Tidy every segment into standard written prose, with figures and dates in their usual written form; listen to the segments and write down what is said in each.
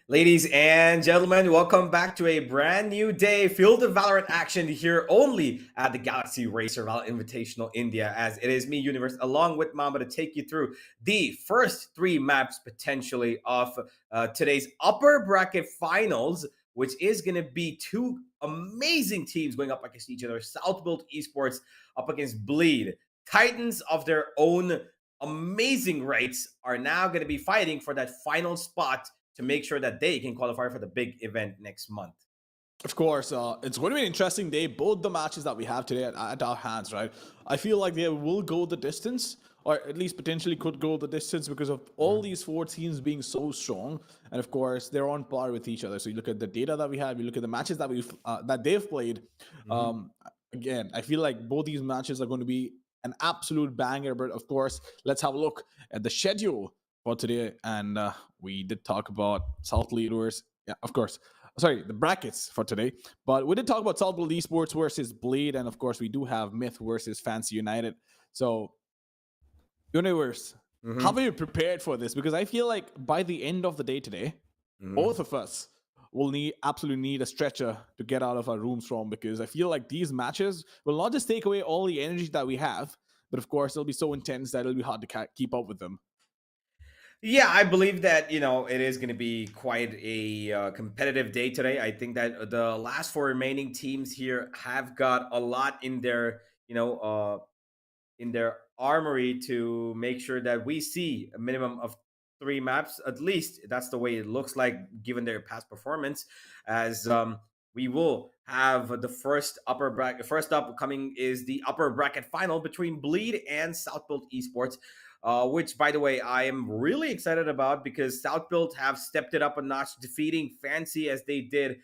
Ladies and gentlemen, welcome back to a brand new day filled with Valorant action here only at the Galaxy Racer Valorant Invitational India, as it is me, Universe, along with Mamba to take you through the first three maps potentially of today's upper bracket finals, which is going to be two amazing teams going up against each other. South Built Esports up against Bleed. Titans of their own amazing rates are now going to be fighting for that final spot to make sure that they can qualify for the big event next month. Of course, it's going to be an interesting day. Both the matches that we have today at our hands, right? I feel like they will go the distance, or at least potentially could go the distance because of all these four teams being so strong. And of course, they're on par with each other. So you look at the data that we have, you look at the matches that they've played. Again, I feel like both these matches are going to be an absolute banger. But of course, let's have a look at the schedule for today. And we did talk about South leaders. Yeah, of course. sorry, the brackets for today. But we did talk about South Build Esports versus Bleed, and of course we do have Myth versus Fancy United. So Universe, how Hmm. are you prepared for this? Because I feel like by the end of the day today, both Hmm. of us will absolutely need a stretcher to get out of our rooms from, because I feel like these matches will not just take away all the energy that we have, but of course it'll be so intense that it'll be hard to keep up with them. Yeah, I believe that it is going to be quite a competitive day today. I think that the last four remaining teams here have got a lot in their in their armory to make sure that we see a minimum of three maps at least. That's the way it looks like given their past performance. As we will have the first upper bracket. First up coming is the upper bracket final between Bleed and South Build Esports. Which, by the way, I am really excited about because South Build have stepped it up a notch, defeating Fancy as they did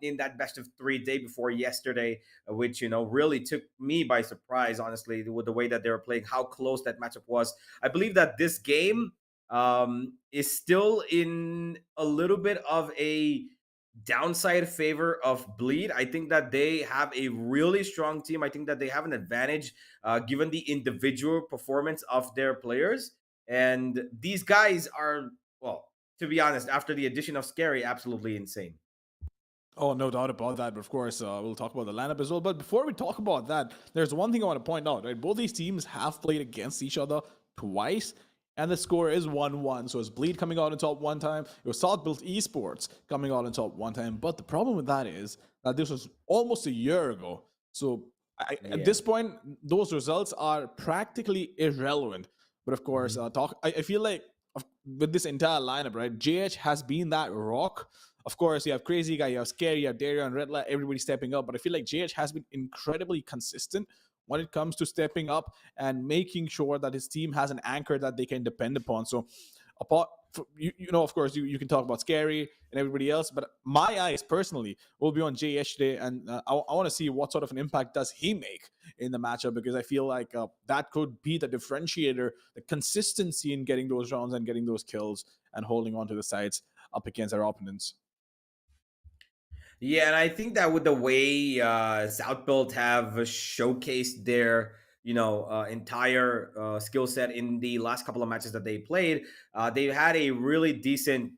in that best of three day before yesterday, which really took me by surprise, honestly, with the way that they were playing, how close that matchup was. I believe that this game is still in a little bit of a downside favor of Bleed. I think that they have a really strong team. I think that they have an advantage given the individual performance of their players. And these guys are, well, to be honest, after the addition of Scary, absolutely insane. Oh, no doubt about that. But of course, we'll talk about the lineup as well. But before we talk about that, there's one thing I want to point out, right? Both these teams have played against each other twice, and the score is 1-1. So it's Bleed coming out on top one time. It was South Built Esports coming out on top one time. But the problem with that is that this was almost a year ago. So at Yeah. this point, those results are practically irrelevant. But of course, Mhm. I feel like with this entire lineup, right? JH has been that rock. Of course, you have Crazy Guy, you have Scary, you have Dario and Red Light, everybody stepping up. But I feel like JH has been incredibly consistent when it comes to stepping up and making sure that his team has an anchor that they can depend upon. So, apart, of course, you can talk about Scary and everybody else, but my eyes personally will be on JH today, and I want to see what sort of an impact does he make in the matchup, because I feel like that could be the differentiator, the consistency in getting those rounds and getting those kills and holding on to the sides up against our opponents. Yeah, and I think that with the way South Build have showcased their entire skill set in the last couple of matches that they played, they had a really decent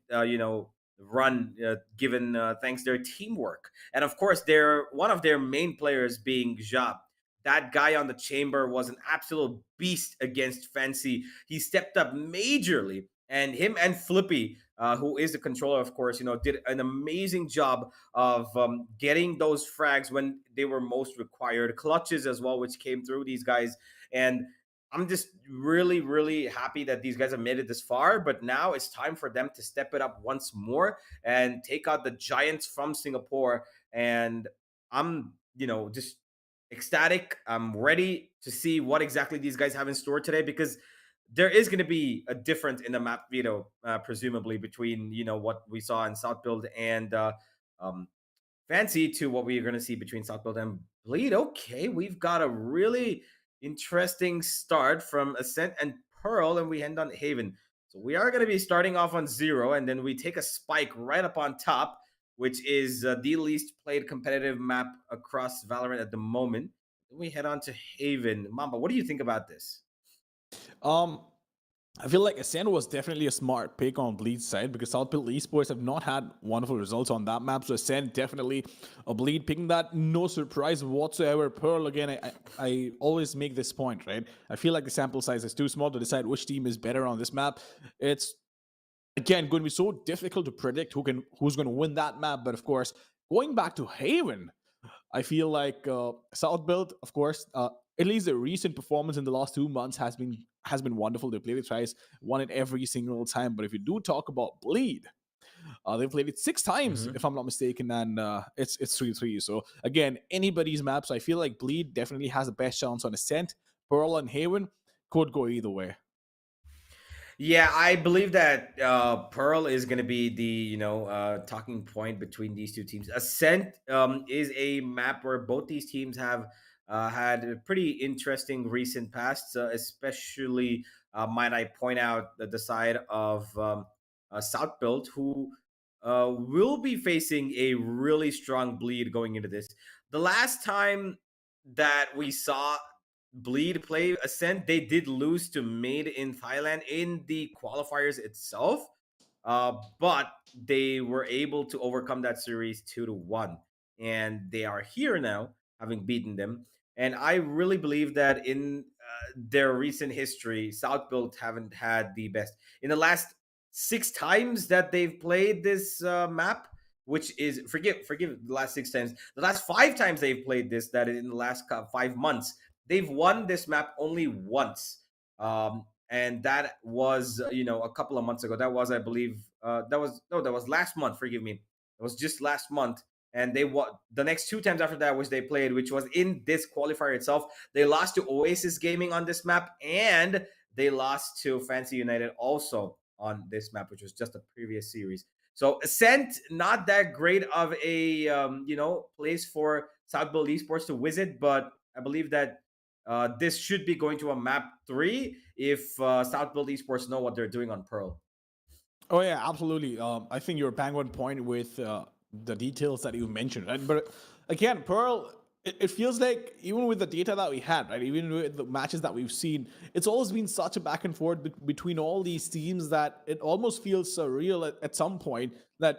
run given thanks their teamwork, and of course their one of their main players being Jab. That guy on the chamber was an absolute beast against Fancy. He stepped up majorly, and him and Flippy, who is the controller, of course, did an amazing job of getting those frags when they were most required, clutches as well, which came through these guys. And I'm just really, really happy that these guys have made it this far. But now it's time for them to step it up once more and take out the giants from Singapore. And I'm, just ecstatic. I'm ready to see what exactly these guys have in store today because there is going to be a difference in the map veto, presumably between what we saw in South Build and um, Fancy to what we're going to see between South Build and Bleed. Okay, we've got a really interesting start from Ascent and Pearl, and we end on Haven. So we are going to be starting off on 0, and then we take a spike right up on top, which is the least played competitive map across Valorant at the moment. Then we head on to Haven. Mamba, what do you think about this? Um, I feel like Ascent was definitely a smart pick on Bleed's side, because South Built Esports have not had wonderful results on that map. So Ascent definitely a Bleed picking that. No surprise whatsoever. Pearl, again, I always make this point, right? I feel like the sample size is too small to decide which team is better on this map. It's again going to be so difficult to predict who's going to win that map. But of course, going back to Haven, I feel like South Build, of course, at least the recent performance in the last 2 months has been wonderful. They played it twice, won it every single time. But if you do talk about Bleed, they've played it 6 times, Mhm. if I'm not mistaken, and it's 3-3. So again, anybody's map. So I feel like Bleed definitely has the best chance on Ascent. Pearl and Haven could go either way. Yeah, I believe that Pearl is going to be the talking point between these two teams. Ascent is a map where both these teams have had a pretty interesting recent pasts, especially might I point out the side of South Build, who will be facing a really strong bleed going into this. The last time that we saw bleed play Ascent, they did lose to Made in Thailand in the qualifiers itself. But they were able to overcome that series 2-1. And they are here now, having beaten them. And I really believe that in their recent history, South Built haven't had the best. In the last 6 times that they've played this map, which is forgive the last 6 times, the last 5 times they've played this, that is in the last 5 months, they've won this map only once. And that was a couple of months ago. That was, I believe, that was last month. Forgive me, it was just last month. And they won the next 2 times after that, which they played, which was in this qualifier itself. They lost to Oasis Gaming on this map, and they lost to Fancy United also on this map, which was just a previous series. So Ascent, not that great of a place for South Build Esports to visit, but I believe that this should be going to a map 3 if South Build Esports know what they're doing on Pearl. Oh yeah, absolutely. I think you're bang on point with the details that you mentioned, right? But again, Pearl, it feels like even with the data that we had, right, even with the matches that we've seen, it's always been such a back and forth between all these teams that it almost feels surreal at some point that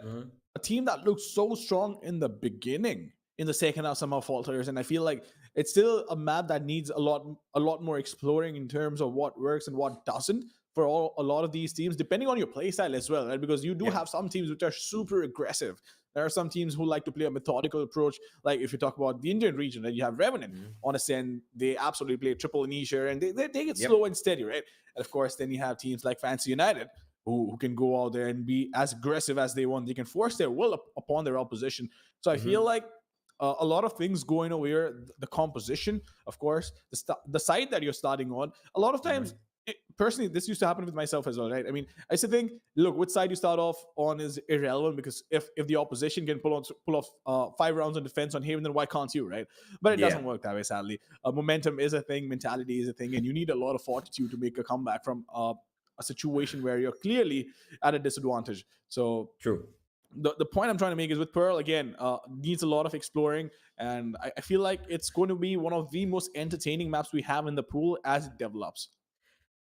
a team that looks so strong in the beginning, in the second half somehow falters, and I feel like it's still a map that needs a lot more exploring in terms of what works and what doesn't for a lot of these teams, depending on your playstyle as well, right? Because you do have some teams which are super aggressive. There are some teams who like to play a methodical approach. Like if you talk about the Indian region, right, you have Revenant on Ascent. They absolutely play triple Anisha, and they get slow and steady, right? And of course, then you have teams like Fancy United who can go out there and be as aggressive as they want. They can force their will upon their opposition. So I feel like a lot of things going over here. The composition, of course, the side that you're starting on. A lot of times, personally, this used to happen with myself as well, right? I mean, I used to think, look, which side you start off on is irrelevant because if the opposition can pull off 5 rounds on defense on Haven, then why can't you, right? But it doesn't work that way, sadly. Momentum is a thing, mentality is a thing, and you need a lot of fortitude to make a comeback from a situation where you're clearly at a disadvantage. So True. The point I'm trying to make is with Pearl, again, needs a lot of exploring. And I feel like it's going to be one of the most entertaining maps we have in the pool as it develops.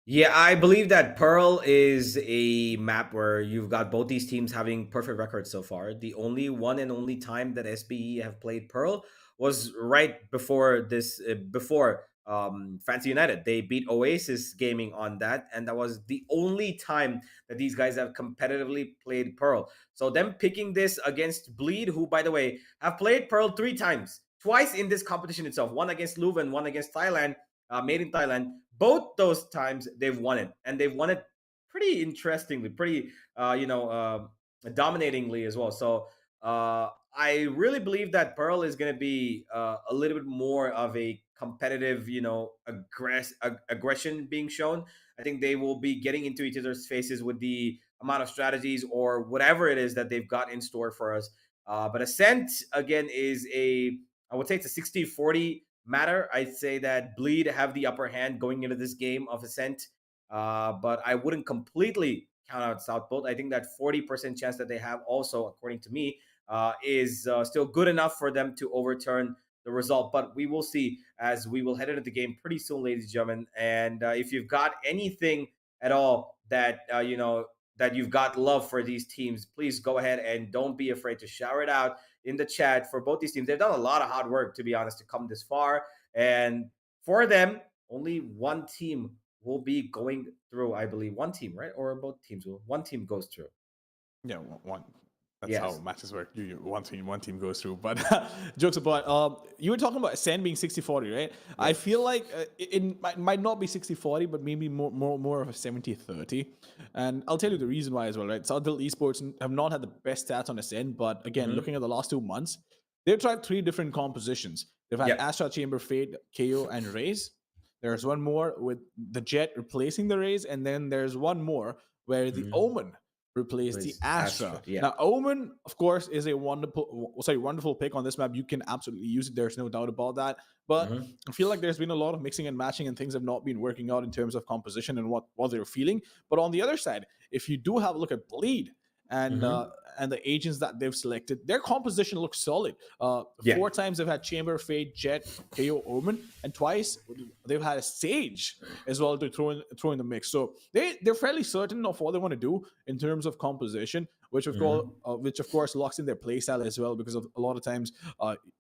Yeah, I believe that Pearl is a map where you've got both these teams having perfect records so far. The only one and only time that SBE have played Pearl was right before this, before Fancy United. They beat Oasis Gaming on that, and that was the only time that these guys have competitively played Pearl. So them picking this against Bleed, who, by the way, have played Pearl 3 times, twice in this competition itself, one against Leuven, one against Thailand, made in Thailand. Both those times they've won it, and they've won it pretty interestingly, pretty dominatingly as well. So I really believe that Pearl is going to be a little bit more of a competitive, aggression being shown. I think they will be getting into each other's faces with the amount of strategies or whatever it is that they've got in store for us. But Ascent, again, I would say it's a 60-40 matter. I'd say that Bleed have the upper hand going into this game of Ascent, but I wouldn't completely count out South Bolt. I think that 40% chance that they have also, according to me, is still good enough for them to overturn the result. But we will see as we will head into the game pretty soon, ladies and gentlemen. And if you've got anything at all that that you've got love for these teams, please go ahead and don't be afraid to shout it out in the chat for both these teams. They've done a lot of hard work, to be honest, to come this far. And for them, only one team will be going through, I believe. One team, right? Or both teams will. One team goes through. Yeah, one. That's Yes. how matches work. One team goes through. But jokes apart, you were talking about Ascent being 60-40, right? Yeah. I feel like it might not be 60-40, but maybe more of a 70-30. And I'll tell you the reason why as well, right? South Hill Esports have not had the best stats on Ascent, but again, looking at the last 2 months, they've tried 3 different compositions. They've had Astra, Chamber, Fade, KO, and Raze. There's one more with the Jet replacing the Raze, and then there's one more where the Omen replace the Astra. Now, Omen, of course, is a wonderful pick on this map. You can absolutely use it. There's no doubt about that. But I feel like there's been a lot of mixing and matching, and things have not been working out in terms of composition and what they're feeling. But on the other side, if you do have a look at Bleed, and and the agents that they've selected, their composition looks solid. Yeah. 4 times they've had Chamber, Fade, Jet, KO, Omen, and twice they've had a Sage as well to throw in the mix. So they're fairly certain of what they want to do in terms of composition, which of course locks in their playstyle as well. Because of a lot of times,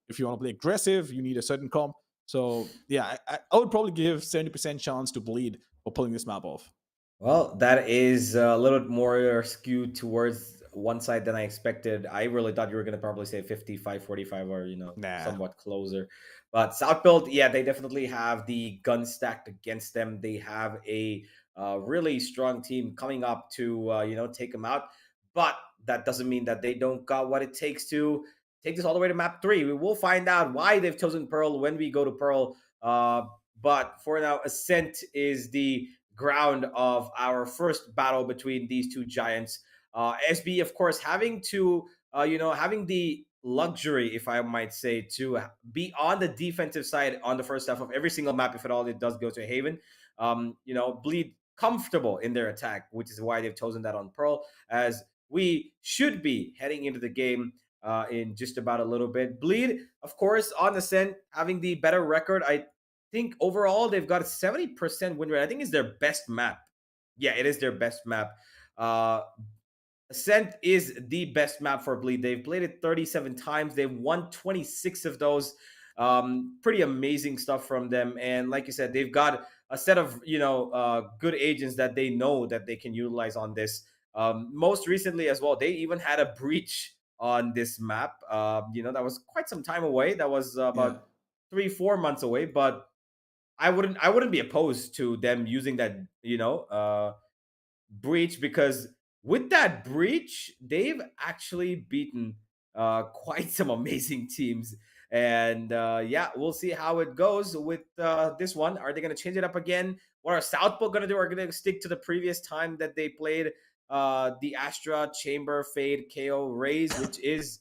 if you want to play aggressive, you need a certain comp. So yeah, I would probably give 70% chance to Bleed for pulling this map off. Well, that is a little bit more skewed towards one side than I expected. I really thought you were going to probably say 55-45, or, Nah. somewhat closer. But South Build, yeah, they definitely have the gun stacked against them. They have a really strong team coming up to, take them out. But that doesn't mean that they don't got what it takes to take this all the way to map 3. We will find out why they've chosen Pearl when we go to Pearl. But for now, Ascent is the ground of our first battle between these two giants. SB, of course, having to, having the luxury, if I might say, to be on the defensive side on the first half of every single map, if at all it does go to Haven. Bleed comfortable in their attack, which is why they've chosen that on Pearl, as we should be heading into the game in just about a little bit. Bleed, of course, on Ascent, having the better record. I think overall they've got a 70% win rate. I think it's their best map. Yeah, it is their best map. Uh, Ascent is the best map for Bleed. They've played it 37 times. They've won 26 of those. Pretty amazing stuff from them. And like you said, they've got a set of good agents that they know that they can utilize on this. Most recently as well, they even had a breach on this map. That was quite some time away. That was Yeah. about 3-4 months away, but I wouldn't be opposed to them using that, breach, because with that breach, they've actually beaten quite some amazing teams. And yeah, we'll see how it goes with this one. Are they going to change it up again? What are Southpaw going to do? Are going to stick to the previous time that they played the Astra, Chamber, Fade, KO, Raze, which is,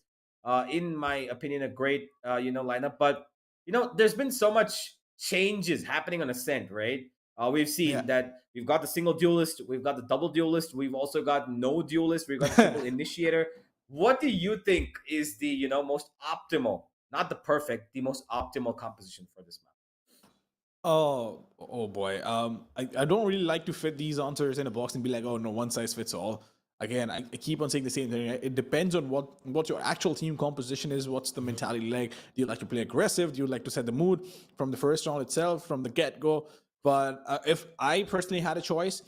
in my opinion, a great lineup. But there's been so much changes happening on Ascent, right? We've Yeah. seen that we've got the single duelist, we've got the double duelist, we've also got no duelist, we've got the triple initiator. What do you think is the most optimal, not the perfect, the most optimal composition for this map? Oh boy. I don't really like to fit these answers in a box and be like, oh no, one size fits all. Again, I keep on saying the same thing. It depends on what your actual team composition is. What's the mentality like? Do you like to play aggressive? Do you like to set the mood from the first round itself, from the get go? But if I personally had a choice,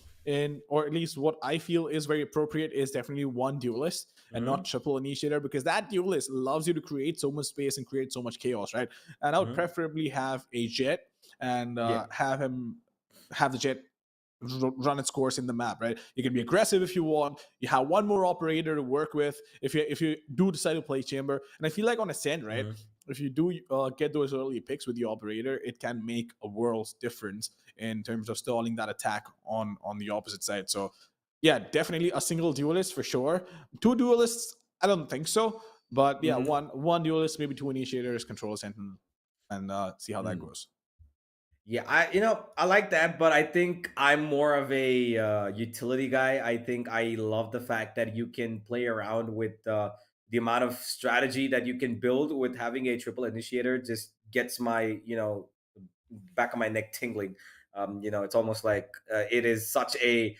or at least what I feel is very appropriate, is definitely one duelist and not Mm-hmm. triple initiator, because that duelist allows you to create so much space and create so much chaos, right? And I would Mm-hmm. preferably have a Jet and Yeah. have the Jet run its course in the map, right? You can be aggressive if you want. You have one more operator to work with if you do decide to play Chamber. And I feel like on Ascent, right? Mm-hmm. If you do get those early picks with the operator, it can make a world's difference in terms of stalling that attack on the opposite side. So yeah, definitely a single duelist for sure. Two duelists, I don't think so. But yeah, Mm-hmm. one duelist, maybe two initiators, control Ascent, and see how that Mm. goes. Yeah, I like that, but I think I'm more of a utility guy. I think I love the fact that you can play around with the amount of strategy that you can build with having a triple initiator. Just gets my back of my neck tingling. It's almost like it is such a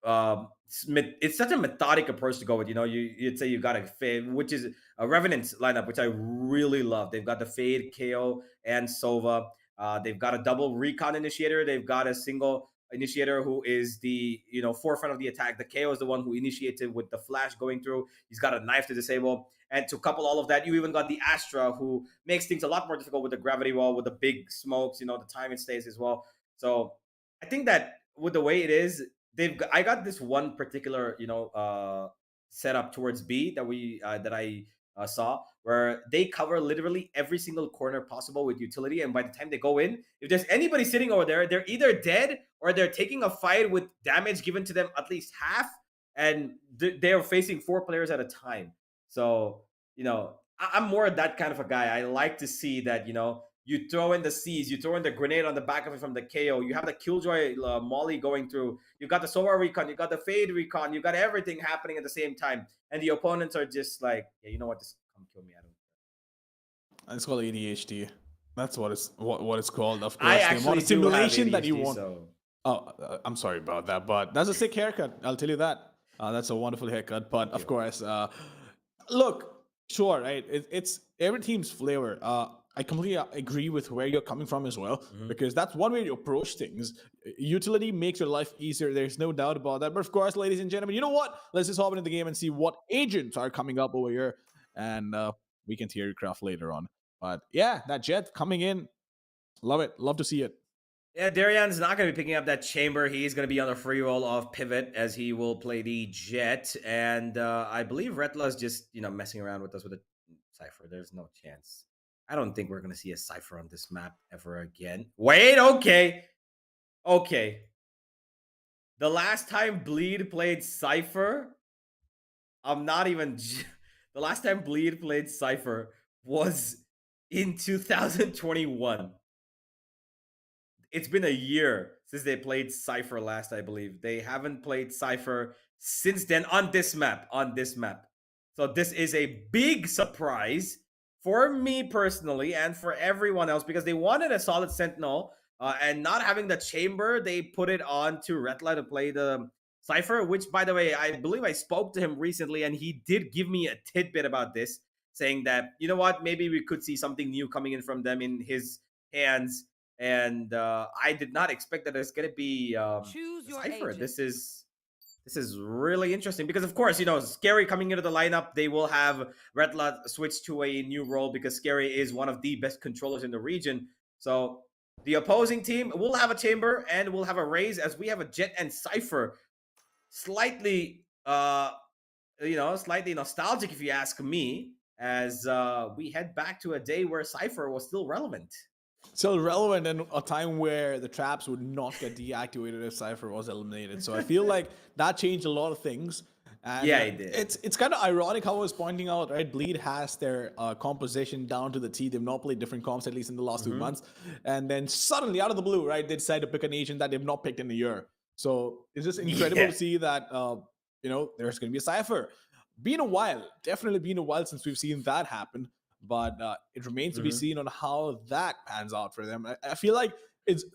it's such a methodic approach to go with. You'd say you got a fade, which is a Revenant lineup, which I really love. They've got the Fade, KO, and Sova. They've got a double recon initiator. They've got a single initiator who is the forefront of the attack. The KO is the one who initiated with the flash going through. He's got a knife to disable. And to couple all of that, you even got the Astra, who makes things a lot more difficult with the gravity wall, with the big smokes, the time it stays as well. So I think that with the way it is, I got this one particular setup towards B that I saw, where they cover literally every single corner possible with utility, and by the time they go in, if there's anybody sitting over there, they're either dead or they're taking a fight with damage given to them at least half, and they're facing 4 players at a time. So I'm more that kind of a guy. I like to see that You throw in the C's, you throw in the grenade on the back of it from the KO. You have the Killjoy Molly going through. You got the Sova recon, you got the Fade recon, you got everything happening at the same time. And the opponents are just like, yeah, you know what? Just come kill me. I don't. It's called ADHD. That's what it's called. Of I course, the amount actually of do have simulation that you ADHD, want. so Oh, I'm sorry about that, but that's a sick haircut. I'll tell you that. That's a wonderful haircut. But of course, look, sure, right? It's every team's flavor. I completely agree with where you're coming from as well, because that's one way to approach things. Utility makes your life easier. There's no doubt about that. But of course, ladies and gentlemen, you know what? Let's just hop into the game and see what agents are coming up over here, and we can theory craft later on. But yeah, that jet coming in, love it. Love to see it. yeah, Darian's not going to be picking up that chamber. He's going to be on the free roll of pivot as he will play the jet. And I believe Retla's just, messing around with us with a Cypher. There's no chance. I don't think we're going to see a Cypher on this map ever again. Wait, okay. Okay. The last time Bleed played Cypher, I'm not even... The last time Bleed played Cypher was in 2021. It's been a year since they played Cypher last, I believe. They haven't played Cypher since then on this map. So this is a big surprise for me personally and for everyone else because they wanted a solid Sentinel and not having the chamber, they put it on to Retla to play the Cypher, which, by the way, I believe I spoke to him recently and he did give me a tidbit about this, saying that, you know what, maybe we could see something new coming in from them in his hands. And I did not expect that it's going to be Choose your Cypher. agent. This is really interesting because, of course, Scary coming into the lineup, they will have Retla switch to a new role because Scary is one of the best controllers in the region. So the opposing team will have a chamber and will have a raise as we have a Jet and Cypher. Slightly, slightly nostalgic if you ask me, as we head back to a day where Cypher was still relevant. Still relevant in a time where the traps would not get deactivated if Cypher was eliminated. So I feel like that changed a lot of things. And yeah, it did. It's kind of ironic how I was pointing out, right? Bleed has their composition down to the T. They've not played different comps, at least in the last 2 months. And then suddenly, out of the blue, right, they decide to pick an agent that they've not picked in a year. So it's just incredible to see that, there's going to be a Cypher. Definitely been a while since we've seen that happen. But it remains to be seen on how that pans out for them. I feel like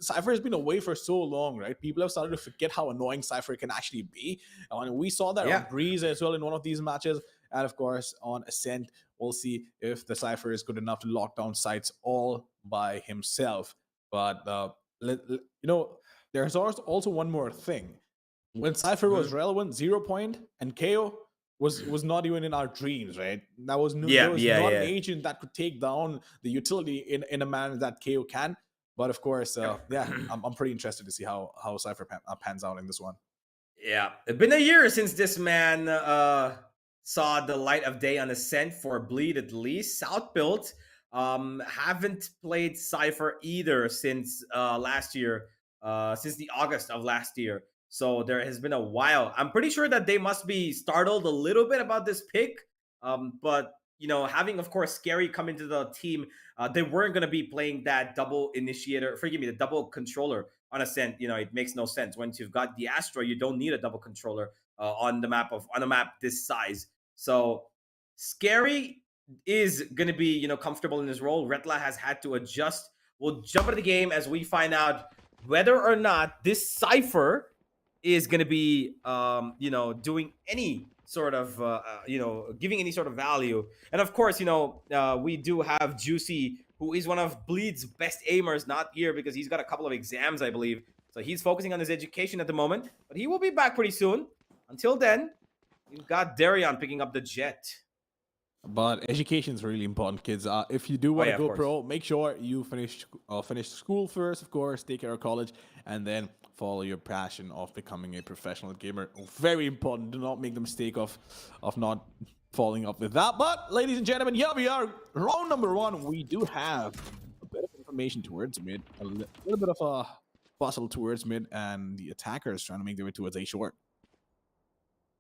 Cypher has been away for so long, right? People have started to forget how annoying Cypher can actually be. And we saw that on Breeze as well in one of these matches. And of course, on Ascent, we'll see if the Cypher is good enough to lock down sites all by himself. But, there's also one more thing. When Cypher was relevant, 0 Point and KO was not even in our dreams, right? There was not an agent that could take down the utility in a manner that KO can. But of course, I'm pretty interested to see how Cypher pans out in this one. Yeah, it's been a year since this man saw the light of day on Ascent for Bleed at least. South Built haven't played Cypher either since last year, since the August of last year. So there has been a while. I'm pretty sure that they must be startled a little bit about this pick. But, having, of course, Scary come into the team, they weren't going to be playing that double initiator, the double controller on Ascent. It makes no sense. Once you've got the Astra, you don't need a double controller on a map this size. So Scary is going to be, comfortable in his role. Retla has had to adjust. We'll jump into the game as we find out whether or not this Cypher is going to be, doing any sort of, giving any sort of value. And of course, we do have Juicy, who is one of Bleed's best aimers, not here because he's got a couple of exams, I believe. So he's focusing on his education at the moment, but he will be back pretty soon. Until then, you've got Darian picking up the jet. But education is really important, kids. If you do want to go course. pro, make sure you finish school first, of course, take care of college, and then follow your passion of becoming a professional gamer. Very important. Do not make the mistake of not following up with that. But, ladies and gentlemen, here we are. Round number 1. We do have a bit of information towards mid, a little bit of a bustle towards mid, and the attackers trying to make their way towards A short.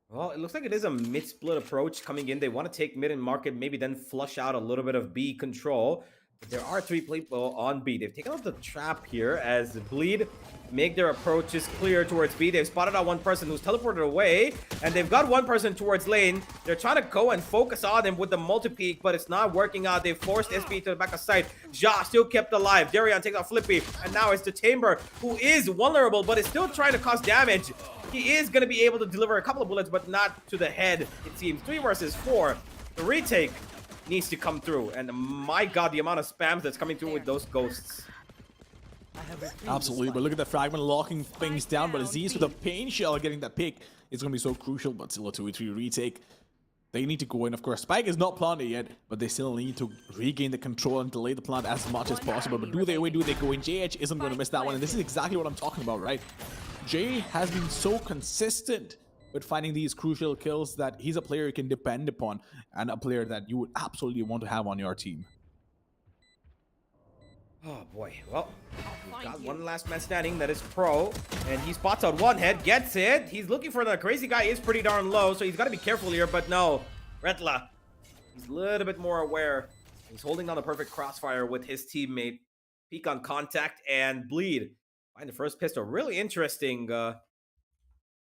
Well, it looks like it is a mid-split approach coming in. They want to take mid and market, maybe then flush out a little bit of B control. There are 3 people on B. They've taken out the trap here as Bleed make their approaches clear towards B. They've spotted out one person who's teleported away, and they've got one person towards lane. They're trying to go and focus on him with the multi-peak, but it's not working out. They've forced SB to the back of sight. Ja still kept alive. Darian takes out Flippy, and now it's the Chamber, who is vulnerable, but is still trying to cause damage. He is going to be able to deliver a couple of bullets, but not to the head, it seems. 3 versus 4. The retake needs to come through, and my god, the amount of spams that's coming through with those ghosts. Absolutely, but look at the fragment locking things down, but Aziz with a pain shell getting that pick is going to be so crucial, but still a 2v3 retake. They need to go in, of course. Spike is not planted yet, but they still need to regain the control and delay the plant as much as possible. But do they go in? JH isn't going to miss that one, and this is exactly what I'm talking about, right? Jay has been so consistent with finding these crucial kills that he's a player you can depend upon and a player that you would absolutely want to have on your team. Oh boy, well, we've got one last man standing, that is Pro, and he spots out one head, gets it. He's looking for the crazy guy, is pretty darn low, so he's got to be careful here, but no, Retla, he's a little bit more aware. He's holding down the perfect crossfire with his teammate. Peek on contact and Bleed. Find the first pistol, really interesting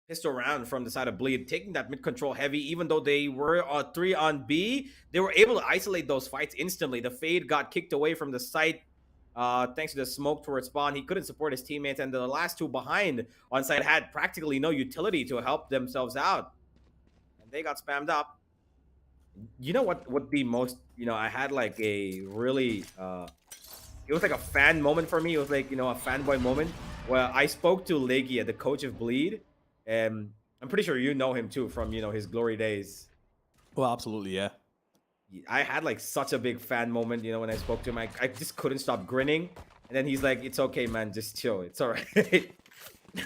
pistol round from the side of Bleed, taking that mid control heavy. Even though they were 3 on B, they were able to isolate those fights instantly. The Fade got kicked away from the site thanks to the smoke towards spawn. He couldn't support his teammates, and the last 2 behind on site had practically no utility to help themselves out, and they got spammed up. You know what the most, I had like a really it was like a fan moment for me. It was like, a fanboy moment where I spoke to Legia, the coach of Bleed, and I'm pretty sure you know him too from, his glory days. Well, absolutely, yeah. I had like such a big fan moment, when I spoke to him. I just couldn't stop grinning. And then he's like, "It's okay, man. Just chill. It's all right."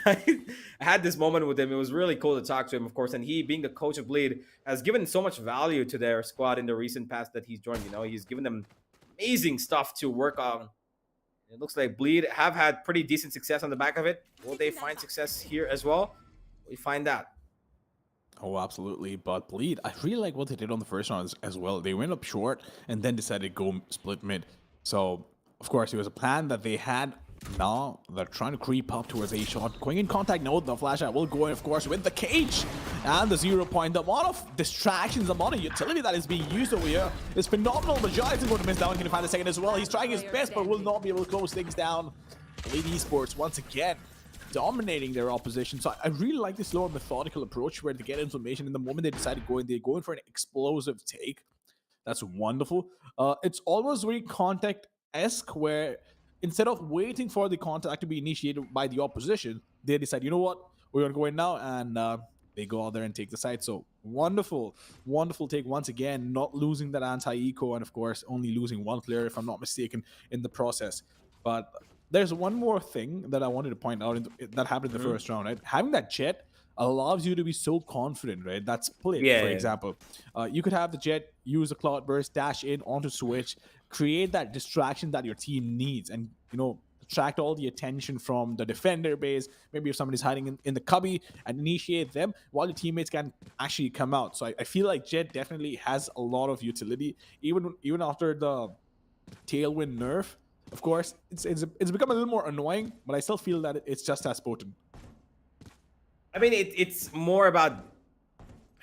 I had this moment with him. It was really cool to talk to him, of course. And he, being the coach of Bleed, has given so much value to their squad in the recent past that he's joined. He's given them amazing stuff to work on. It looks like Bleed have had pretty decent success on the back of it. Will they find success here as well? We find out. Oh, absolutely. But Bleed, I really like what they did on the first round as well. They went up short and then decided to go split mid. So, of course, it was a plan that they had. Now they're trying to creep up towards A shot. Going in contact, no, the flash out will go in, of course, with the cage and the 0 point. The amount of distractions, the amount of utility that is being used over here is phenomenal. The Giant is going to miss that one. Can find the second as well. He's trying his best, but will not be able to close things down. Bleed Esports once again dominating their opposition. So I really like this slow and methodical approach where they get information, and the moment they decide to go in, they go in for an explosive take. That's wonderful. It's almost very contact-esque where instead of waiting for the contact to be initiated by the opposition, they decide, you know what, we're going to go in now, and they go out there and take the site. So wonderful, wonderful take once again, not losing that anti-eco, and of course only losing one player, if I'm not mistaken, in the process. But there's one more thing that I wanted to point out that happened in the first round, right? Having that jet allows you to be so confident, right? That split, for example. You could have the jet use a cloud burst, dash in onto switch, create that distraction that your team needs, and, attract all the attention from the defender base. Maybe if somebody's hiding in the cubby, and initiate them while your teammates can actually come out. So I feel like jet definitely has a lot of utility, even after the tailwind nerf. Of course, it's become a little more annoying, but I still feel that it's just as potent. I mean, it's more about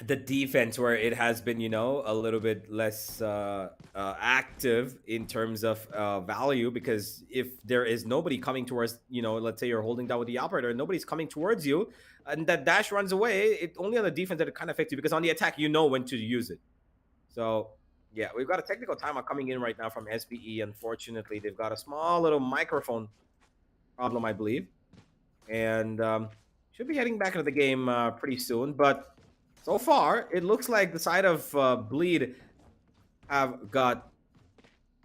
the defense where it has been, a little bit less active in terms of value, because if there is nobody coming towards, let's say you're holding down with the operator and nobody's coming towards you, and that dash runs away, it only on the defense that it kind of affects you, because on the attack, when to use it. So yeah, we've got a technical timeout coming in right now from SBE. Unfortunately, they've got a small little microphone problem, I believe, and should be heading back into the game pretty soon. But so far, it looks like the side of Bleed have got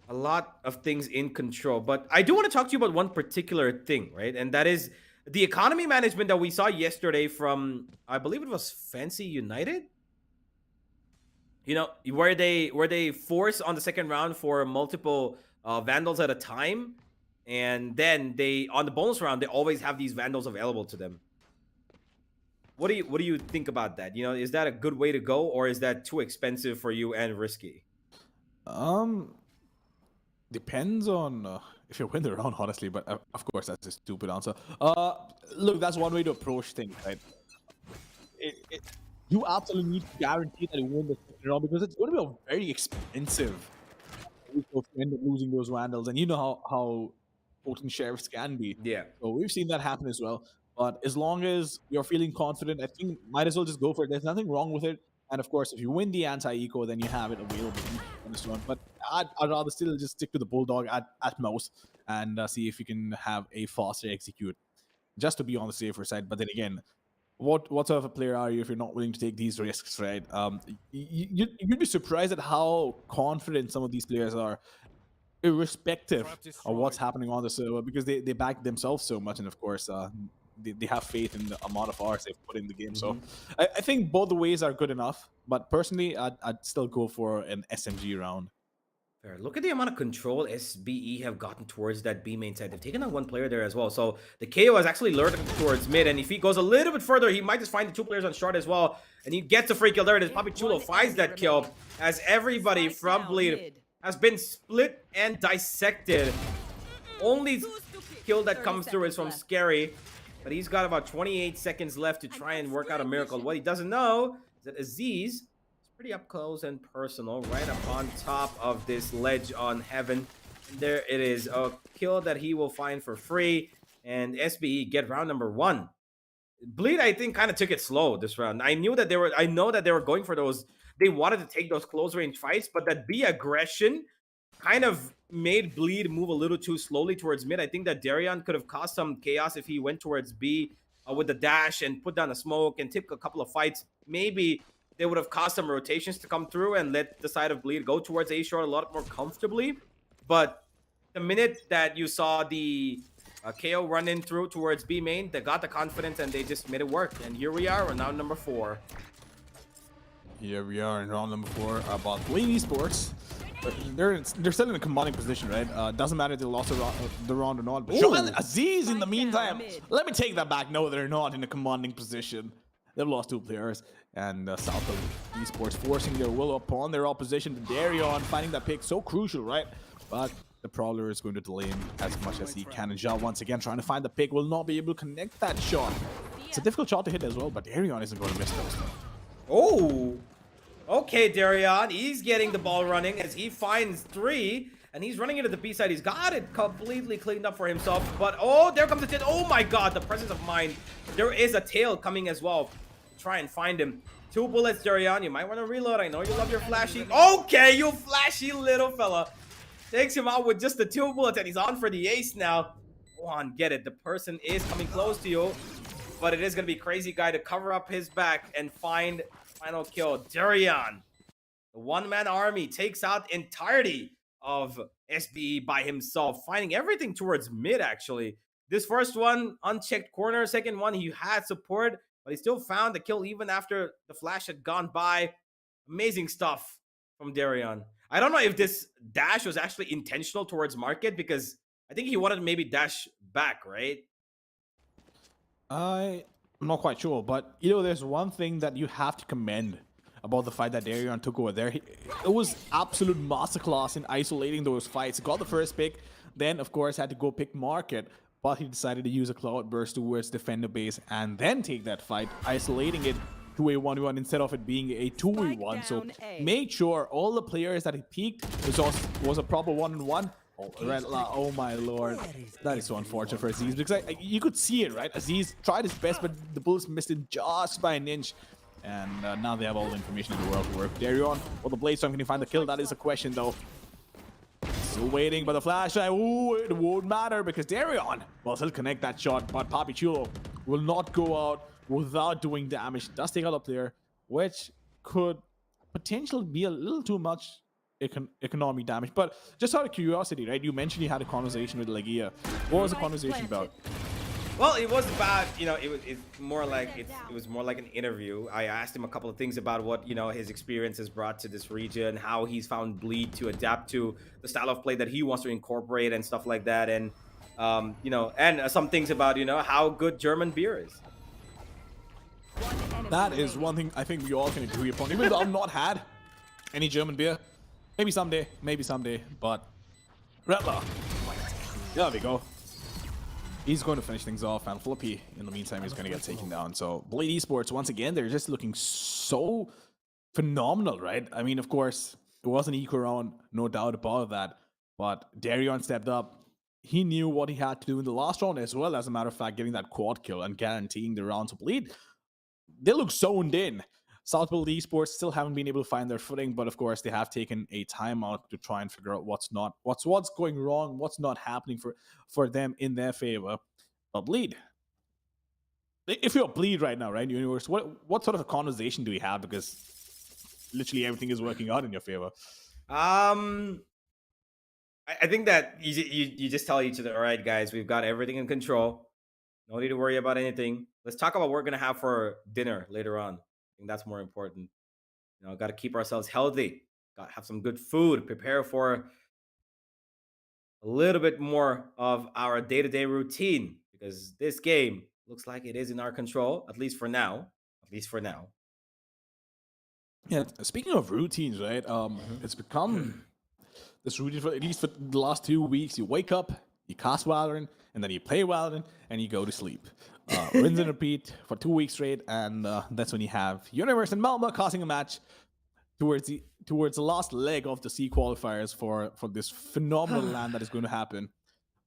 a lot of things in control. But I do want to talk to you about one particular thing, right? And that is the economy management that we saw yesterday from, I believe it was Fancy United. Where they force on the second round for multiple Vandals at a time, and then on the bonus round they always have these Vandals available to them. What do you think about that? Is that a good way to go, or is that too expensive for you and risky? Depends on if you win the round, honestly. But of course, that's a stupid answer. Look, that's one way to approach things, right? It, you absolutely need to guarantee that you win the second round because it's going to be a very expensive to end up losing those Vandals, and you know how potent sheriffs can be. Yeah. So we've seen that happen as well. But as long as you're feeling confident, I think might as well just go for it. There's nothing wrong with it. And of course, if you win the anti-eco, then you have it available on this one. But I'd rather still just stick to the Bulldog at most and see if you can have a faster execute, just to be on the safer side. But then again, what sort of a player are you if you're not willing to take these risks, right? You'd be surprised at how confident some of these players are, irrespective of what's happening on the server, because they back themselves so much, and of course they have faith in the amount of hours they've put in the game. So I think both the ways are good enough, but personally I'd still go for an SMG round. Fair. Look at the amount of control SBE have gotten towards that B main side. They've taken out one player there as well. So the KO has actually lured him towards mid. And if he goes a little bit further, he might just find the two players on short as well. And he gets a free kill there. And Papi Chulo finds that kill as everybody from Bleed has been split and dissected. Only kill that comes through is from Scary. But he's got about 28 seconds left to try and work out a miracle. What he doesn't know is that Aziz pretty up close and personal, right up on top of this ledge on Heaven. And there it is, a kill that he will find for free, and SBE get round number 1. Bleed, I think, kind of took it slow this round. I know that they were going for those. They wanted to take those close range fights, but that B aggression kind of made Bleed move a little too slowly towards mid. I think that Darion could have caused some chaos if he went towards B with the dash and put down a smoke and took a couple of fights. Maybe they would have caused some rotations to come through and let the side of Bleed go towards A short a lot more comfortably. But the minute that you saw the KO run in through towards B main, they got the confidence and they just made it work. And here we are on round number 4. Here we are in round number 4 about playing esports. They're still in a commanding position, right? Doesn't matter if they lost the round or not. But Joel Aziz in the meantime, let me take that back. No, they're not in a commanding position. They've lost 2 players, and South of Esports forcing their will upon their opposition. Darion finding that pick so crucial, right? But the Prowler is going to delay him as much as he can. And Ja once again trying to find the pick, will not be able to connect that shot. It's a difficult shot to hit as well, but Darion isn't going to miss those. Oh, okay, Darion. He's getting the ball running as he finds 3. And he's running into the B side. He's got it completely cleaned up for himself. But, oh, there comes the tail. Oh, my God. The presence of mind. There is a tail coming as well. Try and find him. 2 bullets, Darion. You might want to reload. I know you love your flashy. Okay, you flashy little fella. Takes him out with just the 2 bullets. And he's on for the ace now. Go on, get it. The person is coming close to you. But it is going to be Crazy Guy to cover up his back and find final kill. Darion, the one-man army, takes out entirety of SBE by himself, finding everything towards mid, actually. This first one, unchecked corner. Second one, he had support, but he still found the kill even after the flash had gone by. Amazing stuff from Darion. I don't know if this dash was actually intentional towards Market, because I think he wanted to maybe dash back, right? I'm not quite sure, but you know, there's one thing that you have to commend about the fight that Darion took over there. It was absolute masterclass in isolating those fights. He got the first pick, then of course had to go pick Market, but he decided to use a cloud burst towards defender base and then take that fight, isolating it to a 1v1 instead of it being a 2v1. So made sure all the players that he peaked was a proper 1-on-1. Oh my lord, that is so unfortunate for Aziz, because you could see it, right? Aziz tried his best, but the bullets missed him just by an inch. And now they have all the information in the world to work. Darion, well, the Blade Storm, can he find the kill? That is a question, though. Still waiting, but the flashlight, ooh, it won't matter because Darion, well, he'll connect that shot, but Papi Chulo will not go out without doing damage. Does take out a player, which could potentially be a little too much economy damage. But just out of curiosity, right? You mentioned you had a conversation with Legia. What was the conversation about? Well, it was about, you know, it was more like an interview. I asked him a couple of things about what, you know, his experience has brought to this region, how he's found Bleed to adapt to the style of play that he wants to incorporate and stuff like that, and you know, and some things about, you know, how good German beer is. That is one thing I think we all can agree upon. Even though I've not had any German beer, maybe someday, but Rattler. There we go. He's going to finish things off, and Flippy, in the meantime, is going to get taken down. So, Blade Esports, once again, they're just looking so phenomenal, right? I mean, of course, it was an eco round, no doubt about that. But Darion stepped up. He knew what he had to do in the last round, as well, as a matter of fact, getting that quad kill and guaranteeing the round to Bleed. They look zoned in. South Build Esports still haven't been able to find their footing, but of course they have taken a timeout to try and figure out what's going wrong, what's not happening for them in their favor. But Bleed, if you're Bleed right now, right, Universe, what sort of a conversation do we have? Because literally everything is working out in your favor. I think that you just tell each other, all right, guys, we've got everything in control. No need to worry about anything. Let's talk about what we're gonna have for dinner later on. I think that's more important. Got to keep ourselves healthy. Got to have some good food. Prepare for a little bit more of our day-to-day routine because this game looks like it is in our control, at least for now. At least for now. Yeah. Speaking of routines, right? It's become this routine for at least for the last 2 weeks. You wake up, you cast Valorant, and then you play Valorant, and you go to sleep. Rinse and repeat for 2 weeks straight, and that's when you have Universe and Malmo casting a match towards the last leg of the SEA qualifiers for this phenomenal land that is going to happen.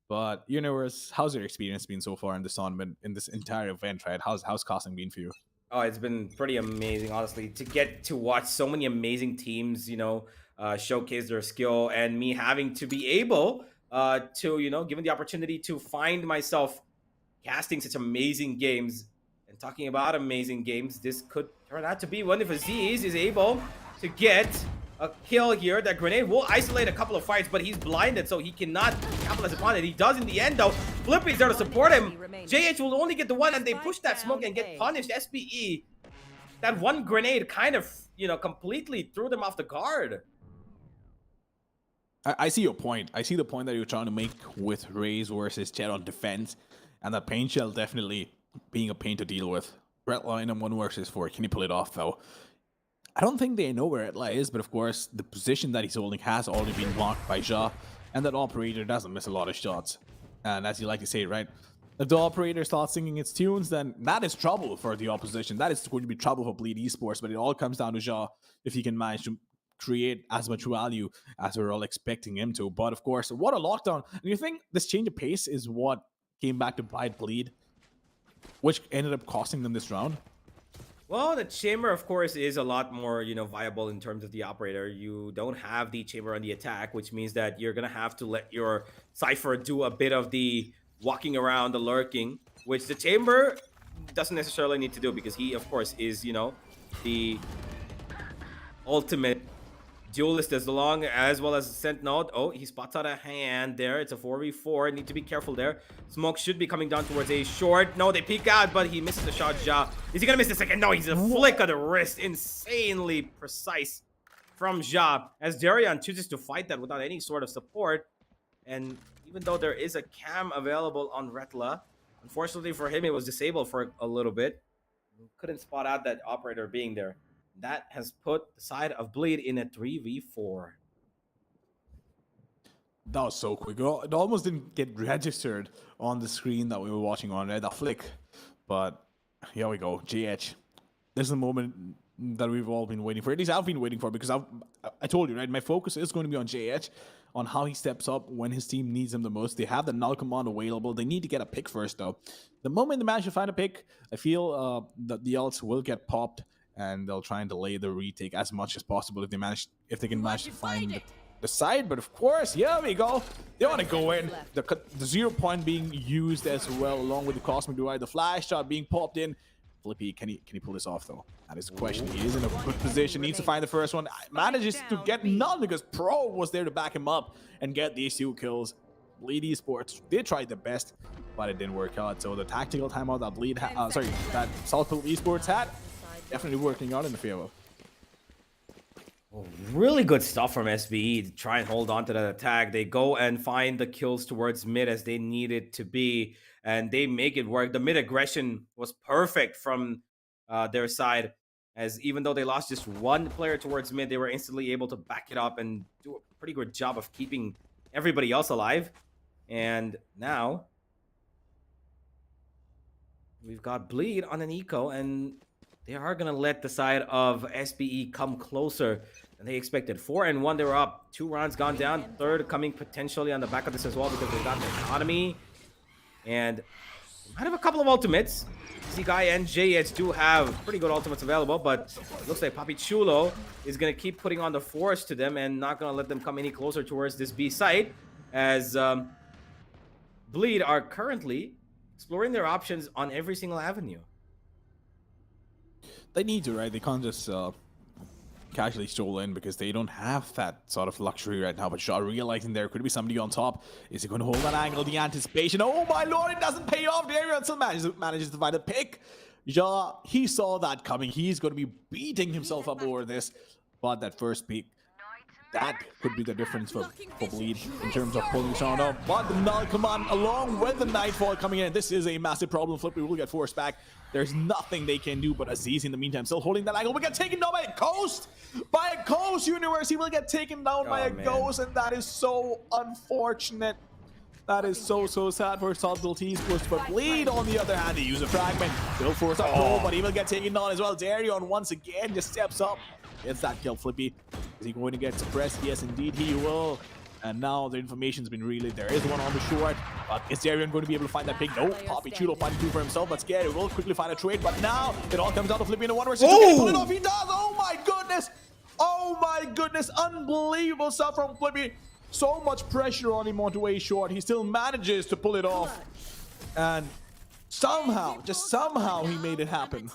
But Universe, how's your experience been so far in this tournament, in this entire event, right? How's casting been for you? Oh, it's been pretty amazing, honestly, to get to watch so many amazing teams, showcase their skill, and me having to be able to, given the opportunity to find myself casting such amazing games. And talking about amazing games, this could turn out to be one if Aziz is able to get a kill here. That grenade will isolate a couple of fights, but he's blinded, so he cannot capitalize upon it. He does in the end, though. Flippy's there to support him. JH will only get the one, and they push that smoke and get punished. SPE, that one grenade kind of, completely threw them off the guard. I see your point. I see the point that you're trying to make with Raze versus Jet on defense, and that pain shell definitely being a pain to deal with. Redline and 1 versus 4. Can you pull it off, though? I don't think they know where Redline is, but of course, the position that he's holding has already been blocked by Ja, and that operator doesn't miss a lot of shots. And as you like to say, right? If the operator starts singing its tunes, then that is trouble for the opposition. That is going to be trouble for Bleed Esports, but it all comes down to Ja if he can manage to create as much value as we're all expecting him to. But of course, what a lockdown. And you think this change of pace is what came back to bite Bleed, which ended up costing them this round? Well, the chamber, of course, is a lot more, viable in terms of the operator. You don't have the chamber on the attack, which means that you're going to have to let your Cypher do a bit of the walking around, the lurking, which the chamber doesn't necessarily need to do because he, of course, is, the ultimate duelist as well as Ascent node. Oh, he spots out a hand there. It's a 4v4. Need to be careful there. Smoke should be coming down towards a short. No, they peek out, but he misses the shot. Ja, is he gonna miss the second? No, he's a flick of the wrist. Insanely precise from Ja, as Darion chooses to fight that without any sort of support. And even though there is a cam available on Retla, unfortunately for him, it was disabled for a little bit. Couldn't spot out that operator being there. That has put the side of Bleed in a 3v4. That was so quick. It almost didn't get registered on the screen that we were watching on, right? That flick. But here we go. JH. This is the moment that we've all been waiting for. At least I've been waiting for, because I told you, right? My focus is going to be on JH, on how he steps up when his team needs him the most. They have the null command available. They need to get a pick first, though. The moment they manage to find a pick, I feel that the ults will get popped, and they'll try and delay the retake as much as possible if they can manage to find the side. But of course, here we go. They want to go in. The 0 point being used as well, along with the Cosmic Divide. The flash shot being popped in. Flippy, can he pull this off, though? That is the question. He is in a good position. Needs to find the first one. Manages to get none because Pro was there to back him up and get these 2 kills. Bleed Esports, they tried their best, but it didn't work out. So the tactical timeout that that South Build Esports had, definitely working out in the favor. Oh, really good stuff from SBE to try and hold on to that attack. They go and find the kills towards mid as they need it to be, and they make it work. The mid aggression was perfect from their side, as even though they lost just 1 player towards mid, they were instantly able to back it up and do a pretty good job of keeping everybody else alive. And now we've got Bleed on an eco, and they are going to let the side of SBE come closer than they expected. 4-1, they were up. 2 rounds gone down. Third coming potentially on the back of this as well because they've got the economy. And they might have a couple of ultimates. Guy and JH do have pretty good ultimates available, but it looks like Papi Chulo is going to keep putting on the force to them and not going to let them come any closer towards this B site, as Bleed are currently exploring their options on every single avenue. They need to, right? They can't just casually stroll in because they don't have that sort of luxury right now. But Shaw realizing there could be somebody on top. Is he going to hold that angle? The anticipation. Oh my lord, it doesn't pay off. Darian still manages to find a pick. Ja, he saw that coming. He's going to be beating himself up over this. But that first pick, that could be the difference for Bleed in terms of pulling Sean up. But the null command along with the Nightfall coming in. This is a massive problem. Flippy will get forced back. There's nothing they can do, but Aziz in the meantime still holding that angle. We get taken down by a Ghost! By a Ghost Universe! He will get taken down by a Ghost, and that is so unfortunate. That is so sad for Saltbill Esports. But Bleed, on the other hand, they use a fragment. They'll force up goal, but he will get taken down as well. Darion once again just steps up. Gets that kill, Flippy. Is he going to get suppressed? Yes, indeed he will. And now the information's been relayed. There is one on the short. But is Darion going to be able to find that pick? No. Papi Chulo finding two for himself, but Scary will quickly find a trade. But now it all comes down to Flippy in a 1 versus 2. Can he pull it off? He does! Oh my goodness! Oh my goodness! Unbelievable stuff from Flippy. So much pressure on him onto a short. He still manages to pull it off. And somehow, just somehow, he made it happen.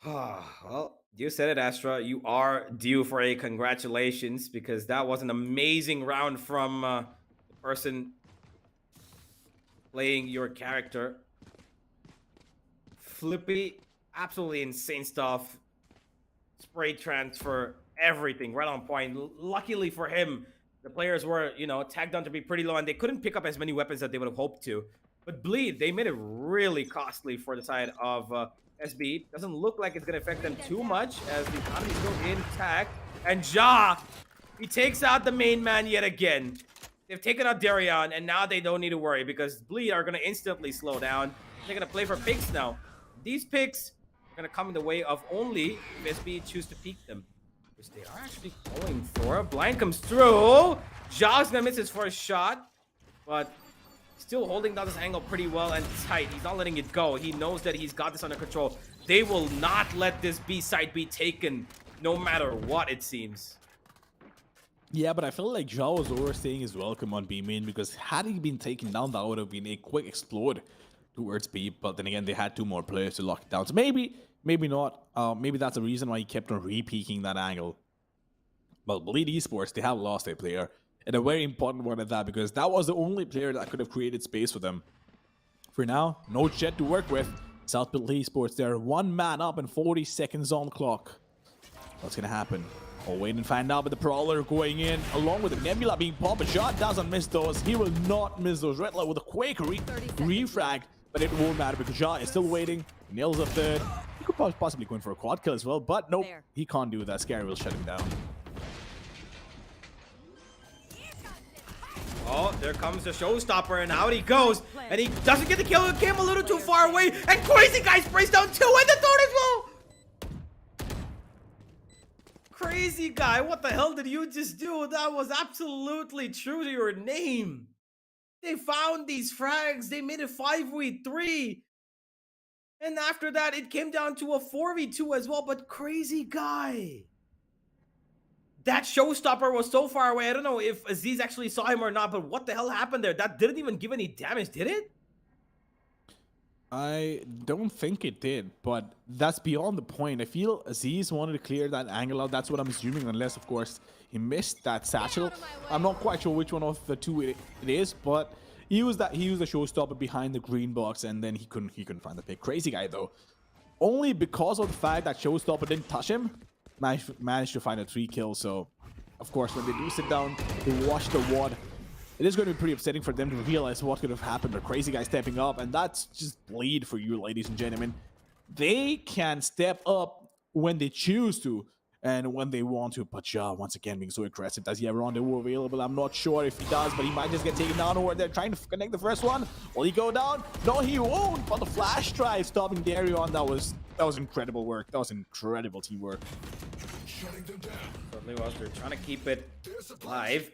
Well, you said it, Astra. You are due for a congratulations because that was an amazing round from the person playing your character. Flippy, absolutely insane stuff. Spray transfer, everything right on point. Luckily for him, the players were, tagged on to be pretty low and they couldn't pick up as many weapons that they would have hoped to. But Bleed, they made it really costly for the side of SB. Doesn't look like it's going to affect them too much as the economy is still intact. And Ja, he takes out the main man yet again. They've taken out Darion, and now they don't need to worry because Bleed are going to instantly slow down. They're going to play for picks now. These picks are going to come in the way of only if SB choose to peek them, which they are actually going for. Blind comes through. Ja's going to miss his first shot, but still holding down this angle pretty well and tight. He's not letting it go. He knows that he's got this under control. They will not let this B site be taken no matter what, it seems. Yeah, but I feel like Ja was overstaying his welcome on B main because had he been taken down, that would have been a quick explode towards B. But then again, they had 2 more players to lock it down. So maybe not. Maybe that's the reason why he kept on re-peeking that angle. But Bleed Esports, they have lost a player. And a very important one at that, because that was the only player that could have created space for them. For now, no Jet to work with. Southfield Esports, they're 1 man up and 40 seconds on clock. What's going to happen? We'll wait and find out with the Prowler going in, along with the Nebula being popped. But Shot doesn't miss those. He will not miss those. Redler with a quick refrag, but it won't matter because Shot is still waiting. Nails a third. He could possibly go in for a quad kill as well, but nope, he can't do that. Scary will shut him down. Oh, there comes the showstopper, and out he goes. And he doesn't get the kill. It came a little too far away. And Crazy Guy sprays down 2 and the third as well. Crazy Guy, what the hell did you just do? That was absolutely true to your name. They found these frags. They made it 5v3. And after that, it came down to a 4v2 as well. But Crazy Guy, that showstopper was so far away. I don't know if Aziz actually saw him or not, but what the hell happened there? That didn't even give any damage, did it? I don't think it did, but that's beyond the point. I feel Aziz wanted to clear that angle out. That's what I'm assuming, unless, of course, he missed that satchel. I'm not quite sure which one of the 2 it is, but he used the showstopper behind the green box, and then he couldn't find the pick. Crazy Guy, though, only because of the fact that showstopper didn't touch him, managed to find a 3 kill. So, of course, when they do sit down, they watch the WOD. It is going to be pretty upsetting for them to realize what could have happened. But Crazy Guy stepping up, and that's just Bleed for you, ladies and gentlemen. They can step up when they choose to. and when they want to. But Ja, once again, being so aggressive. Does he have rendezvous available? I'm not sure if he does, but he might just get taken down over there trying to connect the first one. Will he go down? No, he won't. But the flash drive stopping Darion, that was incredible work. That was incredible teamwork. Certainly was. They're trying to keep it live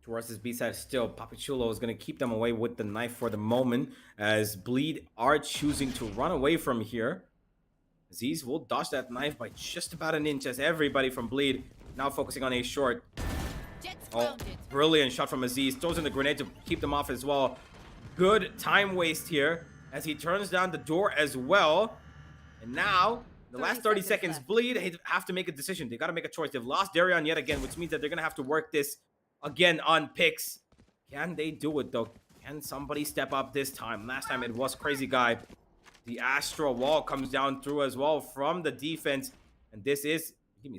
towards this B side. Still, Papichulo is going to keep them away with the knife for the moment, as Bleed are choosing to run away from here. Aziz will dodge that knife by just about an inch, as everybody from Bleed now focusing on a short. Oh, brilliant shot from Aziz. Throws in the grenade to keep them off as well. Good time waste here as he turns down the door as well. And now, the last 30 seconds, Bleed have to make a decision. They got to make a choice. They've lost Darion yet again, which means that they're going to have to work this again on picks. Can they do it, though? Can somebody step up this time? Last time it was Crazy Guy. The Astro wall comes down through as well from the defense. And this is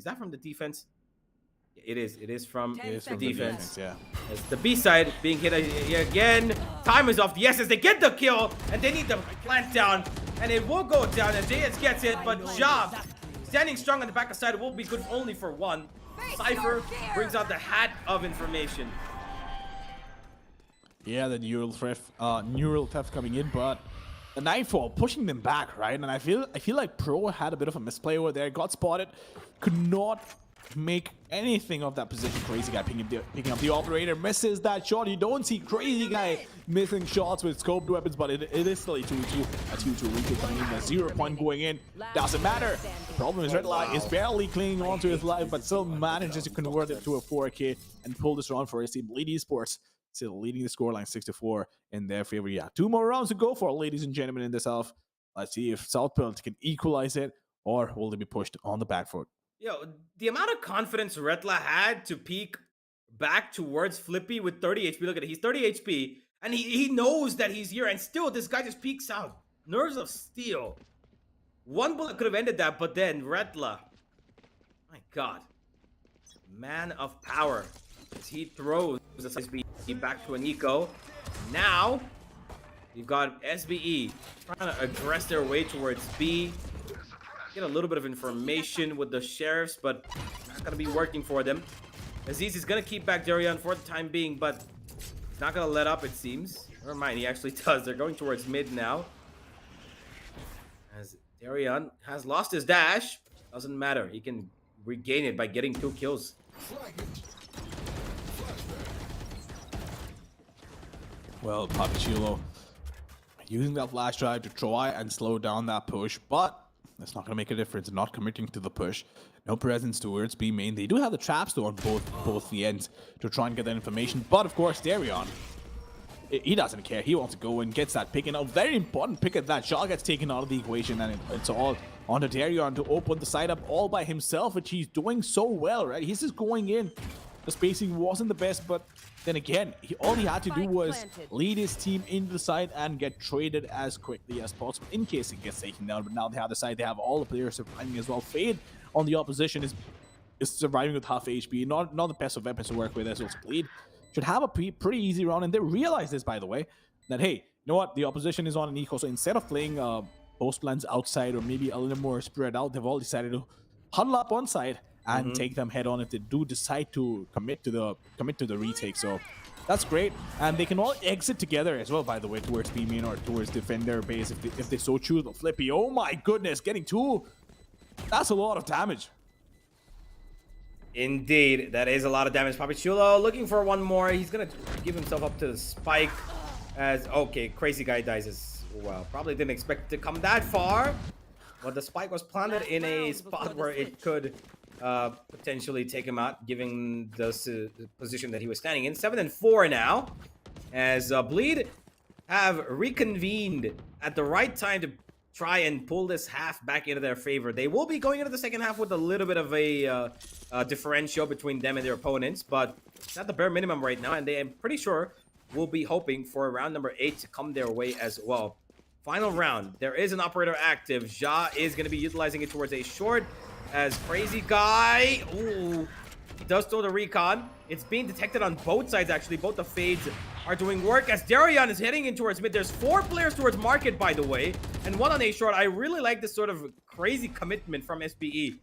that from the defense? It is from the defense. Yeah. As the B side being hit again. Time is off. Yes, as they get the kill. And they need to plant down. And it will go down. And JS gets it. But Job standing strong on the back side will be good only for one. Cypher brings out the hat of information. Yeah, the neural theft coming in, but the Nightfall pushing them back, right? And I feel like Pro had a bit of a misplay over there. Got spotted, could not make anything of that position. Crazy Guy picking up the operator, misses that shot. You don't see Crazy Guy missing shots with scoped weapons, but it is still a 2-2. A 2-2 retake coming in, a 0 point going in. Doesn't matter. The problem is Redline is barely clinging onto his life, but still manages to convert it to a 4K and pull this round for SEA Bleed Esports. Still leading the scoreline 6-4 in their favor. Yeah, 2 more rounds to go for, ladies and gentlemen, in this half. Let's see if Southport can equalize it, or will they be pushed on the back foot. Yo, the amount of confidence Retla had to peek back towards Flippy with 30 HP. Look at it. He's 30 HP, and he knows that he's here, and still this guy just peeks out. Nerves of steel. One bullet could have ended that, but then Retla, my God, man of power, as he throws the SBE back to an eco. Now, you've got SBE trying to aggress their way towards B. Get a little bit of information with the sheriffs, but not going to be working for them. Aziz is going to keep back Darion for the time being, but he's not going to let up, it seems. Never mind, he actually does. They're going towards mid now. As Darion has lost his dash, doesn't matter. He can regain it by getting 2 kills. Well, Papichulo using that flash drive to try and slow down that push, but that's not going to make a difference. Not committing to the push. No presence towards B main. They do have the traps though on both the ends to try and get that information. But of course, Darion, he doesn't care. He wants to go and gets that pick. And a very important pick at that. Shaw gets taken out of the equation, and it's all onto Darion to open the side up all by himself, which he's doing so well, right? He's just going in. The spacing wasn't the best, but then again, all he had to do was lead his team into the side and get traded as quickly as possible in case it gets taken down. But now they have the side, they have all the players surviving as well. Fade on the opposition is surviving with half HP. Not the best of weapons to work with as well. Bleed should have a pretty easy round, and they realize this, by the way, that hey, you know what, the opposition is on an eco, so instead of playing post plans outside or maybe a little more spread out, they've all decided to huddle up on side and take them head on if they do decide to commit to the retake. So that's great, and they can all exit together as well, by the way, towards B main or towards defender base if they so choose. But Flippy, oh my goodness, getting 2, that's a lot of damage. Indeed, that is a lot of damage. Papichulo looking for one more. He's gonna give himself up to the spike. As okay, Crazy Guy dies as well. Probably didn't expect it to come that far, but the spike was planted in a spot where it could potentially take him out, given the position that he was standing in. 7-4 now, as Bleed have reconvened at the right time to try and pull this half back into their favor. They will be going into the second half with a little bit of a differential between them and their opponents, but it's at the bare minimum right now, and they, I'm pretty sure, will be hoping for round number 8 to come their way as well. Final round, there is an operator active. Ja is going to be utilizing it towards a short, as Crazy Guy, ooh, he does throw the recon. It's being detected on both sides, actually. Both the fades are doing work, as Darion is heading in towards mid. There's 4 players towards market, by the way, and 1 on a short. I really like this sort of crazy commitment from SBE.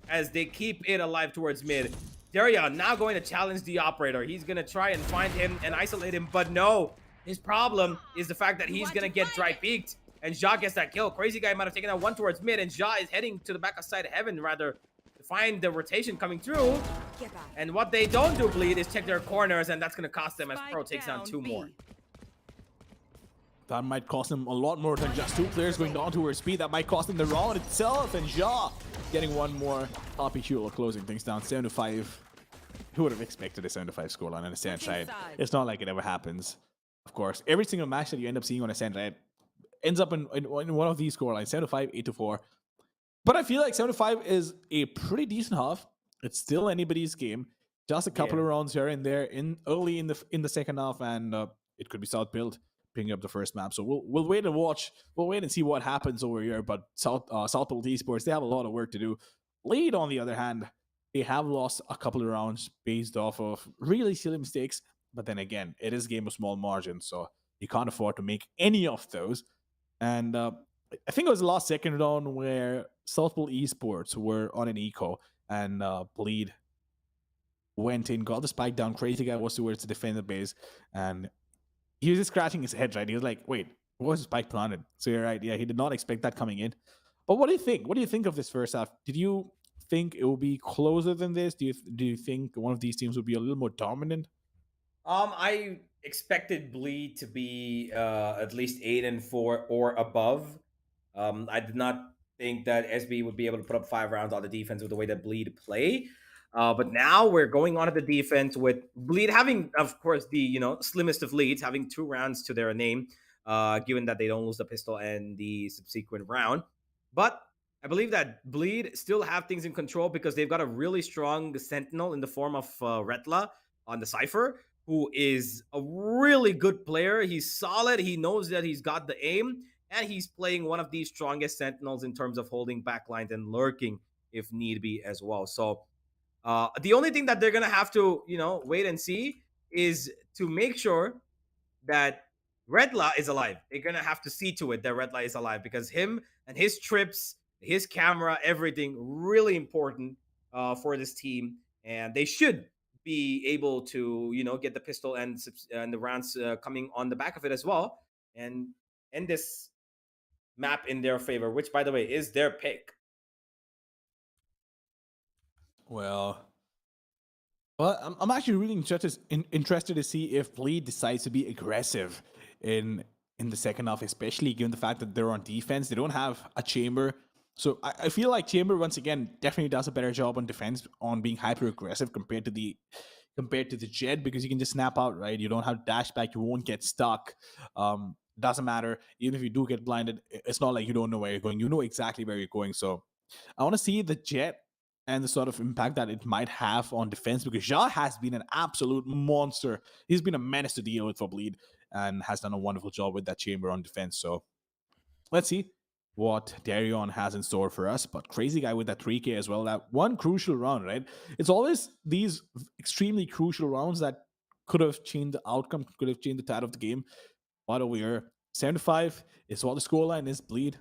as they keep it alive towards mid. Darion now going to challenge the operator. He's going to try and find him and isolate him, but no. His problem is the fact that he's going to get dry peeked, and Ja gets that kill. Crazy Guy might have taken that one towards mid, and Ja is heading to the back of side heaven, rather, to find the rotation coming through. And what they don't do, Bleed, is check their corners, and that's going to cost them as Pro takes down 2 more. That might cost him a lot more than just 2 players going down towards speed. That might cost him the round itself, and Ja getting one more. Papichulo closing things down 7-5. Who would have expected a 7-5 scoreline on Ascent, right? It's not like it ever happens. Of course, every single match that you end up seeing on Ascent, right, ends up in one of these scorelines, 7-5, 8-4. But I feel like 7-5 is a pretty decent half. It's still anybody's game. Just a couple of rounds here and there early in the second half, and it could be South build picking up the first map. So we'll wait and watch. We'll wait and see what happens over here. But South Build Esports, they have a lot of work to do. Lead, on the other hand, they have lost a couple of rounds based off of really silly mistakes. But then again, it is a game of small margins, so you can't afford to make any of those. And I think it was the last second round where South Build Esports were on an eco, and Bleed went in, got the spike down. Crazy Guy was towards the defender base, and he was just scratching his head, right? He was like, wait, what was the spike planted? So you're right, yeah, he did not expect that coming in. But what do you think? What do you think of this first half? Did you think it will be closer than this? Do you think one of these teams will be a little more dominant? I expected Bleed to be at least 8-4 or above. I did not think that SB would be able to put up 5 rounds on the defense with the way that Bleed play. But now we're going on to the defense with Bleed having, of course, the slimmest of leads, having 2 rounds to their name, given that they don't lose the pistol and the subsequent round. But I believe that Bleed still have things in control because they've got a really strong sentinel in the form of Retla on the Cypher, who is a really good player. He's solid. He knows that he's got the aim, and he's playing one of the strongest sentinels in terms of holding backlines and lurking if need be as well. So the only thing that they're gonna have to, wait and see is to make sure that Redla is alive. They're gonna have to see to it that Redla is alive, because him and his trips, his camera, everything really important for this team, and they should be able to, get the pistol and the rounds coming on the back of it as well, and end this map in their favor, which, by the way, is their pick. Well, I'm actually really interested to see if Bleed decides to be aggressive in the second half, especially given the fact that they're on defense. They don't have a Chamber. So I feel like Chamber, once again, definitely does a better job on defense, on being hyper aggressive compared to the Jet, because you can just snap out, right? You don't have dash back, you won't get stuck. Doesn't matter. Even if you do get blinded, it's not like you don't know where you're going. You know exactly where you're going. So I want to see the Jet and the sort of impact that it might have on defense, because Ja has been an absolute monster. He's been a menace to deal with for Bleed and has done a wonderful job with that Chamber on defense. So let's see what Darion has in store for us. But Crazy Guy with that 3K as well, that one crucial round, right? It's always these extremely crucial rounds that could have changed the outcome, could have changed the tide of the game. But over here, 7-5 is what the scoreline is. Bleed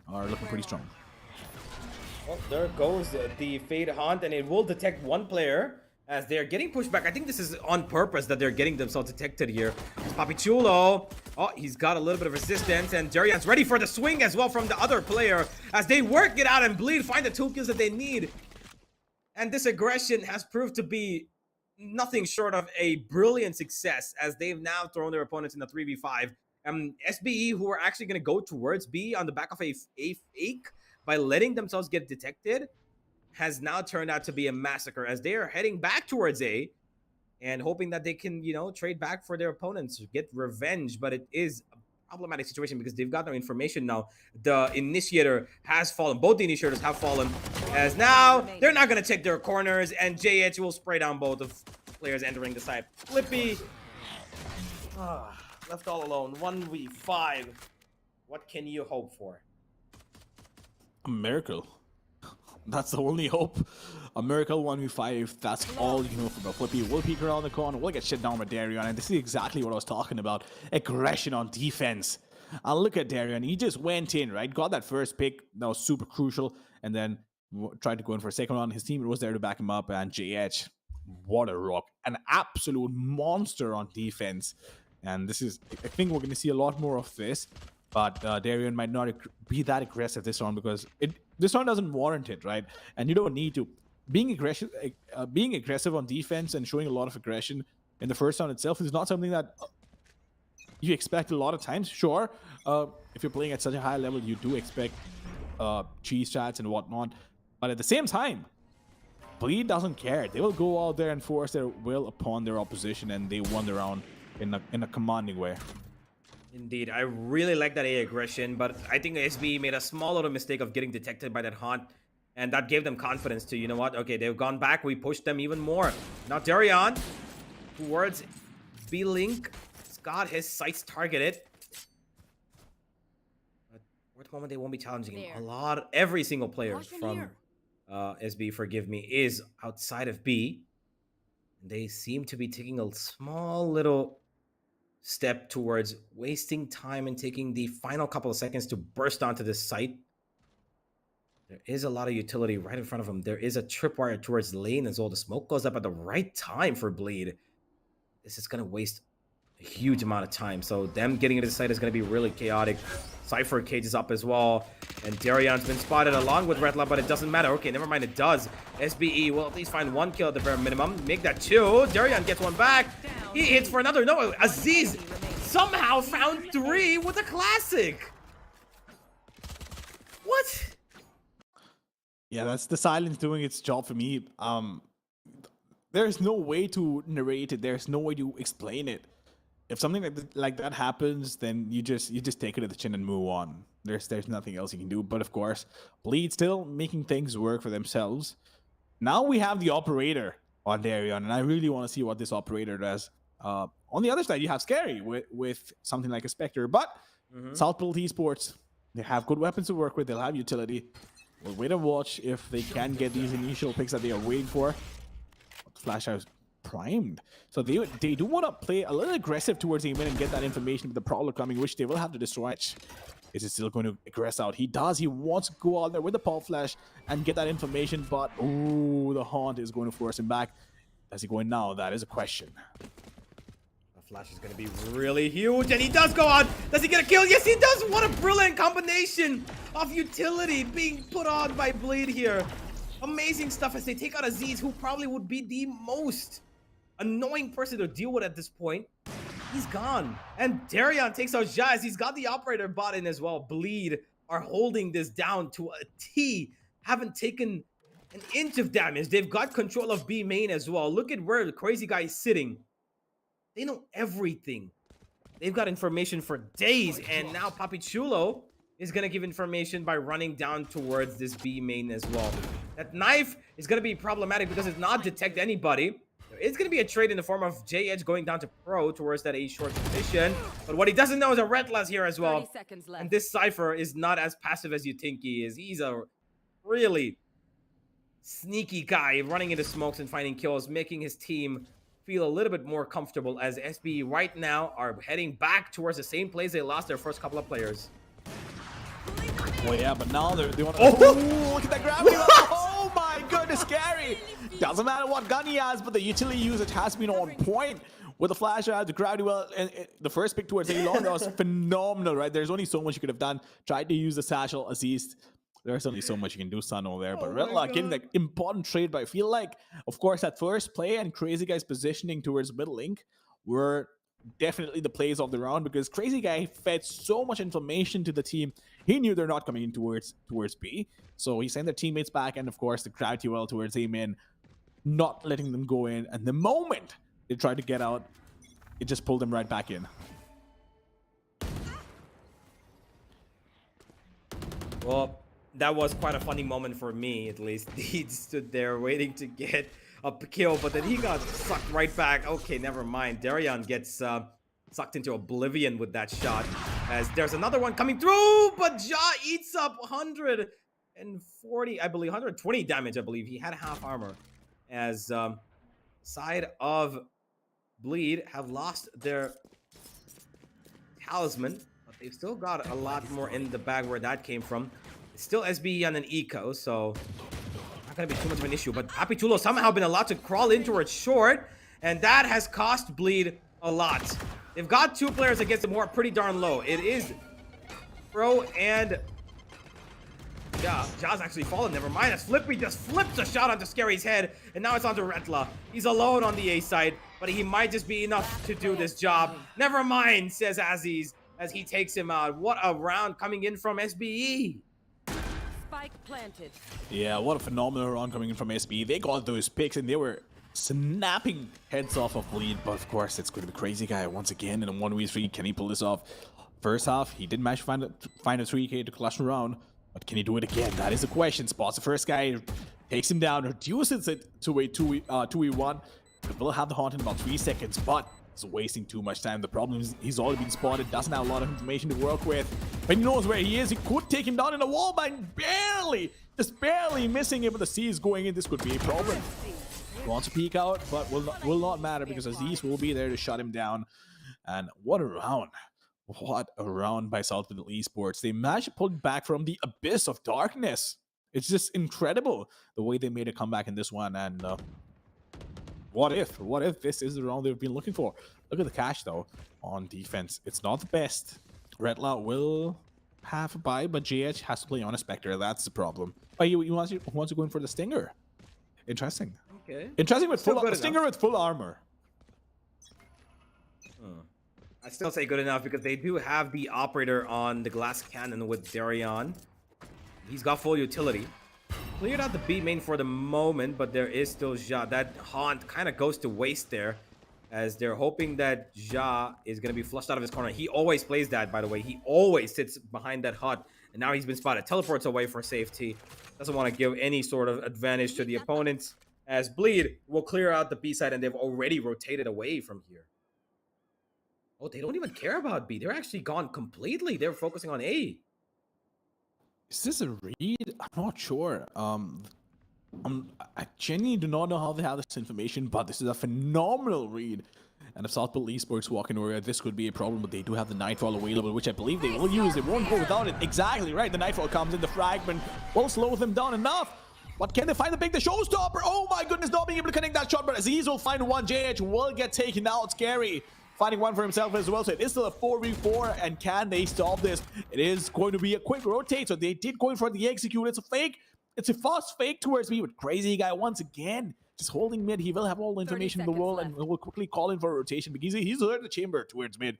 are looking pretty strong. Well, there goes the Fade Hunt, and it will detect one player as they're getting pushed back. I think this is on purpose that they're getting themselves detected here. It's Papichulo. Oh, he's got a little bit of resistance, and Darion's ready for the swing as well from the other player as they work it out, and Bleed find the 2 kills that they need. And this aggression has proved to be nothing short of a brilliant success, as they've now thrown their opponents in a 3v5. SBE, who are actually going to go towards B on the back of a fake by letting themselves get detected, has now turned out to be a massacre, as they are heading back towards A and hoping that they can, trade back for their opponents, get revenge. But it is a problematic situation because they've got no information now. The initiator has fallen. Both the initiators have fallen, as now they're not going to check their corners, and JH will spray down both of players entering the site. Flippy left all alone. 1v5. What can you hope for? A miracle. That's the only hope. A miracle 1v5. That's all you know from Flippy. We'll peek around the corner. We'll get shit down by Darion. And this is exactly what I was talking about. Aggression on defense. And look at Darion. He just went in, right? Got that first pick. That was super crucial. And then tried to go in for a second round. His team was there to back him up, and JH, what a rock, an absolute monster on defense. And this is, I think we're going to see a lot more of this, but Darian might not be that aggressive this round because this round doesn't warrant it, right? And you don't need to. Being aggressive on defense and showing a lot of aggression in the first round itself is not something that you expect a lot of times. Sure, if you're playing at such a high level, you do expect cheese chats and whatnot, but at the same time, Bleed doesn't care. They will go out there and force their will upon their opposition, and they won the round in a commanding way. Indeed, I really like that A aggression, but I think SB made a small little mistake of getting detected by that haunt, and that gave them confidence to, you know what, okay, they've gone back, we pushed them even more. Now Darian, towards B-Link, he's got his sights targeted. But at the moment, they won't be challenging him. Every single player from SB, forgive me, is outside of B. They seem to be taking a small little step towards wasting time and taking the final couple of seconds to burst onto this site. There is a lot of utility right in front of him. There is a tripwire towards lane as well. The smoke goes up at the right time for Bleed. This is going to waste a huge amount of time. So them getting into the site is going to be really chaotic. Cypher cages up as well. And Darian's been spotted along with Redla, but it doesn't matter. Okay, never mind, it does. SBE will at least find one kill at the bare minimum. Make that two. Darian gets one back. He hits for another. No, Aziz somehow found three with a classic. What? Yeah, that's the silence doing its job for me. There's no way to narrate it. There's no way to explain it. If something like that happens, then you just take it to the chin and move on. There's nothing else you can do. But of course, Bleed still making things work for themselves. Now we have the operator on Darian, and I really want to see what this operator does. On the other side, you have Scary with something like a Spectre, but South Build Esports, they have good weapons to work with. They'll have utility. We'll wait and watch if they can get these initial picks that they are waiting for. Flash House primed, so they do want to play a little aggressive towards Amen and get that information with the Prowler coming, which they will have to destroy. Is it still going to aggress out? He does. He wants to go out there with the Pulse Flash and get that information, but oh, the Haunt is going to force him back. Does he go in now? That is a question. The Flash is going to be really huge, and he does go on. Does he get a kill? Yes, he does. What a brilliant combination of utility being put on by Bleed here. Amazing stuff as they take out Aziz, who probably would be the most annoying person to deal with at this point. He's gone. And Darian takes out Jazz. He's got the operator bot in as well. Bleed are holding this down to a T. Haven't taken an inch of damage. They've got control of B main as well. Look at where the crazy guy is sitting. They know everything. They've got information for days. And now Papichulo is going to give information by running down towards this B main as well. That knife is going to be problematic because it's not detect anybody. It's going to be a trade in the form of J-Edge going down to Pro towards that A short position. But what he doesn't know is a Redla's here as well. And this Cypher is not as passive as you think he is. He's a really sneaky guy running into smokes and finding kills, making his team feel a little bit more comfortable as SB right now are heading back towards the same place they lost their first couple of players. Well, yeah, but now they want to... Oh, look at that gravity! Oh my goodness, Scary! Doesn't matter what gun he has, but the utility usage has been on point with the flash out, the gravity well, and the first pick towards A-Long, that was phenomenal, right? There's only so much you could have done. Tried to use the satchel, Aziz. There's only so much you can do, Sun, over there. But Redlock getting that important trade, but I feel like, of course, that first play and Crazy Guy's positioning towards middle link were definitely the plays of the round, because Crazy Guy fed so much information to the team. He knew they're not coming in towards B, so he sent their teammates back, and of course the gravity well towards Amen, not letting them go in. And the moment they tried to get out, it just pulled them right back in. Well, that was quite a funny moment for me, at least. He stood there waiting to get a kill, but then he got sucked right back. Okay, never mind. Darian gets sucked into oblivion with that shot, as there's another one coming through, but Ja eats up 140, I believe, 120 damage, I believe. He had half armor, as side of Bleed have lost their talisman, but they've still got a lot more in the bag where that came from. It's still SB on an eco, so not going to be too much of an issue. But Papi Chulo somehow been allowed to crawl in towards short, and that has cost Bleed a lot. They've got 2 players against him who are pretty darn low. It is Pro and Ja's actually fallen. Never mind. As Flippy just flips a shot onto Scary's head, and now it's onto Retla. He's alone on the A side, but he might just be enough to do this job. Never mind, says Aziz, as he takes him out. What a round coming in from SBE. Spike planted. Yeah, what a phenomenal round coming in from SBE. They got those picks and they were snapping heads off of Bleed, but of course it's going to be Crazy Guy once again in a 1v3. Can he pull this off? First half, he did manage to find a 3k to clutch around, but can he do it again? That is the question. Spots the first guy, takes him down, reduces it to a 2v1. He will have the haunt in about 3 seconds, but he's wasting too much time. The problem is he's already been spotted, doesn't have a lot of information to work with, but he knows where he is. He could take him down in a wall by just barely missing it, but the C is going in. This could be a problem. Wants to peek out, but will not matter because Aziz will be there to shut him down. And what a round. What a round by Southfield Esports. They managed to pull back from the abyss of darkness. It's just incredible the way they made a comeback in this one. And what if this is the round they've been looking for? Look at the cash though on defense. It's not the best. Redla will have a buy, but JH has to play on a Spectre. That's the problem. Oh, you want to go in for the Stinger? Interesting. Okay. Interesting with full Stinger with full armor. I still say good enough because they do have the operator on the glass cannon with Darion. He's got full utility. Cleared out the B main for the moment, but there is still Ja. That haunt kind of goes to waste there, as they're hoping that Ja is going to be flushed out of his corner. He always plays that, by the way. He always sits behind that hut, and now he's been spotted. Teleports away for safety. Doesn't want to give any sort of advantage to the opponents, as Bleed will clear out the B side, and they've already rotated away from here. Oh, they don't even care about B. They're actually gone completely. They're focusing on A. Is this a read? I'm not sure. I genuinely do not know how they have this information, but this is a phenomenal read. And if Southfield Esports walk in area, this could be a problem, but they do have the Nightfall available, which I believe they will use. They won't go without it. Exactly right. The Nightfall comes in. The fragment will slow them down enough. But can they find the showstopper? Oh my goodness, not being able to connect that shot, but Aziz will find one. JH will get taken out. Scary finding one for himself as well. So it is still a 4v4, and can they stop this? It is going to be a quick rotate. So they did go in for the execute. It's a fake. It's a fast fake towards me with Crazy Guy once again. Just holding mid. He will have all the information in the world and will quickly call in for a rotation because he's heard the chamber towards mid.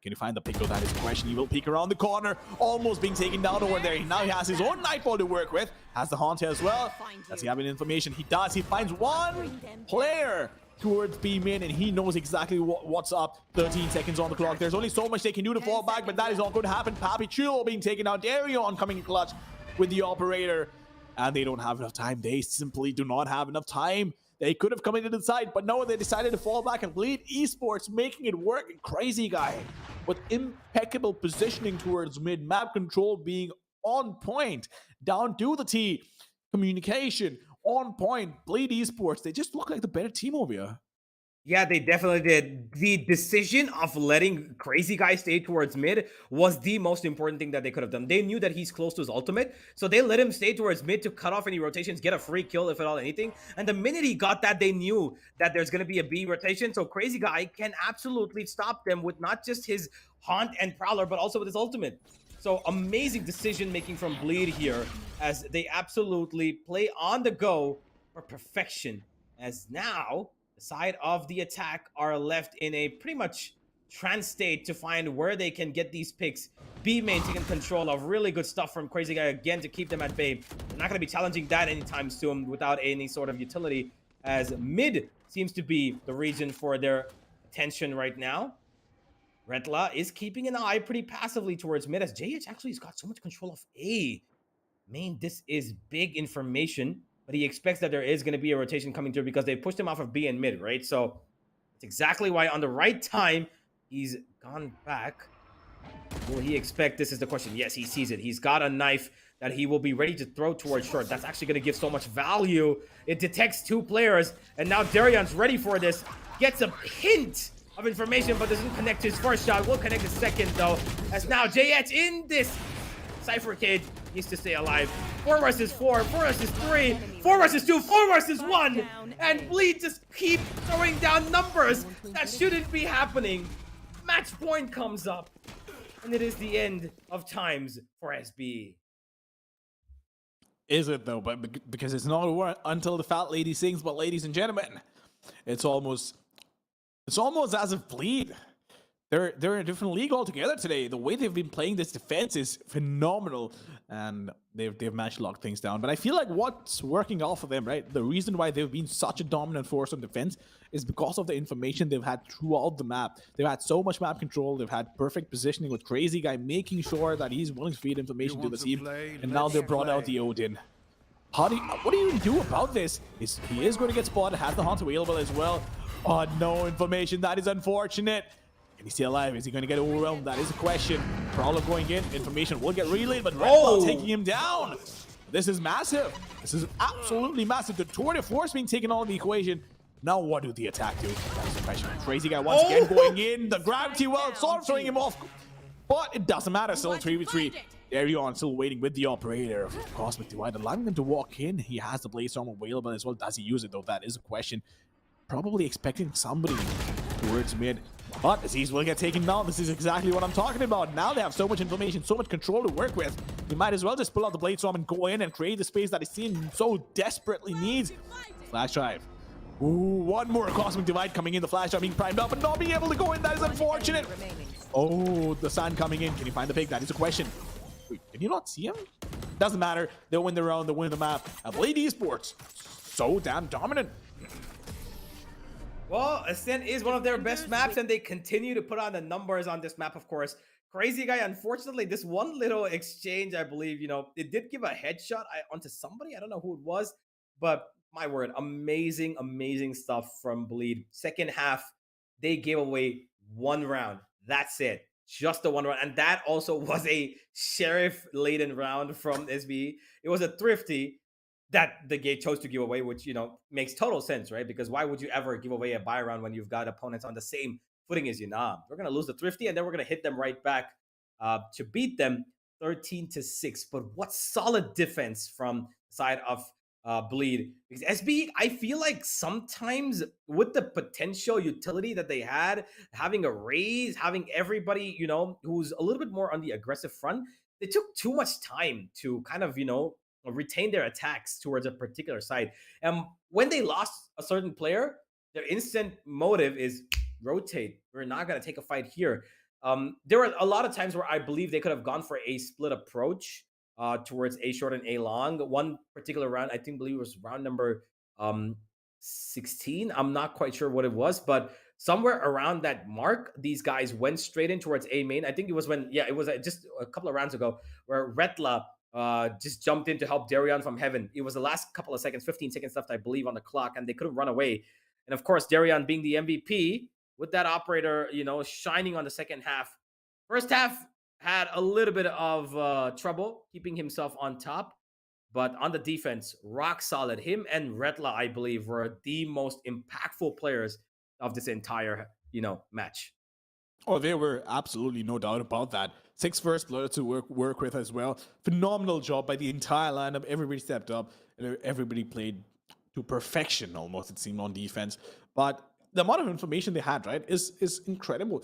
Can you find the pick? That is the question. He will peek around the corner, almost being taken down over there. Now he has his own Nightfall to work with. Has the Haunt as well. Does he have any information? He does. He finds one player towards B main, and he knows exactly what's up. 13 seconds on the clock. There's only so much they can do to fall back, but that is not going to happen. Papi Chulo being taken out. Darion coming clutch with the operator, and they don't have enough time. They simply do not have enough time. They could have come into the side, but no, they decided to fall back and Bleed Esports making it work. Crazy Guy with impeccable positioning towards mid, map control being on point, down to the T, communication on point. Bleed Esports, they just look like the better team over here. Yeah, they definitely did. The decision of letting Crazy Guy stay towards mid was the most important thing that they could have done. They knew that he's close to his ultimate, so they let him stay towards mid to cut off any rotations, get a free kill, if at all anything. And the minute he got that, they knew that there's going to be a B rotation, so Crazy Guy can absolutely stop them with not just his Haunt and Prowler, but also with his ultimate. So amazing decision-making from Bleed here, as they absolutely play on the go for perfection, as now the side of the attack are left in a pretty much trance state to find where they can get these picks. B main taking control of really good stuff from Crazy Guy again to keep them at bay. They're not going to be challenging that anytime soon without any sort of utility, as mid seems to be the region for their attention right now. Retla is keeping an eye pretty passively towards mid, as JH actually has got so much control of A. Main, this is big information, but he expects that there is going to be a rotation coming through because they pushed him off of B and mid, right? So it's exactly why on the right time, he's gone back. Will he expect this is the question? Yes, he sees it. He's got a knife that he will be ready to throw towards short. That's actually going to give so much value. It detects 2 players, and now Darion's ready for this. Gets a hint of information, but doesn't connect his first shot. Will connect his second, though, as now JH in this Cypher Kid needs to stay alive. 4 versus 4, 4 versus 3, 4 versus 2, 4 versus 1. And Bleed just keep throwing down numbers that shouldn't be happening. Match point comes up. And it is the end of times for SB. Is it though? But because it's not over until the fat lady sings. But ladies and gentlemen, it's almost as if Bleed, they're in a different league altogether today. The way they've been playing this defense is phenomenal, and they've managed to lock things down. But I feel like what's working off of them, right? The reason why they've been such a dominant force on defense is because of the information they've had throughout the map. They've had so much map control. They've had perfect positioning with Crazy Guy making sure that he's willing to feed information to the team. And now they've brought out the Odin. What do you do about this? He is going to get spotted. Has the hunt available as well. Oh, no information. That is unfortunate. Can he stay alive? Is he going to get overwhelmed? That is a question. Prowler going in. Information will get relayed, but Redball taking him down. This is massive. This is absolutely massive. The tour de force being taken out of the equation. Now what do the attack do? That is the question. Crazy Guy once again going in. The gravity well, sort of throwing him off. But it doesn't matter. Still 3v3. Darion still waiting with the operator. Cosmic Divide allowing him to walk in. He has the Blaze Storm available as well. Does he use it though? That is a question. Probably expecting somebody towards mid. But Aziz will get taken down. This is exactly what I'm talking about. Now they have so much information, so much control to work with. He might as well just pull out the Blade Storm and go in and create the space that his team so desperately needs. Flash drive. Ooh, one more Cosmic Divide coming in. The Flash drive being primed up, but not being able to go in. That is unfortunate. Oh, the Sun coming in. Can he find the pick? That is a question. Wait, can you not see him? Doesn't matter. They'll win the round. They'll win the map. And Blade Esports, so damn dominant. Well, Ascent is one of their best maps, and they continue to put on the numbers on this map, of course. Crazy Guy, unfortunately, this one little exchange, I believe, it did give a headshot onto somebody. I don't know who it was, but my word, amazing, amazing stuff from Bleed. Second half, they gave away 1 round. That's it. Just the 1 round. And that also was a sheriff-laden round from SB. It was a thrifty that the gate chose to give away, which, makes total sense, right? Because why would you ever give away a buy round when you've got opponents on the same footing as you? Nah, we're going to lose the thrifty, and then we're going to hit them right back to beat them 13-6. But what solid defense from the side of Bleed. Because SB, I feel like sometimes with the potential utility that they had, having a raise, having everybody, who's a little bit more on the aggressive front, they took too much time to kind of, retain their attacks towards a particular side. And when they lost a certain player, their instant motive is rotate. We're not going to take a fight here. There were a lot of times where I believe they could have gone for a split approach towards A short and A long. One particular round, I believe it was round number 16. I'm not quite sure what it was, but somewhere around that mark, these guys went straight in towards A main. I think it was when, it was just a couple of rounds ago where Retla just jumped in to help Darion from heaven. It was the last couple of seconds, 15 seconds left, I believe, on the clock, and they couldn't run away. And of course, Darion being the MVP with that operator, shining on the second half. First half had a little bit of trouble keeping himself on top, but on the defense, rock solid. Him and Retla, I believe, were the most impactful players of this entire, match. Oh, there were absolutely no doubt about that. 6 first blood to work with as well. Phenomenal job by the entire lineup. Everybody stepped up and everybody played to perfection almost, it seemed, on defense. But the amount of information they had, right, is incredible.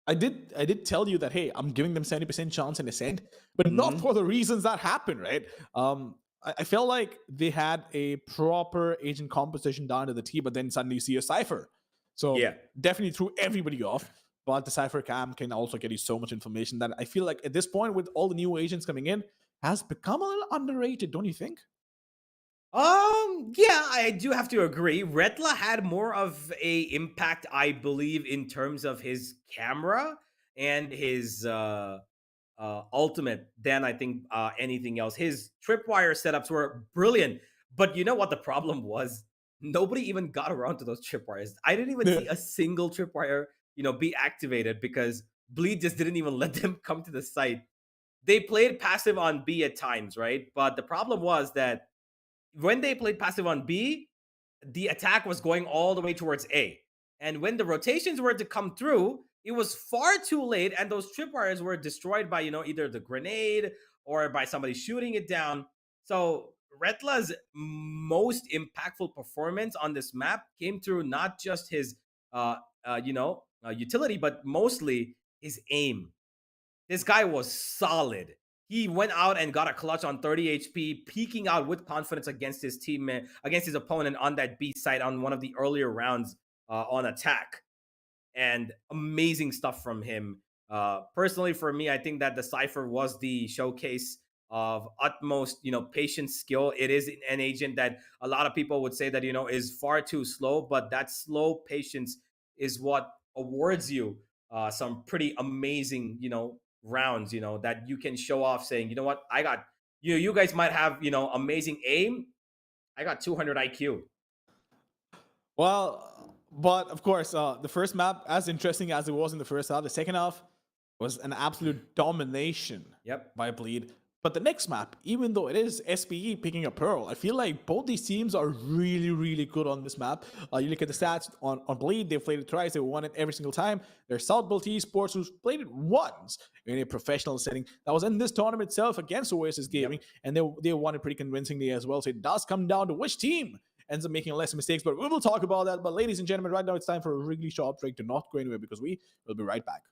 I did tell you that, hey, I'm giving them 70% chance in Ascent, but not for the reasons that happened, right? I felt like they had a proper agent composition down to the T, but then suddenly you see a Cypher. So definitely threw everybody off. But the Cypher cam can also get you so much information that I feel like at this point, with all the new agents coming in, has become a little underrated, don't you think? Yeah, I do have to agree. Retla had more of a impact, I believe, in terms of his camera and his ultimate than I think anything else. His tripwire setups were brilliant, but you know what the problem was? Nobody even got around to those tripwires. I didn't even see a single tripwire, be activated because Bleed just didn't even let them come to the site. They played passive on B at times, right? But the problem was that when they played passive on B, the attack was going all the way towards A. And when the rotations were to come through, it was far too late, and those tripwires were destroyed by either the grenade or by somebody shooting it down. So Retla's most impactful performance on this map came through not just his utility, but mostly his aim. This guy was solid. He went out and got a clutch on 30 HP, peeking out with confidence against his teammate, against his opponent on that B site on one of the earlier rounds on attack. And amazing stuff from him. Personally, for me, I think that the Cypher was the showcase of utmost, patience, skill. It is an agent that a lot of people would say that, is far too slow, but that slow patience is what awards you some pretty amazing, rounds, that you can show off saying, you know what, I got, you guys might have, amazing aim. I got 200 IQ. Well, but of course, the first map, as interesting as it was in the first half, the second half was an absolute domination by Bleed. But the next map, even though it is SPE picking up Pearl, I feel like both these teams are really, really good on this map. You look at the stats on Bleed, they've played it twice, they won it every single time. There's Southbolt Esports, who's played it once in a professional setting. That was in this tournament itself against Oasis Gaming, and they won it pretty convincingly as well. So it does come down to which team ends up making less mistakes, but we will talk about that. But ladies and gentlemen, right now it's time for a really short break. Do not go anywhere because we will be right back.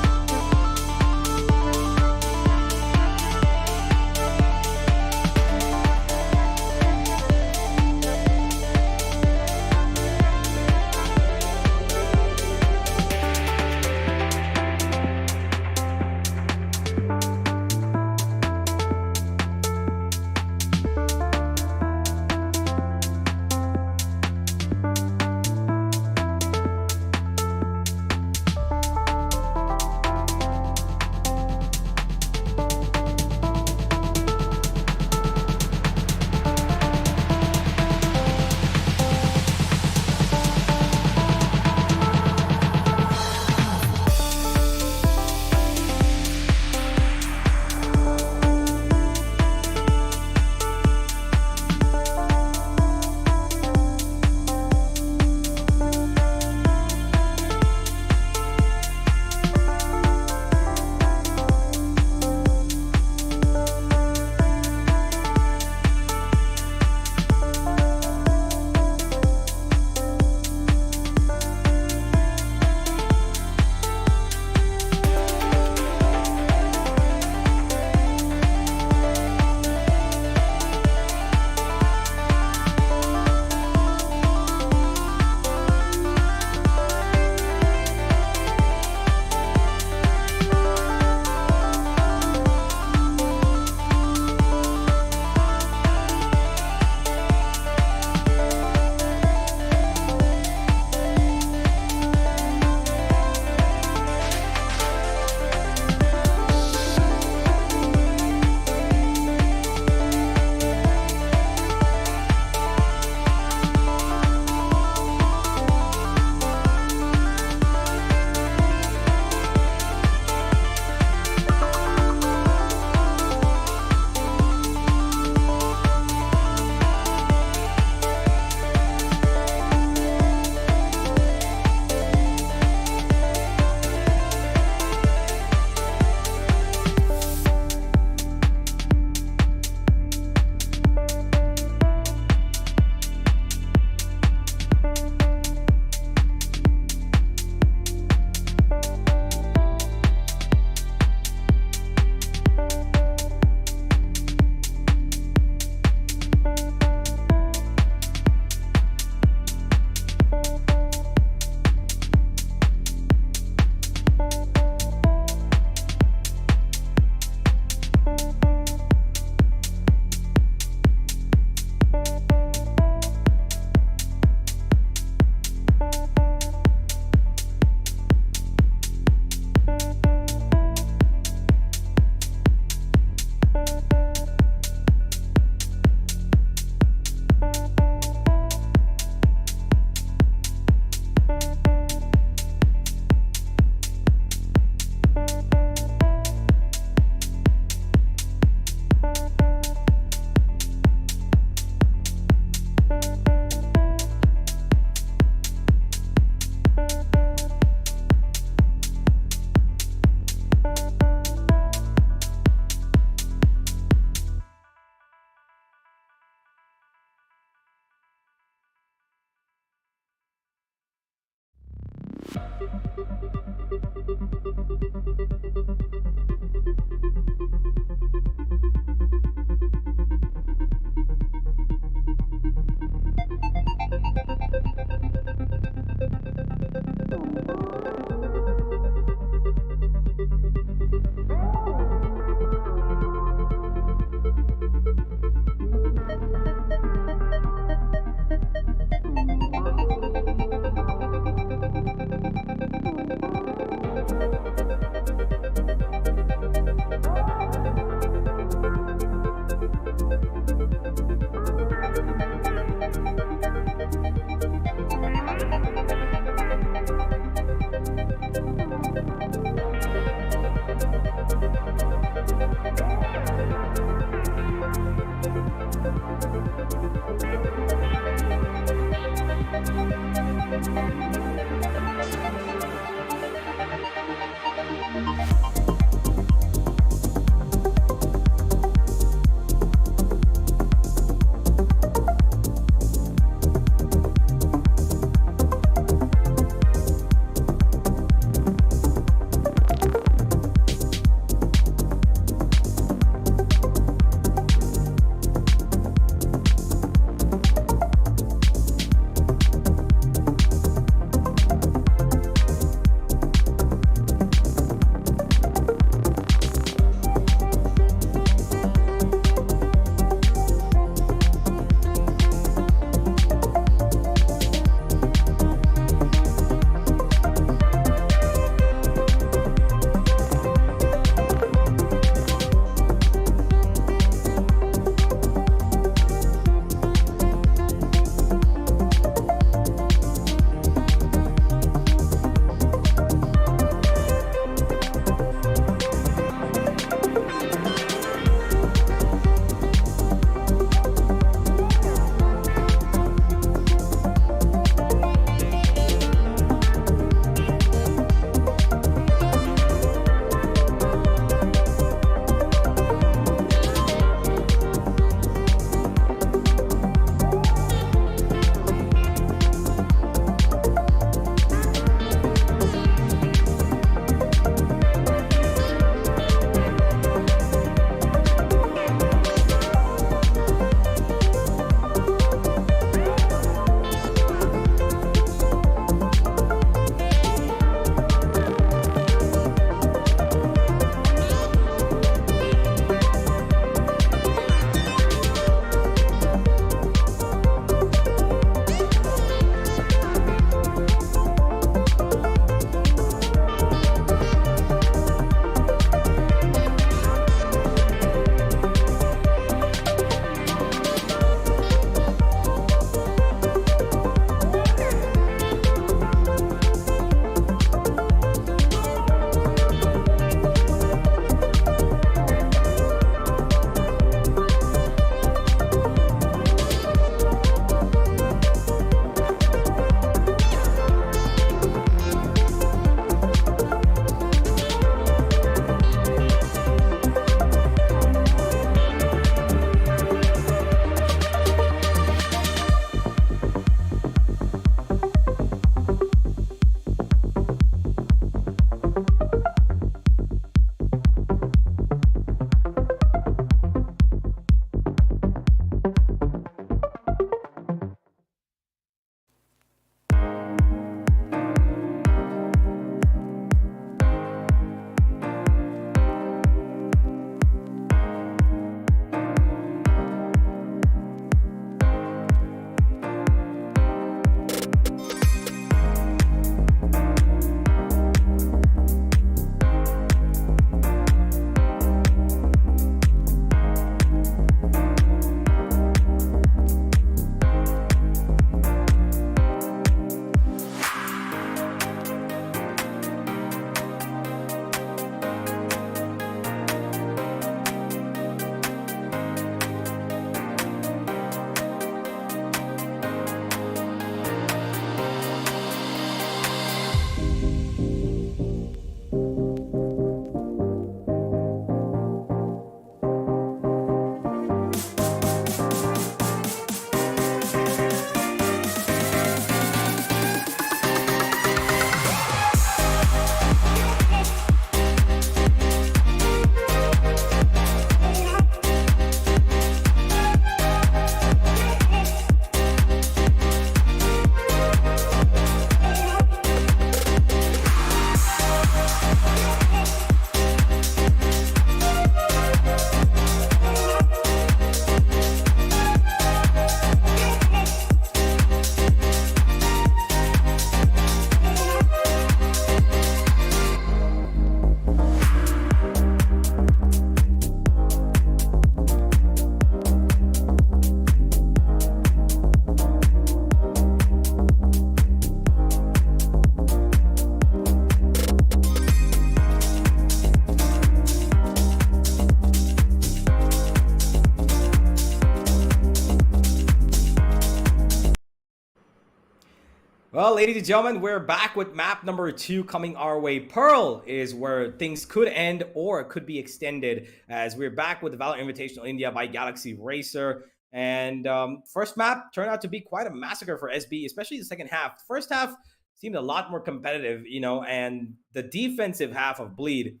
Well, ladies and gentlemen, we're back with map number 2 coming our way. Pearl is where things could end or could be extended, as we're back with the Valorant Invitational India by Galaxy Racer. And first map turned out to be quite a massacre for SB, especially the second half. The first half seemed a lot more competitive, and the defensive half of Bleed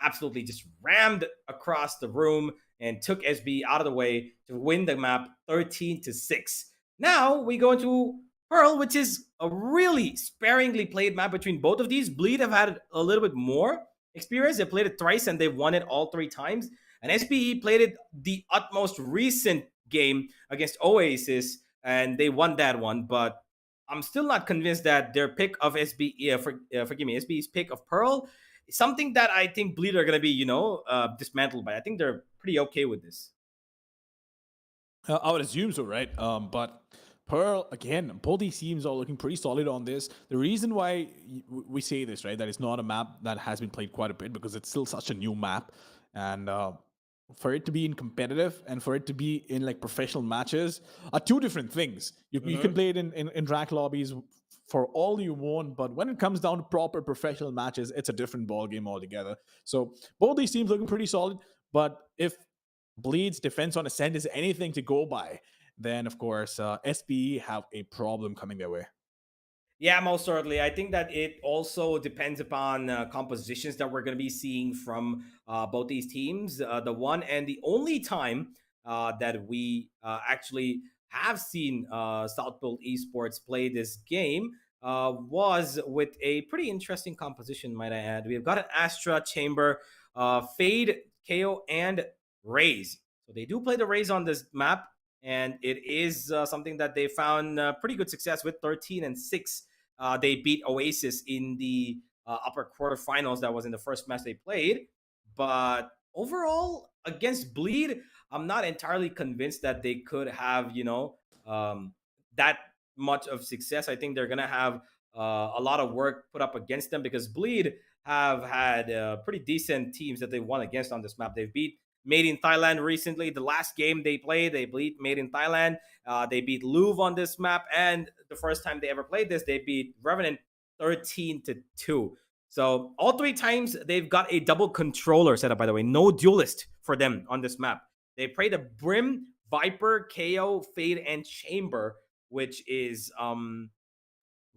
absolutely just rammed across the room and took SB out of the way to win the map 13-6. Now we go into Pearl, which is a really sparingly played map between both of these. Bleed have had a little bit more experience. They played it thrice and they've won it all 3 times. And SPE played it the utmost recent game against Oasis and they won that one. But I'm still not convinced that their pick of SBE, forgive me, SBE's pick of Pearl is something that I think Bleed are going to be, dismantled by. I think they're pretty okay with this. I would assume so, right? But Pearl, again, both these teams are looking pretty solid on this. The reason why we say this, right, that it's not a map that has been played quite a bit because it's still such a new map. And for it to be in competitive and for it to be in like professional matches are two different things. You can play it in rank lobbies for all you want, but when it comes down to proper professional matches, it's a different ball game altogether. So both these teams looking pretty solid, but if Bleed's defense on Ascent is anything to go by, then of course SPE have a problem coming their way. Yeah, most certainly. I think that it also depends upon compositions that we're going to be seeing from both these teams. The one and the only time that we actually have seen Southfield Esports play this game was with a pretty interesting composition, might I add. We've got an Astra, Chamber, Fade, KO, and Raze. So they do play the Raze on this map, and it is something that they found pretty good success with 13-6. They beat Oasis in the upper quarterfinals. That was in the first match they played. But overall, against Bleed, I'm not entirely convinced that they could have, that much of success. I think they're going to have a lot of work put up against them because Bleed have had pretty decent teams that they won against on this map. They've beat Made in Thailand recently. The last game they played, they beat Made in Thailand. They beat Louvre on this map, and the first time they ever played this, they beat Revenant 13-2. So all 3 times they've got a double controller setup. By the way, no duelist for them on this map. They played a Brim, Viper, KO, Fade, and Chamber, which is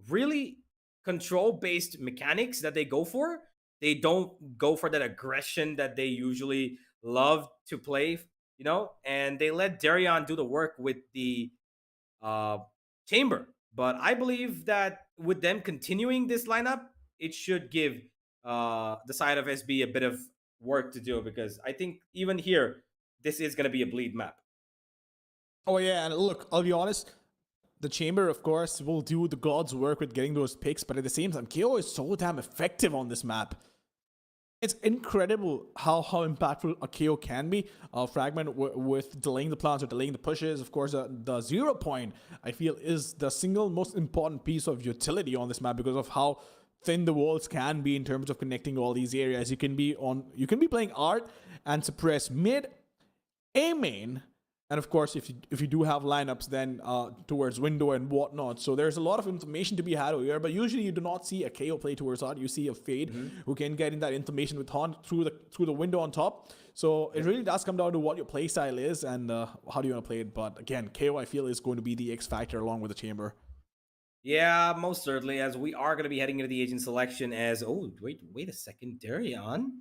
really control-based mechanics that they go for. They don't go for that aggression that they usually love to play, and they let Darion do the work with the Chamber. But I believe that with them continuing this lineup, it should give the side of SB a bit of work to do because I think even here, this is going to be a Bleed map. Oh yeah, and look, I'll be honest, the Chamber, of course, will do the God's work with getting those picks, but at the same time, KO is so damn effective on this map. It's incredible how impactful a KO can be. Fragment with delaying the plants or delaying the pushes. Of course, the 0 point, I feel, is the single most important piece of utility on this map because of how thin the walls can be in terms of connecting all these areas. You can be playing art and suppress mid, A main, and of course, if you do have lineups, then towards window and whatnot. So there's a lot of information to be had over here. But usually you do not see a KO play towards art. You see a Fade who can get in that information with Haunt through the window on top. So it really does come down to what your play style is and how do you want to play it. But again, KO I feel is going to be the X factor along with the Chamber. Yeah, most certainly, as we are going to be heading into the agent selection as, wait a second, Darion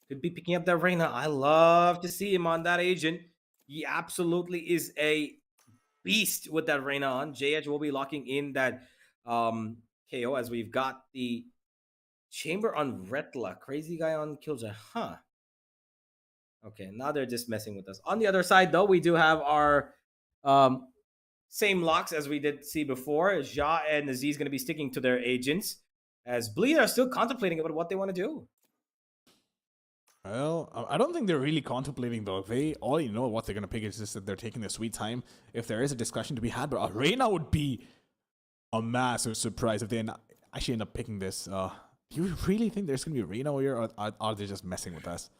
could be picking up that Reyna. I love to see him on that agent. He absolutely is a beast with that Reyna on. JH will be locking in that KO as we've got the Chamber on Retla. Crazy guy on Killjoy. Huh. Okay, now they're just messing with us. On the other side, though, we do have our same locks as we did see before. Ja and Aziz going to be sticking to their agents as Bleed are still contemplating about what they want to do. Well, I don't think they're really contemplating though. They already know what they're going to pick. It's just that they're taking their sweet time. If there is a discussion to be had, but Arena would be a massive surprise if they actually end up picking this. Do you really think there's going to be Arena here, or are they just messing with us?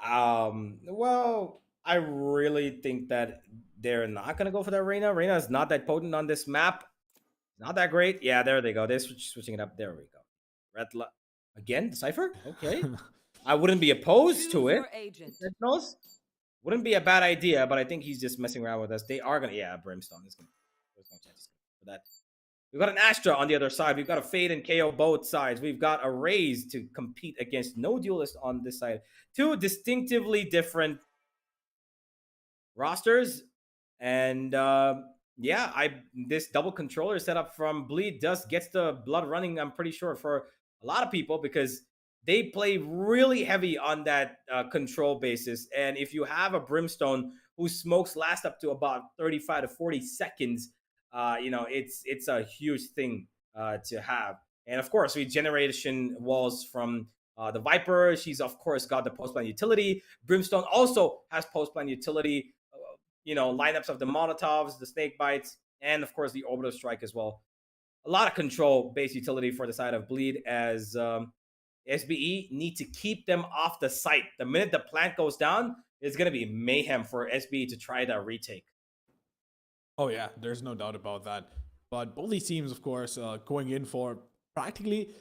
Well, I really think that they're not going to go for that Reyna. Reyna is not that potent on this map. Not that great. Yeah, there they go. They're switching it up. There we go. Again, Cypher? Okay. I wouldn't be opposed to Choose it. your agent. Sentinels? Wouldn't be a bad idea, but I think he's just messing around with us. They are gonna, yeah, Brimstone is gonna. There's no chance for that. We've got an Astra on the other side. We've got a Fade and KO both sides. We've got a Raze to compete against. No Duelist on this side. Two distinctively different rosters, and yeah, this double controller setup from Bleed just gets the blood running. I'm pretty sure for a lot of people because they play really heavy on that control basis, and if you have a Brimstone whose smokes last up to about 35 to 40 seconds, it's a huge thing to have. And of course, regeneration walls from the Viper. She's of course got the post plan utility. Brimstone also has post plan utility. Lineups of the Molotovs, the Snake Bites, and of course the Orbital Strike as well. A lot of control base utility for the side of Bleed as SBE need to keep them off the site. The minute the plant goes down, it's going to be mayhem for SBE to try that retake. Oh yeah, there's no doubt about that. But both these teams, of course, going in for practically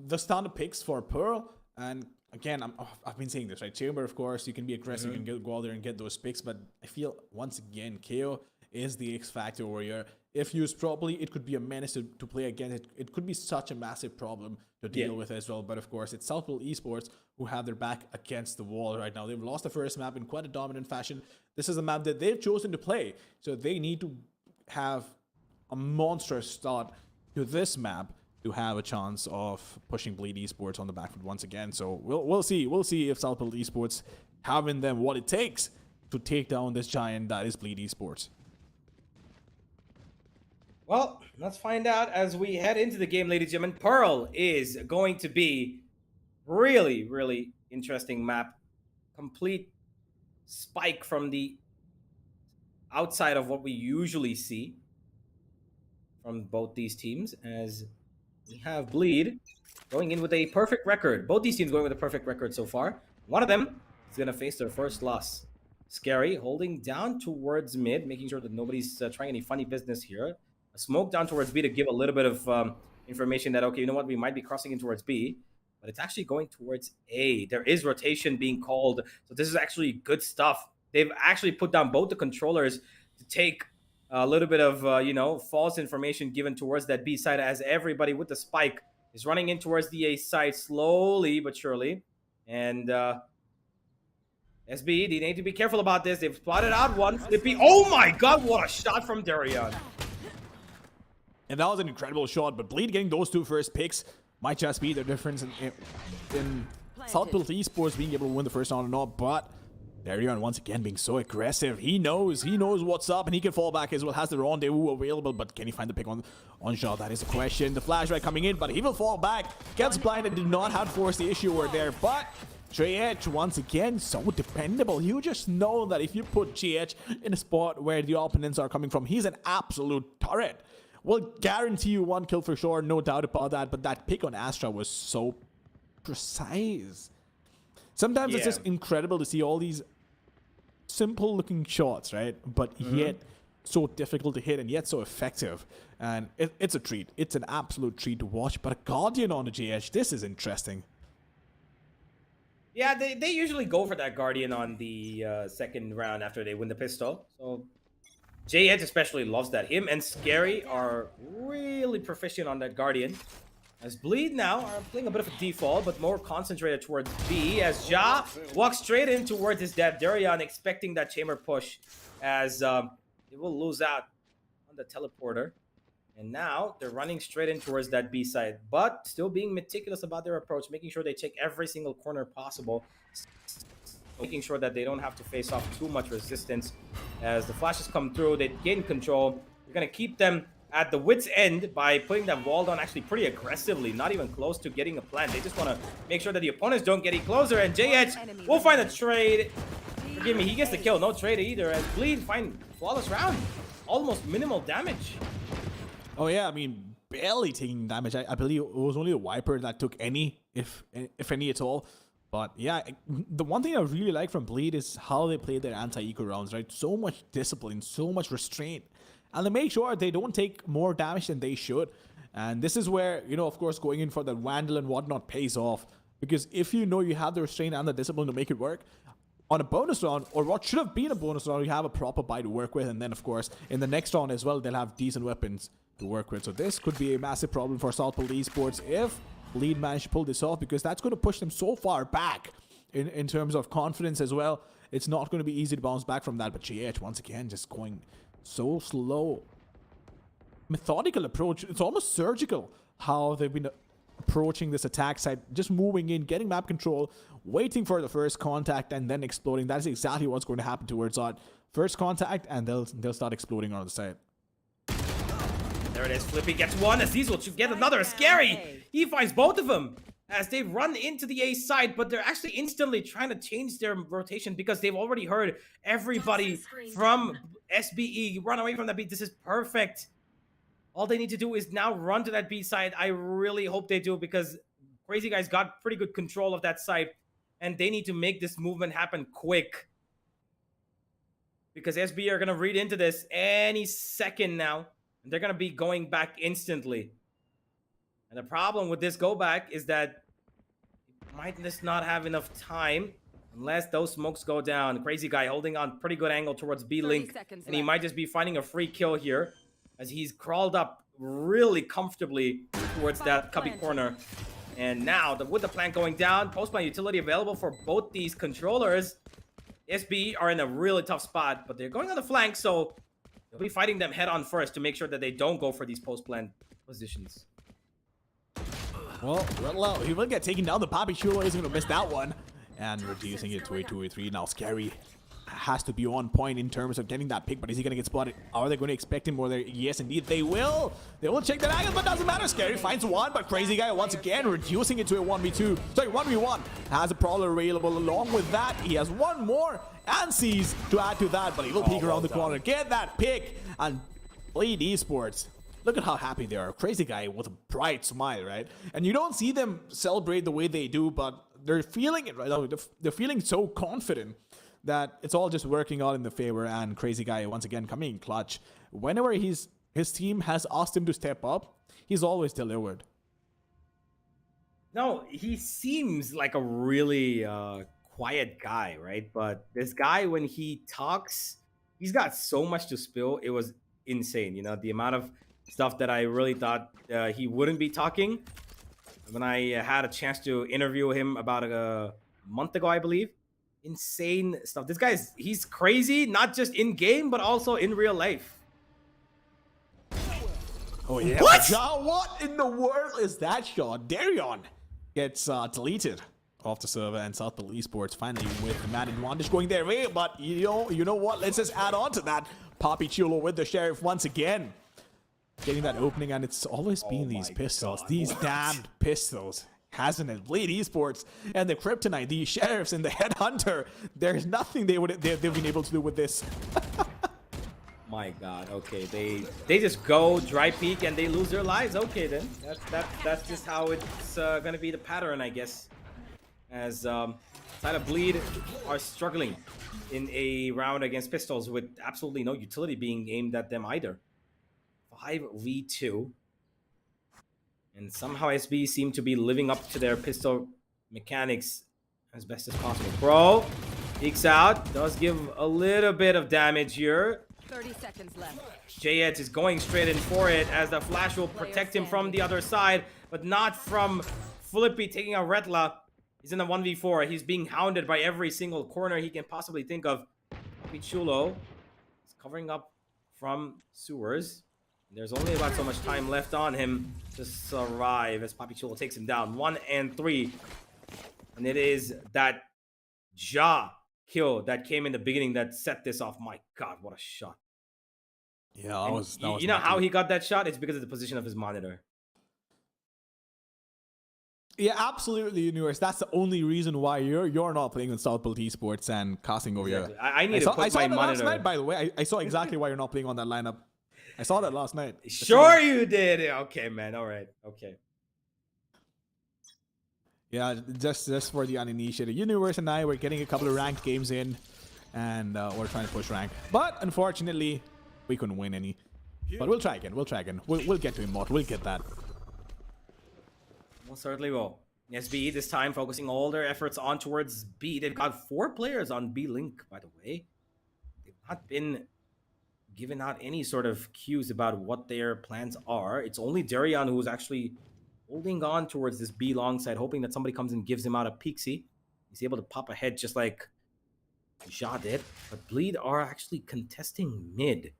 the standard picks for Pearl. And again, I've been saying this, right? Chamber, of course, you can be aggressive and go out there and get those picks. But I feel, once again, KO is the X factor over here. If used properly, it could be a menace to play against. It could be such a massive problem to deal with as well. But of course, it's Southwell Esports who have their back against the wall right now. They've lost the first map in quite a dominant fashion. This is a map that they've chosen to play. So they need to have a monstrous start to this map to have a chance of pushing Bleed Esports on the back foot once again. So we'll see. We'll see if Southwell Esports have in them what it takes to take down this giant that is Bleed Esports. Well, let's find out as we head into the game, ladies and gentlemen. Pearl is going to be really, really interesting map. Complete spike from the outside of what we usually see from both these teams, as we have Bleed going in with a perfect record. Both these teams going with a perfect record so far. One of them is going to face their first loss. Scary holding down towards mid, making sure that nobody's trying any funny business here. A smoke down towards B to give a little bit of information that, okay, you know what, we might be crossing in towards B, but it's actually going towards A. There is rotation being called, so this is actually good stuff. They've actually put down both the controllers to take a little bit of, false information given towards that B side, as everybody with the spike is running in towards the A side slowly but surely. And SB, they need to be careful about this. They've plotted out one. Flippy. Oh my god, what a shot from Darion. And that was an incredible shot, but Bleed getting those two first picks might just be the difference in Southwell Esports being able to win the first round or not. But Darion once again being so aggressive. He knows what's up, and he can fall back as well. Has the rendezvous available, but can he find the pick on shot? That is the question. The flashback coming in, but he will fall back. Gets blinded, did not have force the issue over there, but JH once again so dependable. You just know that if you put JH in a spot where the opponents are coming from, he's an absolute turret. Will guarantee you one kill for sure, no doubt about that. But that pick on Astra was so precise. Sometimes it's just incredible to see all these simple looking shots, right? But yet so difficult to hit and yet so effective. And it's a treat. It's an absolute treat to watch. But a Guardian on a JH, this is interesting. Yeah, they usually go for that Guardian on the second round after they win the pistol. So JH especially loves that. Him and Scary are really proficient on that Guardian. As Bleed now are playing a bit of a default, but more concentrated towards B, as Ja walks straight in towards his dad, Darion, expecting that chamber push, as they will lose out on the teleporter. And now they're running straight in towards that B side, but still being meticulous about their approach, making sure they check every single corner possible, making sure that they don't have to face off too much resistance. As the flashes come through, they gain control. They're going to keep them at the wit's end by putting that wall down actually pretty aggressively, not even close to getting a plan. They just want to make sure that the opponents don't get any closer, and JH will find a trade. Forgive me, he gets the kill, no trade either, and Bleed find flawless round. Almost minimal damage. Oh yeah, I mean, barely taking damage. I believe it was only a Viper that took any, if any at all. But yeah, the one thing I really like from Bleed is how they play their anti-eco rounds, right? So much discipline, so much restraint. and they make sure they don't take more damage than they should. And this is where, you know, of course, going in for the Vandal and whatnot pays off. Because if you know you have the restraint and the discipline to make it work, on a bonus round, or what should have been a bonus round, you have a proper buy to work with. And then, of course, in the next round as well, they'll have decent weapons to work with. So this could be a massive problem for South Pole Esports if Lead managed to pull this off, because that's going to push them so far back in terms of confidence as well. It's not going to be easy to bounce back from that. But GH, once again, just going so slow. Methodical approach. It's almost surgical how they've been approaching this attack side, just moving in, getting map control, waiting for the first contact, and then exploding. That is exactly what's going to happen towards Odd. First contact, and they'll start exploding on the side. There it is. Flippy gets one as these will get another. Scary. He finds both of them as they run into the A side, but they're actually instantly trying to change their rotation because they've already heard everybody from SBE run away from that B. This is perfect. All they need to do is now run to that B side. I really hope they do, because Crazy Guys got pretty good control of that side, and they need to make this movement happen quick, because SBE are going to read into this any second now, and they're going to be going back instantly. And the problem with this go back is that you might just not have enough time unless those smokes go down. Crazy Guy holding on pretty good angle towards B link, and he might just be finding a free kill here as he's crawled up really comfortably towards that cubby corner. And now, with the plant going down, post-plant utility available for both these controllers. SBE are in a really tough spot, but they're going on the flank, so they'll be fighting them head-on first to make sure that they don't go for these post-plant positions. Well, he will get taken down. The Papi Chulo isn't going to miss that one. And reducing it to a 2v3. Now, Scary has to be on point in terms of getting that pick, but is he going to get spotted? Are they going to expect him more there? Yes, indeed, they will. They will check that angle, but doesn't matter. Scary finds one, but Crazy Guy once again reducing it to a 1v2. Sorry, 1v1. Has a Prowler available. Along with that, he has one more and sees to add to that, but he will peek around the corner, get that pick, and Lead Esports. Look at how happy they are. Crazy Guy with a bright smile, right? And you don't see them celebrate the way they do, but they're feeling it right now. They're feeling so confident that it's all just working out in the favor. And Crazy Guy once again coming in clutch. Whenever his team has asked him to step up, he's always delivered. No, he seems like a really quiet guy, right? But this guy, when he talks, he's got so much to spill. It was insane, you know, the amount of stuff that I really thought he wouldn't be talking. When I had a chance to interview him about a month ago, I believe. Insane stuff. This guy's, he's crazy, not just in game, but also in real life. Oh yeah. What? What in the world is that shot? Darion gets deleted off the server, and South Pole Esports finally with the man advantage going their way. But you know what? Let's just add on to that. Papi Chulo with the Sheriff once again. Getting that opening, and it's always been these pistols. These damned pistols. Hasn't it? Lead Esports and the Kryptonite, the Sheriffs and the Headhunter. There's nothing they've been able to do with this. My God. Okay, they just go dry peak and they lose their lives. Okay, then that's just how it's gonna be the pattern, I guess. As Side of Bleed are struggling in a round against pistols with absolutely no utility being aimed at them either. 5v2. And somehow SB seem to be living up to their pistol mechanics as best as possible. Bro peeks out, does give a little bit of damage here. 30 seconds left. J-Edge is going straight in for it as the flash will protect him from the other side, but not from Flippy taking out Retla. He's in a 1v4. He's being hounded by every single corner he can possibly think of. Pichulo is covering up from sewers. There's only about so much time left on him to survive as Papi Chulo takes him down. 1 and 3. And it is that jaw kill that came in the beginning that set this off. My God, what a shot. Yeah, that was you know how he got that shot? It's because of the position of his monitor. Yeah, absolutely, Universe. That's the only reason why you're not playing on South Pole Esports and casting over here. I need to put my monitor. Last night, by the way. I saw exactly why you're not playing on that lineup. I saw that last night. Sure you did. Okay, man. All right. Okay. Yeah, just for the uninitiated. Universe and I were getting a couple of ranked games in, and we're trying to push rank. But unfortunately, we couldn't win any. But we'll try again. We'll try again. We'll get to Immortal. We'll get that. Most certainly will. SBE this time focusing all their efforts on towards B. They've got 4 players on B Link, by the way. They've not been given out any sort of cues about what their plans are. It's only Darion who's actually holding on towards this B long side, hoping that somebody comes and gives him out a Pixie. He's able to pop ahead just like Ja did. But Bleed are actually contesting mid.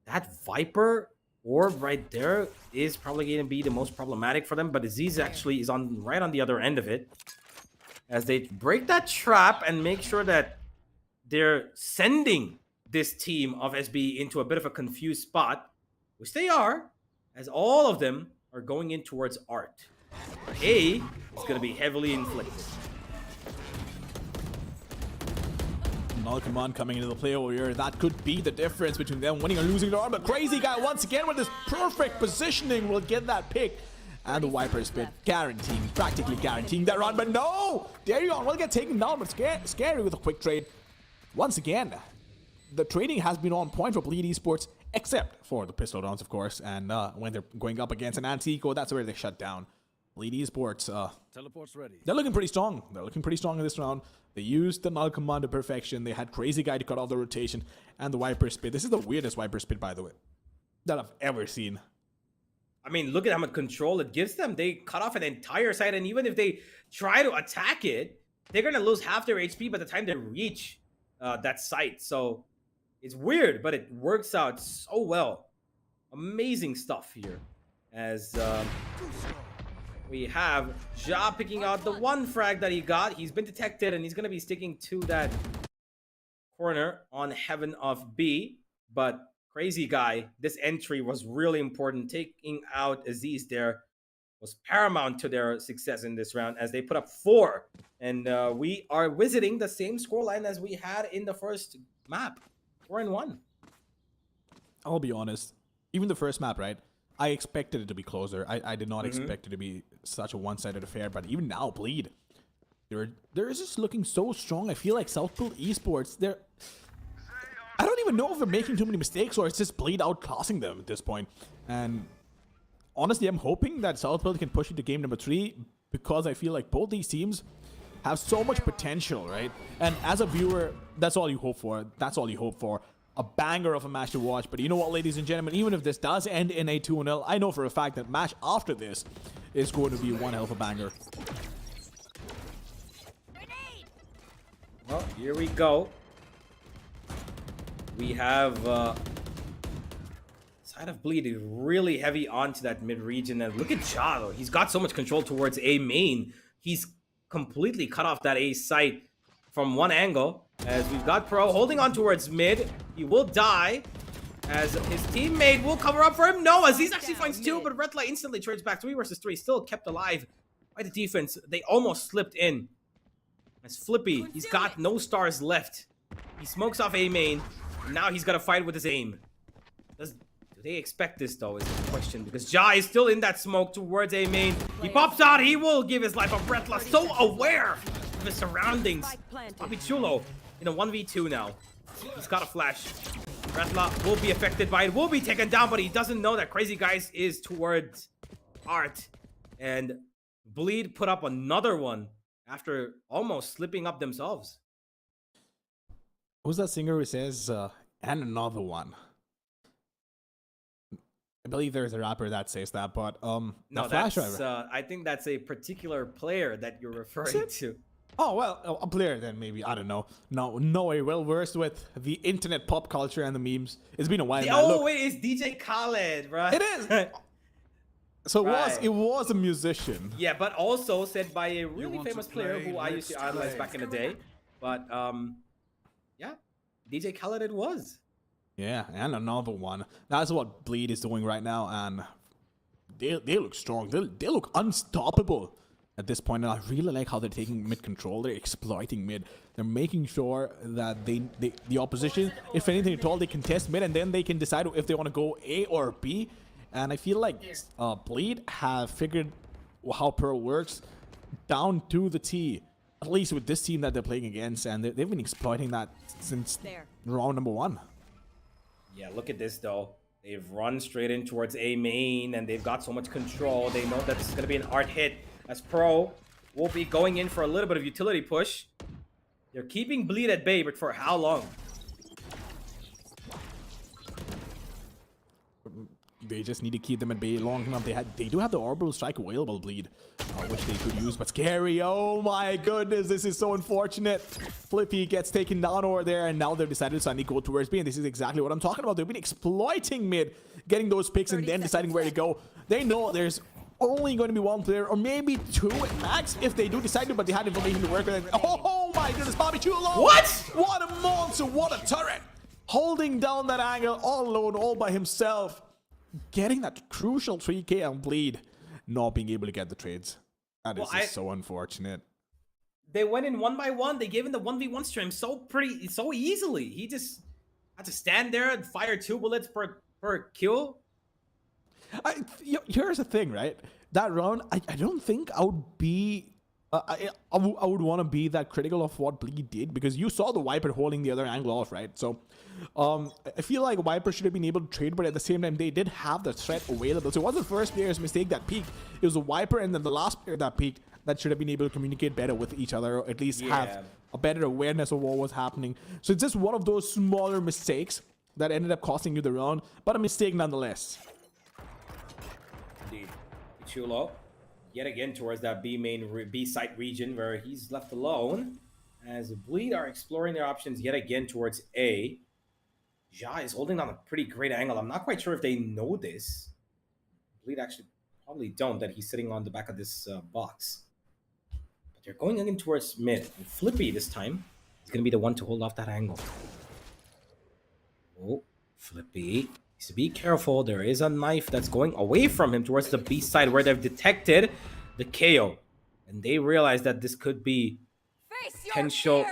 That Viper orb right there is probably going to be the most problematic for them. But Aziz actually is on right on the other end of it. As they break that trap and make sure that they're sending this team of SB into a bit of a confused spot, which they are, as all of them are going in towards Art. A is going to be heavily inflicted. Malcolm coming into the play over here. That could be the difference between them winning or losing their arm. But Crazy Guy once again with this perfect positioning will get that pick. And the Viper spit guaranteeing, practically guaranteeing that run. But no! Darion will get taken down, but scary with a quick trade. Once again, the trading has been on point for Bleed Esports, except for the pistol rounds, of course. And when they're going up against an anti-eco, that's where they shut down. Bleed Esports, teleport's ready. They're looking pretty strong. They're looking pretty strong in this round. They used the null command to perfection. They had Crazy Guy to cut off the rotation. And the Viper spit. This is the weirdest Viper spit, by the way, that I've ever seen. I mean, look at how much control it gives them. They cut off an entire side, and even if they try to attack it, they're going to lose half their HP by the time they reach that site. So it's weird, but it works out so well. Amazing stuff here. As we have Ja picking out the one frag that he got. He's been detected, and he's going to be sticking to that corner on Heaven of B. But Crazy Guy, this entry was really important. Taking out Aziz there was paramount to their success in this round as they put up 4. And we are visiting the same scoreline as we had in the first map. 4-1. I'll be honest. Even the first map, right? I expected it to be closer. I did not expect it to be such a one-sided affair. But even now, Bleed, they're just looking so strong. I feel like South Pole Esports, I don't even know if they're making too many mistakes or it's just Bleed outclassing them at this point. And honestly, I'm hoping that South Pole can push into game number 3 because I feel like both these teams have so much potential, right? And as a viewer, that's all you hope for. That's all you hope for. A banger of a match to watch. But you know what, ladies and gentlemen, even if this does end in a 2-0, I know for a fact that match after this is going to be one hell of a banger. Well, here we go. We have side of Bleed is really heavy onto that mid region. And look at Ja, though. He's got so much control towards A main. He's completely cut off that A site from one angle. As we've got Pro holding on towards mid. He will die. As his teammate will cover up for him. No, Aziz actually finds 2, but Red Light instantly trades back 3 versus 3. Still kept alive by the defense. They almost slipped in. As Flippy, he's got no stars left. He smokes off A main. Now he's got to fight with his aim. Do they expect this, though, is the question. Because Ja is still in that smoke towards A main. He pops out. He will give his life up. Bretla so aware of his surroundings. Bobby Chulo in a 1v2 now. He's got a flash. Bretla will be affected by it. Will be taken down, but he doesn't know that Crazy Guys is towards Art. And Bleed put up another one after almost slipping up themselves. Who's that singer who says, and another one? I believe there's a rapper that says that, but no, Flash that's I think that's a particular player that you're referring to. Oh, well, a player then maybe. I don't know. No way well versed with the internet pop culture and the memes. It's been a while. Oh, wait, it's DJ Khaled, right? It is. So Right. it was a musician. Yeah, but also said by a really famous player who I used to idolize back in the day. But yeah, DJ Khaled it was. Yeah, and another one. That's what Bleed is doing right now, and they look strong. They look unstoppable at this point, and I really like how they're taking mid control. They're exploiting mid. They're making sure that the opposition, if anything at all, they contest mid, and then they can decide if they want to go A or B. And I feel like Bleed have figured how Pro works down to the T, at least with this team that they're playing against, and they've been exploiting that since round number 1. Yeah, look at this though. They've run straight in towards A main, and they've got so much control. They know that this is going to be an art hit, as Pro will be going in for a little bit of utility push. They're keeping Bleed at bay, but for how long? They just need to keep them at bay long enough. They do have the orbital strike available, Bleed, which they could use, but Scary, oh my goodness, this is so unfortunate. Flippy gets taken down over there, and now they've decided to suddenly go towards B, and this is exactly what I'm talking about. They've been exploiting mid, getting those picks, and then deciding where to go. They know there's only going to be one player, or maybe two at max, if they do decide to, but they had information to work with. Oh my goodness, Bobby too alone. What? What a monster, what a turret. Holding down that angle all alone, all by himself. Getting that crucial 3k on Bleed, not being able to get the trades. That is just so unfortunate. They went in 1-by-1. They gave him the 1v1 stream so easily. He just had to stand there and fire 2 bullets per kill. Here's the thing, right? That round, I don't think I would be... I would want to be that critical of what Bleed did, because you saw the Viper holding the other angle off, right? So I feel like Viper should have been able to trade, but at the same time they did have the threat available. So it wasn't the first player's mistake that peaked. It was the Viper and then the last player that peaked that should have been able to communicate better with each other, or at least have a better awareness of what was happening. So it's just one of those smaller mistakes that ended up costing you the round, but a mistake nonetheless. Indeed. Chulo yet again towards that B site region where he's left alone, as Bleed are exploring their options yet again towards A. Ja is holding on a pretty great angle. I'm not quite sure if they know this. Bleed actually probably don't, that he's sitting on the back of this box. But they're going in towards mid. And Flippy this time is going to be the one to hold off that angle. Oh, Flippy needs to be careful. There is a knife that's going away from him towards the B side where they've detected the KO. And they realize that this could be potential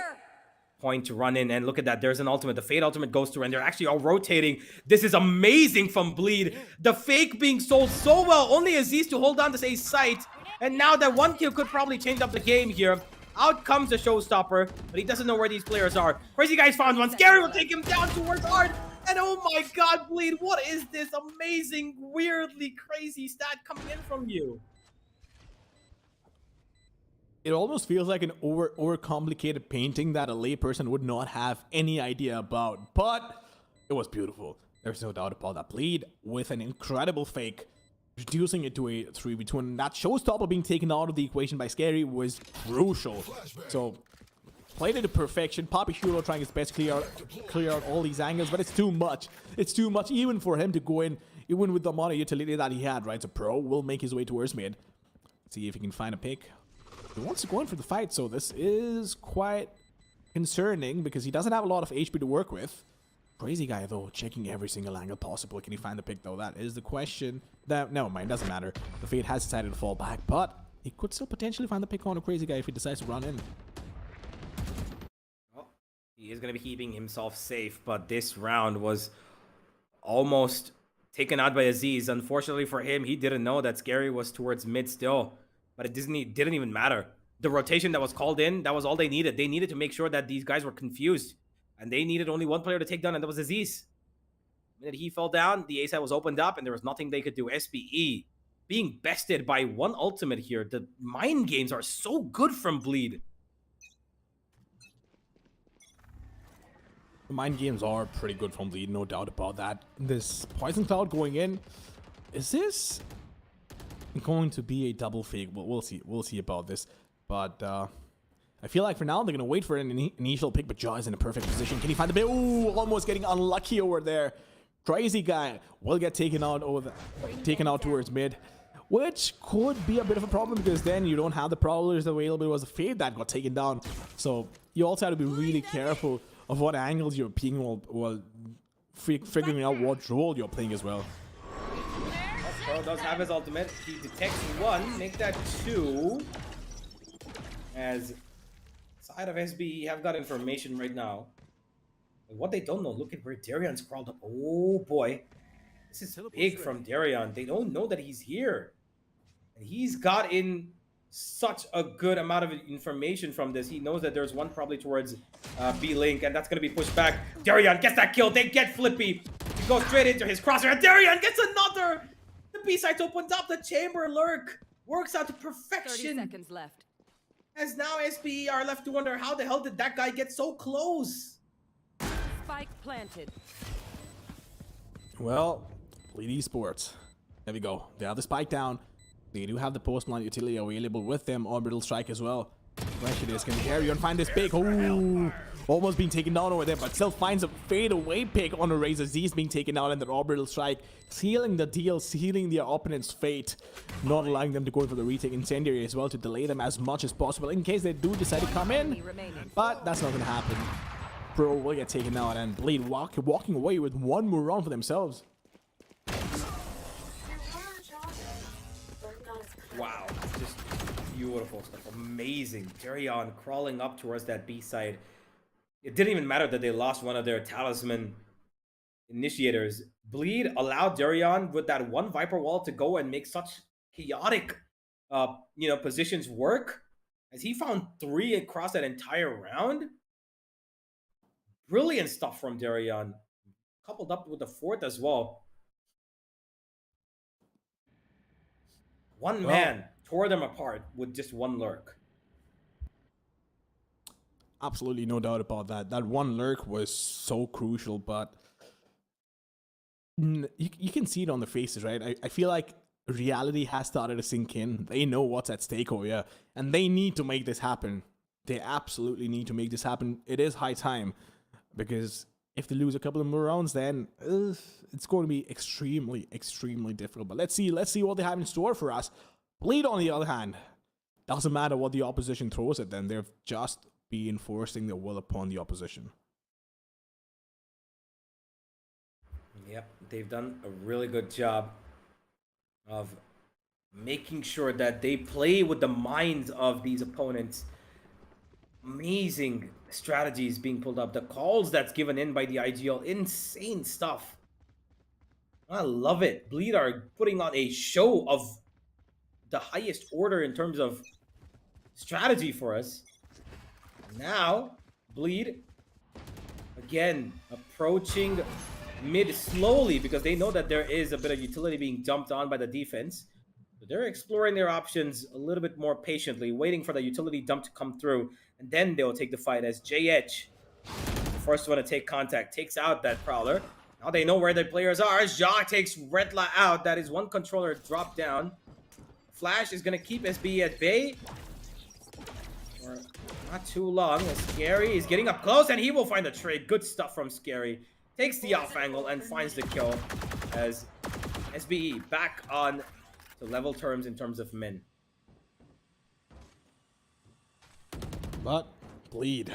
point to run in. And look at that. There's an ultimate. The Fade ultimate goes through, and they're actually all rotating. This is amazing from Bleed. The fake being sold so well. Only Aziz to hold on to A site. And now that one kill could probably change up the game here. Out comes the showstopper, but he doesn't know where these players are. Crazy Guy's found one. Scary will take him down towards Art. And oh my god, Bleed, what is this amazing, weirdly crazy stat coming in from you? It almost feels like an overcomplicated painting that a layperson would not have any idea about, but it was beautiful. There's no doubt about that. Bleed with an incredible fake, reducing it to a 3v2, and that showstopper being taken out of the equation by Scary was crucial. So played it to perfection. Poppy Shuro trying his best to clear out all these angles, but it's too much. It's too much even for him to go in, even with the amount of utility that he had, right? So Pro will make his way towards mid. See if he can find a pick. He wants to go in for the fight, so this is quite concerning because he doesn't have a lot of HP to work with. Crazy Guy, though, checking every single angle possible. Can he find the pick, though? That is the question. Never mind, doesn't matter. The Fade has decided to fall back, but he could still potentially find the pick on a Crazy Guy if he decides to run in. Well, he is going to be keeping himself safe, but this round was almost taken out by Aziz. Unfortunately for him, he didn't know that Scary was towards mid still. But it didn't even matter. The rotation that was called in, that was all they needed. They needed to make sure that these guys were confused. And they needed only one player to take down, and that was Aziz. The minute he fell down, the A side was opened up, and there was nothing they could do. SBE being bested by one ultimate here. The mind games are so good from Bleed. The mind games are pretty good from Bleed, no doubt about that. This Poison Cloud going in. Is this going to be a double fake? Well, we'll see about this, but I feel like for now they're gonna wait for an initial pick, but Ja is in a perfect position. Can he find the bit? Ooh, almost getting unlucky over there. Crazy Guy will get taken out towards mid, which could be a bit of a problem because then you don't have the prowlers available. It was a Fade that got taken down, so you also have to be really careful of what angles you're peeking while figuring out what role you're playing as well. Pro does have his ultimate. He detects one, make that two. As side of SB have got information right now. But what they don't know, look at where Darion's crawled up. Oh boy. This is big from Darion. They don't know that he's here. And he's got in such a good amount of information from this. He knows that there's one probably towards B-Link, and that's going to be pushed back. Darion gets that kill. They get Flippy. Goes straight into his crosshair. Darian gets another! The B-side opens up. The chamber lurk works out to 30 perfection. seconds left. As now SBE are left to wonder how the hell did that guy get so close? Spike planted. Well, Bleed Esports. There we go. They have the spike down. They do have the post-plant utility available with them. Orbital strike as well. Question is, can Darian find this pick? Oh, almost being taken down over there, but still finds a fade-away pick on a Razor. Z's being taken down and the orbital strike, sealing the deal, sealing their opponent's fate, not allowing them to go for the retake incendiary as well to delay them as much as possible in case they do decide to come in. But that's not going to happen. Pro will get taken out and Bleed walking away with one more round for themselves. Wow, just beautiful stuff. Amazing. Darian crawling up towards that B side. It didn't even matter that they lost one of their talisman initiators. Bleed allowed Darian with that one Viper wall to go and make such chaotic positions work. As he found 3 across that entire round. Brilliant stuff from Darian. Coupled up with the 4th as well. One man tore them apart with just one lurk. Absolutely no doubt about that. That one lurk was so crucial, but you can see it on their faces, right? I feel like reality has started to sink in. They know what's at stake over here, and they need to make this happen. They absolutely need to make this happen. It is high time, because if they lose a couple of more rounds, then it's going to be extremely, extremely difficult. But let's see what they have in store for us. Bleed, on the other hand, doesn't matter what the opposition throws at them. They've just been enforcing their will upon the opposition. Yep, they've done a really good job of making sure that they play with the minds of these opponents. Amazing strategies being pulled up. The calls that's given in by the IGL, insane stuff. I love it. Bleed are putting on a show of the highest order in terms of strategy for us. Now, Bleed, again, approaching mid slowly because they know that there is a bit of utility being dumped on by the defense. But they're exploring their options a little bit more patiently, waiting for the utility dump to come through, and then they'll take the fight as JH, the first one to take contact, takes out that Prowler. Now they know where their players are. Ja takes Redla out. That is one controller dropped down. Flash is going to keep SB at bay. For not too long. Scary is getting up close, and he will find the trade. Good stuff from Scary. Takes the off angle and finds the kill as SBE back on to level terms in terms of men. But Bleed,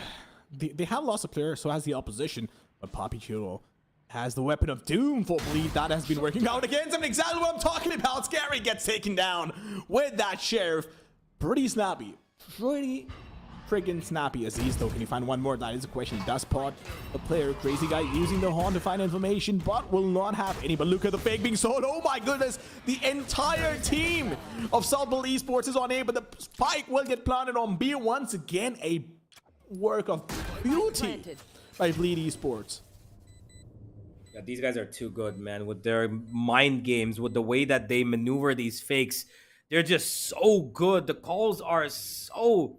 they have lost a player, so has the opposition. But Poppy Churro has the weapon of doom for Bleed. That has been working out against him. Exactly what I'm talking about. Scary gets taken down with that sheriff. Pretty snappy. Pretty friggin' snappy. Aziz, though, can you find one more? That is the question. He does spot the player. Crazy guy using the horn to find information, but will not have any. But look at the fake being sold. Oh my goodness. The entire team of South Ball Esports is on A, but the spike will get planted on B. Once again, a work of beauty by Bleed Esports. Yeah, these guys are too good, man. With their mind games, with the way that they maneuver these fakes, they're just so good. The calls are so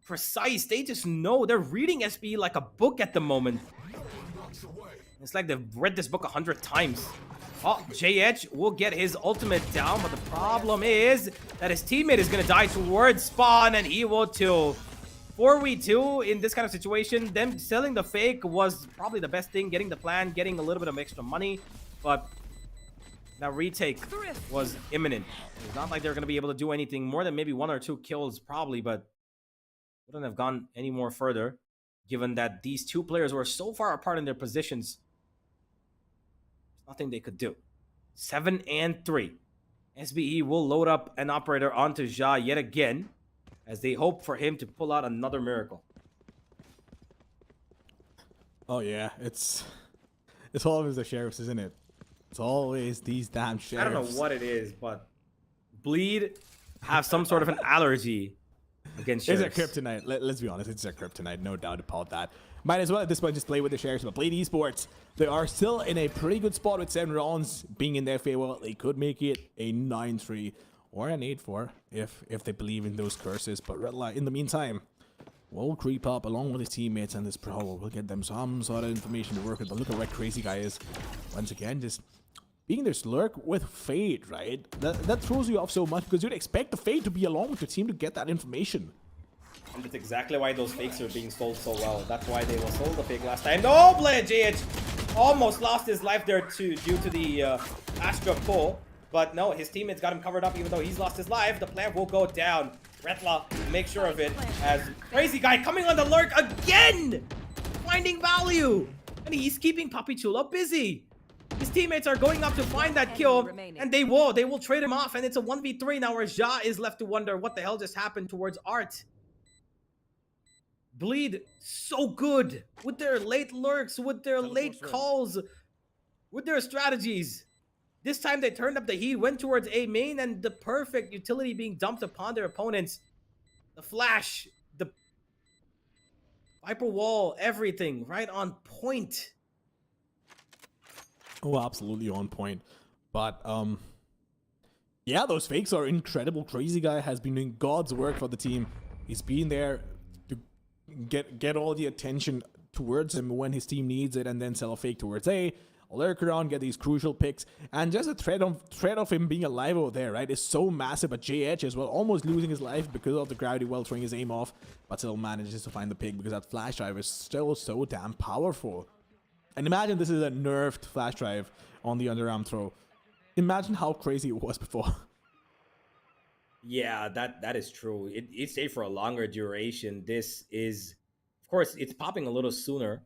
precise. They just know. They're reading SBE like a book at the moment. It's like they've read this book 100 times. Oh, JH will get his ultimate down, but the problem is that his teammate is going to die towards spawn, and he will too. 4v2 in this kind of situation. Them selling the fake was probably the best thing. Getting the plan, getting a little bit of extra money, but that retake was imminent. It's not like they're going to be able to do anything more than maybe 1 or 2 kills probably, but wouldn't have gone any more further given that these two players were so far apart in their positions. There's nothing they could do. 7 and 3. SBE will load up an operator onto Ja yet again as they hope for him to pull out another miracle. Oh yeah, it's always the sheriffs, isn't it? It's always these damn sheriffs. I don't know what it is, but Bleed have some sort of an allergy against It's a shares. kryptonite. Let's be honest, it's a kryptonite, no doubt about that. Might as well at this point just play with the shares, but Blade Esports, they are still in a pretty good spot with 7 rounds being in their favor. They could make it a 9-3 or an 8-4 if they believe in those curses. But in the meantime, will creep up along with his teammates, and this pro will get them some sort of information to work with. But look at what Crazy Guy is. Once again, just being their Slurk with Fade, right? That throws you off so much because you'd expect the Fade to be along with your team to get that information. And that's exactly why those fakes are being sold so well. That's why they were sold the fake last time. Oh, Blade GH almost lost his life there too due to the Astra pull. But no, his teammates got him covered up even though he's lost his life. The plant will go down. Retla make sure of it as Crazy Guy coming on the lurk again! Finding value! And he's keeping Papi Chulo busy. His teammates are going up to find that kill, and they will trade him off, and it's a 1v3 now where Ja is left to wonder what the hell just happened towards Art. Bleed so good with their late lurks, with their late calls, with their strategies. This time they turned up the heat, went towards A main, and the perfect utility being dumped upon their opponents. The flash, the Viper wall, everything right on point. Oh, absolutely on point. But yeah, those fakes are incredible. Crazy Guy has been doing God's work for the team. He's been there to get all the attention towards him when his team needs it, and then sell a fake towards A, lurk around, get these crucial picks, and just a threat of him being alive over there, right, is so massive. But JH as well, almost losing his life because of the gravity well, throwing his aim off, but still manages to find the pick because that flash drive is still so damn powerful. And imagine this is a nerfed flash drive on the underarm throw. Imagine how crazy it was before. Yeah, that is true. It stayed for a longer duration. This is, of course, it's popping a little sooner,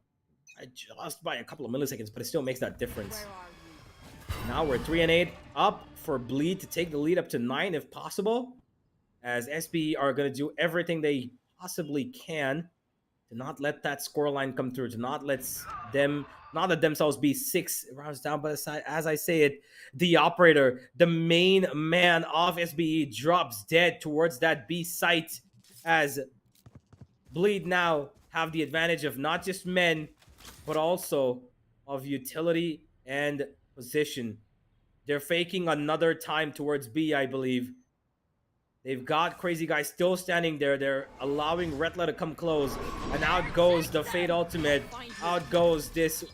just by a couple of milliseconds, but it still makes that difference. Now we're 3-8, up for Bleed to take the lead up to 9 if possible, as SBE are going to do everything they possibly can to not let that scoreline come through, to not let themselves be 6 rounds down. But as I say it, the operator, the main man of SBE, drops dead towards that B site, as Bleed now have the advantage of not just men, but also of utility and position. They're faking another time towards B, I believe. They've got Crazy Guy still standing there. They're allowing Retla to come close. And out goes the Fade Ultimate. Out goes this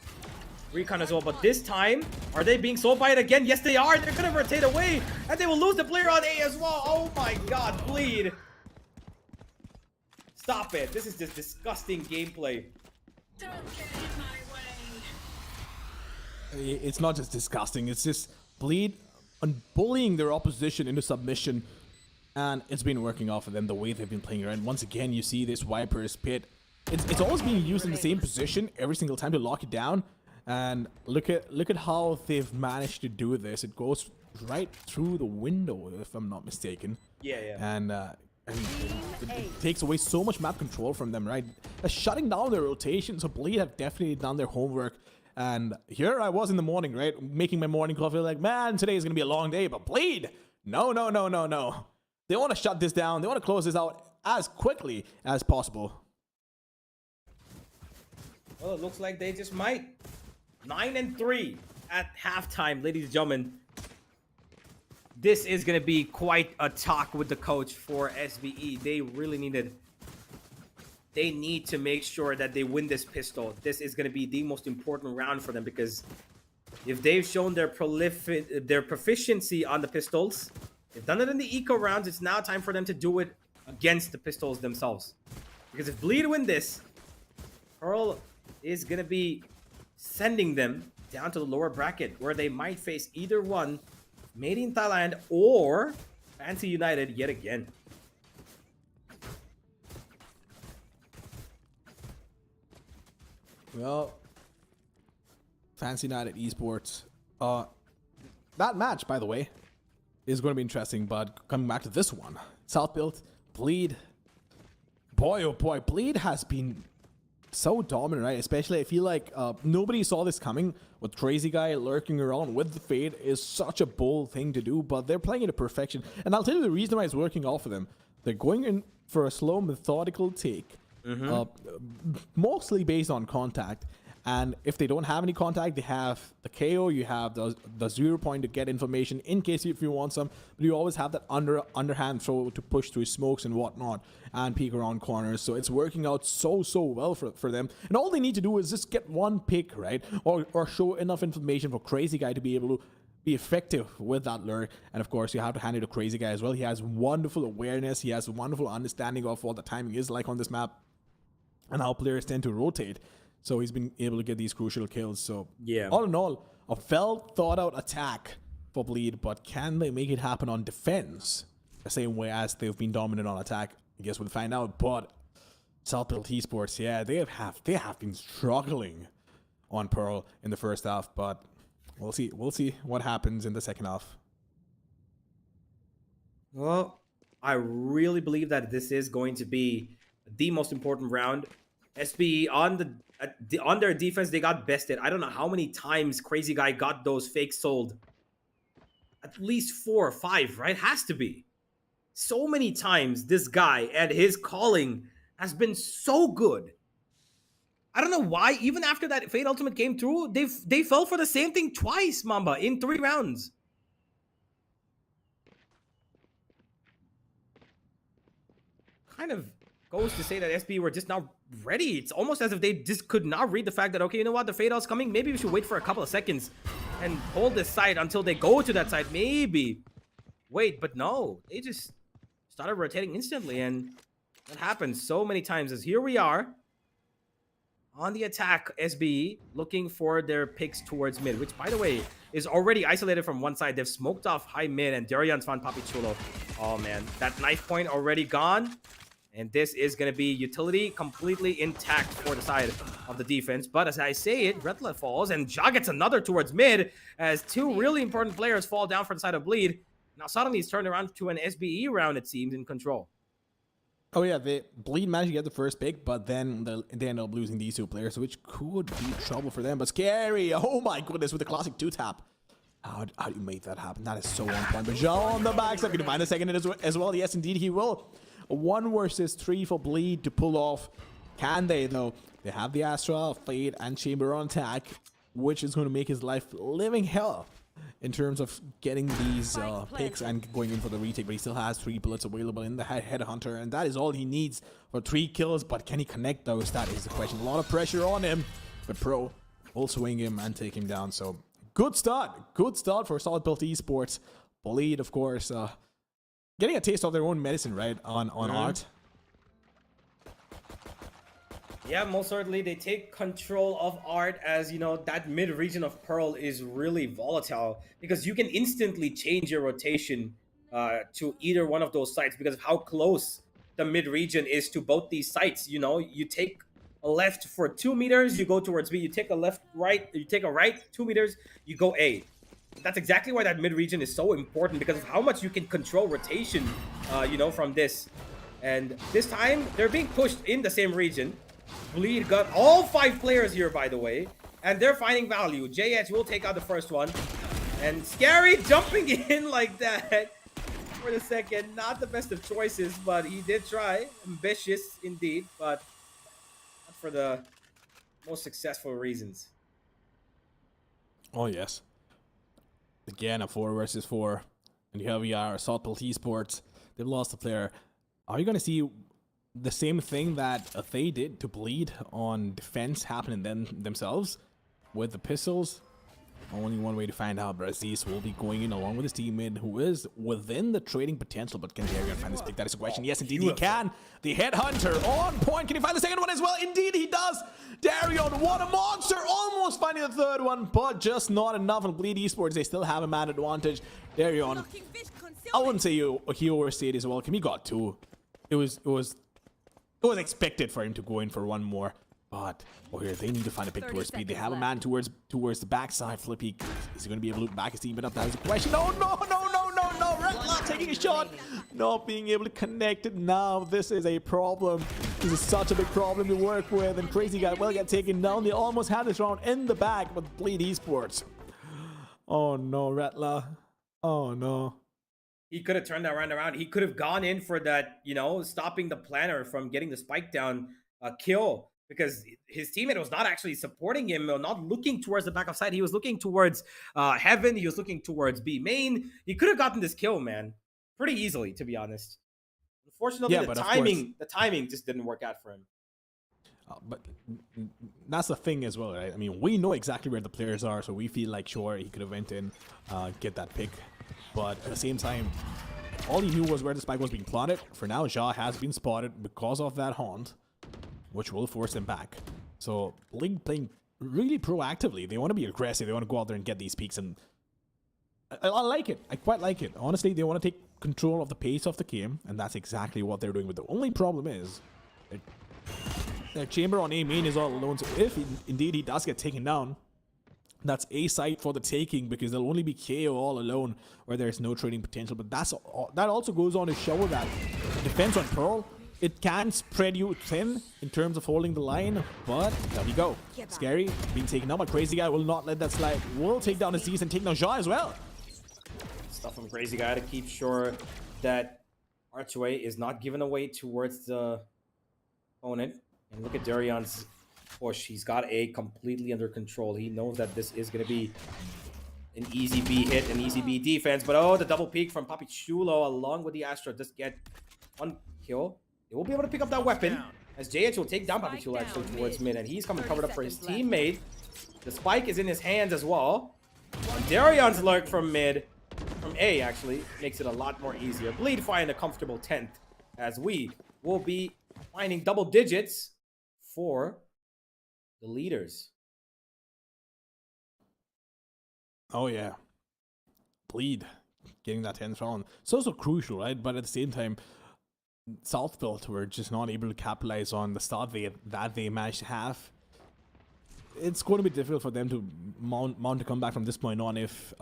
Recon as well. But this time, are they being sold by it again? Yes, they are. They're going to rotate away. And they will lose the player on A as well. Oh my god, Bleed. Stop it. This is just disgusting gameplay. Don't get in my way. It's not just disgusting, it's just Bleed on bullying their opposition into submission, and it's been working off of them the way they've been playing around. Once again, you see this Viper's pit. It's always being used in the same position every single time to lock it down, and look at how they've managed to do this. It goes right through the window, if I'm not mistaken. Yeah. And I mean, it takes away so much map control from them, right? Shutting down their rotation. So Bleed have definitely done their homework. And here I was in the morning, right? Making my morning coffee, like, man, today is going to be a long day. But Bleed, no. They want to shut this down. They want to close this out as quickly as possible. Well, it looks like they just might. 9-3 at halftime, ladies and gentlemen. This is going to be quite a talk with the coach for SBE. They need to make sure that they win this pistol. This is going to be the most important round for them, because if they've shown their proficiency on the pistols, they've done it in the eco rounds, it's now time for them to do it against the pistols themselves. Because if Bleed win this, Pearl is going to be sending them down to the lower bracket, where they might face either one, Made in Thailand or Fancy United yet again. Well, Fancy United Esports. That match, by the way, is going to be interesting. But coming back to this one, South Built, Bleed. Boy, oh boy, Bleed has been so dominant, right? Especially, I feel like nobody saw this coming. With Crazy Guy lurking around with the Fade is such a bold thing to do, but they're playing it to perfection. And I'll tell you the reason why it's working off for them. They're going in for a slow, methodical take, mostly based on contact. And if they don't have any contact, they have the KO, you have the 0 point to get information in case if you want some, but you always have that underhand throw to push through smokes and whatnot and peek around corners. So it's working out so well for them. And all they need to do is just get one pick, right? Or show enough information for Crazy Guy to be able to be effective with that lure. And of course, you have to hand it to Crazy Guy as well. He has wonderful awareness. He has a wonderful understanding of what the timing is like on this map and how players tend to rotate. So he's been able to get these crucial kills. So Yeah. all in all, a well thought out attack for Bleed, but can they make it happen on defense the same way as they've been dominant on attack? I guess we'll find out. But South Built Esports, yeah, they have been struggling on Pearl in the first half, but we'll see what happens in the second half. Well, I really believe that this is going to be the most important round. SB on their defense, they got bested. I don't know how many times Crazy Guy got those fakes sold. At least 4 or 5, right? Has to be. So many times this guy and his calling has been so good. I don't know why. Even after that Fate Ultimate came through, they fell for the same thing twice, Mamba, in 3 rounds. Kind of goes to say that SB were just not ready. It's almost as if they just could not read the fact that, okay, you know what, the Fate Out's coming. Maybe we should wait for a couple of seconds and hold this side until they go to that side. Maybe. Wait, but no. They just started rotating instantly, and that happens so many times. As here we are on the attack, SBE looking for their picks towards mid, which, by the way, is already isolated from one side. They've smoked off high mid, and Darian's found Papi Chulo. Oh, man. That knife point already gone. And this is going to be utility completely intact for the side of the defense. But as I say it, Redlet falls, and Ja gets another towards mid as 2 really important players fall down for the side of Bleed. Now suddenly it's turned around to an SBE round, it seems, in control. Oh yeah, they Bleed managed to get the first pick, but then they end up losing these 2 players, which could be trouble for them. But scary, oh my goodness, with the classic 2-tap. How do you make that happen? That is so on point. But Ja on the backside, can you find a second as well? Yes, indeed, he will. 1 versus 3 for Bleed to pull off. Can they, though? They have the Astra, Fade, and Chamber on attack, which is going to make his life living hell in terms of getting these picks and going in for the retake. But he still has 3 bullets available in the Headhunter, and that is all he needs for 3 kills. But can he connect those? That is the question. A lot of pressure on him, but Pro will swing him and take him down. So good start for Solid Built Esports. Bleed, of course, getting a taste of their own medicine, right, on Art. Yeah, most certainly they take control of Art, as you know, that mid region of Pearl is really volatile because you can instantly change your rotation to either one of those sites because of how close the mid region is to both these sites. You know, you take a left for 2 meters, you go towards B. You take a left, right, you take a right 2 meters, you go A. That's exactly why that mid region is so important because of how much you can control rotation, you know, from this. And this time they're being pushed in the same region. Bleed got all 5 players here, by the way, and they're finding value. JH will take out the first one, and Scary jumping in like that for the second. Not the best of choices, but he did try. Ambitious indeed, but not for the most successful reasons. Oh yes. Again, a 4 versus 4, and here we are. Assault Built Esports. They've lost a player. Are you going to see the same thing that they did to Bleed on defense happening themselves with the pistols? Only one way to find out. Brazis will be going in along with his teammate who is within the trading potential, but can Darian find this pick? That is a question. Yes, indeed he can. The Headhunter on point. Can he find the second one as well? Indeed he does. Darian, what a monster. Almost finding the third one, but just not enough. On Bleed Esports, they still have a man advantage. Darian, I wouldn't say he overstayed his welcome. He got 2. It was expected for him to go in for 1 more. But here they need to find a pick towards speed. They have a man towards the backside. Flippy, is he going to be able to back his team up? That was a question. No. Redlock taking a shot, not being able to connect it. Now this is a problem. This is such a big problem to work with. And Crazy Guy will get taken down. They almost had this round in the bag with Bleed Esports. Oh no, Redlock. Oh no. he could have turned that around. He could have gone in for that, stopping the planner from getting the spike down kill, because his teammate was not actually supporting him, or not looking towards the back of side. He was looking towards heaven. He was looking towards B main. He could have gotten this kill, man, pretty easily, to be honest. Unfortunately, Yeah, the timing just didn't work out for him. But that's the thing as well, right? I mean, we know exactly where the players are, so we feel like, sure, he could have went in, get that pick. But at the same time, all he knew was where the spike was being plotted. For now, Ja has been spotted because of that haunt, which will force him back. So, Blink playing really proactively. They want to be aggressive. They want to go out there and get these peaks. And I like it. I quite like it. Honestly, they want to take control of the pace of the game. And that's exactly what they're doing. But the only problem is their chamber on A main is all alone. So if indeed he does get taken down, that's a site for the taking, because there'll only be KO all alone where there's no trading potential. But that also goes on to show that defense on Pearl, it can spread you thin in terms of holding the line, but there we go. Scary being taken down, but Crazy Guy will not let that slide. Will take down Aziz and take down Ja as well. Stuff from Crazy Guy to keep sure that Archway is not given away towards the opponent. And look at Darion's push. He's got A completely under control. He knows that this is going to be an easy B hit, an easy B defense. But the double peek from Papi Chulo along with the Astra just get one kill. They will be able to pick up that weapon, as JH will take down Papi Chulo actually towards mid. And he's coming covered up for his teammate. The spike is in his hands as well. Darion's lurk from mid, from A actually, makes it a lot more easier. Bleed find a comfortable 10th, as we will be finding double digits for the leaders. Oh yeah, Bleed getting that 10th round, so crucial, right? But at the same time, Southfield were just not able to capitalize on the start that they managed to have. It's going to be difficult for them to mount a comeback from this point on if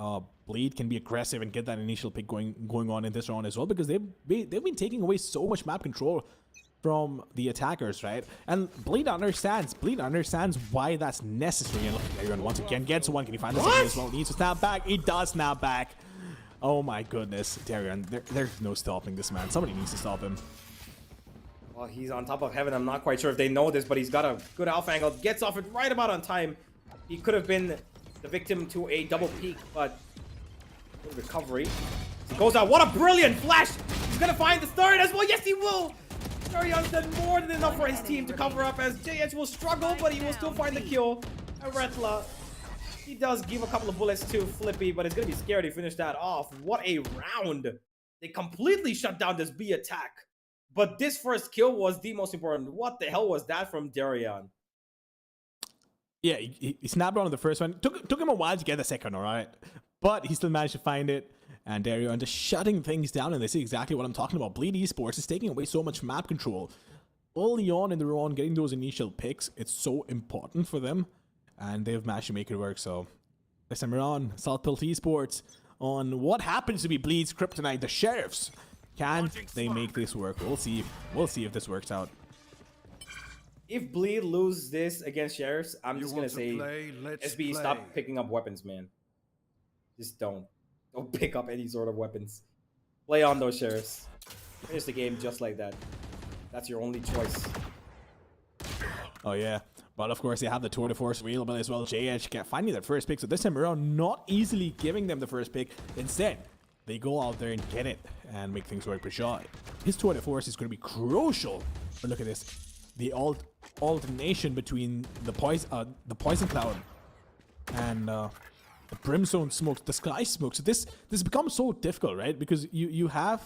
Bleed can be aggressive and get that initial pick going on in this round as well, because they've been taking away so much map control from the attackers, right? And Bleed understands why that's necessary. And look, everyone once again gets one. Can he find the second as well? He needs to snap back. He does snap back. Oh my goodness, Darian, there's no stopping this man. Somebody needs to stop him. Well, he's on top of heaven. I'm not quite sure if they know this, but he's got a good alpha angle. Gets off it right about on time. He could have been the victim to a double peek, but good recovery. He goes out. What a brilliant flash! He's gonna find the third as well. Yes, he will! Darion's done more than enough for his team to cover up, as JH will struggle, but he will still find the kill. Aretla, he does give a couple of bullets to Flippy, but it's gonna be scary to finish that off. What a round! They completely shut down this B attack. But this first kill was the most important. What the hell was that from Darion? Yeah, he snapped on the first one. Took him a while to get the second, all right? But he still managed to find it. And Darion just shutting things down. And this is exactly what I'm talking about. Bleed Esports is taking away so much map control. Early on in the round, getting those initial picks, it's so important for them. And they've managed to make it work. So, this time around, South Pilt Esports on what happens to be Bleed's kryptonite, the Sheriffs. Can they make this work? We'll see. We'll see if this works out. If Bleed lose this against Sheriffs, I'm just gonna say, SB, stop picking up weapons, man. Just don't pick up any sort of weapons. Play on those Sheriffs. Finish the game just like that. That's your only choice. Oh yeah, but of course they have the tour de force available as well. JH can't find that first pick, so this time around, not easily giving them the first pick. Instead, they go out there and get it and make things work for Shaw. His tour de force is going to be crucial. But look at this, the alternation between the poison cloud and the brimstone smokes, the sky smokes. So this becomes so difficult, right? Because you have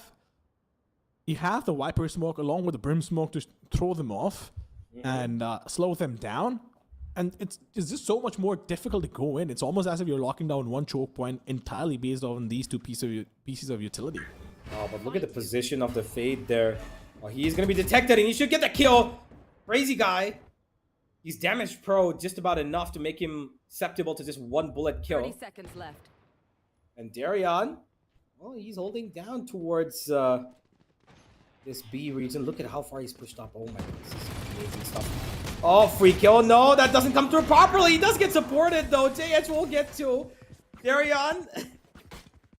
the Viper smoke along with the brim smoke to throw them off and slow them down. And it's just so much more difficult to go in. It's almost as if you're locking down one choke point entirely based on these two pieces of utility. Oh, but look at the position of the Fade there. Oh, he's going to be detected and he should get the kill. Crazy Guy. He's damaged Pro just about enough to make him susceptible to just one bullet kill. 30 seconds left. And Darion, well, he's holding down towards this B region. Look at how far he's pushed up. Oh my goodness, this is amazing stuff. Oh, free kill. No, that doesn't come through properly. He does get supported, though. JH will get to Darion.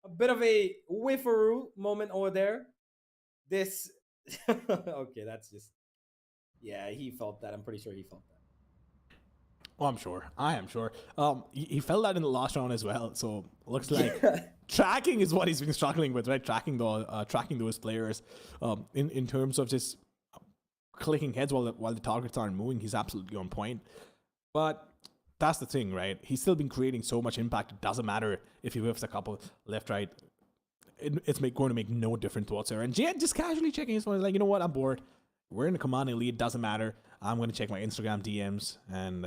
A bit of a whiffaroo moment over there. This okay, that's just yeah, he felt that. I'm pretty sure he felt that. Oh, I'm sure. I am sure. He felt that in the last round as well. So looks like tracking is what he's been struggling with, right? Tracking those players. In terms of just clicking heads while the targets aren't moving, he's absolutely on point. But that's the thing, right? He's still been creating so much impact. It doesn't matter if he whiffs a couple left, right. It's going to make no difference whatsoever. And Jed just casually checking his phone. He's like, you know what? I'm bored. We're in the commanding lead. Doesn't matter. I'm going to check my Instagram DMs and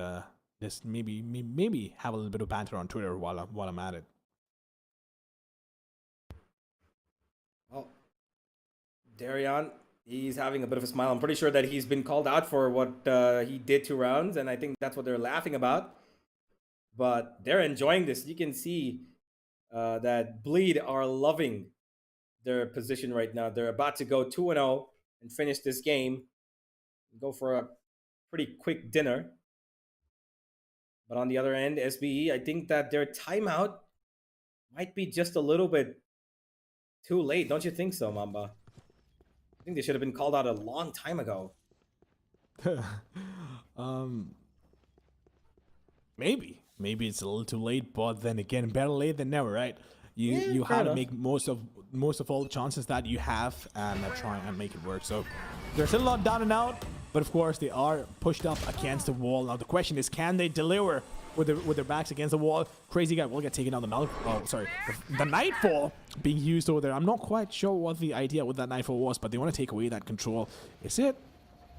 just maybe have a little bit of banter on Twitter while I'm at it. Oh, Darion, he's having a bit of a smile. I'm pretty sure that he's been called out for what he did 2 rounds, and I think that's what they're laughing about. But they're enjoying this. You can see that Bleed are loving their position right now. They're about to go 2-0 and finish this game, go for a pretty quick dinner. But on the other end, SBE, I think that their timeout might be just a little bit too late. Don't you think so, Mamba? I think they should have been called out a long time ago. Maybe it's a little too late, but then again, better late than never, right? You fair have to enough. make most of all the chances that you have and try and make it work. So they're still not down and out, but of course they are pushed up against the wall. Now the question is, can they deliver with their backs against the wall? Crazy guy will get taken out. The Nightfall being used over there. I'm not quite sure what the idea with that Nightfall was, but they want to take away that control. Is it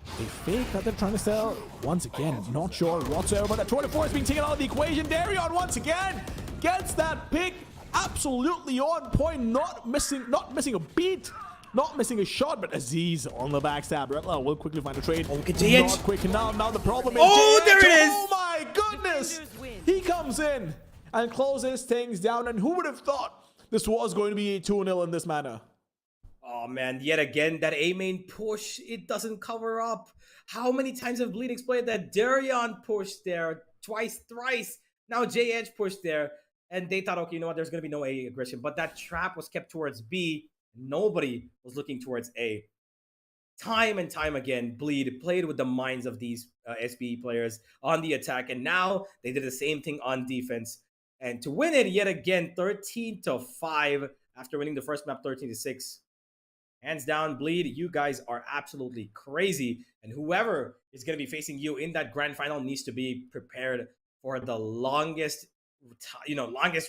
a fake that they're trying to sell? Once again, not sure whatsoever, but the 24 is being taken out of the equation. Darion once again gets that pick. Absolutely on point, not missing a beat, not missing a shot, but Aziz on the backstab. Retla will quickly find a trade. JH. Not quick enough. Now the problem is Oh, JH. there it is. Oh my goodness! Defenders win. He comes in and closes things down, and who would have thought this was going to be a 2-0 in this manner? Oh man, yet again, that A main push, it doesn't cover up. How many times have Bleed explained that Darion pushed there twice, thrice? Now JH pushed there. And they thought, okay, you know what, there's going to be no A aggression. But that trap was kept towards B. Nobody was looking towards A. Time and time again, Bleed played with the minds of these SBE players on the attack. And now they did the same thing on defense. And to win it yet again, 13-5 after winning the first map 13-6. Hands down, Bleed, you guys are absolutely crazy. And whoever is going to be facing you in that grand final needs to be prepared for the longest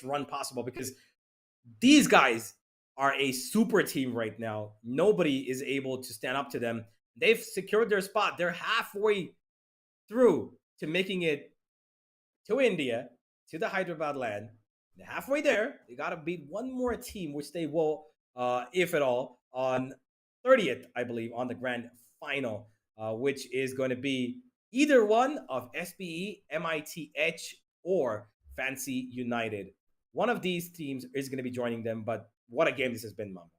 run possible, because these guys are a super team right now. Nobody is able to stand up to them. They've secured their spot. They're halfway through to making it to India, to the Hyderabad land. They're halfway there. They got to beat one more team, which they will, if at all, on 30th, I believe, on the grand final, which is going to be either one of SBE, MITH, or Fancy United. One of these teams is going to be joining them, but what a game this has been, Mamba.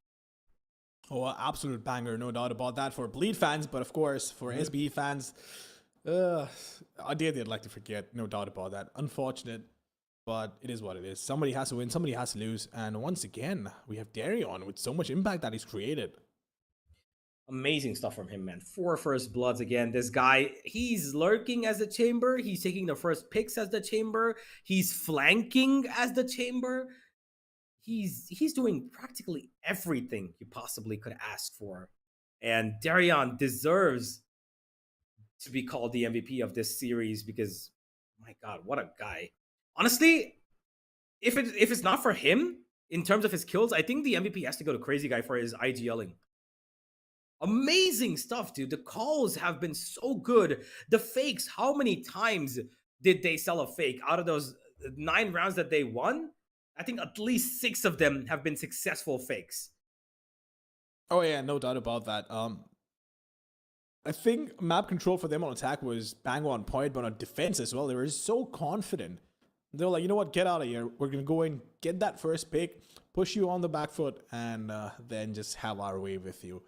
Oh, absolute banger, no doubt about that for Bleed fans, but of course for SBE fans, a day they'd like to forget, no doubt about that. Unfortunate, but it is what it is. Somebody has to win, somebody has to lose, and once again, we have Darion with so much impact that he's created. Amazing stuff from him, man. 4 first bloods again. This guy, he's lurking as the chamber. He's taking the first picks as the chamber. He's flanking as the chamber. He's doing practically everything you possibly could ask for. And Darion deserves to be called the MVP of this series because, my God, what a guy. Honestly, if it's not for him, in terms of his kills, I think the MVP has to go to Crazy Guy for his IGLing. Amazing stuff, dude. The calls have been so good. The fakes, how many times did they sell a fake? Out of those 9 rounds that they won, I think at least 6 of them have been successful fakes. Oh yeah, no doubt about that. I think map control for them on attack was bang on point, but on defense as well, they were so confident. They were like, you know what, get out of here. We're going to go in, get that first pick, push you on the back foot, and then just have our way with you.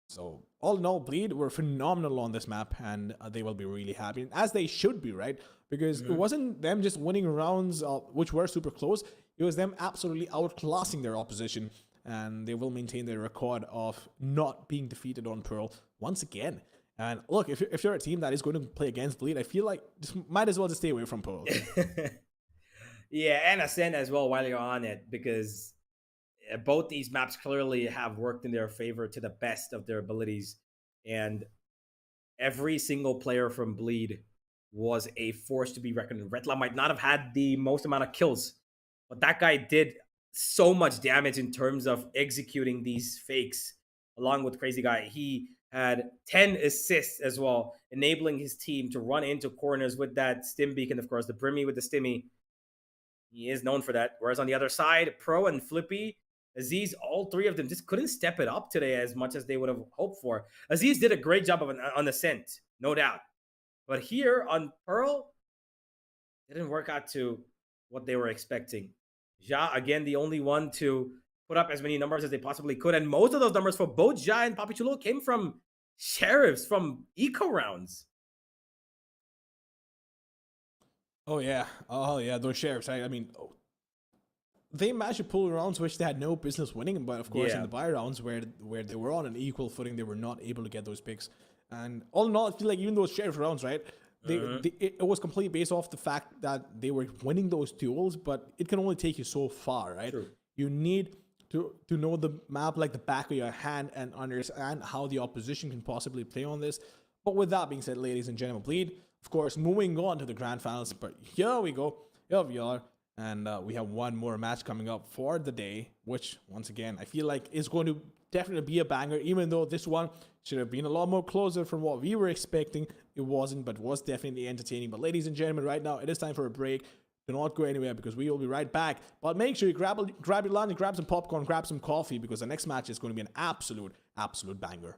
So, all in all, Bleed were phenomenal on this map, and they will be really happy, as they should be, right? Because it wasn't them just winning rounds, which were super close. It was them absolutely outclassing their opposition, and they will maintain their record of not being defeated on Pearl once again. And look, if you're a team that is going to play against Bleed, I feel like just might as well just stay away from Pearl. Yeah, and Ascent as well while you're on it, because both these maps clearly have worked in their favor to the best of their abilities. And every single player from Bleed was a force to be reckoned with. Retla might not have had the most amount of kills, but that guy did so much damage in terms of executing these fakes along with Crazy Guy. He had 10 assists as well, enabling his team to run into corners with that stim beacon, of course, the Brimmy with the stimmy. He is known for that. Whereas on the other side, Pro and Flippy, Aziz, all three of them just couldn't step it up today as much as they would have hoped for. Aziz did a great job on Ascent, no doubt. But here on Pearl, it didn't work out to what they were expecting. Ja, again, the only one to put up as many numbers as they possibly could. And most of those numbers for both Ja and Papichulo came from sheriffs, from eco rounds. Oh yeah, those sheriffs. I mean, they managed to pull rounds which they had no business winning, but of course in the buy rounds where they were on an equal footing, they were not able to get those picks. And all in all, I feel like even those sheriff rounds, right? It was completely based off the fact that they were winning those duels, but it can only take you so far, right? True. You need to know the map like the back of your hand and understand how the opposition can possibly play on this. But with that being said, ladies and gentlemen, Bleed, of course, moving on to the grand finals. But here we go. Here we are. And we have one more match coming up for the day, which, once again, I feel like is going to definitely be a banger, even though this one should have been a lot more closer from what we were expecting. It wasn't, but was definitely entertaining. But ladies and gentlemen, right now, it is time for a break. Do not go anywhere because we will be right back. But make sure you grab your lunch, grab some popcorn, grab some coffee, because the next match is going to be an absolute banger.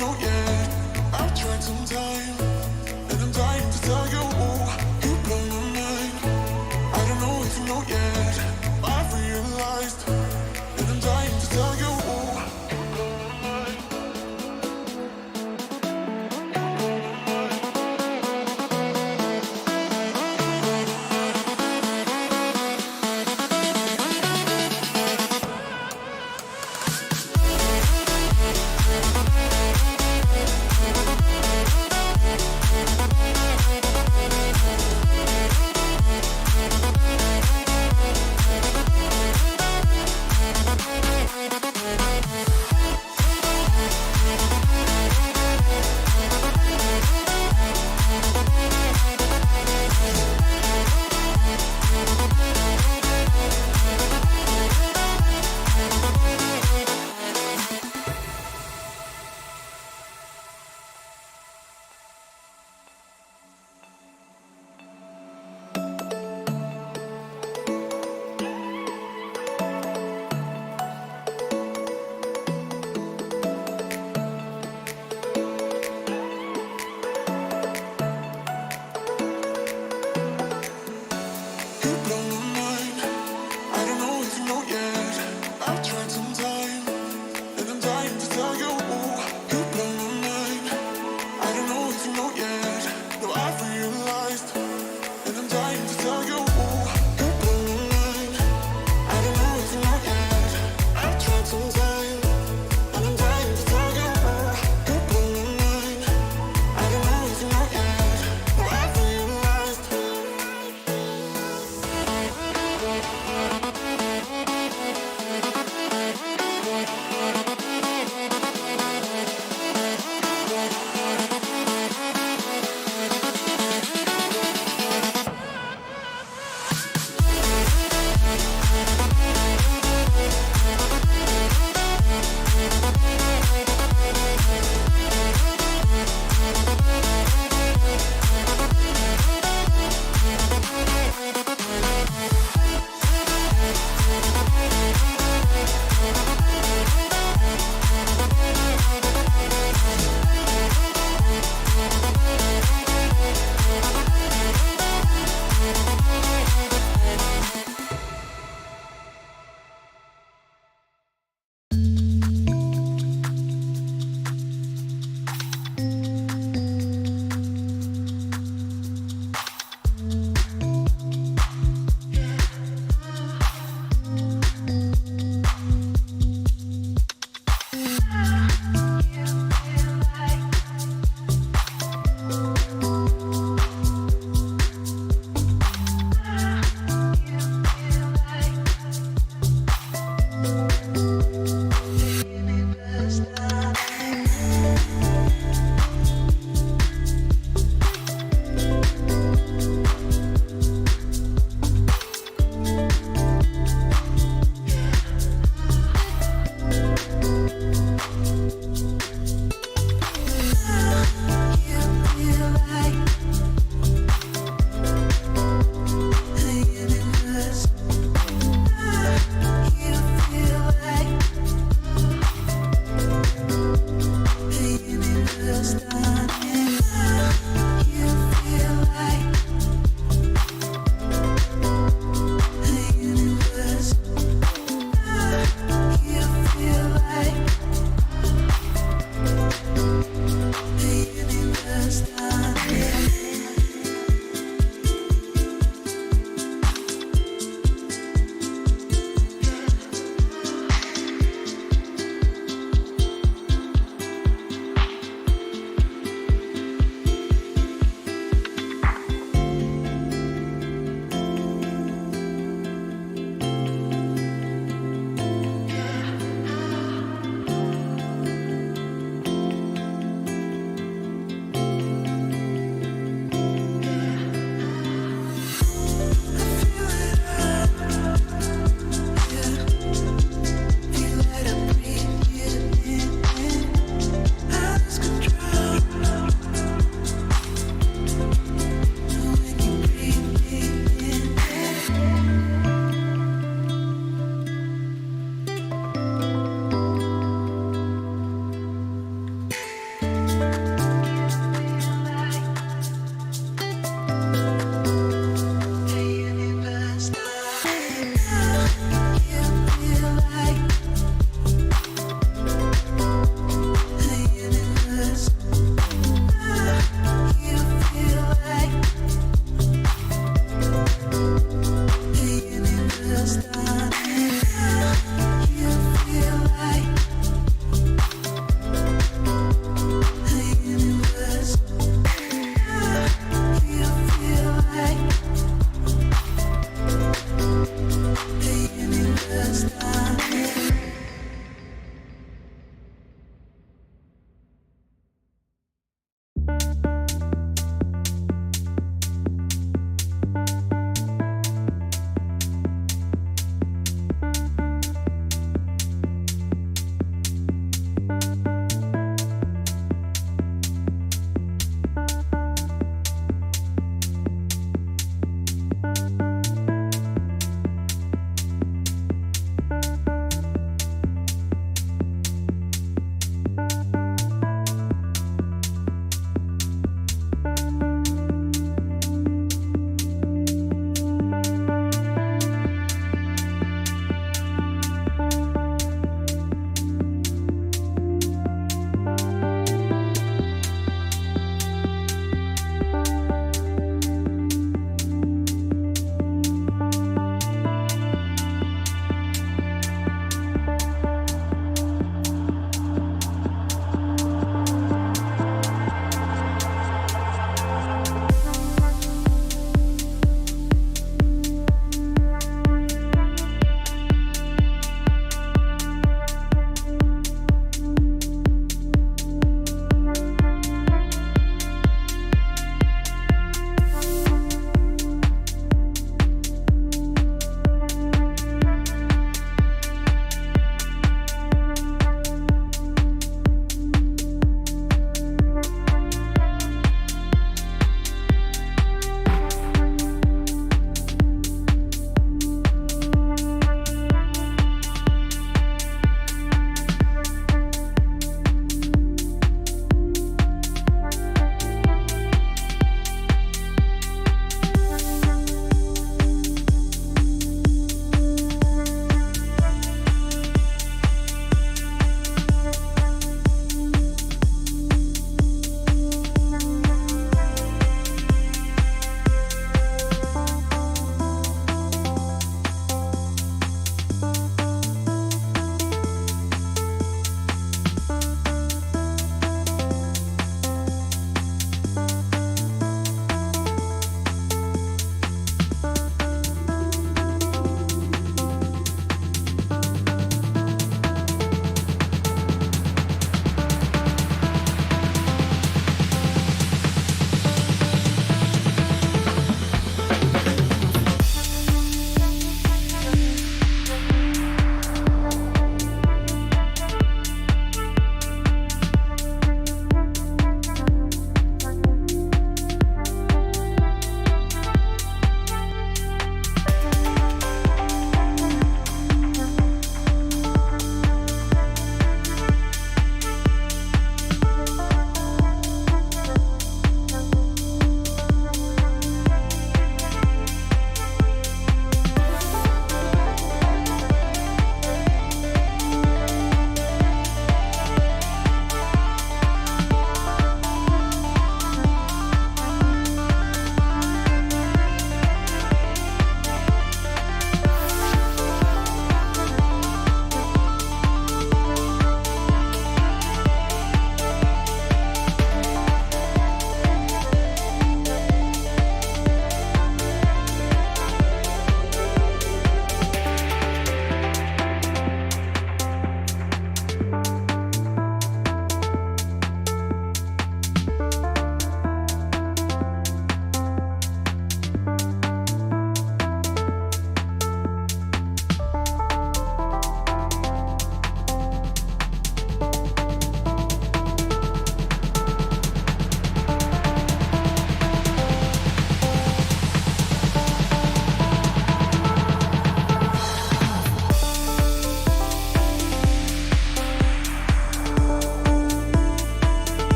know yet. I've tried some time, and I'm dying to tell you. You blow my mind. I don't know if you know yet. I've realized, and I'm dying to tell you.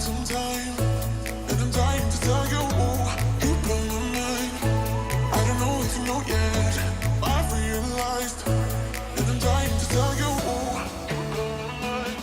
some time, and I'm dying to tell you, you blow my mind. I don't know if you know yet, I've realized, and I'm dying to tell you, you blow my mind.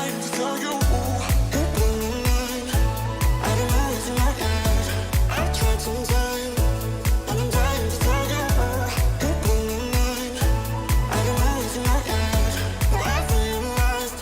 dying to tell you, you blow my mind. I don't know if you know yet. I've tried some time, and I'm dying to tell you, you blow my mind. I don't know if you know yet. But I've realized.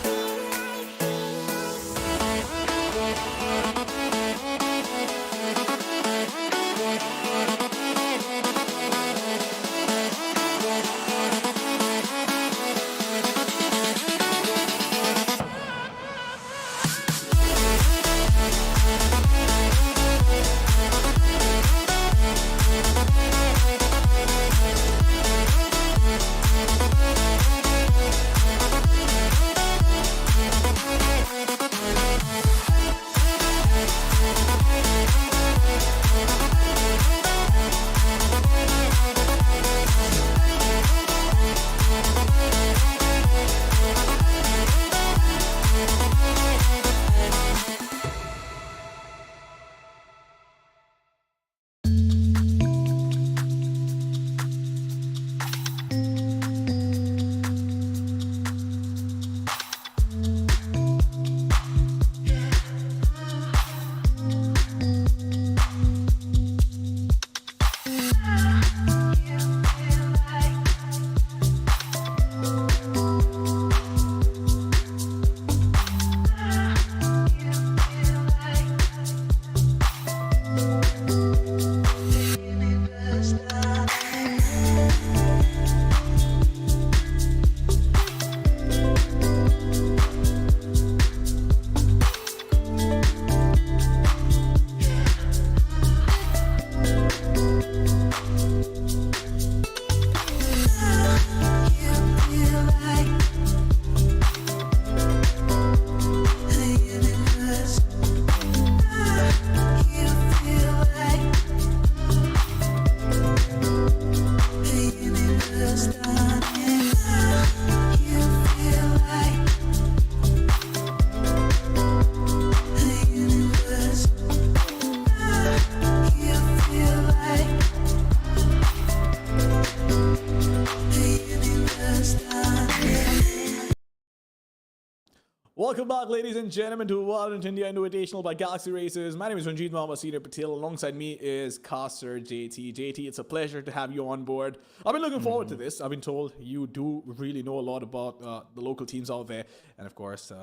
Welcome back, ladies and gentlemen, to Valorant India Invitational by Galaxy Racers. My name is Ranjit Mohammed Senior Patel. Alongside me is Caster JT. JT, it's a pleasure to have you on board. I've been looking forward to this. I've been told you do really know a lot about the local teams out there. And of course,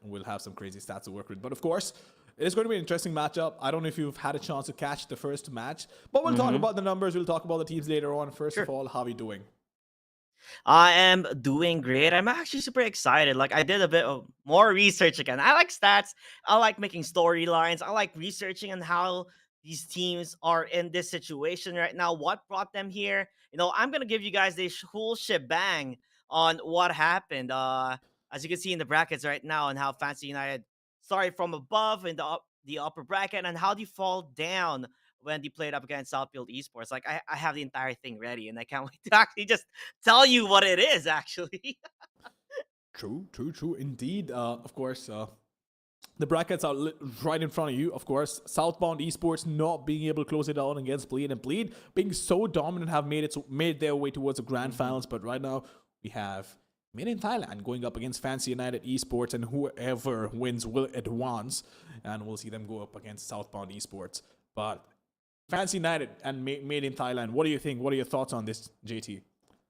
we'll have some crazy stats to work with. But of course, it is going to be an interesting matchup. I don't know if you've had a chance to catch the first match. But we'll talk about the numbers. We'll talk about the teams later on. First of all, how are you doing? I am doing great. I'm actually super excited. Like I did a bit of more research again. I like stats. I like making storylines. I like researching on how these teams are in this situation right now. What brought them here? I'm gonna give you guys this whole shebang on what happened. As you can see in the brackets right now, and how Fancy United started from above in the upper bracket, and how they fall down when they played up against Southfield Esports. Like I have the entire thing ready, and I can't wait to actually just tell you what it is. Actually, True, indeed. Of course, the brackets are right in front of you. Of course, Southbound Esports not being able to close it out against Bleed, and Bleed being so dominant have made their way towards the grand finals. But right now, we have Made in Thailand going up against Fancy United Esports, and whoever wins will advance, and we'll see them go up against Southbound Esports. But Fancy United and Made in Thailand, what do you think? What are your thoughts on this, JT?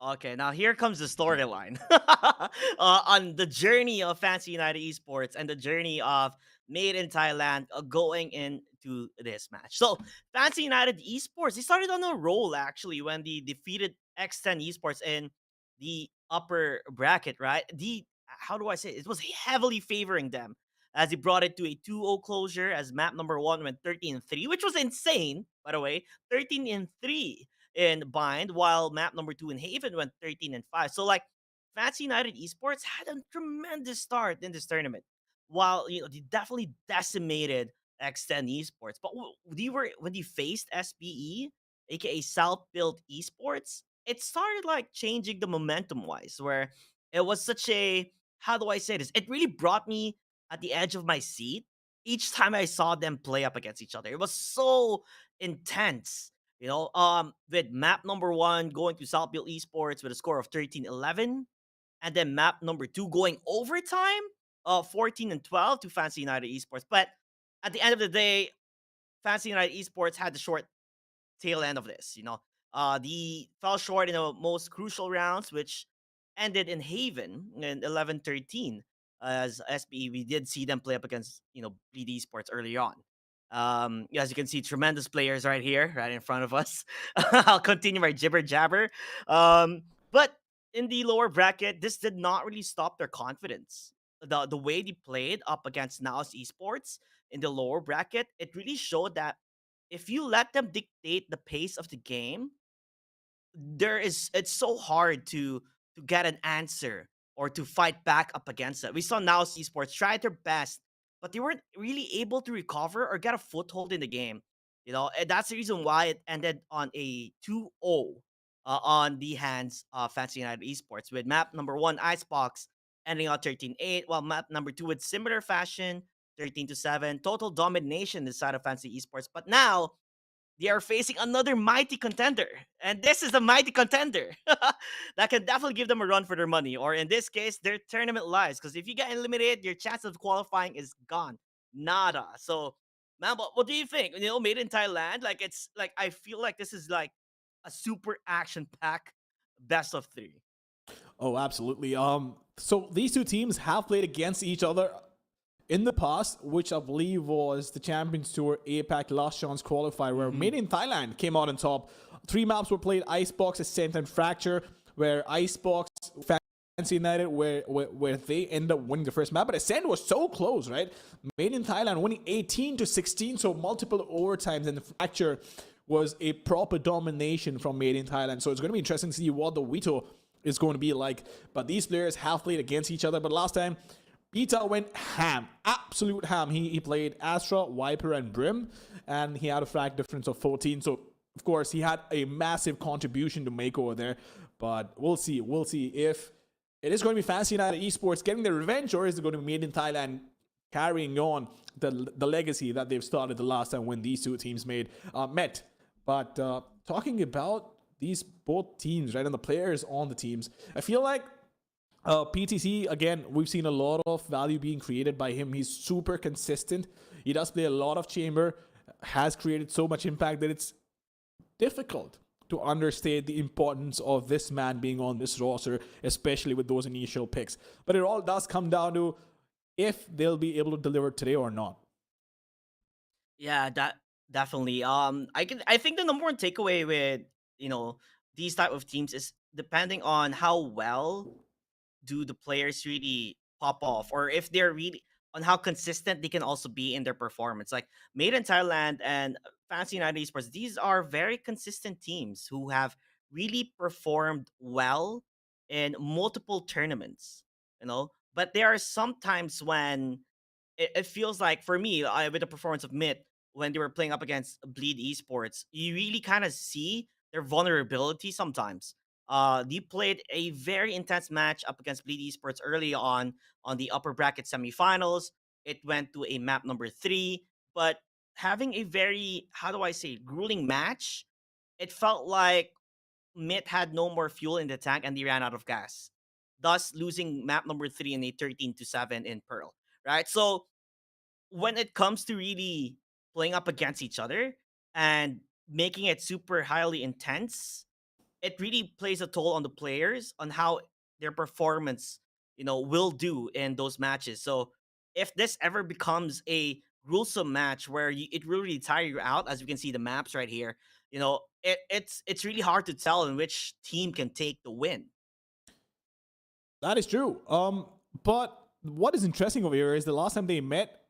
okay, now here comes the storyline on the journey of Fancy United Esports and the journey of Made in Thailand going into this match. So, Fancy United Esports, they started on a roll actually when they defeated X10 Esports in the upper bracket, right? How do I say it? It was heavily favoring them as he brought it to a 2-0 closure as map number 1 went 13-3, which was insane, by the way. 13-3 in Bind, while map number 2 in Haven went 13-5. So like Fancy United Esports had a tremendous start in this tournament. While they definitely decimated X10 Esports, but when they faced SBE, aka South Built Esports, it started like changing the momentum wise, where it was such a, how do I say this? It really brought me at the edge of my seat each time I saw them play up against each other. It was so intense. With map number 1 going to South Built Esports with a score of 13-11, and then map number 2 going overtime 14-12 to Fancy United Esports. But at the end of the day, Fancy United Esports had the short tail end of this. The fell short in the most crucial rounds, which ended in Haven in 11-13. As SBE, we did see them play up against Bleed Esports early on. As you can see, tremendous players right here, right in front of us. I'll continue my jibber jabber. But in the lower bracket, this did not really stop their confidence. The way they played up against Naos Esports in the lower bracket, it really showed that if you let them dictate the pace of the game, it's so hard to get an answer or to fight back up against it. We saw now Esports try their best, but they weren't really able to recover or get a foothold in the game. And that's the reason why it ended on a 2-0 on the hands of Fancy United Esports, with map number 1 Icebox ending on 13-8, while map number 2 with similar fashion 13-7, total domination inside of Fancy Esports. But now they are facing another mighty contender, and this is a mighty contender that can definitely give them a run for their money, or in this case, their tournament lives. Because if you get eliminated, your chance of qualifying is gone, nada. So, man, what do you think? Made in Thailand, like it's like I feel like this is like a super action pack best of 3. Oh, absolutely. So these two teams have played against each other in the past, which I believe was the Champions Tour APAC Last Chance Qualifier, where Made in Thailand came out on top. 3 maps were played: Icebox, Ascent, and Fracture, where Icebox, Fancy United, where they end up winning the first map. But Ascent was so close, right? Made in Thailand winning 18-16, so multiple overtimes, and the Fracture was a proper domination from Made in Thailand. So it's going to be interesting to see what the veto is going to be like. But these players have played against each other. But last time, Peter went ham, absolute ham. He played Astra, Viper, and Brim, and he had a frag difference of 14. So, of course, he had a massive contribution to make over there. But we'll see. We'll see if it is going to be Fancy United Esports getting their revenge, or is it going to be Made in Thailand carrying on the legacy that they've started the last time when these two teams met. But talking about these both teams, right, and the players on the teams, I feel like PTC, again, we've seen a lot of value being created by him. He's super consistent. He does play a lot of chamber, has created so much impact that it's difficult to understate the importance of this man being on this roster, especially with those initial picks. But it all does come down to if they'll be able to deliver today or not. Yeah, that definitely. I think the number one takeaway with these type of teams is depending on how well do the players really pop off, or if they're really on how consistent they can also be in their performance. Like Made in Thailand and Fancy United Esports, these are very consistent teams who have really performed well in multiple tournaments, But there are some times when it feels like, for me, with the performance of Myth, when they were playing up against Bleed Esports, you really kind of see their vulnerability sometimes. They played a very intense match up against Bleed Esports early on the upper bracket semifinals. It went to a map number 3, but having a very, how do I say, grueling match, it felt like Myth had no more fuel in the tank and they ran out of gas, thus losing map number 3 in a 13-7 in Pearl, right? So when it comes to really playing up against each other and making it super highly intense, it really plays a toll on the players on how their performance, will do in those matches. So if this ever becomes a gruesome match where it will really tire you out, as you can see the maps right here, it's really hard to tell in which team can take the win. That is true. But what is interesting over here is the last time they met,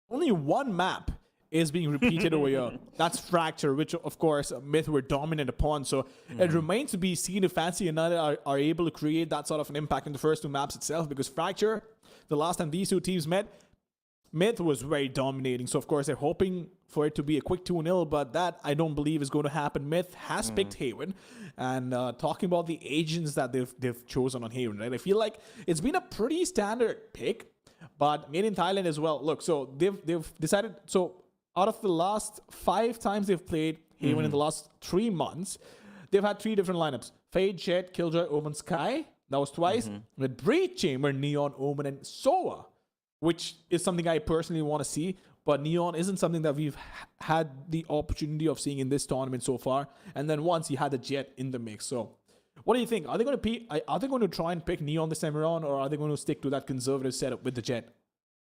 only one map is being repeated over here. That's Fracture, which of course Myth were dominant upon. So it remains to be seen if Fancy United are able to create that sort of an impact in the first 2 maps itself, because Fracture, the last time these two teams met, Myth was very dominating. So of course they're hoping for it to be a quick 2-0, but that I don't believe is going to happen. Myth has picked Haven, and talking about the agents that they've chosen on Haven, right? I feel like it's been a pretty standard pick, but Made in Thailand as well. Look, so they've decided, so out of the last 5 times they've played Haven in the last 3 months, they've had 3 different lineups: Fade, Jet, Killjoy, Omen, Sky. That was twice. With Breach Chamber, Neon, Omen, and Soa. which is something I personally want to see. But Neon isn't something that we've had the opportunity of seeing in this tournament so far. And then once you had the Jet in the mix. So what do you think? Are they going to try and pick Neon this time around, or are they going to stick to that conservative setup with the Jet?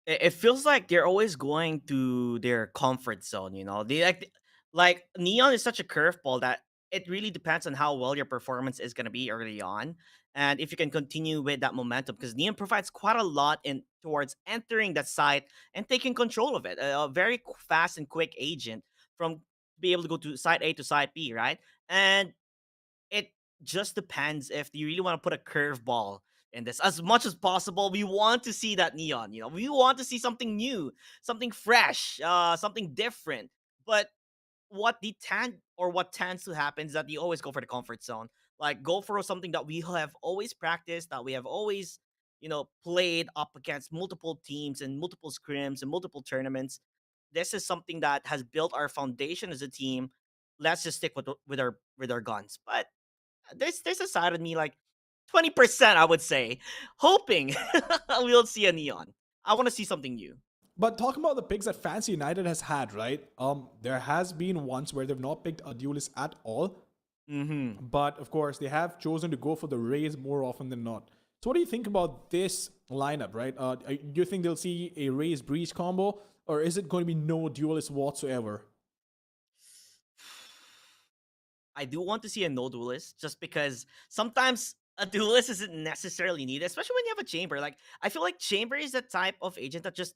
It feels like they're always going to their comfort zone, you know. They like Neon is such a curveball that it really depends on how well your performance is going to be early on, and if you can continue with that momentum, because Neon provides quite a lot in towards entering that site and taking control of it. A very fast and quick agent from be able to go to site A to site B, right? And it just depends if you really want to put a curveball in this. As much as possible, we want to see that Neon. You know, we want to see something new, something fresh, something different. But what tends to happen is that you always go for the comfort zone. Like go for something that we have always practiced, that we have always, played up against multiple teams and multiple scrims and multiple tournaments. This is something that has built our foundation as a team. Let's just stick with our guns. But there's a side of me like 20%, I would say, hoping we'll see a Neon. I want to see something new. But talking about the picks that Fancy United has had, right? There has been once where they've not picked a duelist at all. Mm-hmm. But of course, they have chosen to go for the Raze more often than not. So what do you think about this lineup, right? Do you think they'll see a Raze Breach combo, or is it going to be no duelist whatsoever? I do want to see a no duelist just because sometimes a duelist isn't necessarily needed, especially when you have a chamber. Like I feel like chamber is the type of agent that just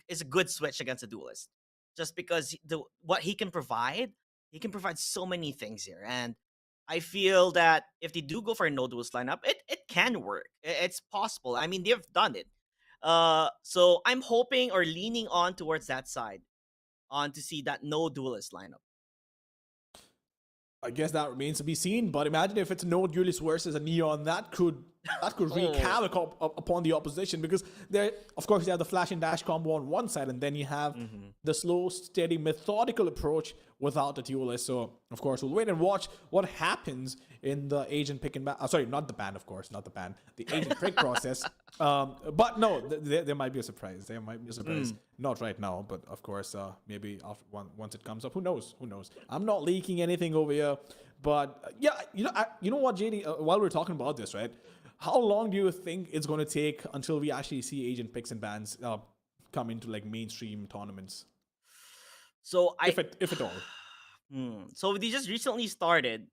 is a good switch against a duelist, just because what he can provide so many things here, and I feel that if they do go for a no duelist lineup, it can work. It's possible. I mean, they've done it. So I'm hoping or leaning on towards that side, on to see that no duelist lineup. I guess that remains to be seen. But imagine if it's no duelist versus a Neon, that could wreak havoc upon the opposition, because there, of course, you have the flash and dash combo on one side, and then you have the slow, steady, methodical approach without the duelist. So, of course, we'll wait and watch what happens in the agent pick and ban. Sorry, not the ban, of course, not the ban. The agent pick process. But no, there might be a surprise. There might be a surprise. Not right now, but of course, maybe after once it comes up. Who knows? Who knows? I'm not leaking anything over here. But yeah, you know what, JD? While we're talking about this, right? How long do you think it's going to take until we actually see agent picks and bans come into like mainstream tournaments? So If at all. So they just recently started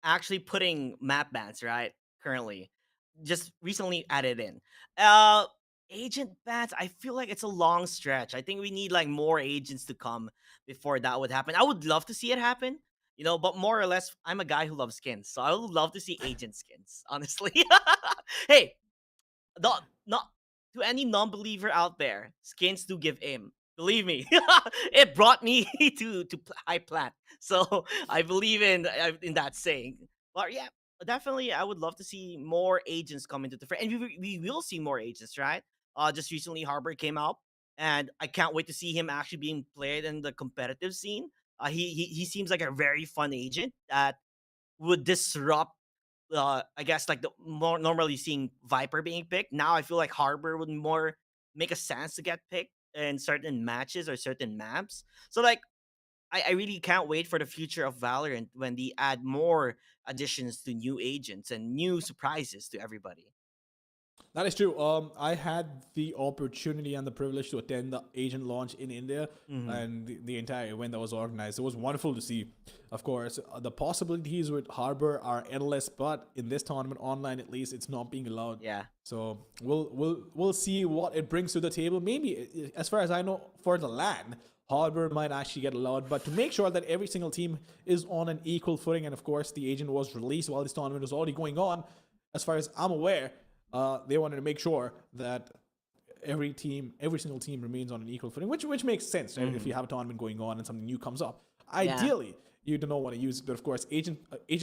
actually putting map bans, right? Currently, just recently added in. Uh, Agent bans. I feel like it's a long stretch. I think we need like more agents to come before that would happen. I would love to see it happen, but more or less, I'm a guy who loves skins, so I would love to see agent skins. Honestly, hey, not to any non-believer out there, skins do give aim. Believe me, it brought me to high plat. So I believe in that saying. But yeah, definitely, I would love to see more agents come into the frame, and we will see more agents, right? Just recently, Harbor came out, and I can't wait to see him actually being played in the competitive scene. He seems like a very fun agent that would disrupt, I guess, like the more normally seeing Viper being picked. Now I feel like Harbor would more make a sense to get picked in certain matches or certain maps. So like I really can't wait for the future of Valorant when they add more additions to new agents and new surprises to everybody. That is true. I had the opportunity and the privilege to attend the agent launch in India and the entire event that was organized. It was wonderful to see. Of course, the possibilities with Harbor are endless, but in this tournament, online at least, it's not being allowed. Yeah. So we'll see what it brings to the table. Maybe, as far as I know, for the LAN, Harbor might actually get allowed, but to make sure that every single team is on an equal footing, and of course, the agent was released while this tournament was already going on. As far as I'm aware, they wanted to make sure that every single team remains on an equal footing, which makes sense, right? If you have a tournament going on and something new comes up, ideally you do not want to use it. But of course, agent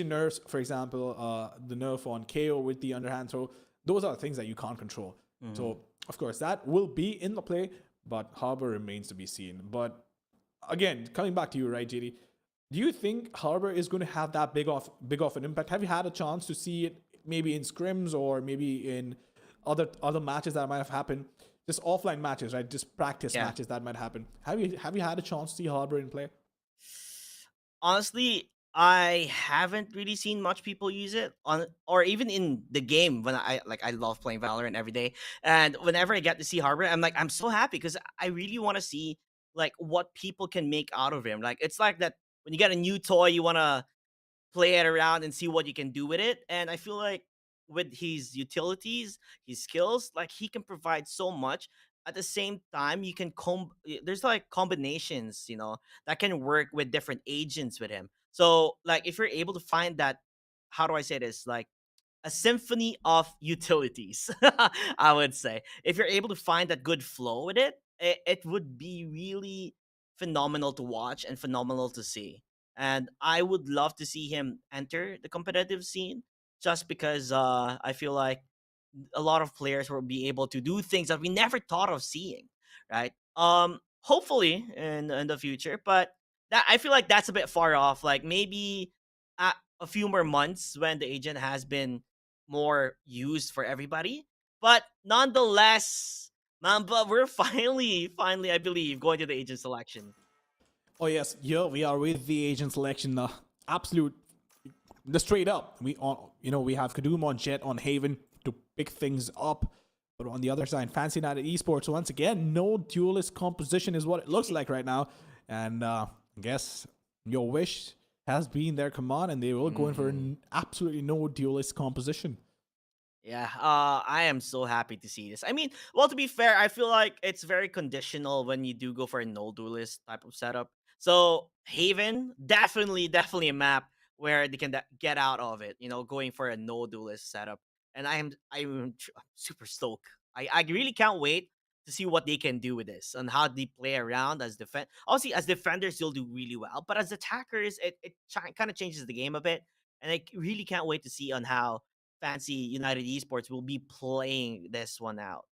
nerfs, for example, the nerf on KO with the underhand throw, those are things that you can't control. So of course that will be in the play, but Harbor remains to be seen. But again, coming back to you, right, JD? Do you think Harbor is going to have that big of an impact? Have you had a chance to see it maybe in scrims or maybe in other matches that might have happened? just offline matches, right? Just practice Yeah. matches that might happen. Have you had a chance to see Harbor in play? Honestly, I haven't really seen much people use it on, or even in the game when I love playing Valorant every day. And whenever I get to see Harbor, I'm so happy because I really want to see like what people can make out of him. Like it's like that when you get a new toy, you want to play it around and see what you can do with it. And I feel like with his utilities, his skills, like he can provide so much. At the same time, you can there's like combinations, that can work with different agents with him. So like if you're able to find that, how do I say this? Like a symphony of utilities, I would say. If you're able to find that good flow with it would be really phenomenal to watch and phenomenal to see. And I would love to see him enter the competitive scene just because I feel like a lot of players will be able to do things that we never thought of seeing, right? Hopefully in the future, but that I feel like that's a bit far off. Like maybe a few more months when the agent has been more used for everybody. But nonetheless, Mamba, we're finally, I believe, going to the agent selection. Oh yes, here we are with the agent selection. Absolute, the straight up. We have Kadum on Jet on Haven to pick things up. But on the other side, Fancy United Esports, once again, no duelist composition is what it looks like right now. And I guess your wish has been their command, and they will go in for absolutely no duelist composition. Yeah, I am so happy to see this. I mean, well, to be fair, I feel like it's very conditional when you do go for a no duelist type of setup. So Haven, definitely a map where they can get out of it. Going for a no duelist setup, and I'm super stoked. I really can't wait to see what they can do with this and how they play around as defend. Obviously, as defenders, you'll do really well, but as attackers, it kind of changes the game a bit, and I really can't wait to see on how Fancy United Esports will be playing this one out.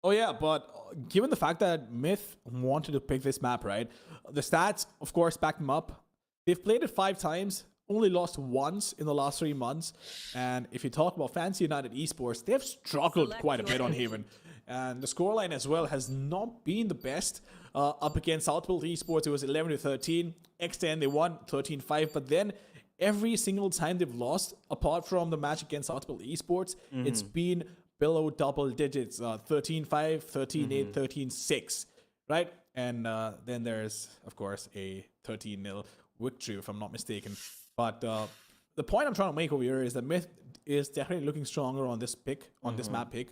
Oh yeah, but given the fact that Myth wanted to pick this map, right? The stats, of course, back them up. They've played it 5 times, only lost once in the last 3 months. And if you talk about Fancy United Esports, they've struggled quite a bit on Haven. And the scoreline as well has not been the best. Up against Southfield Esports, it was 11-13. X10, they won 13-5. But then every single time they've lost, apart from the match against Southfield Esports, it's been below double digits, 13-5, 13-8, 13-6, right? And then there's, of course, a 13-0 victory, if I'm not mistaken. But the point I'm trying to make over here is that Myth is definitely looking stronger on this pick, on this map pick.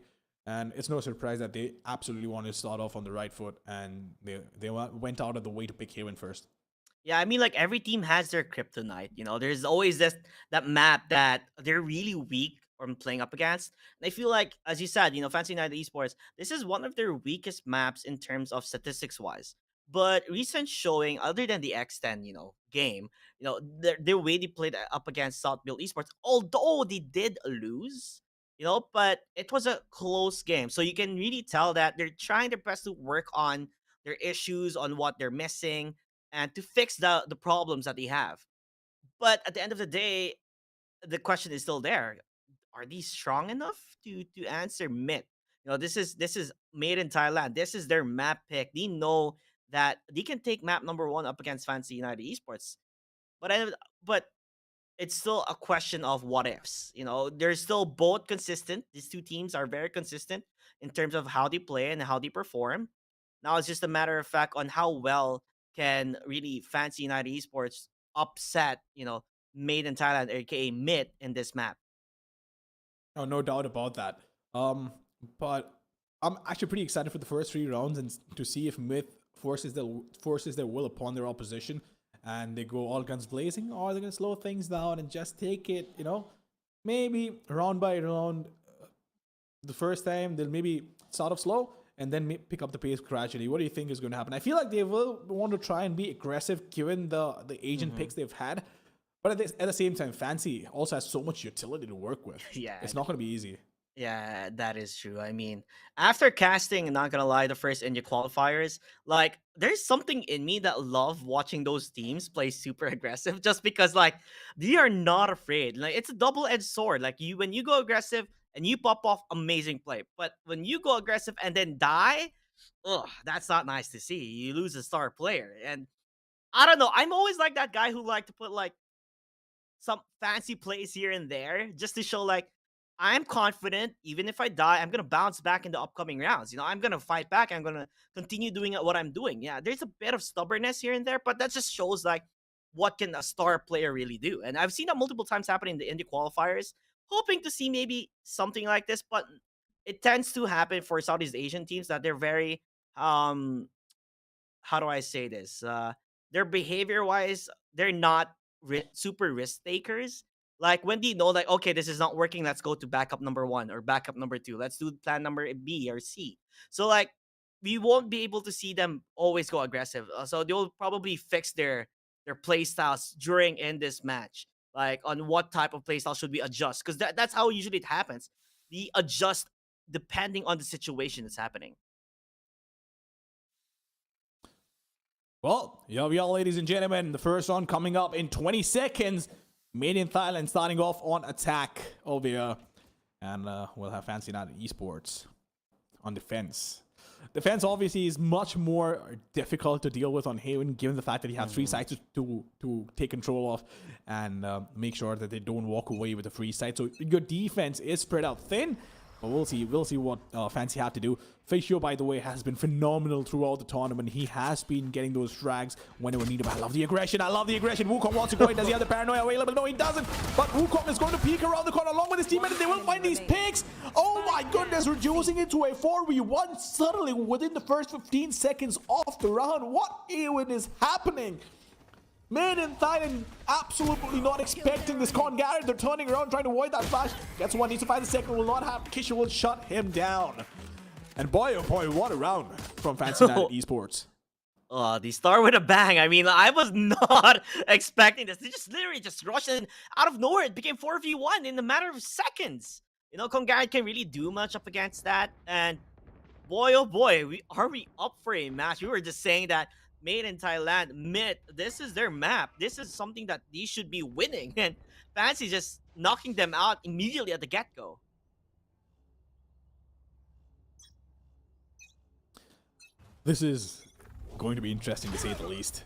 And it's no surprise that they absolutely want to start off on the right foot, and they went out of the way to pick Haven first. Yeah, I mean, like every team has their kryptonite. There's always that map that they're really weak from playing up against. And I feel like, as you said, Fancy United Esports, this is one of their weakest maps in terms of statistics wise. But recent showing, other than the X10, game, their way they played up against Southfield Esports, although they did lose, but it was a close game. So you can really tell that they're trying their best to work on their issues, on what they're missing, and to fix the problems that they have. But at the end of the day, the question is still there. Are these strong enough to answer mid? This is made in Thailand. This is their map pick. They know that they can take map number 1 up against Fancy United Esports. But it's still a question of what ifs. They're still both consistent. These two teams are very consistent in terms of how they play and how they perform. Now it's just a matter of fact on how well can really Fancy United Esports upset, Made in Thailand, aka Mid, in this map. Oh, no doubt about that. But I'm actually pretty excited for the first 3 rounds and to see if Myth forces their will upon their opposition and they go all guns blazing, or they're gonna slow things down and just take it, maybe round by round. The first time they'll maybe start off slow and then pick up the pace gradually. What do you think is going to happen? I feel like they will want to try and be aggressive given the agent picks they've had. But at the same time, Fancy also has so much utility to work with. Yeah. It's not going to be easy. Yeah, that is true. I mean, after casting, not gonna lie, the first India qualifiers, like there's something in me that love watching those teams play super aggressive just because like they are not afraid. Like it's a double-edged sword. Like when you go aggressive, and you pop off amazing play. But when you go aggressive and then die, ugh, that's not nice to see. You lose a star player. And I don't know. I'm always like that guy who like to put like some fancy plays here and there just to show like I'm confident. Even if I die, I'm gonna bounce back in the upcoming rounds. I'm gonna fight back. I'm gonna continue doing what I'm doing. Yeah, there's a bit of stubbornness here and there, but that just shows like what can a star player really do. And I've seen that multiple times happen in the indie qualifiers. Hoping to see maybe something like this, but it tends to happen for Southeast Asian teams that they're very how do I say this? Their behavior wise, they're not super risk takers. Like when they know, like, okay, this is not working, let's go to backup number one or backup number two. Let's do plan number B or C. So like, we won't be able to see them always go aggressive. So they'll probably fix their play styles during in this match, like on what type of play style should we adjust, because that's how usually it happens. We adjust depending on the situation that's happening. Well, here we are, ladies and gentlemen. The first round coming up in 20 seconds. Made in Thailand starting off on attack over here. And we'll have Fancy United Esports on defense. Defense obviously is much more difficult to deal with on Haven, given the fact that he has three sites to take control of and make sure that they don't walk away with the free site. So your defense is spread out thin. But we'll see what Fancy have to do. Fisher, by the way, has been phenomenal throughout the tournament. He has been getting those frags whenever needed. I love the aggression. Wukong wants to go in. Does he have the paranoia available? No, he doesn't. But Wukong is going to peek around the corner along with his teammates. They will find these picks. Oh my goodness, reducing it to a 4v1 suddenly within the first 15 seconds of the round. What even is happening? Man in Thailand absolutely not expecting this Con Garrett. They're turning around trying to avoid that flash. Gets one, needs to find the second, will not have. Kisha will shut him down. And boy, oh boy, what a round from Fancy United Esports. They start with a bang. I mean, I was not expecting this. They just literally just rushed in out of nowhere. It became 4v1 in a matter of seconds. Con Garrett can't really do much up against that. And boy, oh boy, are we up for a match? We were just saying that Made in Thailand, mid, this is their map. This is something that they should be winning. And Fancy just knocking them out immediately at the get-go. This is going to be interesting to say the least.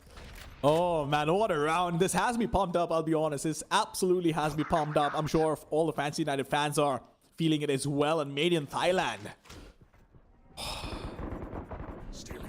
Oh man, what a round. This has me pumped up, I'll be honest. This absolutely has me pumped up. I'm sure all the Fancy United fans are feeling it as well. And Made in Thailand.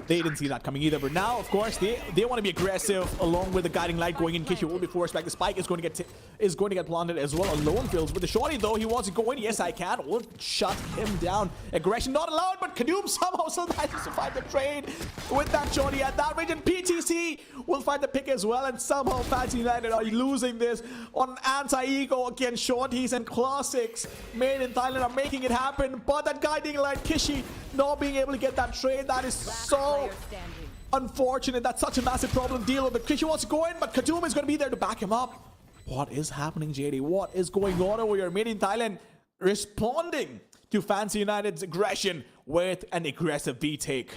They didn't see that coming either, but now, of course, they want to be aggressive along with the guiding light going in. Kisha will be forced back. The spike is going to get planted as well. Alone Fields with the shorty though. He wants to go in. Yes, I can. Will shut him down. Aggression not allowed, but Kadum somehow still manages to find the trade with that shorty at that range. And PTC will find the pick as well. And somehow Fancy United are losing this on anti-ego against shorties and classics. Made in Thailand are making it happen, but that guiding light Kishi not being able to get that trade, that is so unfortunate. That's such a massive problem deal with. Kishi wants to go in, but Kadum is going to be there to back him up. What is happening, JD? What is going on over here? Made in Thailand responding to Fancy United's aggression with an aggressive B take.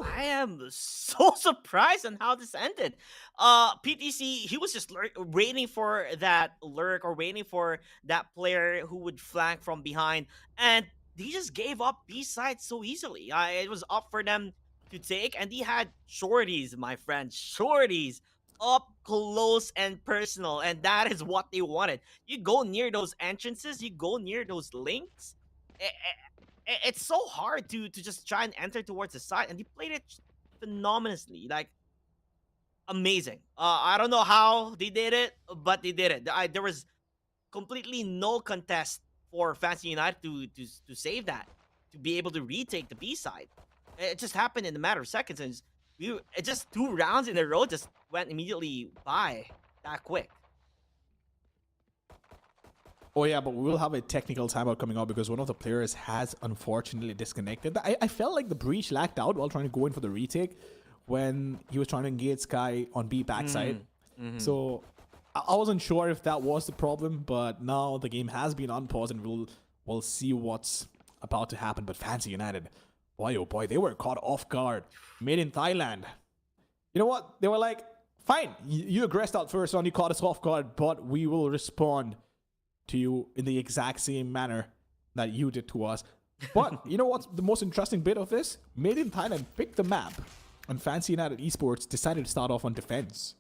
I am so surprised on how this ended. PTC, he was just waiting for that lurk or waiting for that player who would flank from behind, and he just gave up B side so easily. It was up for them to take, and he had shorties, my friend, shorties up close and personal, and that is what they wanted. You go near those entrances, you go near those links. It's so hard to just try and enter towards the side, and he played it phenomenally, like amazing. I don't know how they did it, but they did it. There was completely no contest for Fancy United to save that, to be able to retake the B side. It just happened in a matter of seconds, and it just 2 rounds in a row just went immediately by that quick. Oh yeah, but we will have a technical timeout coming up because one of the players has unfortunately disconnected. I felt like the breach lacked out while trying to go in for the retake when he was trying to engage Sky on B backside. So I wasn't sure if that was the problem, but now the game has been unpaused and we'll see what's about to happen. But Fancy United, boy oh boy, they were caught off guard. Made in Thailand. You know what? They were like, fine, you aggressed out first round, you caught us off guard, but we will respond to you in the exact same manner that you did to us. But you know what's the most interesting bit of this? Made in Thailand picked the map, and Fancy United Esports decided to start off on defense.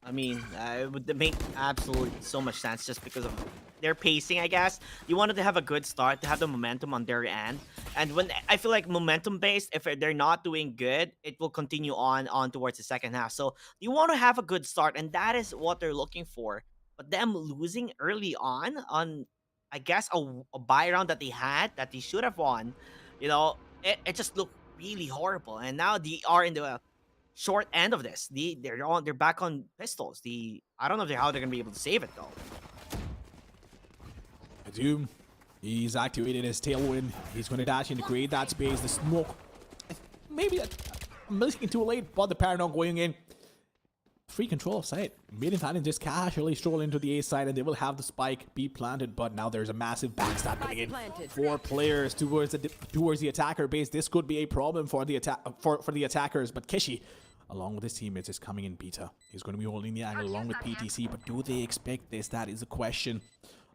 I mean, it would make absolutely so much sense just because of their pacing, I guess. You wanted to have a good start, to have the momentum on their end. And when I feel like momentum-based, if they're not doing good, it will continue on towards the second half. So you want to have a good start, and that is what they're looking for. But them losing early on I guess, a buy round that they had, that they should have won, you know, it just looked really horrible. And now they are in the short end of this. They're back on pistols. I don't know how they're gonna be able to save it though. Doom, he's activated his tailwind. He's going to dash in to create that space. The smoke, maybe I'm looking too late, but the paranoid going in. Free control of site. Made in Thailand just casually stroll into the A side, and they will have the spike be planted. But now there's a massive backstab coming in. 4 players towards the attacker base. This could be a problem for the attackers. But Kishi, along with his teammates, is coming in beta. He's going to be holding the angle along with PTC. But do they expect this? That is the question.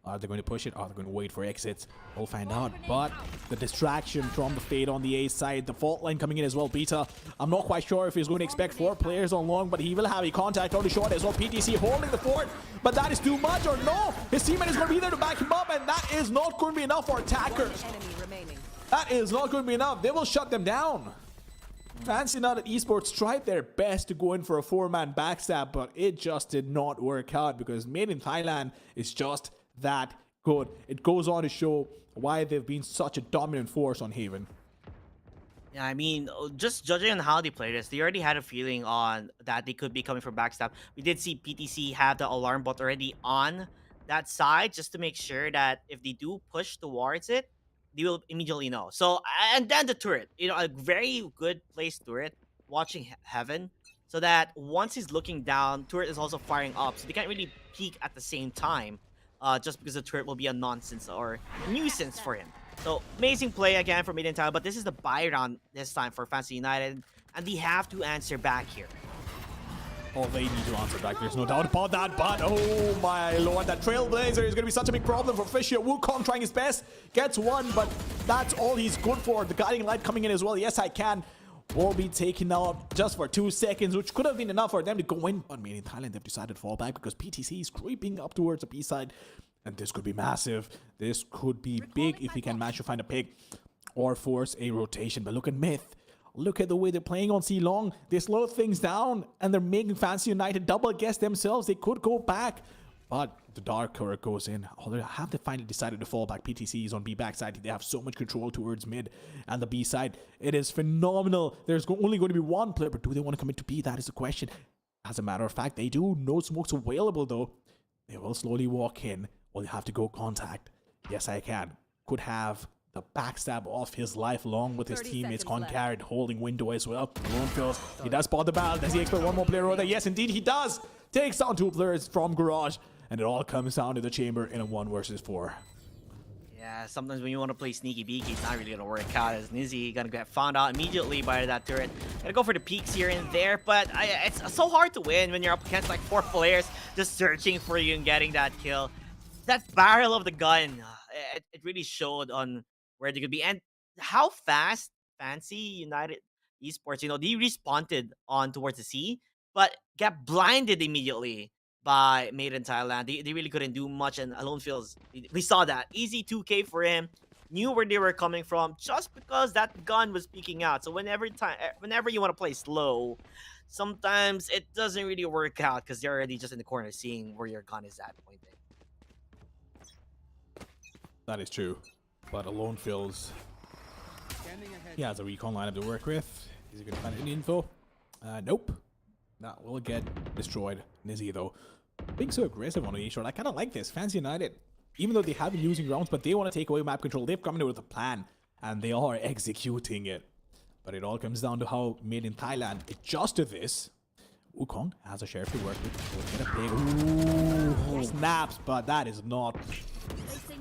Are they going to push it? Are they going to wait for exits? We'll find out. But the distraction from the fade on the A side, the fault line coming in as well. Beta, I'm not quite sure if he's going to expect 4 players on long, but he will have a contact on the short as well. PTC holding the fort, but that is too much, or no? His teammate is going to be there to back him up, and that is not going to be enough for attackers. That is not going to be enough. They will shut them down. Fancy United Esports tried their best to go in for a 4-man backstab, but it just did not work out because Made in Thailand is just that good. It goes on to show why they've been such a dominant force on Haven. Yeah, I mean, just judging on how they play this, they already had a feeling on that they could be coming for backstab. We did see PTC have the alarm bot already on that side just to make sure that if they do push towards it, they will immediately know. So, and then the turret, you know, a very good placed turret watching Heaven, so that once he's looking down, turret is also firing up, so they can't really peek at the same time. Just because the turret will be a nonsense or nuisance for him. So, amazing play again for Made in Thailand, but this is the buy round this time for Fancy United, and they have to answer back here. Oh, they need to answer back. There's no doubt about that, but oh my lord, that Trailblazer is going to be such a big problem for Fisher. Wukong trying his best, gets one, but that's all he's good for. The guiding light coming in as well. Yes, I can. Will be taken out just for 2 seconds, which could have been enough for them to go in. But Made in Thailand, they've decided to fall back because PTC is creeping up towards the B side. And this could be massive. This could be big if he can manage to find a pick or force a rotation. But look at Myth. Look at the way they're playing on C Long. They slow things down and they're making Fancy United double guess themselves. They could go back. But the Dark Current goes in. Oh, they have to finally decided to fall back. PTC is on B backside. They have so much control towards mid and the B side. It is phenomenal. There's only going to be 1 player, but do they want to commit to B? That is the question. As a matter of fact, they do. No smokes available though. They will slowly walk in. Will have to go contact. Yes, I can. Could have the backstab of his life along with his teammates. Concarried holding window as well. He does spot the battle. Does he expect 1 more player over there? Yes, indeed he does. Takes down 2 players from Garage. And it all comes down to the chamber in a 1 versus 4. Yeah, sometimes when you want to play sneaky beaky, it's not really gonna work out, as Nizzy gonna get found out immediately by that turret. Gotta go for the peeks here and there, but it's so hard to win when you're up against like 4 players just searching for you and getting that kill. That barrel of the gun, it really showed on where they could be and how fast Fancy United Esports, you know, they responded on towards the C, but got blinded immediately by Made in Thailand. They really couldn't do much, and Alone Feels, we saw that. Easy 2K for him. Knew where they were coming from just because that gun was peeking out. So whenever you want to play slow, sometimes it doesn't really work out because they're already just in the corner seeing where your gun is at pointing. That is true. But Alone Feels, he has a recon lineup to work with. Is he going to find any info? Nope. That will get destroyed. Nizzy, though, being so aggressive on the A-short, I kind of like this. Fancy United, even though they have been losing rounds, but they want to take away map control. They've come in with a plan, and they are executing it. But it all comes down to how Made in Thailand adjusted this. Wukong has a sheriff to work with. Get a pig. Ooh, snaps, but that is not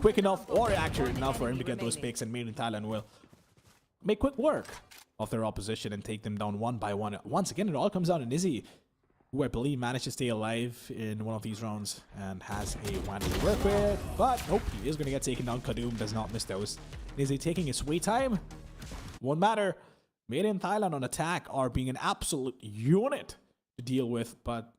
quick enough or accurate enough for him to get those picks, and Made in Thailand will make quick work of their opposition and take them down 1 by 1. Once again, it all comes down to Nizzy. who I believe managed to stay alive in one of these rounds and has a one to work with. But nope, he is going to get taken down. Kadum does not miss those. Is he taking his sweet time? Won't matter. Made in Thailand on attack are being an absolute unit to deal with. But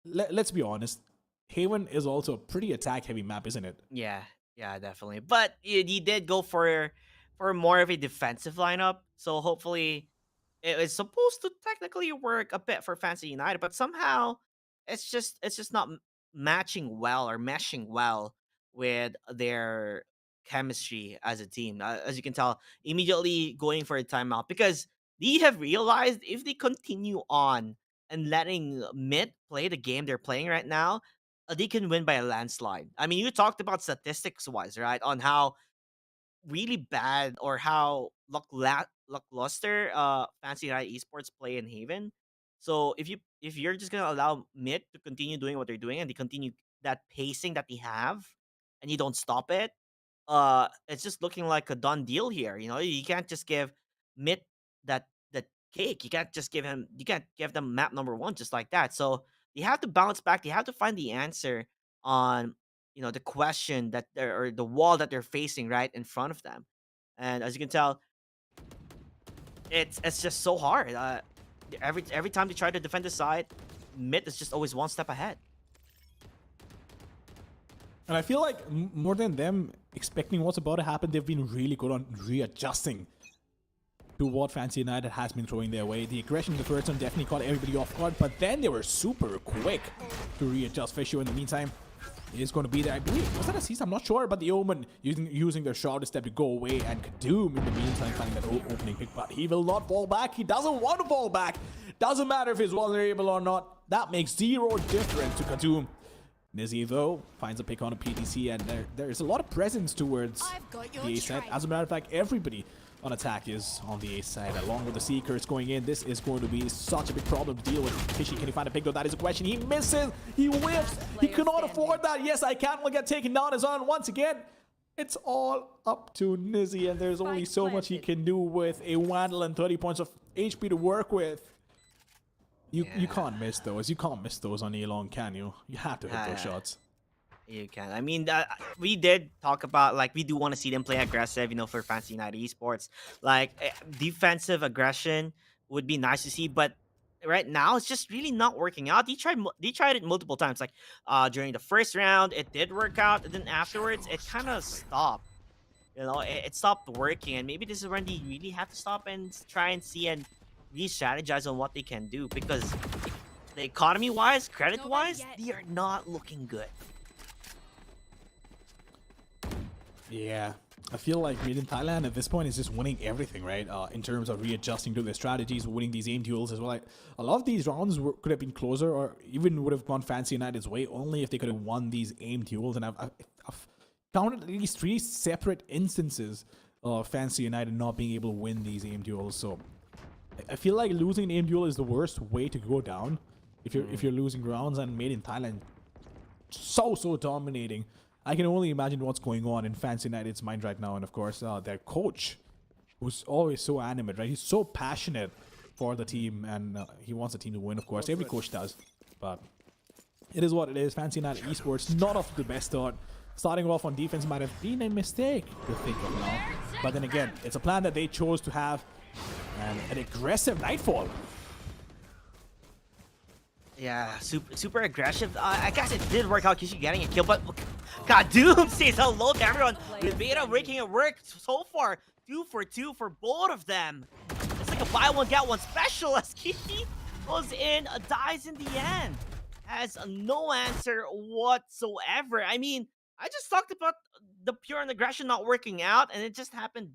let's be honest, Haven is also a pretty attack-heavy map, isn't it? Yeah, yeah, definitely. But he did go for more of a defensive lineup, so hopefully it was supposed to technically work a bit for Fancy United, but somehow it's just not matching well or meshing well with their chemistry as a team. As you can tell, immediately going for a timeout because they have realized if they continue on and letting mid play the game they're playing right now, they can win by a landslide. I mean, you talked about statistics wise, right? On how really bad or how lackluster Fancy United Esports play in Haven. So if you're just gonna allow mid to continue doing what they're doing and they continue that pacing that they have and you don't stop it, it's just looking like a done deal here. You know, you can't just give mid that cake. You can't give them map number one just like that. So they have to bounce back. They have to find the answer on the question that they're or the wall that they're facing right in front of them. And as you can tell, it's just so hard. Every time they try to defend the side, mid is just always one step ahead. And I feel like more than them expecting what's about to happen, they've been really good on readjusting to what Fancy United has been throwing their way. The aggression in the first one definitely caught everybody off guard, but then they were super quick to readjust. Fisher in the meantime is going to be there. I believe, was that a cease? I'm not sure, but the Omen using their shroud step to go away, and Kadum in the meantime finding that opening pick, but he will not fall back. He doesn't want to fall back. Doesn't matter if he's vulnerable or not. That makes zero difference to Kadum. Nizzy, though, finds a pick on a PTC, and there's a lot of presence towards the A side. As a matter of fact, everybody on attack is on the A side, along with the Seekers going in. This is going to be such a big problem to deal with. Fishy, can he find a pick, though? That is a question. He misses. He whiffs. He cannot afford that. Yes, I can will get taken down as on once again. It's all up to Nizzy, and there's only so much he can do with a Wandle and 30 points of HP to work with. You can't miss those. You can't miss those on Elon, can you? You have to hit those shots. You can. I mean, we did talk about, like, we do want to see them play aggressive, for Fancy United Esports. Like, defensive aggression would be nice to see, but right now, it's just really not working out. They tried it multiple times. Like, during the first round, it did work out, and then afterwards, it kind of stopped. It stopped working, and maybe this is when they really have to stop and try and see and re-strategize on what they can do, because the economy-wise, credit-wise, they are not looking good. Yeah, I feel like Made in Thailand at this point is just winning everything, right? In terms of readjusting to their strategies, winning these aim duels as well. Like, a lot of these rounds could have been closer, or even would have gone Fancy United's way, only if they could have won these aim duels. And I've counted at least 3 separate instances of Fancy United not being able to win these aim duels. So I feel like losing an aim duel is the worst way to go down if you're losing rounds. And Made in Thailand so dominating. I can only imagine what's going on in Fancy United's mind right now. And of course, their coach, who's always so animate, right? He's so passionate for the team, and he wants the team to win, of course. Every coach does. But it is what it is. Fancy United Esports, not off the best start. Starting off on defense might have been a mistake to think of now. But then again, it's a plan that they chose to have, and an aggressive Nightfall. Yeah, super aggressive. I guess it did work out, Kishi getting a kill, but God, Doom says hello to everyone. With Veto making it work so far. 2 for 2 for both of them. It's like a buy one, get one special as Kishi goes in, dies in the end. Has no answer whatsoever. I mean, I just talked about the pure and aggression not working out, and it just happened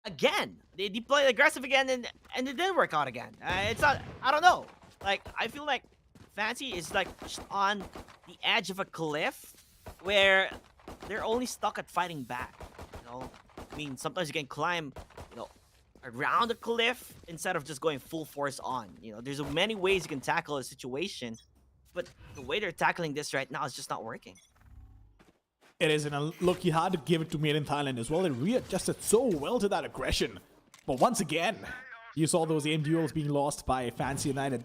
again. They played aggressive again, and it didn't work out again. It's not, I don't know. Like, I feel like Fancy is like just on the edge of a cliff where they're only stuck at fighting back. I mean, sometimes you can climb, around a cliff instead of just going full force on. There's many ways you can tackle a situation, but the way they're tackling this right now is just not working. It is, and look, you had to give it to Made in Thailand as well. It readjusted so well to that aggression. But once again, you saw those aim duels being lost by Fancy United.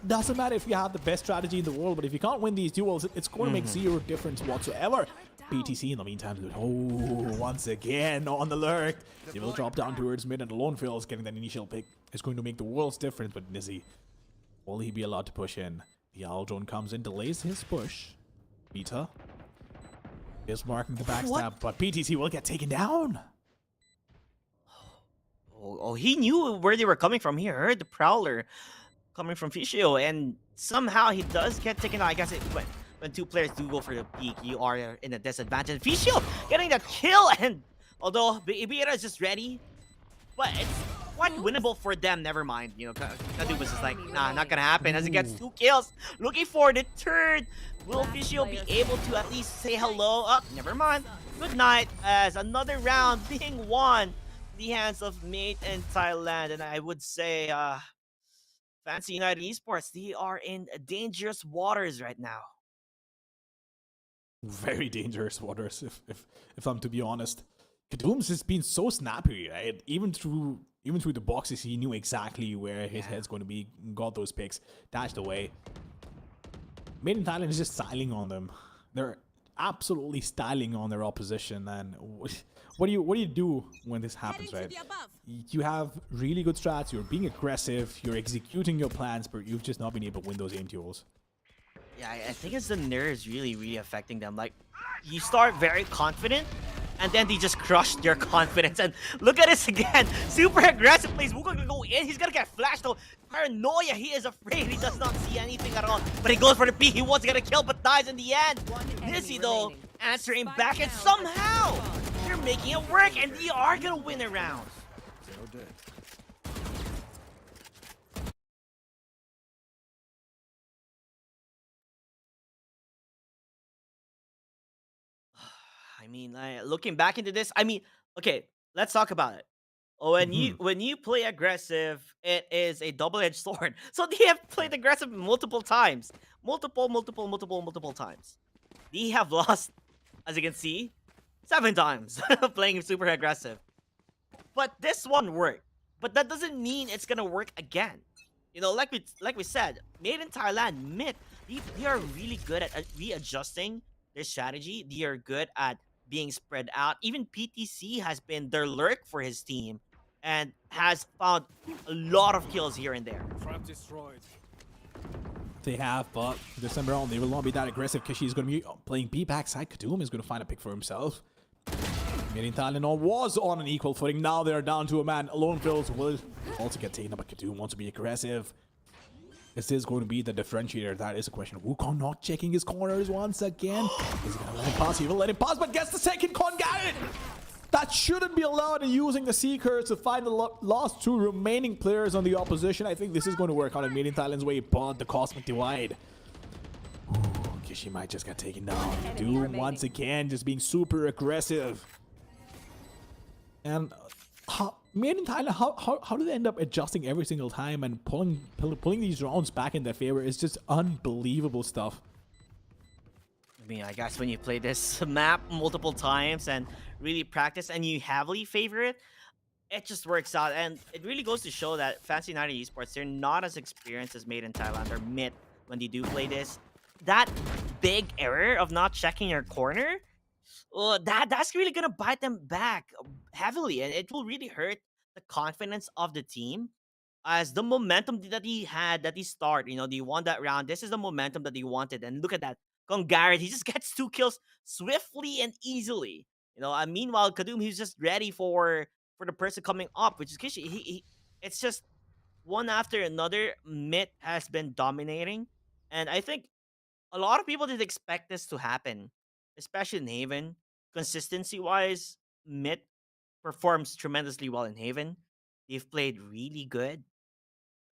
doesn't matter if you have the best strategy in the world, but if you can't win these duels, it's going to make zero difference whatsoever. PTC in the meantime, once again on the lurk. They will drop down towards mid, and Lone Phil's getting that initial pick is going to make the world's difference. But Nizzy, will he be allowed to push in? The Owl Drone comes in, delays his push. Beta is marking the backstab, but PTC will get taken down. Oh, he knew where they were coming from. He heard the Prowler coming from Fischio, and somehow he does get taken out. I guess when two players do go for the peak, you are in a disadvantage. Fischio getting the kill, and although Ibira is just ready, but it's quite winnable for them. Never mind, you know, Kadu was just like, nah, not gonna happen. As he gets 2 kills, looking for the third. Will Fischio be able to at least say hello? Oh, never mind. Good night, as another round being won in the hands of Mate and Thailand. And I would say, Fancy United Esports, they are in dangerous waters right now. Very dangerous waters, if I'm to be honest. Kadoom's just been so snappy, right? Even through the boxes, he knew exactly where his head's going to be. Got those picks, dashed away. Made in Thailand is just styling on them. They're absolutely styling on their opposition. And what do you do when this happens, right? You have really good strats. You're being aggressive. You're executing your plans, but you've just not been able to win those aim duels. Yeah, I think it's the nerves really affecting them. Like, you start very confident, and then they just crush their confidence. And look at this again. Super aggressive plays. Wuka gonna go in. He's gonna get flashed though. Paranoia. He is afraid. He does not see anything at all. But he goes for the P. He wants to get a kill, but dies in the end. Nizzy though, answering back, and somehow they're making it work, and they are gonna win a round. I mean, looking back into this, I mean, okay, let's talk about it. Oh, when you play aggressive, it is a double-edged sword. So they have played aggressive multiple times, multiple times. They have lost, as you can see, 7 times playing super aggressive. But this one worked. But that doesn't mean it's gonna work again. You know, like we said, Made in Thailand, Myth, they are really good at readjusting their strategy. They are good at being spread out. Even PTC has been their lurk for his team and has found a lot of kills here and there. Trap destroyed. They have, but this time around, they will not be that aggressive because she's going to be playing B backside. Kadoom is going to find a pick for himself. Made in Thailand was on an equal footing. Now they're down to a man. Lone Phils will also get taken up, but Kadoom wants to be aggressive. This is going to be the differentiator. That is a question. Wukong not checking his corners once again. Is he going to let him pass? He will let him pass, but gets the second con. Got it! That shouldn't be allowed, in using the Seekers to find the last 2 remaining players on the opposition. I think this is going to work out in Made in Thailand's way, but the Cosmic Divide. Ooh, Kishi might just get taken down. Doom once again just being super aggressive. And Made in Thailand, how do they end up adjusting every single time and pulling these rounds back in their favor? It's just unbelievable stuff. I mean, I guess when you play this map multiple times and really practice and you heavily favor it, it just works out. And it really goes to show that Fancy United Esports, they're not as experienced as Made in Thailand or Myth when they do play this. That big error of not checking your corner, that's really gonna bite them back heavily, and it will really hurt the confidence of the team, as the momentum that he had, that he started, you know, they won that round. This is the momentum that he wanted, and look at that. Kong Garrett, he just gets 2 kills swiftly and easily. You know, meanwhile, Kadoom, he's just ready for the person coming up, which is Kishi. It's just one after another. Myth has been dominating, and I think a lot of people didn't expect this to happen, especially in Haven. Consistency-wise, Myth performs tremendously well in Haven. They've played really good.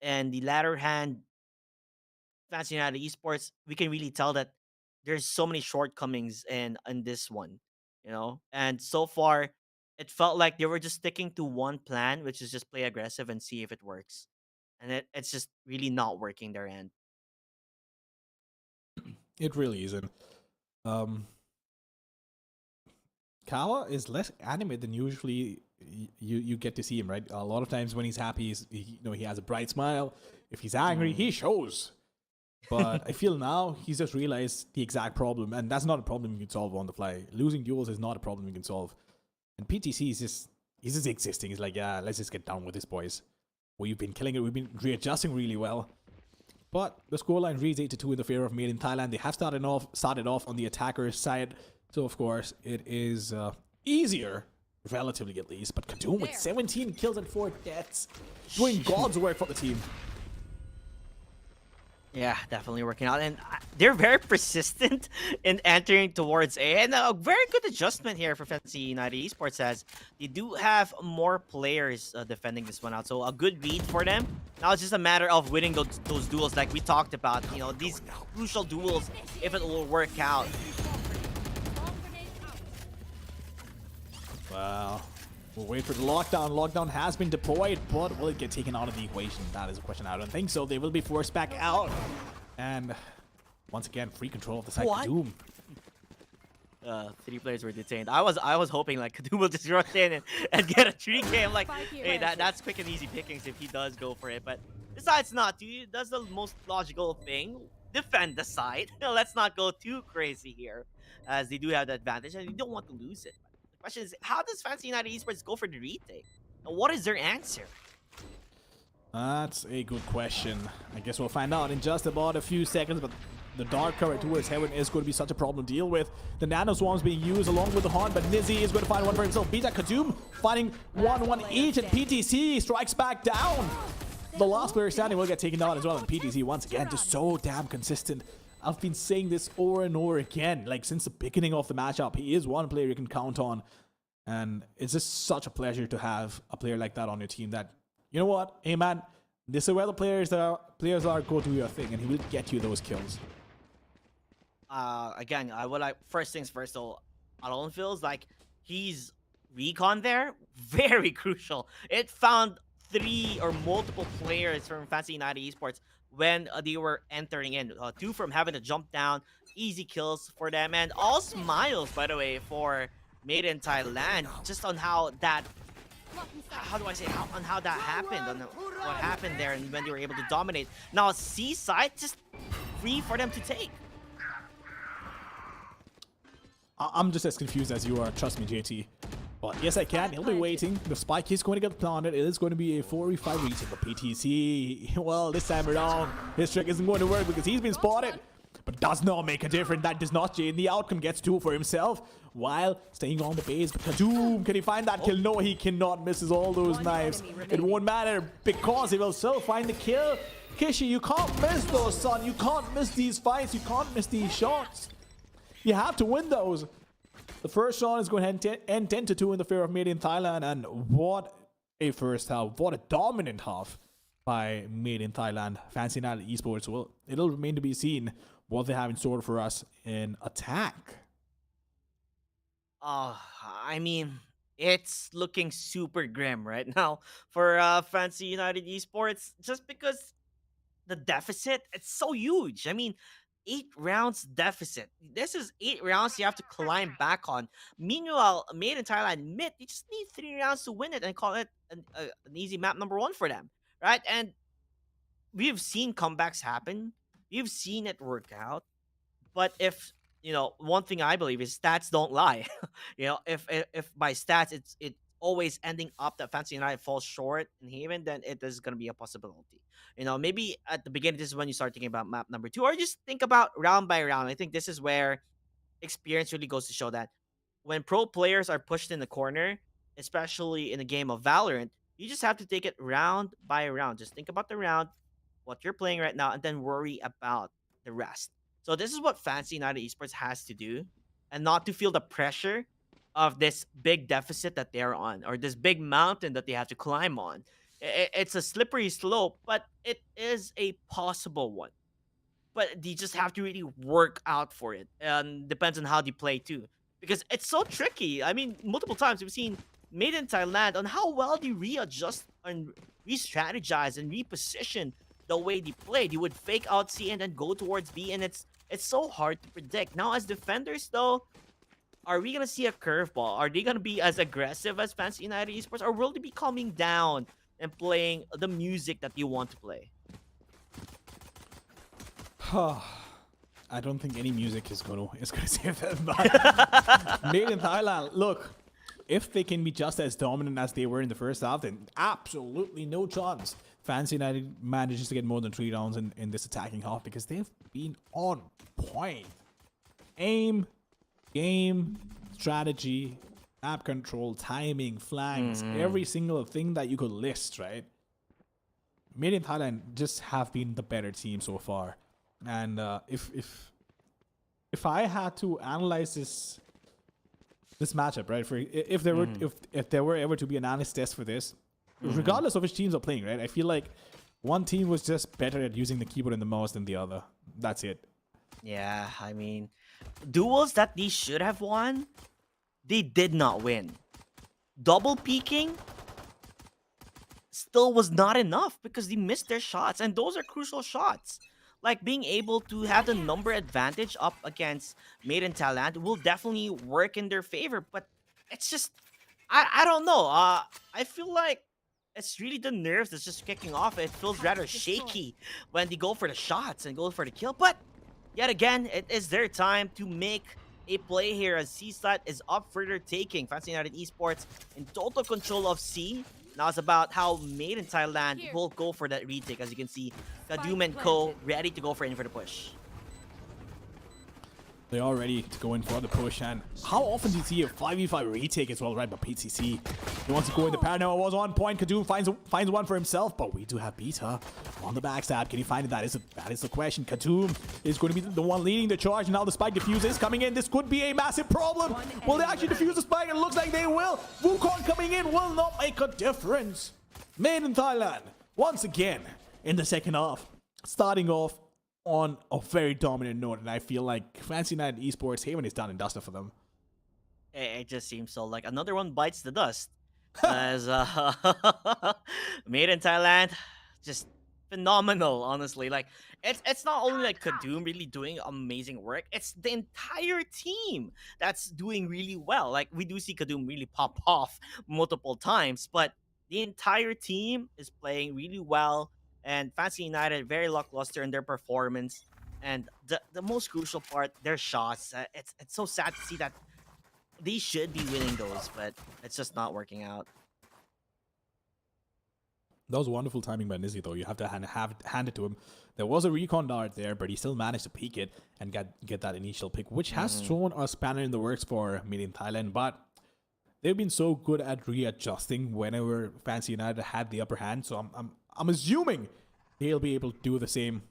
And the latter hand, Fancy United Esports, we can really tell that there's so many shortcomings in this one, you know? And so far, it felt like they were just sticking to one plan, which is just play aggressive and see if it works. And it's just really not working their end. It really isn't. Kawa is less animated than usually you get to see him, right? A lot of times when he's happy, he has a bright smile. If he's angry, he shows But I feel now he's just realized the exact problem, and that's not a problem you can solve on the fly. Losing duels is not a problem you can solve. And PTC is just he's just existing. He's like, yeah, let's just get down with this, boys. We've been killing it. We've been readjusting really well. But the scoreline reads 8-2 in the favor of Made in Thailand. They have started off on the attacker's side. So, of course, it is easier, relatively at least. But Kadum with 17 kills and 4 deaths, doing God's work for the team. Yeah, definitely working out. And they're very persistent in entering towards A. And a very good adjustment here for Fantasy United Esports as they do have more players defending this one out. So a good read for them. Now it's just a matter of winning those duels like we talked about. You know, these crucial duels, if it will work out. Wow. We'll wait for the lockdown. Lockdown has been deployed, but will it get taken out of the equation? That is a question. I don't think so. They will be forced back out. And once again, free control of the side. Doom. 3 players were detained. I was hoping like Kadum will just rush in and get a 3K. I'm like, hey, that's quick and easy pickings if he does go for it. But besides not, dude, that's the most logical thing. Defend the side. Let's not go too crazy here, as they do have the advantage and you don't want to lose it. The question is, how does Fantasy United Esports go for the retake? And what is their answer? That's a good question. I guess we'll find out in just about a few seconds, but the dark cover towards heaven is going to be such a problem to deal with. The nano swarms being used along with the horn, but Nizzy is going to find one for himself. Beta Kadum finding 1-1 each, and PTC strikes back down. The last player standing will get taken down as well, and PTC once again just so damn consistent. I've been saying this over and over again, like since the beginning of the matchup. He is one player you can count on, and it's just such a pleasure to have a player like that on your team that, you know what, hey man, this is where the players are, go do your thing, and he will get you those kills. Again, I would like, first things first, though, Alone feels like he's recon there, very crucial. It found 3 or multiple players from Fantasy United Esports when they were entering in. 2 from having to jump down, easy kills for them, and all smiles, by the way, for Made in Thailand, just on how that, how do I say, on how that happened, on what happened there, and when they were able to dominate. Now, Seaside, just free for them to take. I'm just as confused as you are, trust me, JT. But yes, I can. He'll be waiting. The spike is going to get planted. It is going to be a 4v5 retake. But PTC, well, this time around, his trick isn't going to work because he's been spotted. But does not make a difference. That does not change. The outcome gets 2 for himself while staying on the base. But Kadum, can he find that kill? No, he cannot. Misses all those knives. It won't matter because he will still find the kill. Kishi, you can't miss those, son. You can't miss these fights. You can't miss these shots. You have to win those. The first shot is going to end 10-2 in the favor of Made in Thailand, and what a first half. What a dominant half by Made in Thailand. Fantasy United Esports, well, it'll remain to be seen what they have in store for us in attack. I mean, it's looking super grim right now for Fantasy United Esports, just because the deficit, it's so huge. I mean, 8 rounds deficit. This is 8 rounds you have to climb back on. Meanwhile, Made in Thailand admit you just need 3 rounds to win it and call it an easy map number 1 for them, right? And we've seen comebacks happen. We've seen it work out. But if, you know, one thing I believe is stats don't lie. You know, if by stats it's always ending up that Fantasy United falls short in Haven, then it is going to be a possibility. You know, maybe at the beginning, this is when you start thinking about map number 2, or just think about round by round. I think this is where experience really goes to show that when pro players are pushed in the corner, especially in a game of Valorant, you just have to take it round by round. Just think about the round, what you're playing right now, and then worry about the rest. So this is what Fantasy United Esports has to do, and not to feel the pressure of this big deficit that they're on, or this big mountain that they have to climb on. It's a slippery slope, but it is a possible one. But you just have to really work out for it, and depends on how they play too, because it's so tricky. I mean, multiple times we've seen Made in Thailand on how well they readjust and re-strategize and reposition the way they play. They would fake out C and then go towards B, and it's so hard to predict. Now, as defenders, though, are we going to see a curveball? Are they going to be as aggressive as Fantasy United Esports? Or will they be calming down and playing the music that you want to play? I don't think any music is gonna save them. Made in Thailand. Look, if they can be just as dominant as they were in the first half, then absolutely no chance. Fancy United manages to get more than 3 rounds in this attacking half because they've been on point. Aim, game, strategy, map control, timing, flanks, every single thing that you could list, right? Made in Thailand just have been the better team so far. And if I had to analyze this matchup, right? If there were ever to be an analysis test for this, regardless of which teams are playing, right? I feel like one team was just better at using the keyboard and the mouse than the other. That's it. Yeah, I mean, duels that they should have won, they did not win. Double peaking still was not enough because they missed their shots, and those are crucial shots. Like being able to have the number advantage up against Made in Thailand will definitely work in their favor, but it's just I don't know. I feel like it's really the nerves that's just kicking off. It feels rather shaky when they go for the shots and go for the kill. But yet again, it is their time to make a play here as C-Slat is up for their taking. Fancy United Esports in total control of C. Now it's about how Made in Thailand will go for that retake. As you can see, Kadum and Co ready to go for the push. They are ready to go in for the push, and how often do you see a 5v5 retake as well, right? But PTC, he wants to go in the paranoia, was on point. Kadum finds one for himself, but we do have Beta on the backstab. Can he find it? That is the question. Kadum is going to be the one leading the charge. Now the spike diffuse is coming in. This could be a massive problem. Will they actually defuse the spike? It looks like they will. Wukong coming in will not make a difference. Made in Thailand, once again, in the second half, starting off on a very dominant note, and I feel like Fancy United Esports, Haven is done and dusted for them. It just seems so like another one bites the dust. As Made in Thailand, just phenomenal, honestly. Like it's not only like Kadum really doing amazing work, it's the entire team that's doing really well. Like we do see Kadum really pop off multiple times, but the entire team is playing really well. And Fancy United very lackluster in their performance, and the most crucial part, their shots. It's so sad to see that they should be winning those, but it's just not working out. That was wonderful timing by Nizzy, though. You have to hand it to him. There was a recon dart there, but he still managed to peek it and get that initial pick, which has thrown a spanner in the works for Made in Thailand. But they've been so good at readjusting whenever Fancy United had the upper hand. So I'm assuming he'll be able to do the same.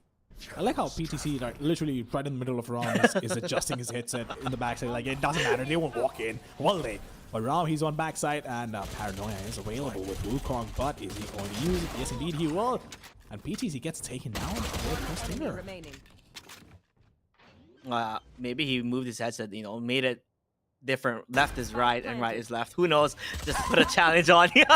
I like how PTC, like, literally right in the middle of round, is adjusting his headset in the backside. Like, it doesn't matter. They won't walk in, will they? But now he's on backside, and Paranoia is available with Wukong. But is he going to use it? Yes, indeed, he will. And PTC gets taken down with Stinger. Remaining. Maybe he moved his headset, made it different. Left is right and right is left. Who knows? Just put a challenge on. It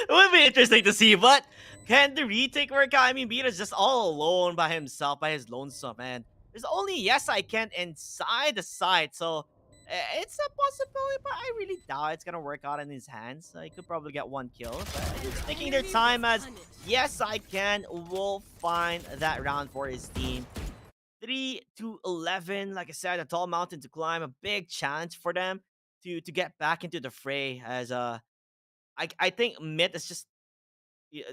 would be interesting to see, but can the retake work out? I mean, Beta's just all alone by himself, by his lonesome, man. There's only Yes I Can inside the site, so it's a possibility, but I really doubt it's gonna work out in his hands. He could probably get one kill, but it's taking their time as Yes I Can will find that round for his team. 3-11, like I said, a tall mountain to climb, a big challenge for them to get back into the fray. As I think mid is just,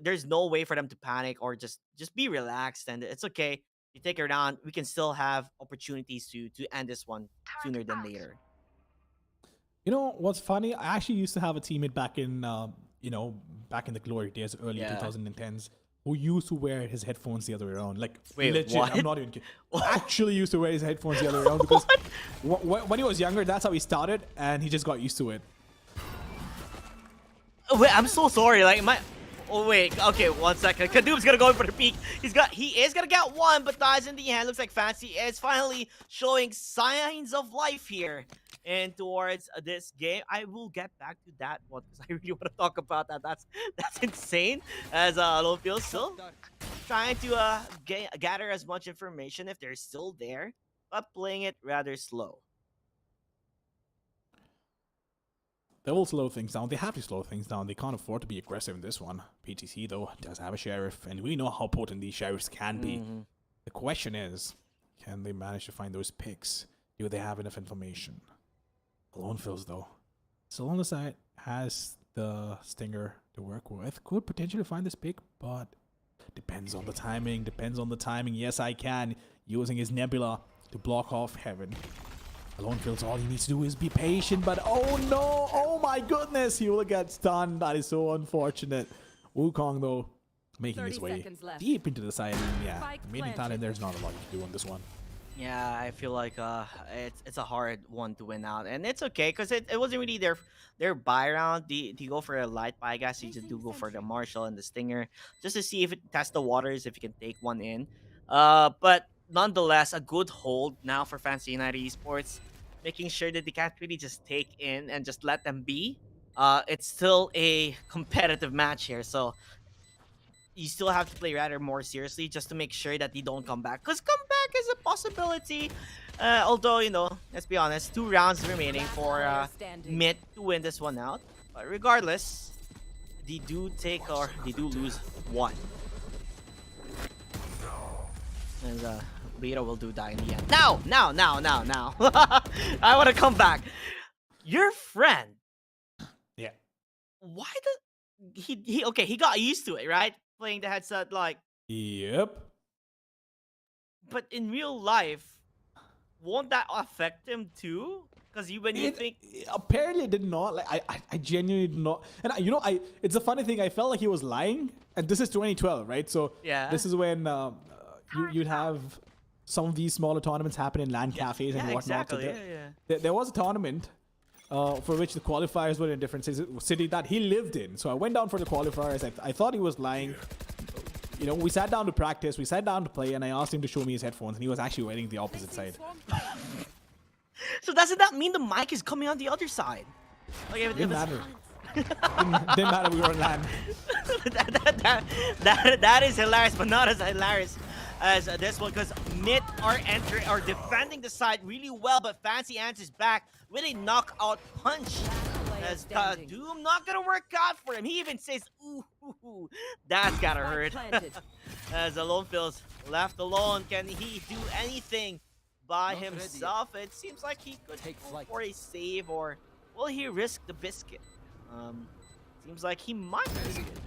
there's no way for them to panic or just be relaxed, and it's okay. You take it down, we can still have opportunities to end this one sooner than later. You know what's funny? I actually used to have a teammate back in back in the glory days, early 2010s. Who used to wear his headphones the other way around. Like, wait, legit, what? I'm not even kidding. Actually used to wear his headphones the other way around because when he was younger, that's how he started, and he just got used to it. Wait, I'm so sorry. Like, oh, wait. Okay, 1 second. Kadum's gonna go in for the peek. He is gonna get one, but dies in the hand. Looks like Fancy is finally showing signs of life here. And towards this game, I will get back to that one because I really want to talk about that. That's insane. As Lofio still trying to gather as much information if they're still there, but playing it rather slow. They will slow things down. They have to slow things down. They can't afford to be aggressive in this one. PTC, though, does have a sheriff, and we know how potent these sheriffs can be. The question is, can they manage to find those picks? Do they have enough information? Alone feels though. Still on the side, has the Stinger to work with. Could potentially find this pick, but depends on the timing. Yes, I can. Using his Nebula to block off Heaven. Alone feels all he needs to do is be patient, but oh no! Oh my goodness! He will get stunned. That is so unfortunate. Wukong though, making his 30 way seconds left. deep into the side. And yeah, Spike meaning planted. Thailand, there's not a lot you can do on this one. Yeah, I feel like it's a hard one to win out, and it's okay because it wasn't really their buy round. Do you go for a light buy, I guess you just do go for the Marshall and the Stinger just to see if it tests the waters, if you can take one in. But nonetheless, a good hold now for Fancy United Esports, making sure that they can't really just take in and just let them be. It's still a competitive match here, so you still have to play rather more seriously just to make sure that they don't come back. Because comeback is a possibility. Although, you know, let's be honest, 2 rounds remaining for Mid to win this one out. But regardless, they do lose 1. And Veto will do die in the end. Now. I want to come back. Your friend. Yeah. Why he got used to it, right? Playing the headset like, Yep. but in real life, won't that affect him too? Because when you think, Apparently it did not. Like I genuinely did not. And it's a funny thing. I felt like he was lying. And this is 2012, right? So Yeah. this is when you'd have some of these smaller tournaments happen in LAN cafes and yeah, whatnot. exactly, So there was a tournament for which the qualifiers were in a different city that he lived in. So I went down for the qualifiers. I thought he was lying. You know, we sat down to practice, we sat down to play, and I asked him to show me his headphones, and he was actually wearing the opposite side. So doesn't that mean the mic is coming on the other side? Like, if Didn't it's- matter. didn't matter. We were on LAN. that is hilarious, but not as hilarious as this one, because Mid are defending the side really well, but Fancy answers back with a knockout punch. As standing. Doom not gonna work out for him. He even says, "Ooh, that's gotta hurt." planted. As Alone feels left alone, can he do anything by himself? It seems like he could go for a save, or will he risk the biscuit? Seems like he might risk it.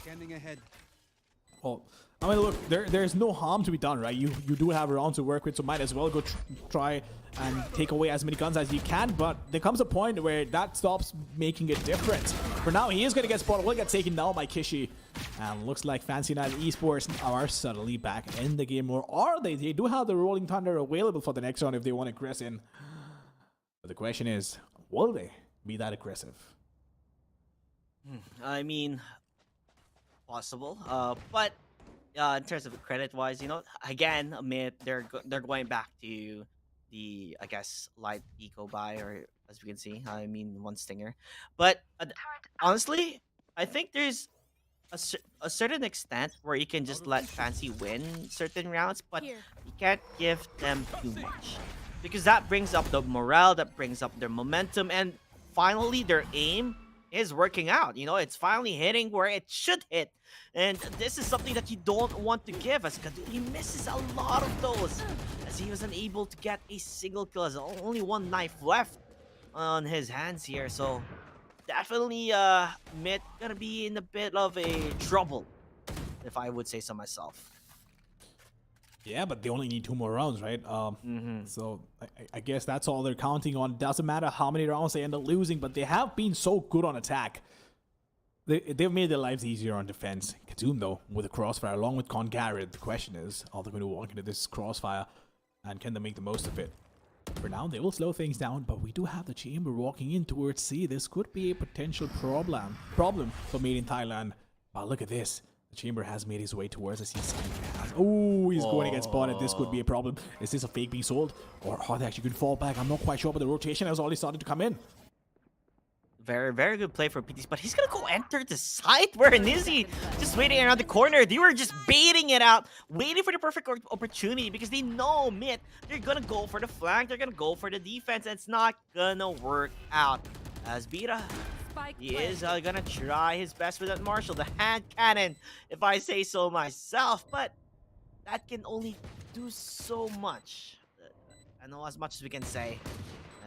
Scanning ahead. Well, I mean, look, there's no harm to be done, right? You do have a round to work with, so might as well go try and take away as many guns as you can. But there comes a point where that stops making a difference. For now, he is going to get spotted. Will get taken down by Kishi. And looks like Fancy United Esports are suddenly back in the game. Or are they? They do have the Rolling Thunder available for the next round if they want to aggress in. But the question is, will they be that aggressive? I mean, possible. But in terms of credit-wise, you know, again, Mid, they're going back to the, I guess, light eco buy, or as we can see, I mean, 1 Stinger. But honestly, I think there's a certain extent where you can just let Fancy win certain rounds, but you can't give them too much, because that brings up the morale, that brings up their momentum, and finally their aim is working out. You know, it's finally hitting where it should hit. And this is something that you don't want to give, as he misses a lot of those, as he was unable to get a single kill, as only 1 knife left on his hands here. So definitely Mid gonna be in a bit of a trouble, if I would say so myself. Yeah, but they only need 2 more rounds, right? So I guess that's all they're counting on. Doesn't matter how many rounds they end up losing, but they have been so good on attack. They've made their lives easier on defense. Kazum, though, with a crossfire, along with Congarad, the question is, are they going to walk into this crossfire, and can they make the most of it? For now, they will slow things down, but we do have the Chamber walking in towards C. This could be a potential problem for Made in Thailand. But look at this. The Chamber has made his way towards us. Oh, he's going to get spotted. This could be a problem. Is this a fake being sold? Or are they actually going to fall back? I'm not quite sure, but the rotation has already started to come in. Very, very good play for PTs, but he's gonna go enter the site where Nizzy just waiting around the corner. They were just baiting it out, waiting for the perfect opportunity, because they know Mid, they're gonna go for the flank, they're gonna go for the defense, and it's not gonna work out. As Beta, he is gonna try his best with that Marshall, the hand cannon, if I say so myself, but that can only do so much. I know as much as we can say.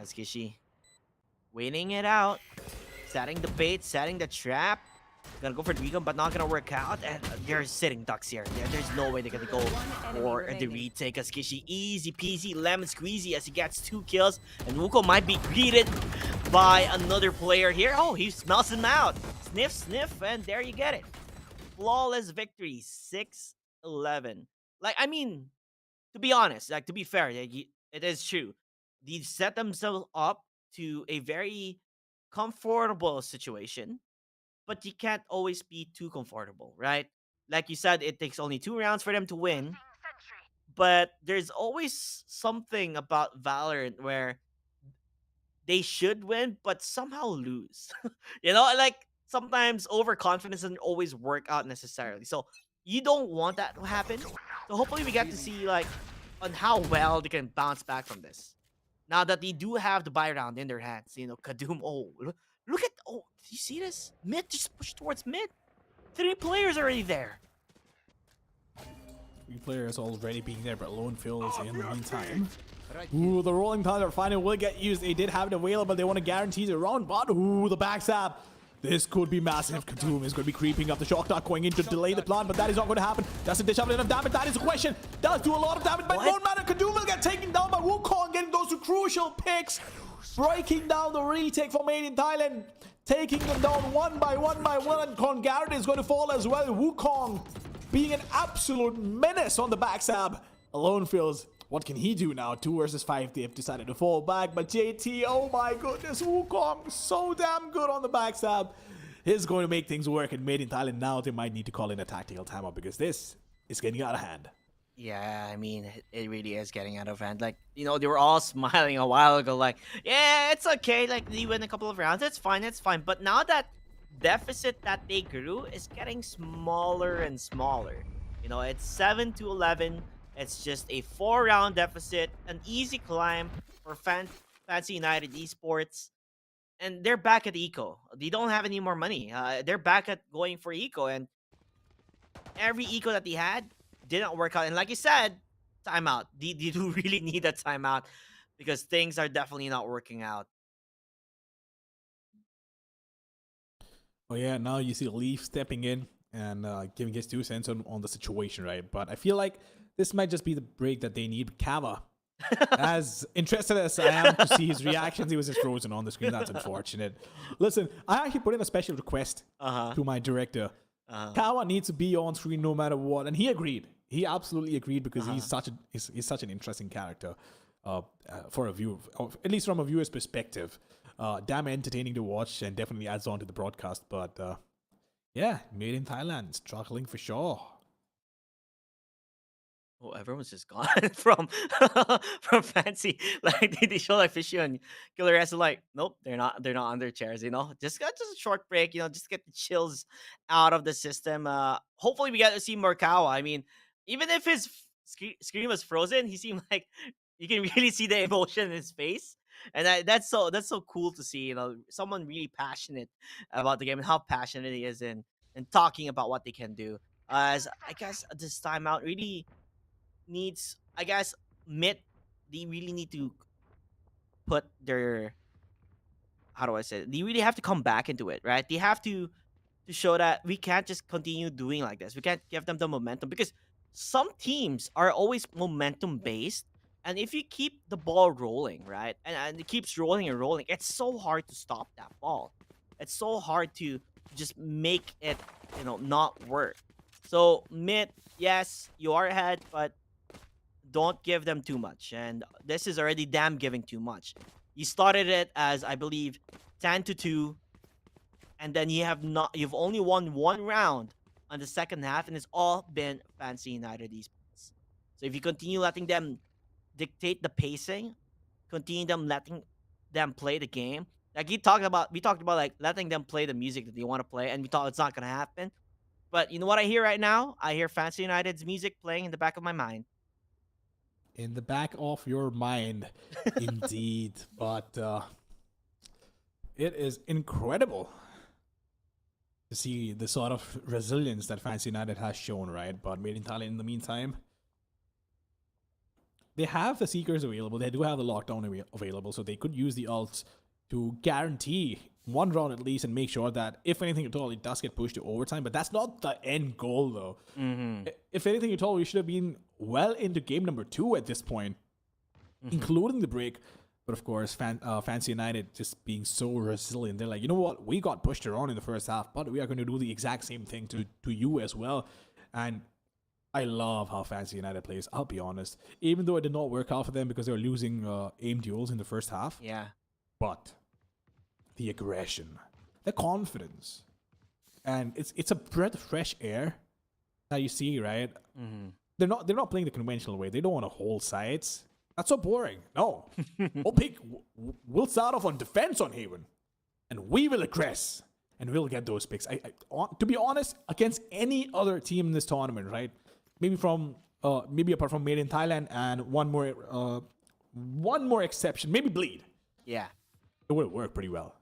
As Kishi waiting it out, setting the bait, setting the trap. Gonna go for the recon, but not gonna work out. And they're sitting ducks here. There's no way they're gonna go for the retake. As Kishi, easy peasy, lemon squeezy as he gets 2 kills. And Wuko might be greeted by another player here. Oh, he smells him out. Sniff, sniff, and there you get it. Flawless victory, 6-11. Like, I mean, to be honest, like, to be fair, it is true. They set themselves up to a very comfortable situation, but you can't always be too comfortable, right? Like you said, it takes only 2 rounds for them to win, but there's always something about Valorant where they should win, but somehow lose. Like sometimes overconfidence doesn't always work out necessarily. So you don't want that to happen. So hopefully we get to see like on how well they can bounce back from this. Now that they do have the buy round in their hands, Kadum. Oh, look at do you see this? Mid just push towards mid. 3 players already there. 3 players already being there, but Lone Phil's in the meantime. Ooh, the rolling thunder finally will get used. They did have it available. They want to guarantee the round, but ooh, the backstab. This could be massive. Kadum is going to be creeping up the shock dart, going in to delay the plan, but that is not going to happen. Does it dish out enough damage? That is the question. Does do a lot of damage, but no matter. Kadum will get taken down by Wukong, getting those 2 crucial picks, breaking down the retake for Made in Thailand, taking them down one by one, and Congarrett is going to fall as well. Wukong being an absolute menace on the backstab. Alone feels. What can he do now? 2 versus 5. They have decided to fall back. But JT, oh my goodness, Wukong, so damn good on the backstab. He's going to make things work. And Made in Thailand now, they might need to call in a tactical timeout because this is getting out of hand. Yeah, I mean, it really is getting out of hand. Like, they were all smiling a while ago. Like, yeah, it's okay. Like, they win a couple of rounds. It's fine. It's fine. But now that deficit that they grew is getting smaller and smaller. It's 7-11. It's just a 4-round deficit, an easy climb for Fancy United Esports, and they're back at Eco. They don't have any more money. They're back at going for Eco, and every Eco that they had didn't work out. And like you said, timeout. They do really need a timeout because things are definitely not working out. Oh yeah, now you see Leaf stepping in and giving his 2 cents on the situation, right? But I feel like this might just be the break that they need. Kava, as interested as I am to see his reactions, he was just frozen on the screen. That's unfortunate. Listen, I actually put in a special request to my director. Kawa needs to be on screen no matter what, and he agreed. He absolutely agreed because he's such an interesting character for a view, at least from a viewer's perspective. Damn entertaining to watch and definitely adds on to the broadcast. But yeah, Made in Thailand, struggling for sure. Oh, everyone's just gone from Fancy. Like they show like Fishy and Killer S are like, nope, they're not on their chairs, Just got a short break, just get the chills out of the system. Hopefully we get to see Morikawa. I mean, even if his screen was frozen, he seemed like you can really see the emotion in his face. And that's so cool to see, someone really passionate about the game and how passionate he is in talking about what they can do. As I guess this timeout really needs, I guess, they really need to put their, how do I say it? They really have to come back into it, right? They have to show that we can't just continue doing like this. We can't give them the momentum because some teams are always momentum based. And if you keep the ball rolling, right, and it keeps rolling and rolling, it's so hard to stop that ball. It's so hard to just make it, not work. So mid, yes, you are ahead, but don't give them too much. And this is already damn giving too much. You started it as, I believe, 10-2, and then you've only won 1 round on the second half, and it's all been Fancy United Esports. So if you continue letting them dictate the pacing, continue letting them play the game. Like we talked about like letting them play the music that they want to play, and we thought it's not gonna happen. But you know what I hear right now? I hear Fancy United's music playing in the back of my mind. In the back of your mind, indeed. But it is incredible to see the sort of resilience that Fancy United has shown, right? But Made in Thailand in the meantime, they have the Seekers available. They do have the Lockdown available, so they could use the ults to guarantee one round at least and make sure that if anything at all, it does get pushed to overtime. But that's not the end goal, though. If anything at all, we should have been well into game number 2 at this point, including the break. But of course, Fancy United just being so resilient. They're like, you know what? We got pushed around in the first half, but we are going to do the exact same thing to you as well. And I love how Fancy United plays, I'll be honest. Even though it did not work out for them because they were losing aim duels in the first half. Yeah. But the aggression, the confidence, and it's a breath of fresh air that you see, right? They're not playing the conventional way. They don't want to hold sides. That's so boring. No, we'll start off on defense on Haven, and we will aggress, and we'll get those picks. To be honest, against any other team in this tournament, right? Maybe apart from Made in Thailand and one more exception, maybe Bleed. Yeah. It would work pretty well.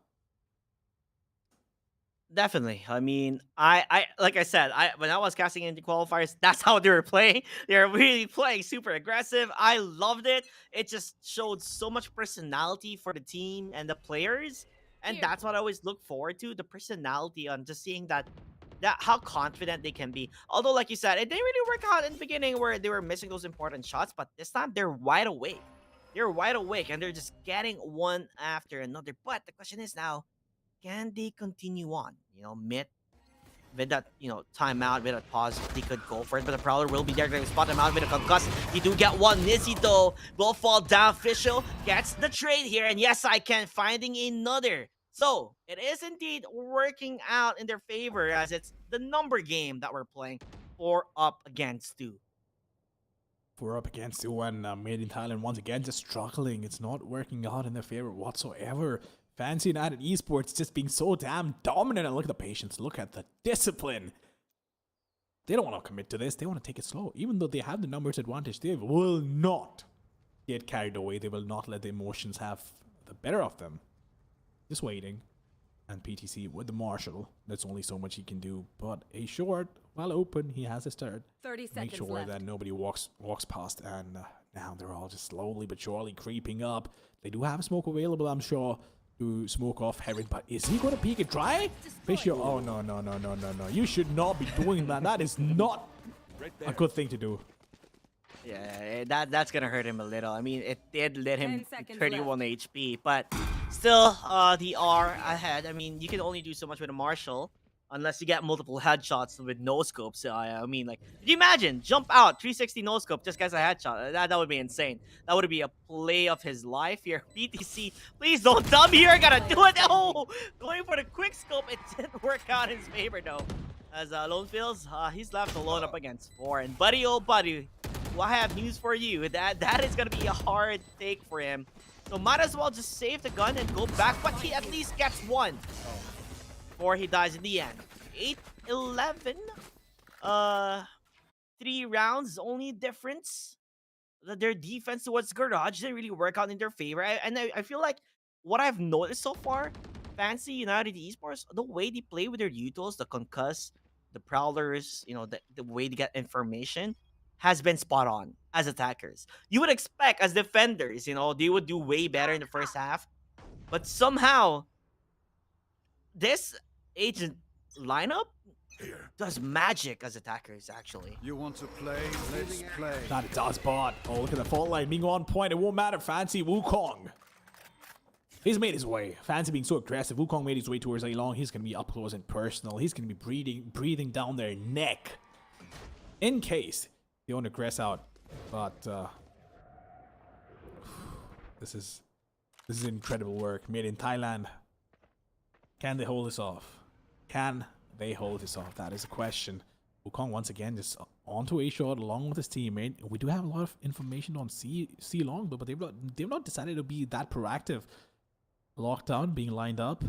Definitely. I mean, I like I said, when I was casting into qualifiers, that's how they were playing. They were really playing super aggressive. I loved it. It just showed so much personality for the team and the players, and that's what I always look forward to, the personality on just seeing that how confident they can be. Although, like you said, it didn't really work out in the beginning where they were missing those important shots, but this time they're wide awake. They're wide awake and they're just getting one after another. But the question is now, can they continue on? With that, timeout, with a pause, they could go for it. But the Prowler will be there to spot them out with a concuss. You do get one. Nizzy, though, will fall down. Official gets the trade here. And yes, I can. Finding another. So, it is indeed working out in their favor as it's the number game that we're playing. 4 up against 2. 4 up against 2 and Made in Thailand once again just struggling. It's not working out in their favor whatsoever. Fancy United Esports just being so damn dominant. And look at the patience. Look at the discipline. They don't want to commit to this. They want to take it slow. Even though they have the numbers advantage, they will not get carried away. They will not let the emotions have the better of them. Just waiting. And PTC with the Marshall. There's only so much he can do. But a short, well open, he has his third. 30 seconds Make sure left. that nobody walks past. And now they're all just slowly but surely creeping up. They do have smoke available, I'm sure, to smoke off Heron. But is he going to peek it dry? Fisher, oh no. You should not be doing that. That is not a good thing to do. Yeah, that's gonna hurt him a little. I mean, it did let 10 him seconds 31 HP, but still, the R ahead. I mean, you can only do so much with a Marshall unless you get multiple headshots with no scope. So I mean, like, could you imagine jump out 360 no scope just gets a headshot? That would be insane. That would be a play of his life here. BTC, please don't dumb here. Gotta do it. Oh, going for the quick scope. It didn't work out in his favor though. As Lone Fields, he's left alone up against 4. And buddy, oh buddy, well, I have news for you. That is gonna be a hard take for him. So might as well just save the gun and go back. But he at least gets 1 before he dies in the end. 8-11. 3 rounds, only difference. Their defense towards Garage didn't really work out in their favor. I feel like what I've noticed so far, Fancy United Esports, the way they play with their utils, the concuss, the prowlers, the way they get information has been spot on as attackers. You would expect as defenders, they would do way better in the first half. But somehow, this agent lineup does magic as attackers, actually. You want to play? Let's play. That it does, but oh, look at the fault line being on point. It won't matter. Fancy Wukong. He's made his way. Fancy being so aggressive. Wukong made his way towards A Long. He's going to be up close and personal. He's going to be breathing down their neck in case they want to aggress out. But this is incredible work made in Thailand. Can they hold this off? Can they hold this off? That is a question. Wukong once again just onto A shot along with his teammate. We do have a lot of information on C Long though, but they've not decided to be that proactive. Lockdown being lined up,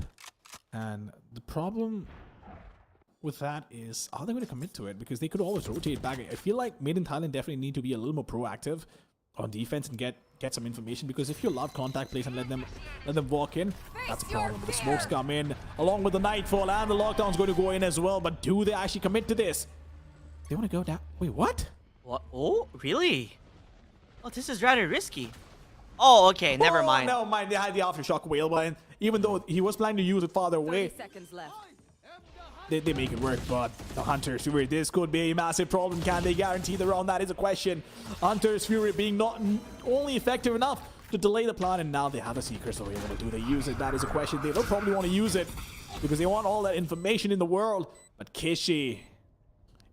and the problem with that is, are they going to commit to it? Because they could always rotate back. I feel like Made in Thailand definitely need to be a little more proactive on defense and get some information, because if you allow contact plays and let them walk in, that's a problem. The smokes come in along with the nightfall, and the lockdown's going to go in as well. But do they actually commit to this? They want to go down. Wait, what? What? Oh, really? Oh, this is rather risky. Oh, okay, never mind. Never mind. They had the aftershock whale, but even though he was planning to use it farther 30 away, seconds left. they make it work. But the Hunter's Fury, this could be a massive problem. Can they guarantee the round? That is a question. Hunter's Fury being not only effective enough to delay the plan, and now they have a Seeker, so do they use it? That is a question. They will probably want to use it because they want all that information in the world. But Kishi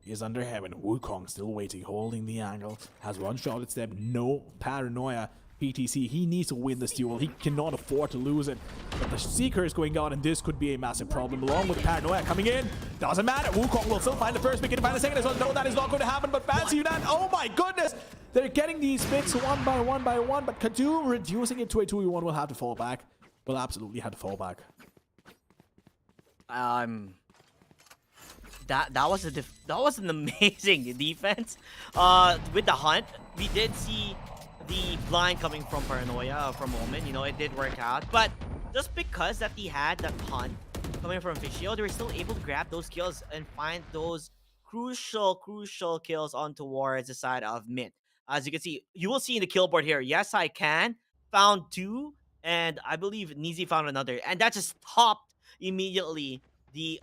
is under heaven. Wukong still waiting, holding the angle. Has one shot at step. No paranoia. PTC, he needs to win this duel. He cannot afford to lose it. But the Seeker is going out, and this could be a massive problem. Along with the paranoia coming in. Doesn't matter. Wukong will still find the first pick and find the second as well. No, that is not going to happen. But Fancy United, oh my goodness! They're getting these picks one by one by one. But Kadu reducing it to a 2v1 will have to fall back. Will absolutely have to fall back. That was an amazing defense. With the hunt, we did see the blind coming from Paranoia for a moment. You know, it did work out. But just because that he had that hunt coming from Fishio, they were still able to grab those kills and find those crucial kills on towards the side of mid. As you can see, you will see in the kill board here, yes, I can. Found 2, and I believe Nizi found another. And that just stopped immediately the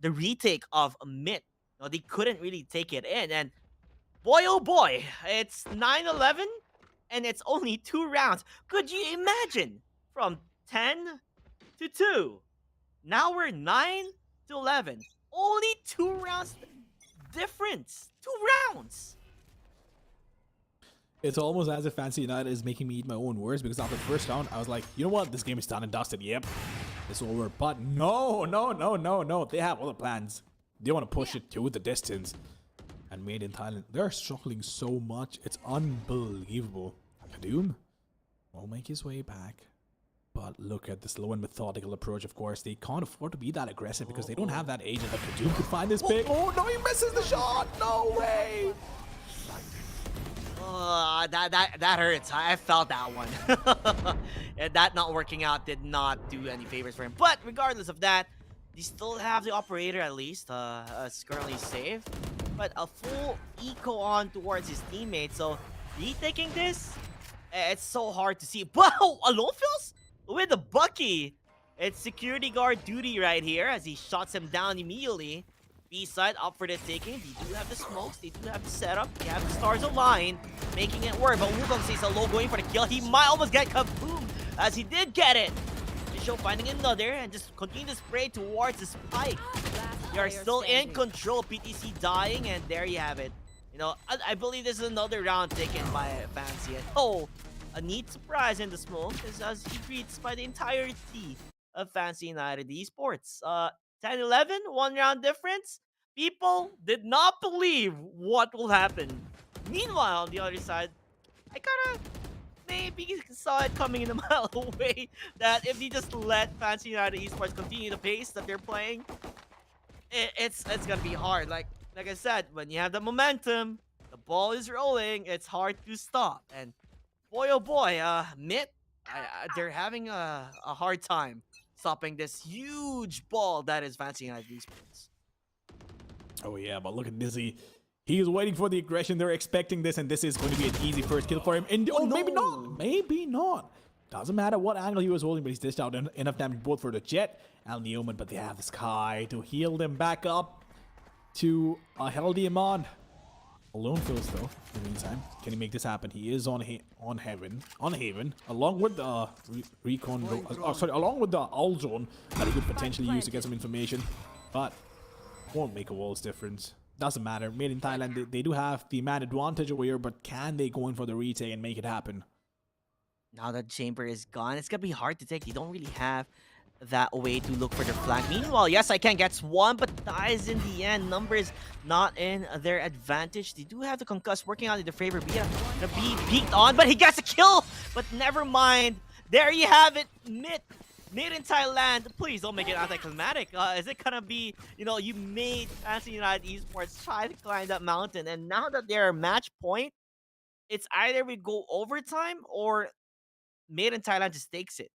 retake of mid. No, they couldn't really take it in. And boy, oh boy, it's 9-11, and it's only 2 rounds. Could you imagine? From 10 to 2. Now we're 9 to 11. Only 2 rounds difference. 2 rounds. It's almost as if Fancy United is making me eat my own words, because after the first round, I was like, you know what? This game is done and dusted. Yep, it's over. But no. They have other plans. They want to push it to the distance. And Made in Thailand, they're struggling so much. It's unbelievable. Kadum will make his way back. But look at the slow and methodical approach, of course. They can't afford to be that aggressive because they don't have that agent. But Kadum could find this pick. Oh, no, he misses the shot. No way. That hurts. I felt that one. And that not working out did not do any favors for him. But regardless of that, they still have the operator at least. Is currently safe. But a full eco on towards his teammate. So retaking this, it's so hard to see. Wow, alone fills with the Bucky. It's security guard duty right here as he shots him down immediately. B-side up for the taking. They do have the smokes. They do have the setup. They have the stars aligned, making it work. But Wukong stays low, going for the kill. He might almost get kaboom as he did get it. Show finding another and just continue to spray towards the spike. They are still in control. PTC dying, and there you have it. You know, I believe this is another round taken by Fancy. And oh, a neat surprise in the smoke is as he greets by the entirety of Fancy United Esports. 10-11, 1 round difference. People did not believe what will happen. Meanwhile, on the other side, I kind of maybe saw it coming in a mile away that if you just let Fancy United Esports continue the pace that they're playing, it's gonna be hard. Like I said, when you have the momentum, the ball is rolling, it's hard to stop. And boy, oh boy, mid, they're having a hard time stopping this huge ball that is Fancy United Esports. Oh yeah, but look at Dizzy. He is waiting for the aggression. They're expecting this, and this is going to be an easy first kill for him. And oh, no. Maybe not. Doesn't matter what angle he was holding, but he's dished out enough damage both for the Jet and the Omen. But they have the Sky to heal them back up to a healthy amount. Alone fills though. In the meantime, can he make this happen? He is on Haven, along with the along with the Owl Zone that he could potentially use to get some information, but won't make a world's difference. Doesn't matter. Made in Thailand, they do have the man advantage over here, but can they go in for the retake and make it happen? Now that Chamber is gone, it's gonna be hard to take. You don't really have that way to look for the flank. Meanwhile, yes, I can gets one, but dies in the end. Numbers not in their advantage. They do have the concuss working out in their favor. The B peeked on, but he gets a kill. But never mind. There you have it. Made in Thailand. Please don't make it anticlimactic. Is it gonna be, you know, you made Fancy United Esports try to climb that mountain, and now that they're match point, it's either we go overtime or Made in Thailand just takes it,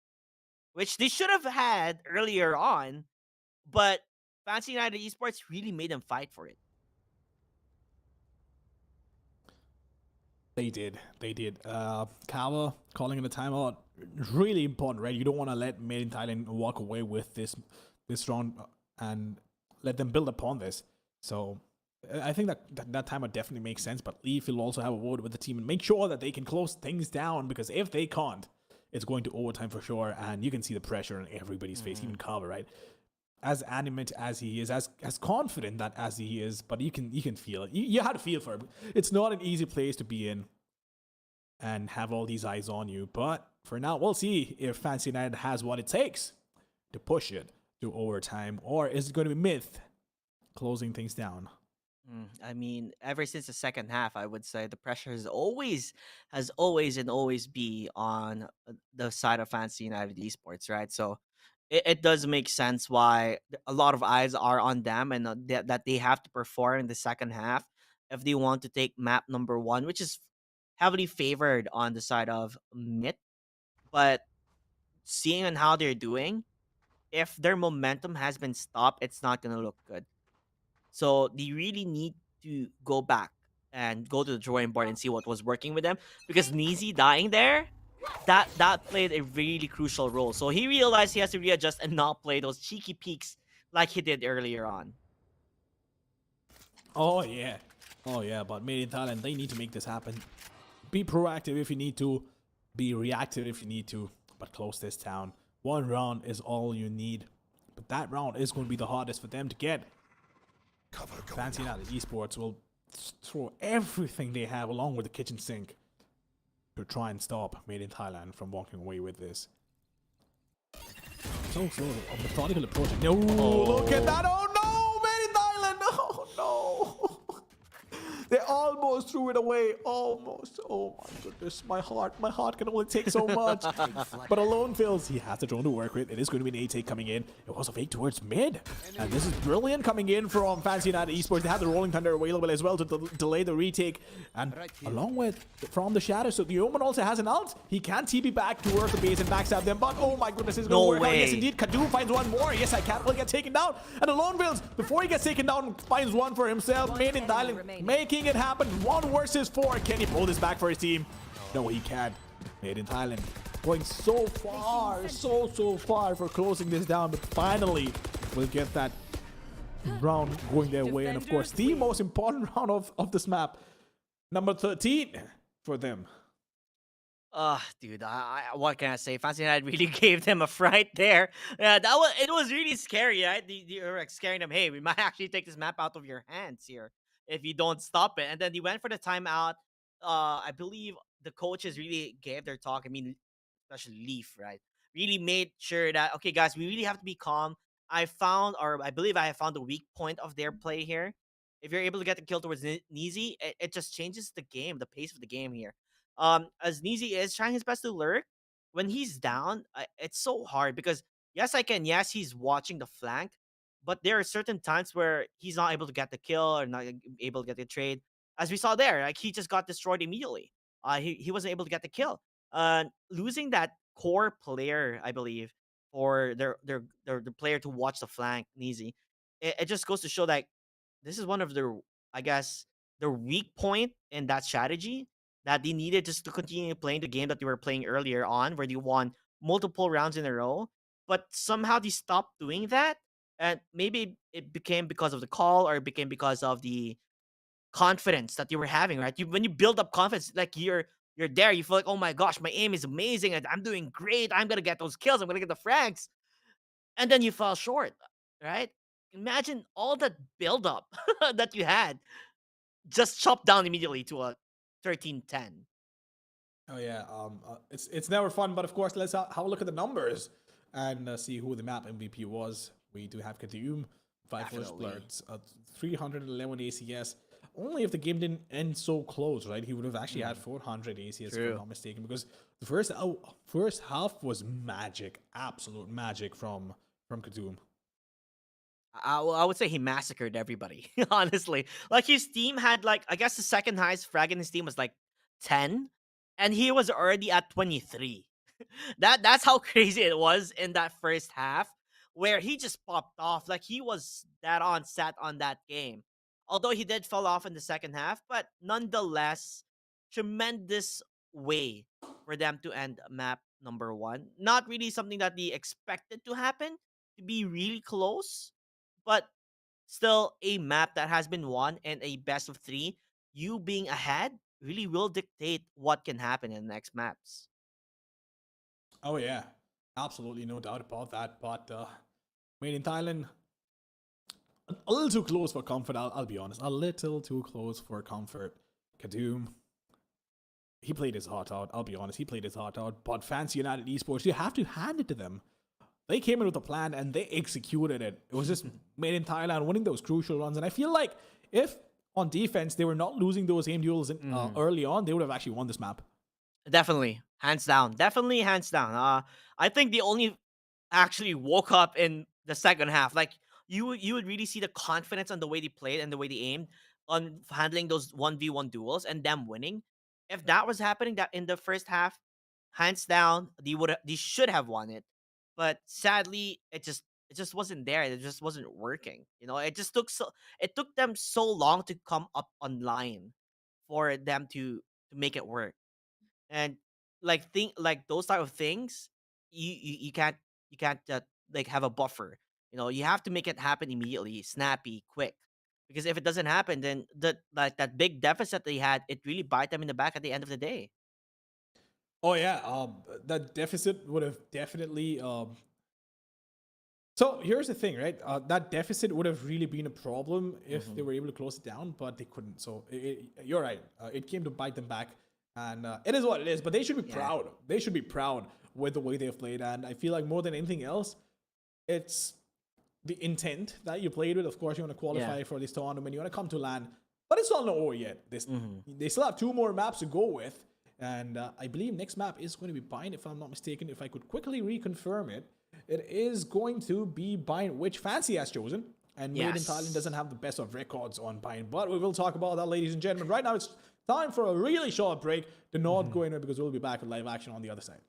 which they should have had earlier on, but Fancy United Esports really made them fight for it. They did. Kawa calling in a timeout, really important, right? You don't want to let Made in Thailand walk away with this round and let them build upon this. So I think that timeout definitely makes sense. But Leaf will also have a word with the team and make sure that they can close things down, because if they can't, it's going to overtime for sure. And you can see the pressure on everybody's face, even Kawa, right? As animate as he is, as confident that as he is, but you can feel it. You have to feel for it. It's not an easy place to be in and have all these eyes on you. But for now, we'll see if Fancy United has what it takes to push it to overtime, or is it going to be Myth closing things down? I mean, ever since the second half, I would say the pressure has always be on the side of Fancy United Esports, right? So it does make sense why a lot of eyes are on them, and that they have to perform in the second half if they want to take map number one, which is heavily favored on the side of Mid. But seeing on how they're doing, if their momentum has been stopped, it's not gonna look good. So they really need to go back and go to the drawing board and see what was working with them, because Neezy dying there, that played a really crucial role. So he realized he has to readjust and not play those cheeky peeks like he did earlier on. Oh yeah, but Made in Thailand, they need to make this happen. Be proactive if you need to, be reactive if you need to, but close this down. One round is all you need, but that round is going to be the hardest for them to get. Fancy United Esports will throw everything they have along with the kitchen sink to try and stop Made in Thailand from walking away with this. So slow, a methodical approach. No, look at that! Oh no, Made in Thailand! Oh no! They almost threw it away. Almost. Oh my goodness. My heart can only take so much. But Alone feels he has the drone to work with. It is going to be an A-take coming in. It was a fake towards mid. And this is brilliant coming in from Fancy United Esports. They have the Rolling Thunder available as well to delay the retake. And along with from the shadow. So the Omen also has an ult. He can TP back to work the base and backstab them. But oh my goodness, it's going to work out. Yes, indeed. Kadu finds one more. Yes, I can't get taken down. And Alone feels before he gets taken down, finds one for himself. Made in Thailand making it happen. 1 versus 4. Can he pull this back for his team? No, he can't. Made in Thailand going so far, so far for closing this down, but finally we'll get that round going their way. And of course, the most important round of this map, number 13 for them. Dude, what can I say? Fancy United really gave them a fright there. Yeah, it was really scary, right? They were like scaring them. Hey, we might actually take this map out of your hands here if you don't stop it. And then they went for the timeout. I believe the coaches really gave their talk. I mean, especially Leaf, right? Really made sure that, okay, guys, we really have to be calm. I believe I have found the weak point of their play here. If you're able to get the kill towards Neezy, it just changes the game, the pace of the game here. As Neezy is trying his best to lurk, when he's down, it's so hard because yes, he's watching the flank, but there are certain times where he's not able to get the kill or not able to get the trade. As we saw there, like he just got destroyed immediately. He wasn't able to get the kill. Losing that core player, I believe, for the player to watch the flank, Neezy, it just goes to show that this is one of their, I guess, their weak point in that strategy that they needed just to continue playing the game that they were playing earlier on, where they won multiple rounds in a row. But somehow they stopped doing that, and maybe it became because of the call, or it became because of the confidence that you were having. Right, when you build up confidence, like you're there, you feel like, oh my gosh, my aim is amazing, and I'm doing great. I'm gonna get those kills. I'm gonna get the frags, and then you fall short. Right? Imagine all that build up that you had just chopped down immediately to a 13-10. Oh yeah, it's never fun, but of course, let's have a look at the numbers and see who the map MVP was. We do have Katium, 5 first bloods, 311 ACS. Only if the game didn't end so close, right? He would have actually had 400 ACS, if I'm not mistaken, because the first half was magic, absolute magic from Katium. I would say he massacred everybody, honestly. Like his team had like, I guess the second highest frag in his team was like 10, and he was already at 23. That's how crazy it was in that first half, where he just popped off. Like he was that on set on that game. Although he did fall off in the second half, but nonetheless, tremendous way for them to end map number 1. Not really something that they expected to happen, to be really close, but still a map that has been won and a best of 3. You being ahead really will dictate what can happen in the next maps. Oh yeah, absolutely, no doubt about that. But made in Thailand, a little too close for comfort. I'll be honest, a little too close for comfort. Kadoom, he played his heart out. I'll be honest, he played his heart out. But Fancy United Esports, you have to hand it to them. They came in with a plan and they executed it. It was just made in Thailand, winning those crucial runs. And I feel like if on defense they were not losing those aim duels early on, they would have actually won this map. Definitely, hands down. Definitely, hands down. I think they only actually woke up in the second half. Like you would really see the confidence on the way they played and the way they aimed on handling those 1v1 duels and them winning. If that was happening that in the first half, hands down, they should have won it. But sadly, it just wasn't there. It just wasn't working. You know, it took them so long to come up online for them to make it work. And like those type of things, you can't like have a buffer. You know, you have to make it happen immediately, snappy, quick. Because if it doesn't happen, then that big deficit they had, it really bite them in the back at the end of the day. Oh yeah, that deficit would have definitely. So here's the thing, right? That deficit would have really been a problem if they were able to close it down, but they couldn't. So you're right. It came to bite them back, and it is what it is. But they should be proud. They should be proud with the way they've played, and I feel like more than anything else, it's the intent that you played with. Of course, you want to qualify for this tournament. You want to come to LAN, but it's not over yet. They still have 2 more maps to go with. And I believe next map is going to be Bind, if I'm not mistaken. If I could quickly reconfirm it, it is going to be Bind, which Fancy has chosen. And Made in Thailand doesn't have the best of records on Bind. But we will talk about that, ladies and gentlemen. Right now, it's time for a really short break. Do not go anywhere because we'll be back with live action on the other side.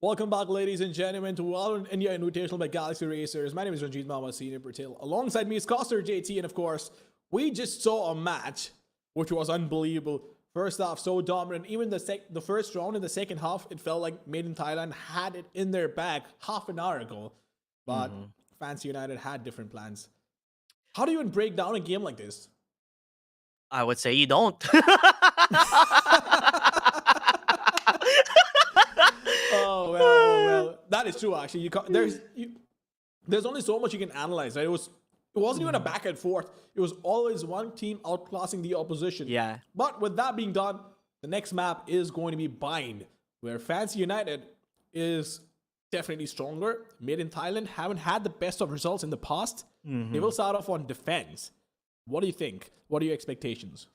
Welcome back, ladies and gentlemen, to Valorant India Invitational by Galaxy Racers. My name is Ranjit Mama, Senior Patel. Alongside me is Coster JT, and of course, we just saw a match which was unbelievable. First half, so dominant. Even the first round in the second half, it felt like Made in Thailand had it in their bag half an hour ago. But Fancy United had different plans. How do you even break down a game like this? I would say you don't. Oh well, that is true. Actually, there's only so much you can analyze. Right? It wasn't even a back and forth. It was always one team outclassing the opposition. Yeah. But with that being done, the next map is going to be Bind, where Fancy United is definitely stronger. Made in Thailand haven't had the best of results in the past. They will start off on defense. What do you think? What are your expectations?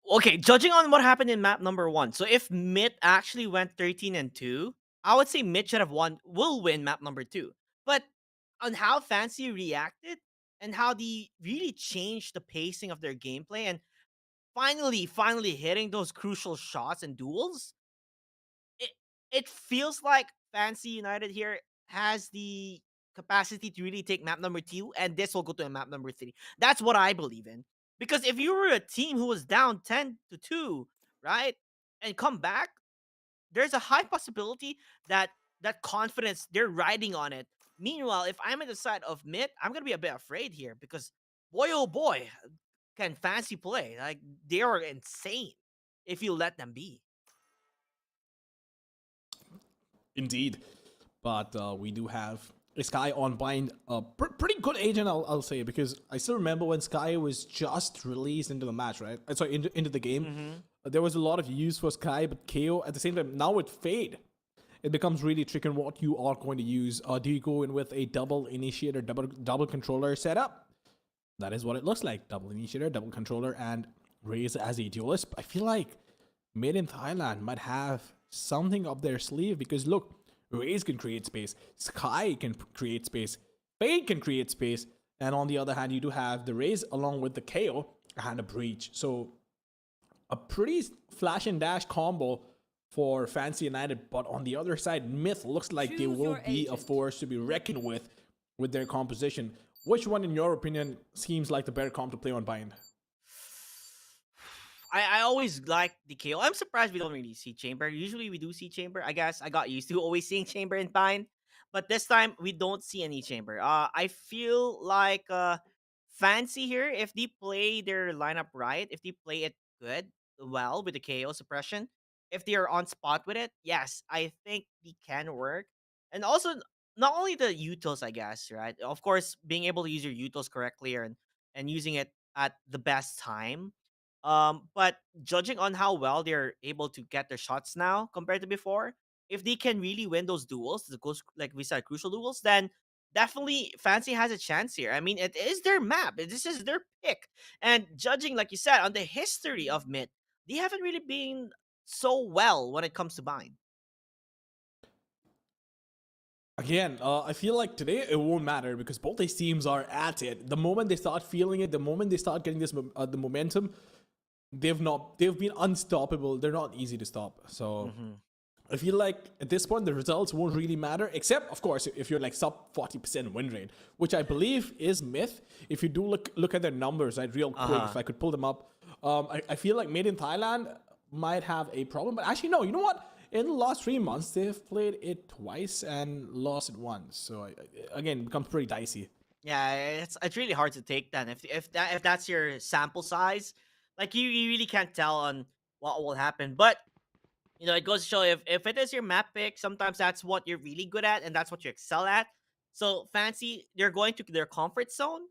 Okay, judging on what happened in map number 1, so if Mid actually went 13-2, I would say Mid should have will win map number 2. But on how Fancy reacted and how they really changed the pacing of their gameplay and finally hitting those crucial shots and duels, it feels like Fancy United here has the capacity to really take map number 2, and this will go to a map number 3. That's what I believe in. Because if you were a team who was down 10-2, right, and come back, there's a high possibility that that confidence, they're riding on it. Meanwhile, if I'm at the side of Mid, I'm going to be a bit afraid here because, boy, oh boy, can Fancy play. Like, they are insane if you let them be. Indeed. But we do have Sky on Bind, pretty good agent, I'll say, because I still remember when Sky was just released into the match, right? Sorry, into the game. There was a lot of use for Sky, but KO at the same time. Now with Fade, it becomes really tricky on what you are going to use. Do you go in with a double initiator, double controller setup? That is what it looks like. Double initiator, double controller, and Raze as a duelist. I feel like Made in Thailand might have something up their sleeve because look, Raze can create space, Sky can create space, Fade can create space, and on the other hand, you do have the Raze along with the KO and a Breach. So a pretty flash and dash combo for Fancy United, but on the other side, Myth looks like they will be a force to be reckoned with their composition. Which one, in your opinion, seems like the better comp to play on Bind? I always like the KO. I'm surprised we don't really see Chamber. Usually we do see Chamber. I guess I got used to always seeing Chamber in Bind. But this time, we don't see any Chamber. I feel like Fancy here, if they play their lineup right, if they play it well with the KO suppression, if they are on spot with it, yes, I think they can work. And also, not only the utils, I guess, right? Of course, being able to use your utils correctly and using it at the best time. But judging on how well they're able to get their shots now compared to before, if they can really win those duels, like we said, crucial duels, then definitely Fancy has a chance here. I mean, it is their map. This is their pick. And judging, like you said, on the history of Mid, they haven't really been so well when it comes to Bind. Again, I feel like today it won't matter because both these teams are at it. The moment they start feeling it, the moment they start getting this the momentum, they've been unstoppable. They're not easy to stop. So I feel like at this point the results won't really matter, except of course if you're like sub 40% win rate, which I believe is Myth. If you do look at their numbers, right, real quick, if I could pull them up, I feel like Made in Thailand might have a problem. But actually, no. You know what? in the last 3 months, they've played it twice and lost it once. So again, it becomes pretty dicey. Yeah, it's really hard to take then if that's your sample size. Like you really can't tell on what will happen. But it goes to show if it is your map pick, sometimes that's what you're really good at and that's what you excel at. So Fancy, they're going to their comfort zone,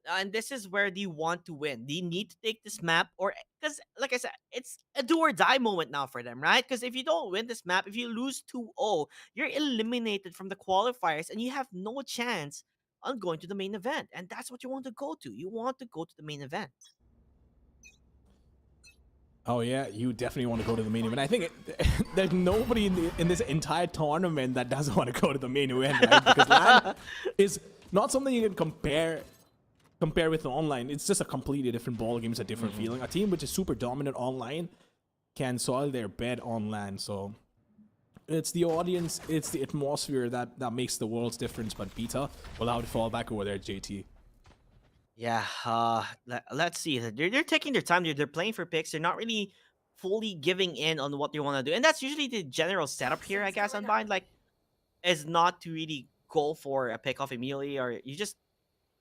and this is where they want to win. They need to take this map, or because, like I said, it's a do or die moment now for them, right? Because if you don't win this map, if you lose 2-0, you're eliminated from the qualifiers, and you have no chance on going to the main event. And that's what you want to go to. You want to go to the main event. Oh yeah, you definitely want to go to the main event. I think there's nobody in this entire tournament that doesn't want to go to the main event, right? Because LAN is not something you can compare with online. It's just a completely different ball game. It's a different feeling. A team which is super dominant online can soil their bed on LAN. So it's the audience, it's the atmosphere that makes the world's difference. But Beta will have to fall back over there, JT. Yeah, let's see. They're taking their time. They're playing for picks. They're not really fully giving in on what they want to do. And that's usually the general setup here, I guess, Unbind. Like, is not to really go for a pick off immediately, or you just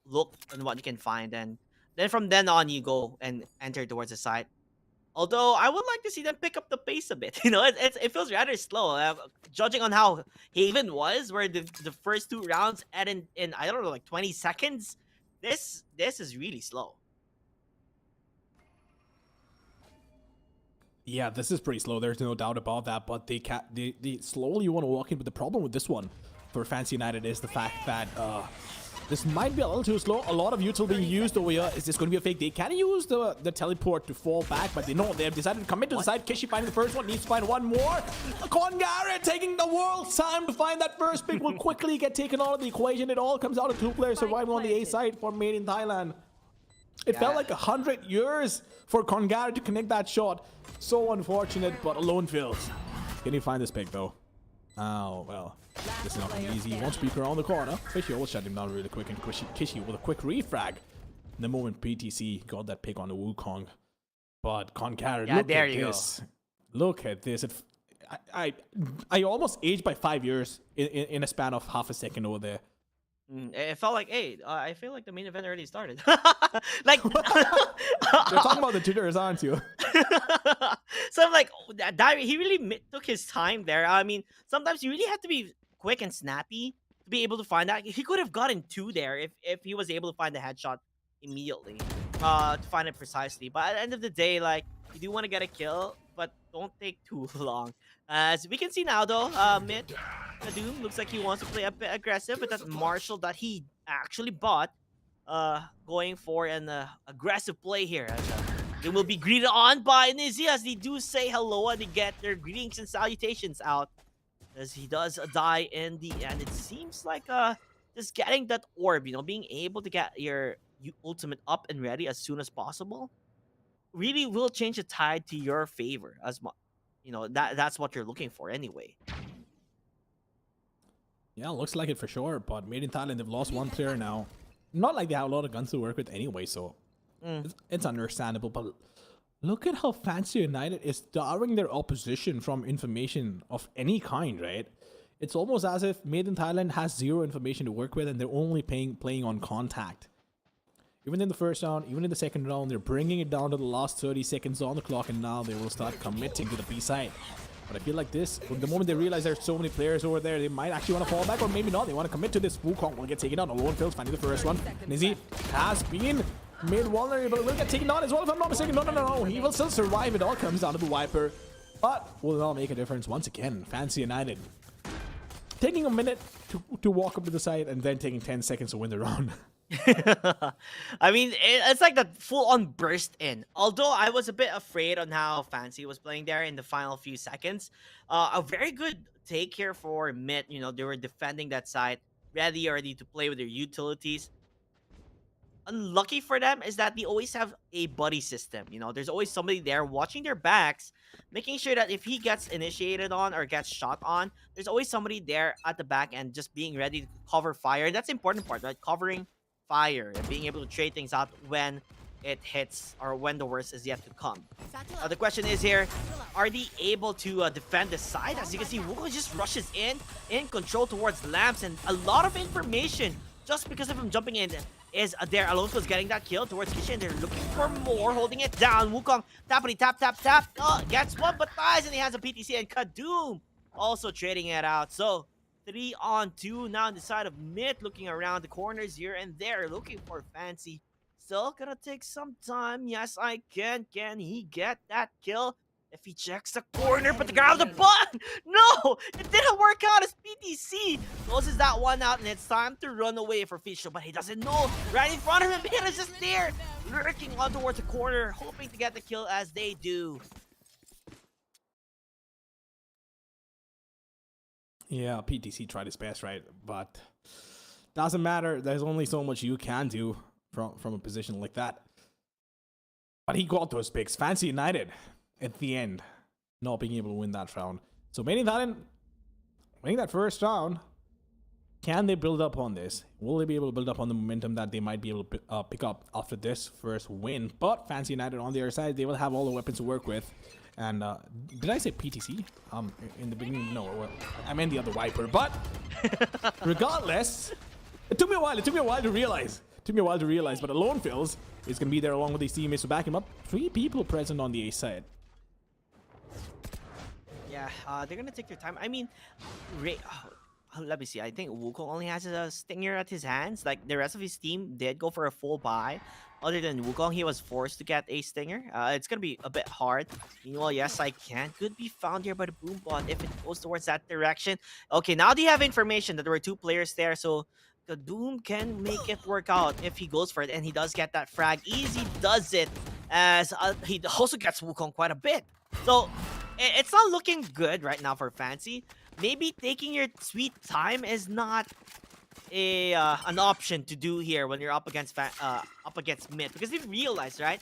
look on what you can find, and then from then on you go and enter towards the side. Although I would like to see them pick up the pace a bit. It feels rather slow. Judging on how Haven was, where the first 2 rounds ended in I don't know, like 20 seconds. This is really slow. Yeah, this is pretty slow. There's no doubt about that. But they slowly want to walk in. But the problem with this one for Fancy United is the fact that this might be a little too slow. A lot of util being used over here. Is this going to be a fake? They can use the teleport to fall back, but they've decided to commit to the side. Kishi finding the first one, needs to find one more. Kongara taking the world's time to find that first pick will quickly get taken out of the equation. It all comes out of 2 players surviving on the A side for Made in Thailand. It felt like 100 years for Kongara to connect that shot. So unfortunate, but alone feels. Can he find this pick though? Oh, well. This is not going to be easy. One speaker on the corner. Fishy will shut him down really quick, and Kishi with a quick refrag. The moment PTC got that pick on the Wukong. But Konkara, look at this. Look at this. I almost aged by 5 years in a span of half a second over there. It felt like, hey, I feel like the main event already started. Like, you're talking about the jitters, aren't you? So I'm like, he really took his time there. I mean, sometimes you really have to be quick and snappy to be able to find that. He could have gotten 2 there if he was able to find the headshot immediately, to find it precisely. But at the end of the day, like, you do want to get a kill, but don't take too long. As we can see now, though, mid Doom looks like he wants to play a bit aggressive with that Marshall that he actually bought, going for an aggressive play here. They will be greeted on by Nizzy as they do say hello and they get their greetings and salutations out, as he does die in the end. It seems like just getting that orb, being able to get your ultimate up and ready as soon as possible really will change the tide to your favor, as much. That's what you're looking for anyway. Yeah, looks like it for sure. But Made in Thailand, they've lost 1 player now. Not like they have a lot of guns to work with anyway, so it's understandable. But look at how Fancy United is starving their opposition from information of any kind, right? It's almost as if Made in Thailand has 0 information to work with, and they're only playing on contact. Even in the first round, even in the second round, they're bringing it down to the last 30 seconds on the clock, and now they will start committing to the B side. But I feel like this, the moment they realize there's so many players over there, they might actually want to fall back, or maybe not. They want to commit to this. Wukong will get taken out. Alone Phil's finding the first one. Nizzy has been made vulnerable. Will get taken out as well, if I'm not mistaken. No. He will still survive. It all comes down to the Viper. But will not make a difference once again. Fancy United taking a minute to walk up to the side, and then taking 10 seconds to win the round. I mean, it's like that full-on burst in. Although I was a bit afraid on how Fancy was playing there in the final few seconds. A very good take here for mid. They were defending that side, ready already to play with their utilities. Unlucky for them is that they always have a buddy system. There's always somebody there watching their backs, making sure that if he gets initiated on or gets shot on, there's always somebody there at the back and just being ready to cover fire. And that's the important part, right? Covering fire and being able to trade things out when it hits or when the worst is yet to come. The question is here, are they able to defend the side? As you can see, Wukong just rushes in control towards lamps, and a lot of information just because of him jumping in is there. Alonso's getting that kill towards Kitchen. They're looking for more, holding it down. Wukong, tappity tap tap tap, gets one but dies in the hands of PTC, and Kadoom also trading it out. So 3-on-2 now on the side of mid, looking around the corners here and there, looking for Fancy. Still gonna take some time. Yes, I can. Can he get that kill? If he checks the corner, but the guy on the butt! No! It didn't work out as PTC closes that one out, and it's time to run away for Fisher, but he doesn't know. Right in front of him, Hit is just there, lurking on towards the corner, hoping to get the kill as they do. Yeah, PTC tried his best, right? But doesn't matter. There's only so much you can do from a position like that. But he got those picks. Fancy United at the end, not being able to win that round. So winning that first round, can they build up on this? Will they be able to build up on the momentum that they might be able to pick up after this first win? But Fancy United on their side, they will have all the weapons to work with. And did I say PTC? In the beginning, no. Well, I meant the other Viper. But regardless, it took me a while. It took me a while to realize. But Alone Fills is going to be there along with his teammates to back him up. 3 people present on the A side. Yeah, they're gonna take their time. I mean, let me see. I think Wukong only has a stinger at his hands. Like, the rest of his team did go for a full buy. Other than Wukong, he was forced to get a stinger. It's gonna be a bit hard. Meanwhile, yes, I can. Could be found here by the boom bot if it goes towards that direction. Okay, now they have information that there were 2 players there, so Kadoom can make it work out if he goes for it, and he does get that frag. Easy does it, as he also gets Wukong quite a bit. So it's not looking good right now for Fancy. Maybe taking your sweet time is not an option to do here when you're up against mid, because they realize, right?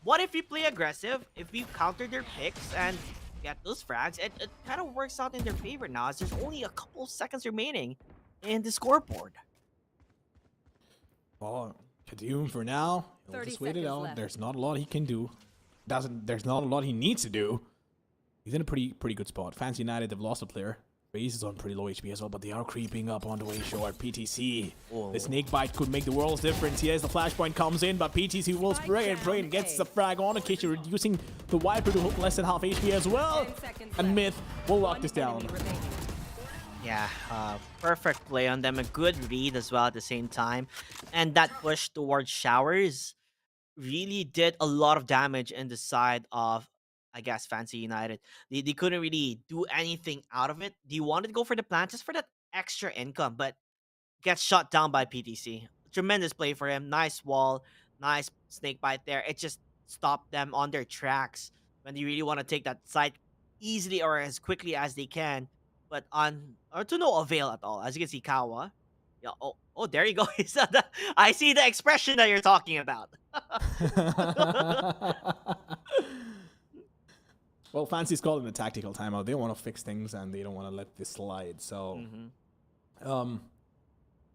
What if we play aggressive? If we counter their picks and get those frags, it kind of works out in their favor now, as there's only a couple of seconds remaining in the scoreboard. Well, Kadoom for now, he'll just wait it out. left. There's not a lot he can do. There's not a lot he needs to do. He's in a pretty good spot. Fancy United, they've lost a player. Raze is on pretty low HP as well, but they are creeping up on the way short. PTC. Whoa. The snake bite could make the world's difference. Here's the flashpoint comes in, but PTC will spray and pray and gets the frag on occasion, reducing the Viper to less than half HP as well. 10 seconds And left. Myth will lock this down. Enemy remaining. Yeah, perfect play on them. A good read as well at the same time. And that push towards Showers really did a lot of damage in the side of, I guess, Fancy United. They couldn't really do anything out of it. They wanted to go for the plant just for that extra income, but gets shot down by PTC. Tremendous play for him. Nice wall. Nice snake bite there. It just stopped them on their tracks when they really want to take that site easily or as quickly as they can. But to no avail at all. As you can see, Kawa. Yeah, oh, there you go. I see the expression that you're talking about. Well, Fancy's called it a tactical timeout. They want to fix things and they don't want to let this slide. So,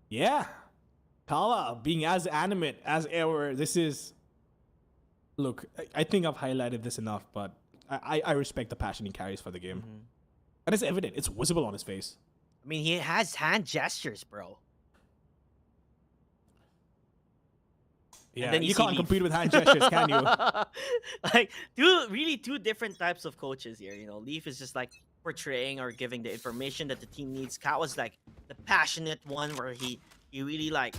yeah. Kala being as animate as ever. This is... Look, I think I've highlighted this enough, but I respect the passion he carries for the game. And it's evident. It's visible on his face. I mean, he has hand gestures, bro. Yeah, then you you can't see compete with hand gestures, can you? Like, two different types of coaches here. You know, Leaf is just like portraying or giving the information that the team needs. Kat was like the passionate one, where he really like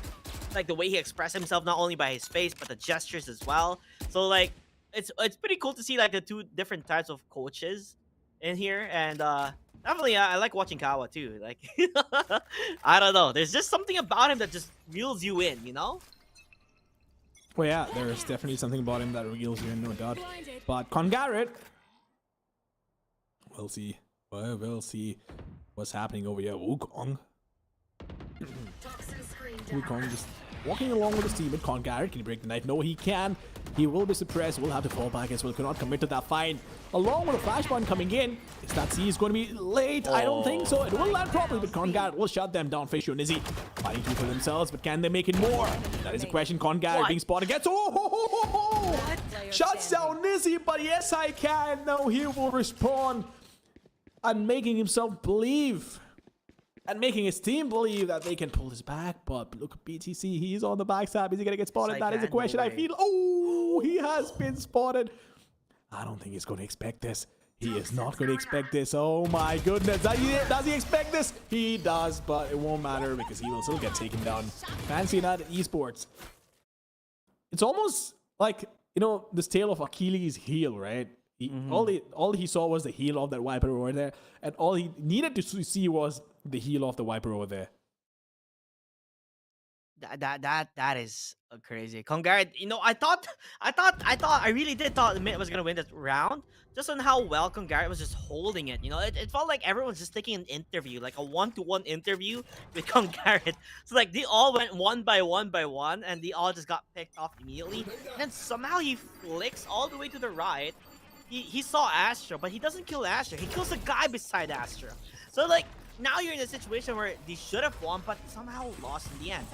the way he expressed himself, not only by his face but the gestures as well. So like, it's pretty cool to see like the 2 different types of coaches in here, and definitely I like watching Kawa too. Like, I don't know, there's just something about him that just reels you in, you know? Well, yeah, there's definitely something about him that reels you in, no doubt. But Con Garrett, we'll see. Well, we'll see what's happening over here. Wukong. Wukong just walking along with his team. Con Garrett, can he break the knife? No, he can. He will be suppressed. Will have to fall back as well. Cannot commit to that fight. Along with a flashpoint coming in. Is that C is going to be late? I don't think so. It will land properly, but Con Garrett will shut them down. Facial Nizzy Fighting two for themselves, but can they make it more? That is a question. Congar being spotted against. Shuts down Nizzy, but yes, I can. No, he will respond and making himself believe and making his team believe that they can pull this back. But look at BTC, he's on the backstab. Is he gonna get spotted? That is a question I feel. Oh, he has been spotted. I don't think he's gonna expect this. He is not going to expect this. Oh my goodness. Does he expect this? He does, but it won't matter because he will still get taken down. Fancy United Esports. It's almost like, you know, this tale of Achilles' heel, right? All he saw was the heel of that Viper over there, and all he needed to see was the heel of the Viper over there. That is crazy. Congar, you know, I really did thought the Mid was gonna win this round, just on how well Congar was just holding it. You know, it felt like everyone's just taking an interview, like a one-to-one interview with Congar. So like they all went one by one, and they all just got picked off immediately. And somehow he flicks all the way to the right. He saw Astra, but he doesn't kill Astra. He kills the guy beside Astra. So like, now you're in a situation where they should have won, but somehow lost in the end.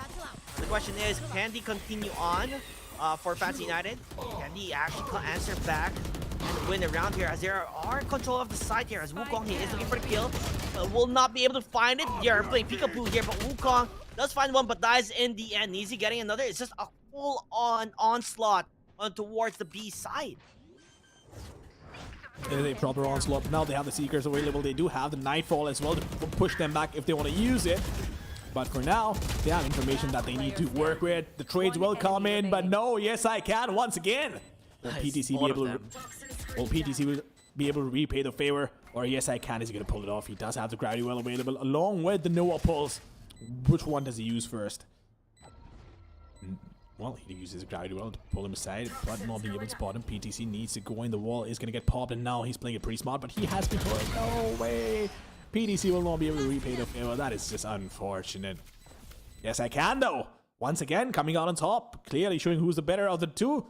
The question is, can they continue on for Fancy United? Can they actually answer back and win the round here, as there are control of the side here, as Wukong, he is looking for the kill, but will not be able to find it. They are playing peekaboo here, but Wukong does find one, but dies in the end. Easy getting another. It's just a full-on onslaught towards the B side. It is a proper onslaught. Now they have the Seekers available. They do have the Nightfall as well to push them back if they want to use it. But for now, they have information that they need to work with. The trades will come in, but no, yes, I can once again. Will PTC be able to repay the favor? Or yes, I can. Is he going to pull it off? He does have the Gravity Well available along with the Noah Pulse. Which one does he use first? Well, he uses Gravity Well to pull him aside, but not being able to spot him. PTC needs to go in. The wall is going to get popped, and now he's playing it pretty smart, but he has been told, no way. PTC will not be able to repay the favor. That is just unfortunate. Yes, I can, though. Once again, coming out on top. Clearly showing who's the better of the two.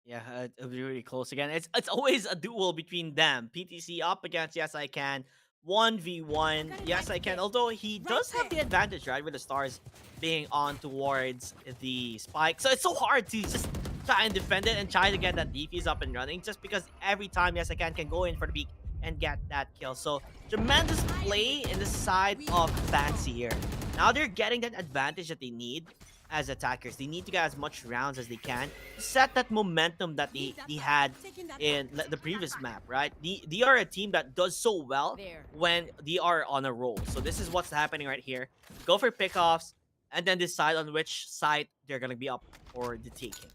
Yeah, it'll be really close again. It's always a duel between them. PTC up against Yes I Can. 1v1. Yes I Can. Although he does have the advantage, right? With the stars being on towards the spike. So it's so hard to just try and defend it and try to get that defuse up and running. Just because every time Yes I Can go in for the peak and get that kill. So tremendous play in the side of Fancy here. Now they're getting that advantage that they need as attackers. They need to get as much rounds as they can to set that momentum that they had in the previous map, right? They are a team that does so well when they are on a roll. So this is what's happening right here. Go for pickoffs and then decide on which side they're going to be up for the taking.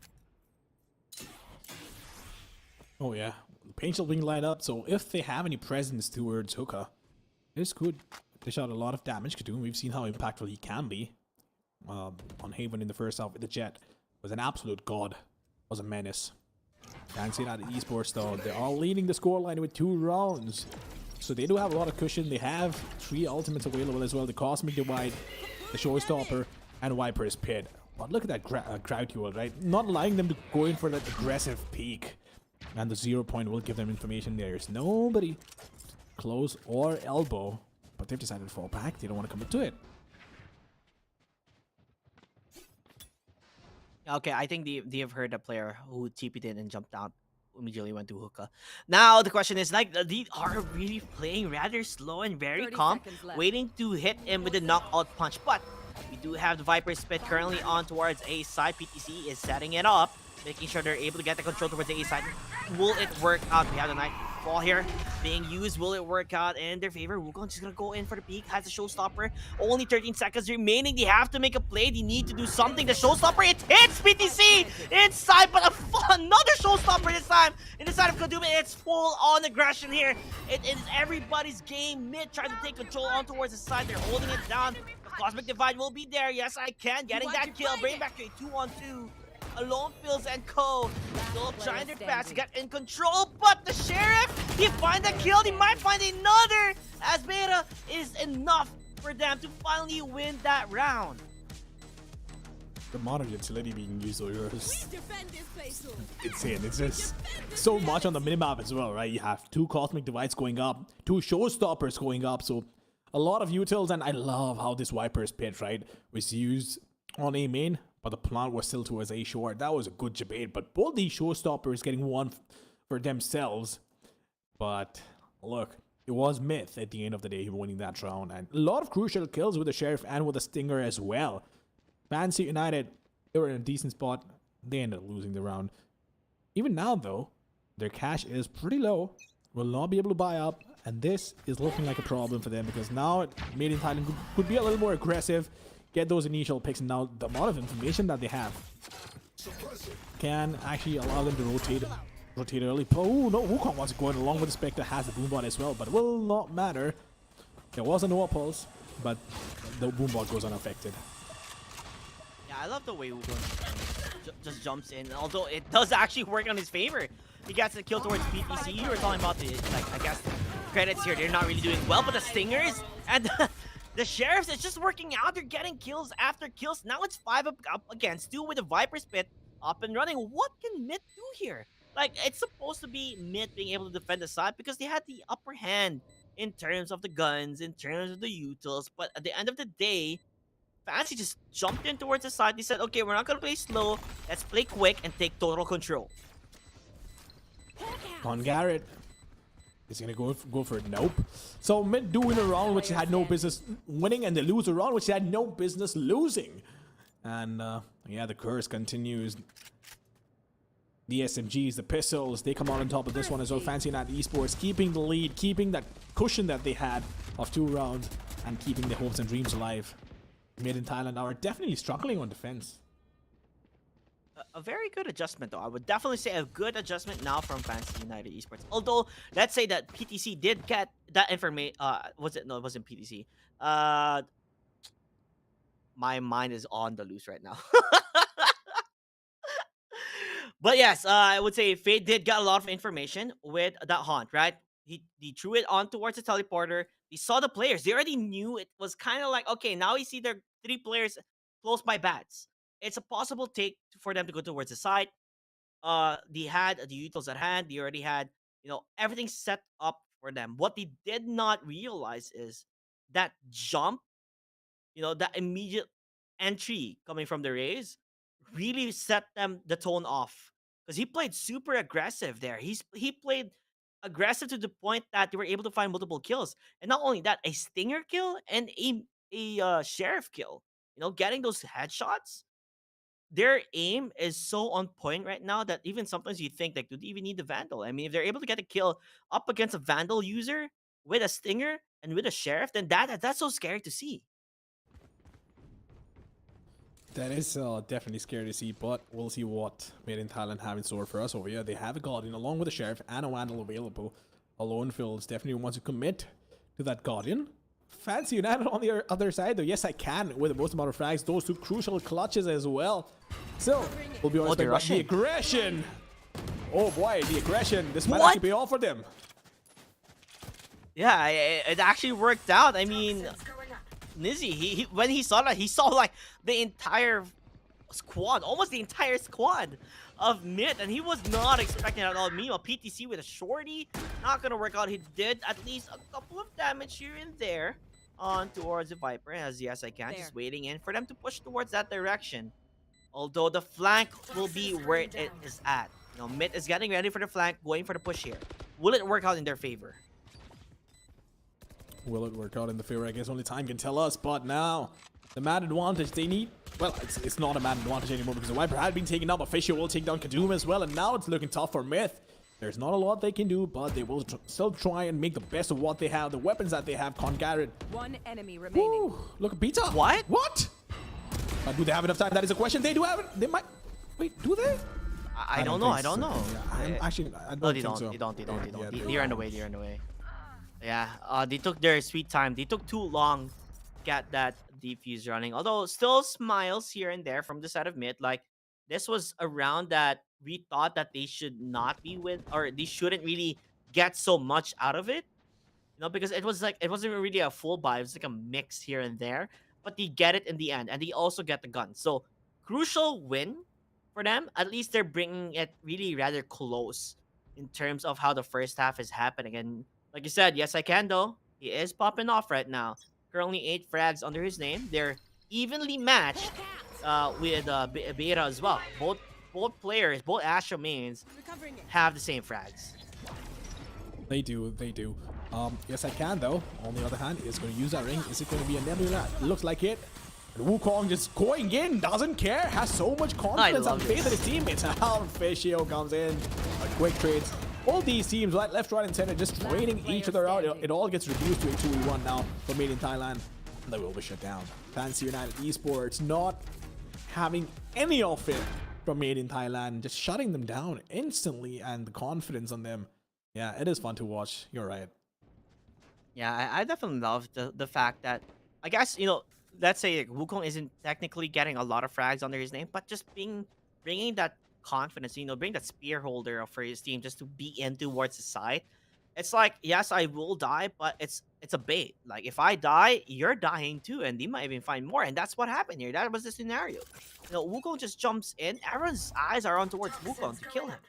Oh yeah, Painful being lined up, so if they have any presence towards Hookah, this could dish out a lot of damage to him. We've seen how impactful he can be. On Haven in the first half with the Jet was an absolute god, was a menace. Can't see that at Esports though. They are leading the scoreline with 2 rounds, so they do have a lot of cushion. They have 3 ultimates available as well: the Cosmic Divide, the Showstopper, and Viper's Pit. But look at that crowd duel, right? Not allowing them to go in for that aggressive peak, and the 0 point will give them information. There's nobody close or elbow, but they've decided to fall back. They don't want to commit to it. Okay, I think they have heard a player who TP'd in and jumped out, immediately went to Hookah. Now the question is, like, they are really playing rather slow and very calm, waiting to hit him with the knockout punch. But we do have the Viper Spit currently on towards A side. PTC is setting it up, making sure they're able to get the control towards the A side. Will it work out? We have the Nightfall here being used. Will it work out in their favor? Wukong just gonna go in for the peak. Has the Showstopper. Only 13 seconds remaining. They have to make a play. They need to do something. The Showstopper, it hits PTC inside, but another Showstopper this time. In the side of Kaduma, it's full on aggression here. It is everybody's game. Mid trying to take control on towards the side. They're holding it down. The Cosmic Divide will be there. Yes, I can. Getting that kill. Bring back to a 2-on-2. Alone Pills and Co. Still trying their best to get in control, but the Sheriff, he find a kill, he might find another, as Beta is enough for them to finally win that round. The monitor utility being used over is insane. It's just so much on the minimap as well, right? You have 2 Cosmic Divides going up, 2 Showstoppers going up, so A lot of utils, and I love how this Viper's Pit, right, was used on A main, but the plant was still towards A short. That was a good debate, but both these showstoppers getting one for themselves. But look, it was Myth at the end of the day winning that round, and a lot of crucial kills with the Sheriff and with the Stinger as well. Fancy United, they were in a decent spot. They ended up losing the round. Even now, though, their cash is pretty low. Will not be able to buy up, and this is looking like a problem for them because now Made in Thailand could be a little more aggressive, get those initial picks, and now the amount of information that they have can actually allow them to rotate early. Oh no, Wukong was going along with the Spectre, has the Boombot as well, but it will not matter. There was a Noah Pulse, but the Boombot goes unaffected. Yeah, I love the way Wukong just jumps in. Although it does actually work on his favor. He gets the kill towards PTC. You were talking about the, like, I guess, credits here. They're not really doing well, but the Stingers and the Sheriffs, it's just working out. They're getting kills after kills. Now it's 5 up against 2 with the Viper's Pit up and running. What can Mid do here? Like, it's supposed to be Mid being able to defend the side because they had the upper hand in terms of the guns, in terms of the utils. But at the end of the day, Fancy just jumped in towards the side. They said, okay, we're not going to play slow. Let's play quick and take total control. On Garrett is gonna go for it. Nope. So Mid do win a round which they had no business winning, and they lose a round which they had no business losing. And yeah, the curse continues. The SMGs, the pistols, they come out on top of this one as well. Fancy United Esports keeping the lead, keeping that cushion that they had of 2 rounds, and keeping their hopes and dreams alive. Mid in Thailand are definitely struggling on defense. A very good adjustment, though. I would definitely say a good adjustment now from Fancy United Esports. Although, let's say that PTC did get that information. Was it? No, it wasn't PTC. My mind is on the loose right now. But yes, I would say Fade did get a lot of information with that haunt, right? He threw it on towards the teleporter. He saw the players. They already knew it was kind of like, okay, now we see their 3 players close by bats. It's a possible take for them to go towards the side. They had the utils at hand. They already had, everything set up for them. What they did not realize is that jump, that immediate entry coming from the Rays really set them the tone off. Because he played super aggressive there. He played aggressive to the point that they were able to find multiple kills. And not only that, a Stinger kill and a Sheriff kill. Getting those headshots. Their aim is so on point right now that even sometimes you think, like, do they even need the Vandal? I mean, if they're able to get a kill up against a Vandal user with a Stinger and with a Sheriff, then that's so scary to see. That is definitely scary to see, but we'll see what Made in Thailand have in store for us over here. They have a Guardian along with a Sheriff and a Vandal available. Alone Phil's definitely wants to commit to that Guardian. Fancy United on the other side, though. Yes, I can with the most amount of frags. Those 2 crucial clutches as well. So, we'll be honest about the aggression. Oh boy, the aggression. This might actually pay off for them. Yeah, it actually worked out. I mean, Nizzy, when he saw that, he saw like the entire squad, almost the entire squad of Mid, and he was not expecting it at all. Meanwhile, PTC with a shorty, not gonna work out. He did at least a couple of damage here and there on towards the Viper, as yes I can, just waiting in for them to push towards that direction. Although the flank will be where it is at. Mid is getting ready for the flank, going for the push here. Will it work out in their favor? Will it work out in the favor? I guess only time can tell us, but now the mad advantage they need, well, it's not a mad advantage anymore because the Viper had been taken out, but Fisher will take down Kaduma as well, and now it's looking tough for Myth. There's not a lot they can do, but they will still try and make the best of what they have, the weapons that they have. Garrett. 1 enemy remaining. Ooh, look at Beta. What? What? Do they have enough time? That is a question. They do have it. They might. Wait, do they? I don't know. I don't know. Yeah, I don't No, they think don't. so. They don't. They don't. They don't. Yeah, They're on the way. They're on the way. Yeah. They took their sweet time. They took too long to get that defuse running. Although still smiles here and there from the side of Mid. Like, this was a round that we thought that they should not be with, or they shouldn't really get so much out of it. Because it wasn't really a full buy. It was like a mix here and there. But they get it in the end, and they also get the gun. So, crucial win for them. At least they're bringing it really rather close in terms of how the first half is happening. And like you said, yes, I can, though. He is popping off right now. Currently 8 frags under his name. They're evenly matched with Beta as well. Both players, both Astra mains, have the same frags. They do. Yes, I can though. On the other hand, is going to use that ring. Is it going to be a Nebula? Looks like it. And Wukong just going in, doesn't care, has so much confidence and faith in his teammates. How Fishio comes in, quick trades. All these teams, right, left, right, and center, just trading each other out. It all gets reduced to a 2v1 now for Made in Thailand. They will be shut down. Fancy United Esports not having any of it from Made in Thailand, just shutting them down instantly, and the confidence on them. Yeah, it is fun to watch. You're right. Yeah, I definitely love the fact that, I guess, let's say like, Wukong isn't technically getting a lot of frags under his name, but just bringing that confidence, bring that spear holder for his team just to be in towards the side. It's like, yes, I will die, but it's a bait. Like, if I die, you're dying too, and they might even find more, and that's what happened here. That was the scenario. Wukong just jumps in. Everyone's eyes are on towards Wukong to kill him.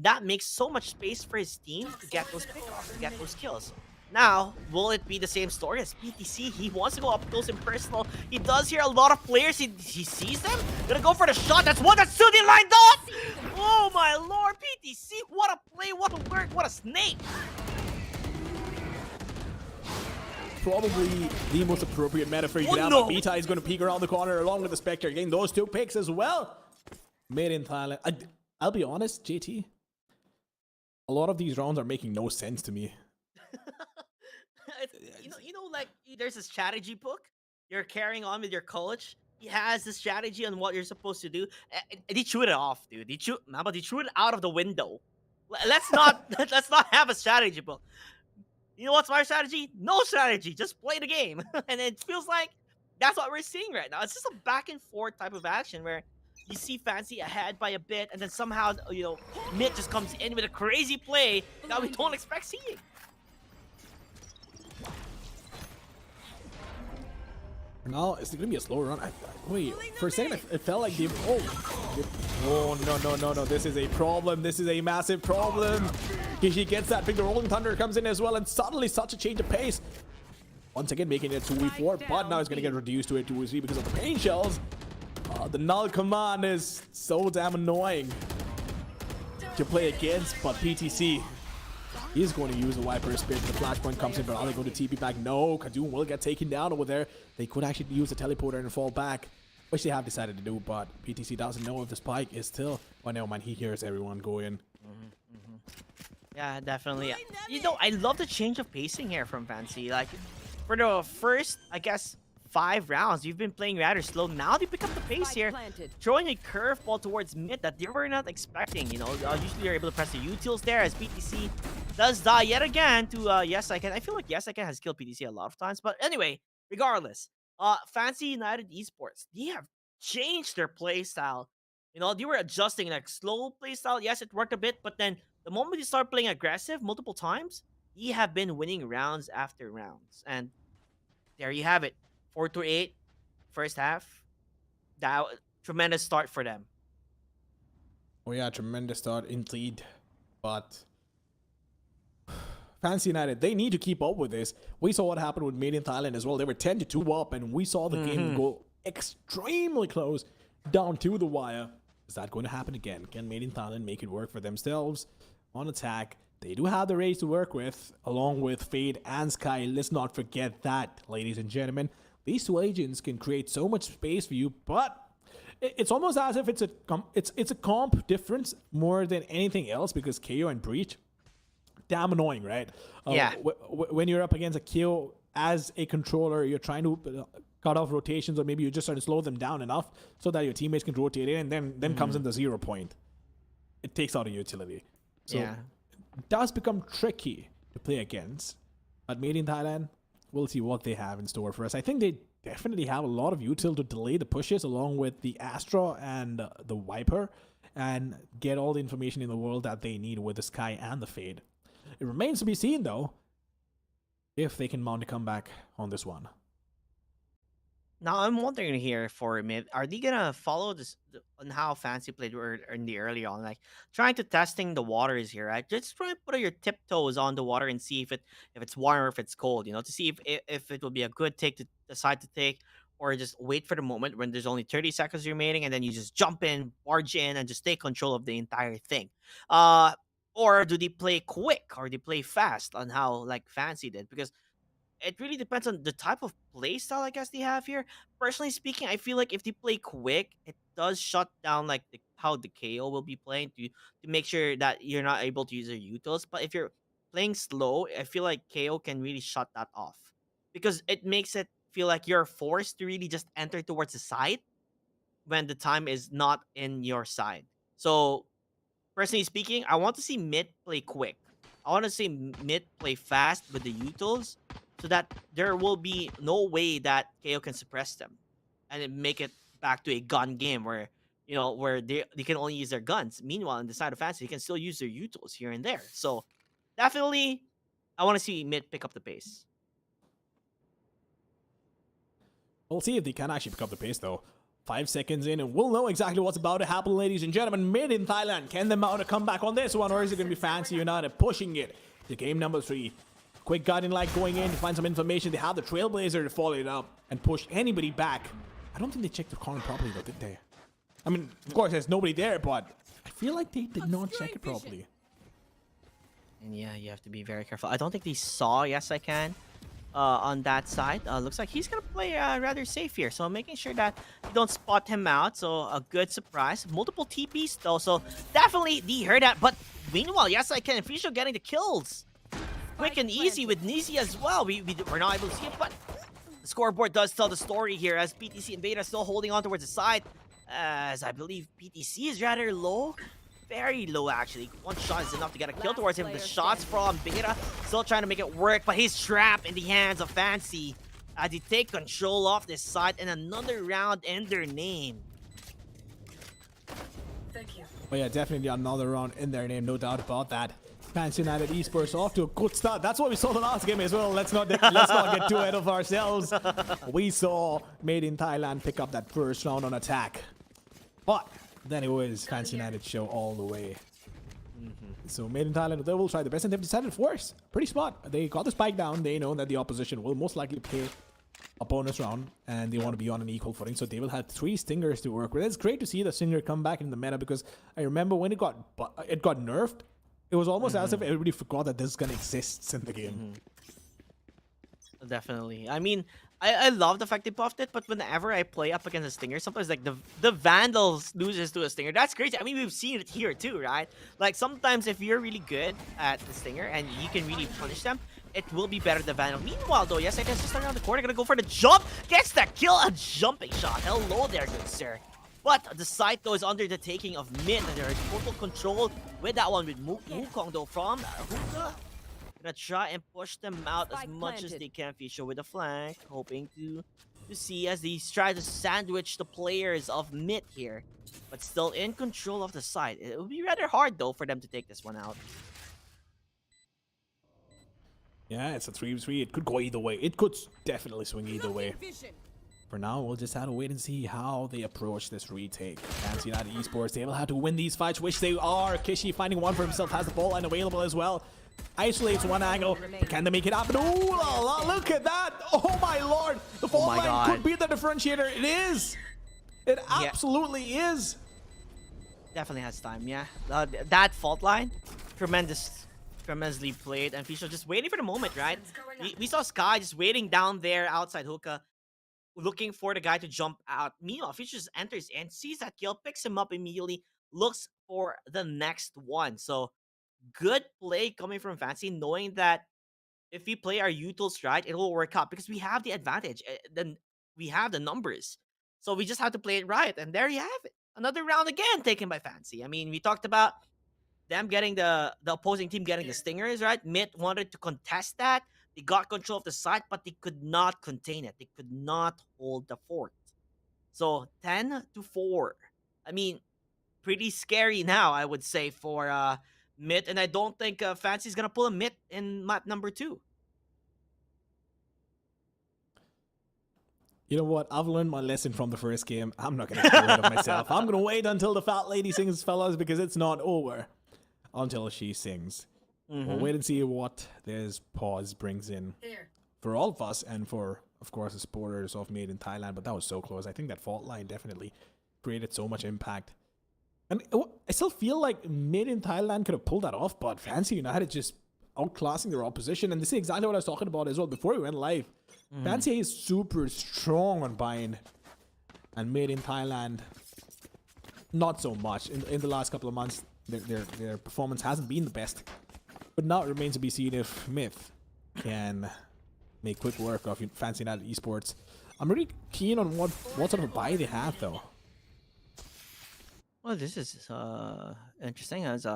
That makes so much space for his team to get those pickoffs, to get those kills. Now, will it be the same story as PTC? He wants to go up close and personal. He does hear a lot of players. He sees them. Gonna go for the shot. That's one that's Sudi lined up. Oh my lord, PTC. What a play, what a work, what a snake. Probably the most appropriate metaphor you can have. Beta is going to peek around the corner along with the Spectre, getting those 2 picks as well. Made in Thailand. I'll be honest, JT. A lot of these rounds are making no sense to me. Like, there's a strategy book. You're carrying on with your college. He has the strategy on what you're supposed to do. And he threw it off, dude. He threw it out of the window. Let's not have a strategy book. You know what's my strategy? No strategy. Just play the game. And it feels like that's what we're seeing right now. It's just a back and forth type of action where you see Fancy ahead by a bit, and then somehow, Mid just comes in with a crazy play that we don't expect seeing. Now, it's going to be a slow run. Wait, for a second, it felt like they've... Oh, no. This is a problem. This is a massive problem. Kishi gets that pick. The Rolling Thunder comes in as well, and suddenly such a change of pace. Once again, making it 2v4, but now it's going to get reduced to a 2v3 because of the pain shells. The null command is so damn annoying to play against, but PTC... He's going to use the Viper Spirit. The flashpoint comes in, but are they going to TP back? No, Kadoom will get taken down over there. They could actually use the teleporter and fall back, which they have decided to do, but PTC doesn't know if the spike is still... Oh, no, man, he hears everyone go in. Yeah, definitely. I love the change of pacing here from Fancy. Like, for the first, I guess, 5 rounds, you've been playing rather slow. Now they pick up the pace here, throwing a curveball towards mid that they were not expecting. Usually you're able to press the utils there as PTC does die yet again to Yes I Can. I feel like Yes I Can has killed PTC a lot of times, but anyway, regardless, Fancy United Esports, they have changed their play style. They were adjusting like slow play style. Yes, it worked a bit, but then the moment you start playing aggressive multiple times, they have been winning rounds after rounds, and there you have it. 4-8, first half. That tremendous start for them. Oh yeah, tremendous start indeed. But Fancy United, they need to keep up with this. We saw what happened with Made in Thailand as well. They were 10-2 up, and we saw the game go extremely close down to the wire. Is that going to happen again? Can Made in Thailand make it work for themselves on attack? They do have the Rays to work with, along with Fade and Sky. Let's not forget that, ladies and gentlemen. These 2 agents can create so much space for you, but it's almost as if it's a comp difference more than anything else, because KO and Breach, damn annoying, right? Yeah. When you're up against a KO as a controller, you're trying to cut off rotations, or maybe you're just trying to slow them down enough so that your teammates can rotate in, and then comes in the 0 point. It takes out a utility. So yeah. It does become tricky to play against. But Made in Thailand, we'll see what they have in store for us. I think they definitely have a lot of util to delay the pushes along with the Astra and the Viper, and get all the information in the world that they need with the Sky and the Fade. It remains to be seen, though, if they can mount a comeback on this one. Now I'm wondering here for a minute, are they gonna follow this on how Fancy played in the early on, like trying to testing the waters here, right? Just try and put your tiptoes on the water and see if it's warm or if it's cold, to see if it will be a good take to decide to take, or just wait for the moment when there's only 30 seconds remaining and then you just jump in, barge in, and just take control of the entire thing. Uh, or do they play quick or they play fast on how like Fancy did? Because it really depends on the type of play style I guess they have here. Personally speaking, I feel like if they play quick, it does shut down like how the KO will be playing to make sure that you're not able to use your utils. But if you're playing slow, I feel like KO can really shut that off because it makes it feel like you're forced to really just enter towards the side when the time is not in your side. So personally speaking, I want to see mid play quick. I want to see mid play fast with the utils so that there will be no way that KO can suppress them and it make it back to a gun game where where they can only use their guns. Meanwhile, on the side of Fancy, they can still use their utils here and there. So definitely, I want to see mid pick up the pace. We'll see if they can actually pick up the pace though. 5 seconds in, and we'll know exactly what's about to happen, ladies and gentlemen. Mid in Thailand, can they mount a comeback on this one, or is it going to be Fancy United pushing it to game number 3? Quick guiding light going in to find some information. They have the Trailblazer to follow it up and push anybody back. I don't think they checked the corner properly though, did they? I mean, of course, there's nobody there, but I feel like they did not check it properly. And yeah, you have to be very careful. I don't think they saw Yes I Can on that side. Looks like he's gonna play rather safe here, so making sure that you don't spot him out. So a good surprise. Multiple TPs though, so definitely they heard that. But meanwhile, Yes I Can and Fisho getting the kills quick and easy with Nizi as well. We're not able to see it, but the scoreboard does tell the story here as PTC and Beta still holding on towards the side, as I believe PTC is rather low. Very low, actually. One shot is enough to get a kill towards him. The shots from Beta still trying to make it work, but he's trapped in the hands of Fancy as they take control of this side and another round in their name. Thank you. Oh yeah, definitely another round in their name, no doubt about that. Fancy United Esports off to a good start. That's what we saw the last game as well. Let's not get too ahead of ourselves. We saw Made in Thailand pick up that first round on attack, but then it was Fancy United show all the way. So Made in Thailand, they will try the best, and they've decided force. Pretty smart. They got the spike down. They know that the opposition will most likely play a bonus round, and they want to be on an equal footing, so they will have 3 stingers to work with. It's great to see the stinger come back in the meta, because I remember when it got nerfed, it was almost as if everybody forgot that this gun exists in the game. Definitely. I mean, I love the fact they buffed it, but whenever I play up against a Stinger, sometimes like the Vandals loses to a Stinger. That's crazy. I mean, we've seen it here too, right? Like sometimes if you're really good at the Stinger and you can really punish them, it will be better than Vandal. Meanwhile though, Yes I Can just around the corner, gonna go for the jump, gets the kill, a jumping shot. Hello there, good sir. But the site though is under the taking of mid, and they're in total control with that one with Wukong though from Hookah. Gonna try and push them out as much as they can. Fisho with a flank, hoping to see as they try to sandwich the players of mid here, but still in control of the side. It will be rather hard though for them to take this one out. Yeah, it's a 3v3. It could go either way. It could definitely swing either way. For now, we'll just have to wait and see how they approach this retake. Fancy United Esports, they will have to win these fights, which they are. Kishi finding one for himself, has the ball line available as well. Isolates one angle, but can they make it happen? Ooh la la, look at that! Oh my lord! The fault line could be the differentiator. It is! It absolutely is! Definitely has time, yeah. That fault line, tremendously played, and Fisho just waiting for the moment, right? We saw Sky just waiting down there outside Hookah, looking for the guy to jump out. Meanwhile, Fisho just enters and sees that kill, picks him up immediately, looks for the next one. So, good play coming from Fancy, knowing that if we play our utils right, it will work out because we have the advantage. Then we have the numbers. So we just have to play it right. And there you have it. Another round again taken by Fancy. I mean, we talked about them getting the opposing team getting the stingers, right? Mid wanted to contest that. They got control of the site, but they could not contain it. They could not hold the fort. So 10-4. I mean, pretty scary now, I would say, for mid. And I don't think Fancy's going to pull a mid in map number 2. You know what? I've learned my lesson from the first game. I'm not going to get rid of myself. I'm going to wait until the fat lady sings, fellas, because it's not over until she sings. We'll wait and see what this pause brings in Here. for all of us and for, of course, the supporters of Made in Thailand. But that was so close. I think that fault line definitely created so much impact. And I still feel like Made in Thailand could have pulled that off, but Fancy United just outclassing their opposition. And this is exactly what I was talking about as well before we went live. Fancy is super strong on bind, and Made in Thailand, not so much. In the last couple of months, their performance hasn't been the best. But now it remains to be seen if Myth can make quick work of Fancy United Esports. I'm really keen on what sort of a buy they have, though. Well, this is interesting. As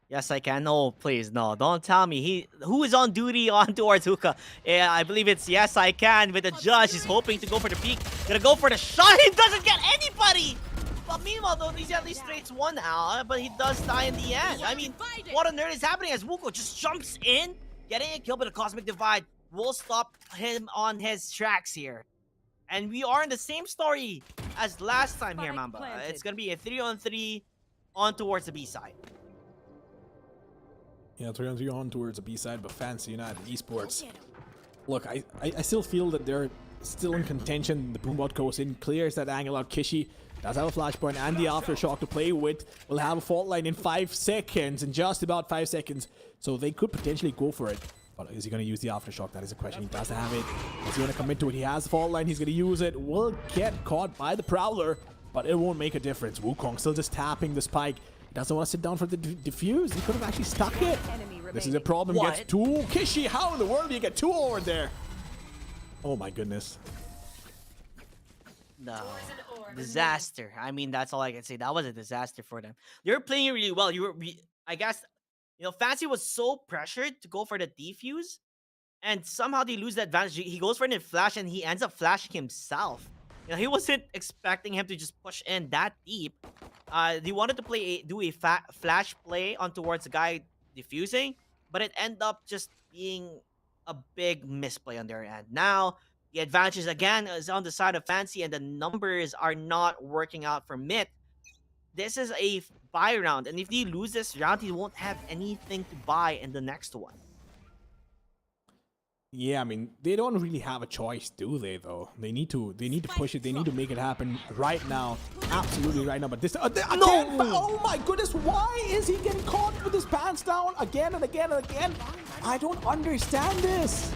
yes, I can. No, please, no. Don't tell me who is on duty on towards Hookah. Yeah, I believe it's Yes I Can with the judge. He's hoping to go for the peak. Gonna go for the shot. He doesn't get anybody. But meanwhile, though, he's at least straights one out. But he does die in the end. I mean, what on earth is happening as Wuko just jumps in, getting a kill, but the Cosmic Divide will stop him on his tracks here. And we are in the same story as last time here, Spike Mamba. planted. It's gonna be a 3-on-3 on towards the B side. Yeah, 3-on-3 on towards the B side, but Fancy United Esports. Look, I still feel that they're still in contention. The Boombot goes in, clears that angle out. Kishi does have a flashpoint and the aftershock to play with. Will have a fault line in 5 seconds, in just about 5 seconds. So they could potentially go for it. But is he going to use the aftershock? That is a question. He does have it. Is he going to commit to it? He has the fault line. He's going to use it. Will get caught by the Prowler, but it won't make a difference. Wukong still just tapping the spike. He doesn't want to sit down for the defuse. He could have actually stuck it. This is a problem. What? Gets 2. Kishi, how in the world do you get 2 over there? Oh my goodness. No. Disaster. I mean, that's all I can say. That was a disaster for them. They were playing really well. I guess, Fancy was so pressured to go for the defuse, and somehow they lose the advantage. He goes for an flash, and he ends up flashing himself. He wasn't expecting him to just push in that deep. They wanted to do a flash play on towards the guy defusing, but it ended up just being a big misplay on their end. Now, the advantage again is on the side of Fancy, and the numbers are not working out for Myth. This is a buy round, and if they lose this round, he won't have anything to buy in the next one. Yeah, I mean, they don't really have a choice, do they, though? They need to push it. They need to make it happen right now. Absolutely right now. But this... again, oh my goodness, why is he getting caught with his pants down again and again and again? I don't understand this.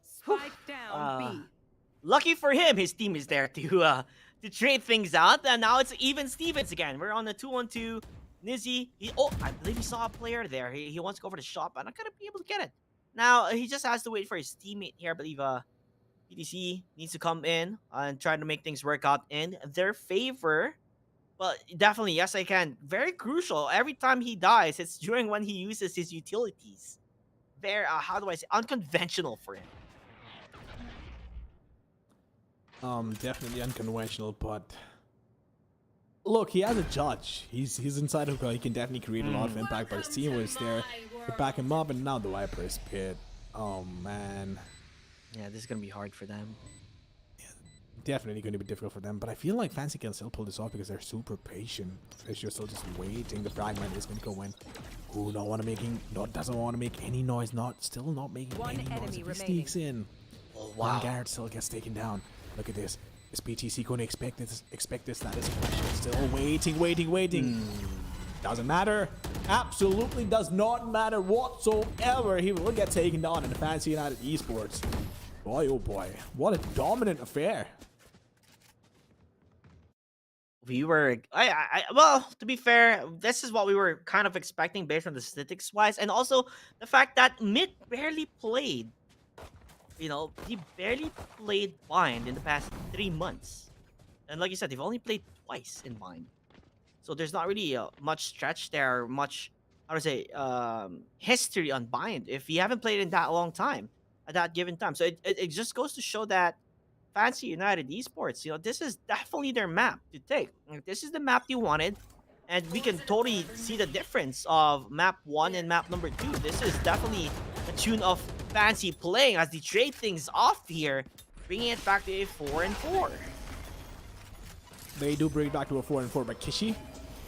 Spike down B. Lucky for him, his team is there to trade things out, and now it's even Stevens again. We're on the 2-on-2. Nizzy, I believe he saw a player there. He wants to go for the shot, but not gonna be able to get it. Now, he just has to wait for his teammate here. I believe PTC needs to come in and try to make things work out in their favor. But definitely, Yes I Can. Very crucial. Every time he dies, it's during when he uses his utilities. Very, how do I say, unconventional for him. Definitely unconventional, but... Look, he has a judge. He's inside of... He can definitely create a lot of impact, but his team was there to back him up, and now the Viper is pit. Oh, man. Yeah, this is going to be hard for them. Yeah, definitely going to be difficult for them, but I feel like Fancy can still pull this off because they're super patient. They're still just waiting. The fragment is going to go in. Ooh, doesn't want to make any noise. Still not making One any noise. enemy If he remaining. sneaks in. Oh, One Garrett still gets taken down. Look at this. Is PTC going to expect this? That is a question. Still waiting. Doesn't matter. Absolutely does not matter whatsoever. He will get taken down in the Fancy United Esports. Boy, oh boy. What a dominant affair. We were, well, to be fair, this is what we were kind of expecting based on the statistics wise, and also the fact that Myth barely played. He barely played Bind in the past 3 months. And like you said, they've only played twice in Bind. So there's not really much stretch there, much, history on Bind if you haven't played in that long time, at that given time. So it just goes to show that Fancy United Esports, this is definitely their map to take. This is the map you wanted. And we can totally see the difference of map 1 and map number 2. This is definitely a tune of Fancy playing as they trade things off here. bringing it back to a 4-4. They do bring it back to a 4-4, but Kishi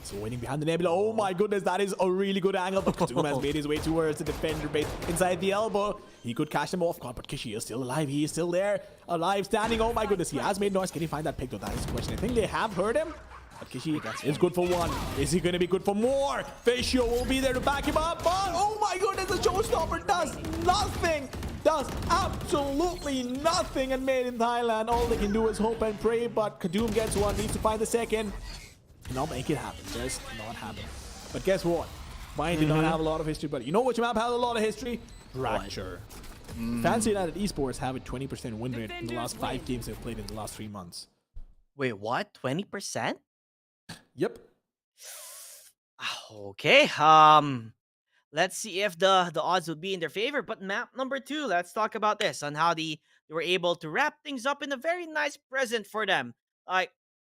is waiting behind the Nebula. Oh my goodness, that is a really good angle, but Kazuma has made his way towards the defender base inside the elbow. He could catch them off guard, but Kishi is still alive. He is still there, alive, standing. Oh my goodness, he has made noise. Can he find that pick though? That is the question. I think they have heard him. But Kishi is good for one. Is he going to be good for more? Facio will be there to back him up. But oh my goodness, the showstopper does nothing. Does absolutely nothing. And made in Thailand, all they can do is hope and pray. But Kadum gets one, needs to find the second. Not make it happen. Just not happen. But guess what? Mine did not have a lot of history. But you know which map has a lot of history? Fracture. Fancy United Esports have a 20% win rate in the last 5 games they've played in the last 3 months. Wait, what? 20%? Yep. Okay. Let's see if the odds would be in their favor. But map number 2, let's talk about this on how they were able to wrap things up in a very nice present for them. Like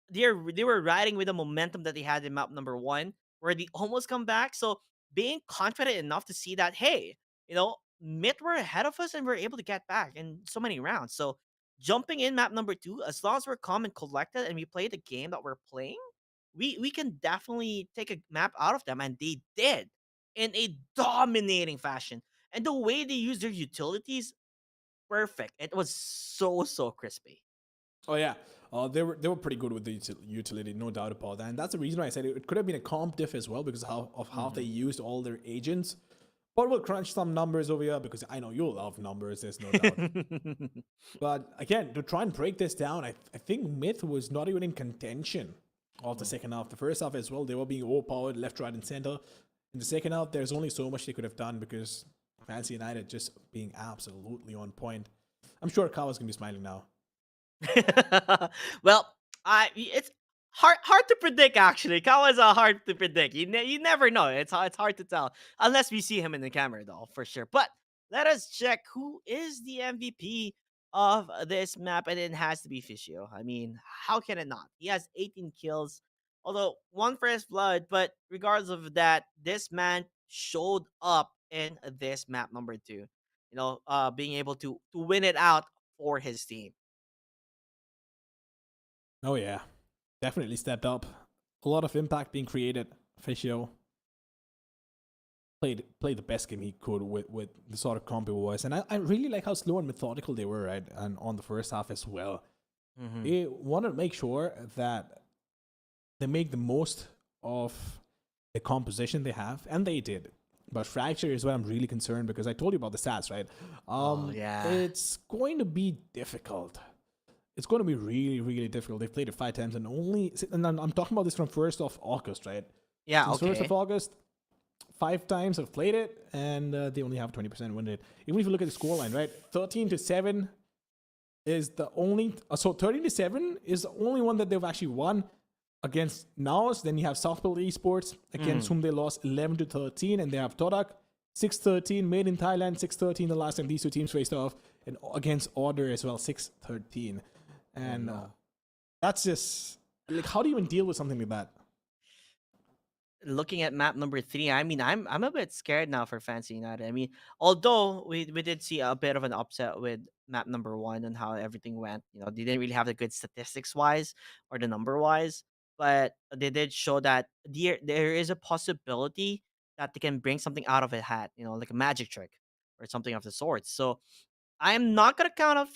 they were riding with the momentum that they had in map number 1, where they almost come back. So being confident enough to see that, hey, Myth were ahead of us and we're able to get back in so many rounds. So jumping in map number 2, as long as we're calm and collected and we play the game that we're playing, we can definitely take a map out of them, and they did in a dominating fashion. And the way they used their utilities, perfect. It was so crispy. Oh yeah, they were pretty good with the utility, no doubt about that. And that's the reason why I said it could have been a comp diff as well, because of how they used all their agents. But we'll crunch some numbers over here because I know you love numbers, there's no doubt. But again, to try and break this down, I think Myth was not even in contention of the second half. The first half as well, they were being overpowered left, right, and center. In the second half, there's only so much they could have done because Fancy United just being absolutely on point. I'm sure Kawa's gonna be smiling now. Well, it's hard to predict actually. Kawa's hard to predict. You never know. It's hard to tell unless we see him in the camera though, for sure. But let us check who is the MVP of this map, and it has to be Fischio. I mean, how can it not? He has 18 kills, although 1 first blood. But regardless of that, this man showed up in this map number 2. Being able to win it out for his team. Oh yeah, definitely stepped up. A lot of impact being created. Fischio played the best game he could with the sort of comp it was. And I really like how slow and methodical they were, right? And on the first half as well. They wanted to make sure that they make the most of the composition they have, and they did. But Fracture is what I'm really concerned, because I told you about the stats, right? It's going to be difficult. It's going to be really, really difficult. They've played it 5 times, and I'm talking about this from 1st of August, right? Yeah, Since 1st of August, 5 times have played it, and they only have 20% win rate. Even if you look at the scoreline, right? 13-7 is the only... So 13-7 is the only one that they've actually won against Naos. Then you have Southport Esports, against whom they lost 11-13, and they have Todak 6-13, made in Thailand 6-13 the last time these 2 teams faced off, and against Order as well 6-13. And that's just like, how do you even deal with something like that? Looking at map number 3, I mean, I'm a bit scared now for Fancy United. I mean, although we did see a bit of an upset with map number 1 and how everything went. They didn't really have the good statistics wise or the number wise, but they did show that there is a possibility that they can bring something out of a hat, like a magic trick or something of the sort. So I'm not gonna count out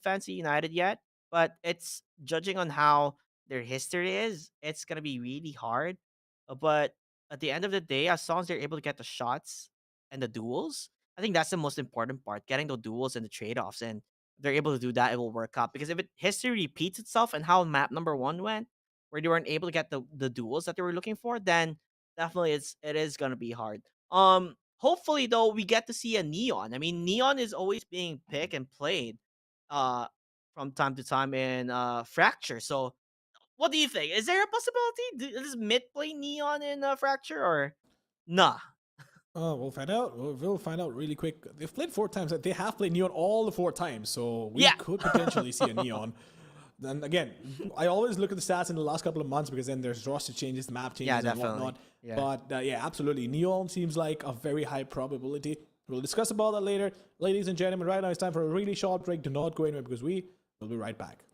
Fancy United yet, but it's judging on how their history is, it's gonna be really hard. But at the end of the day, as long as they're able to get the shots and the duels, I think that's the most important part, getting the duels and the trade-offs. And if they're able to do that, it will work out. Because if history repeats itself and how map number 1 went, where they weren't able to get the duels that they were looking for, then definitely it is gonna be hard. Hopefully though, we get to see a Neon. I mean, Neon is always being picked and played from time to time in Fracture. So what do you think? Is there a possibility? Does Myth play Neon in Fracture or nah? We'll find out. We'll find out really quick. They've played 4 times. They have played Neon all the 4 times, so we could potentially see a Neon. Then again, I always look at the stats in the last couple of months, because then there's roster changes, the map changes, and whatnot. Yeah. But yeah, absolutely. Neon seems like a very high probability. We'll discuss about that later. Ladies and gentlemen, right now it's time for a really short break. Do not go anywhere, because we We'll be right back.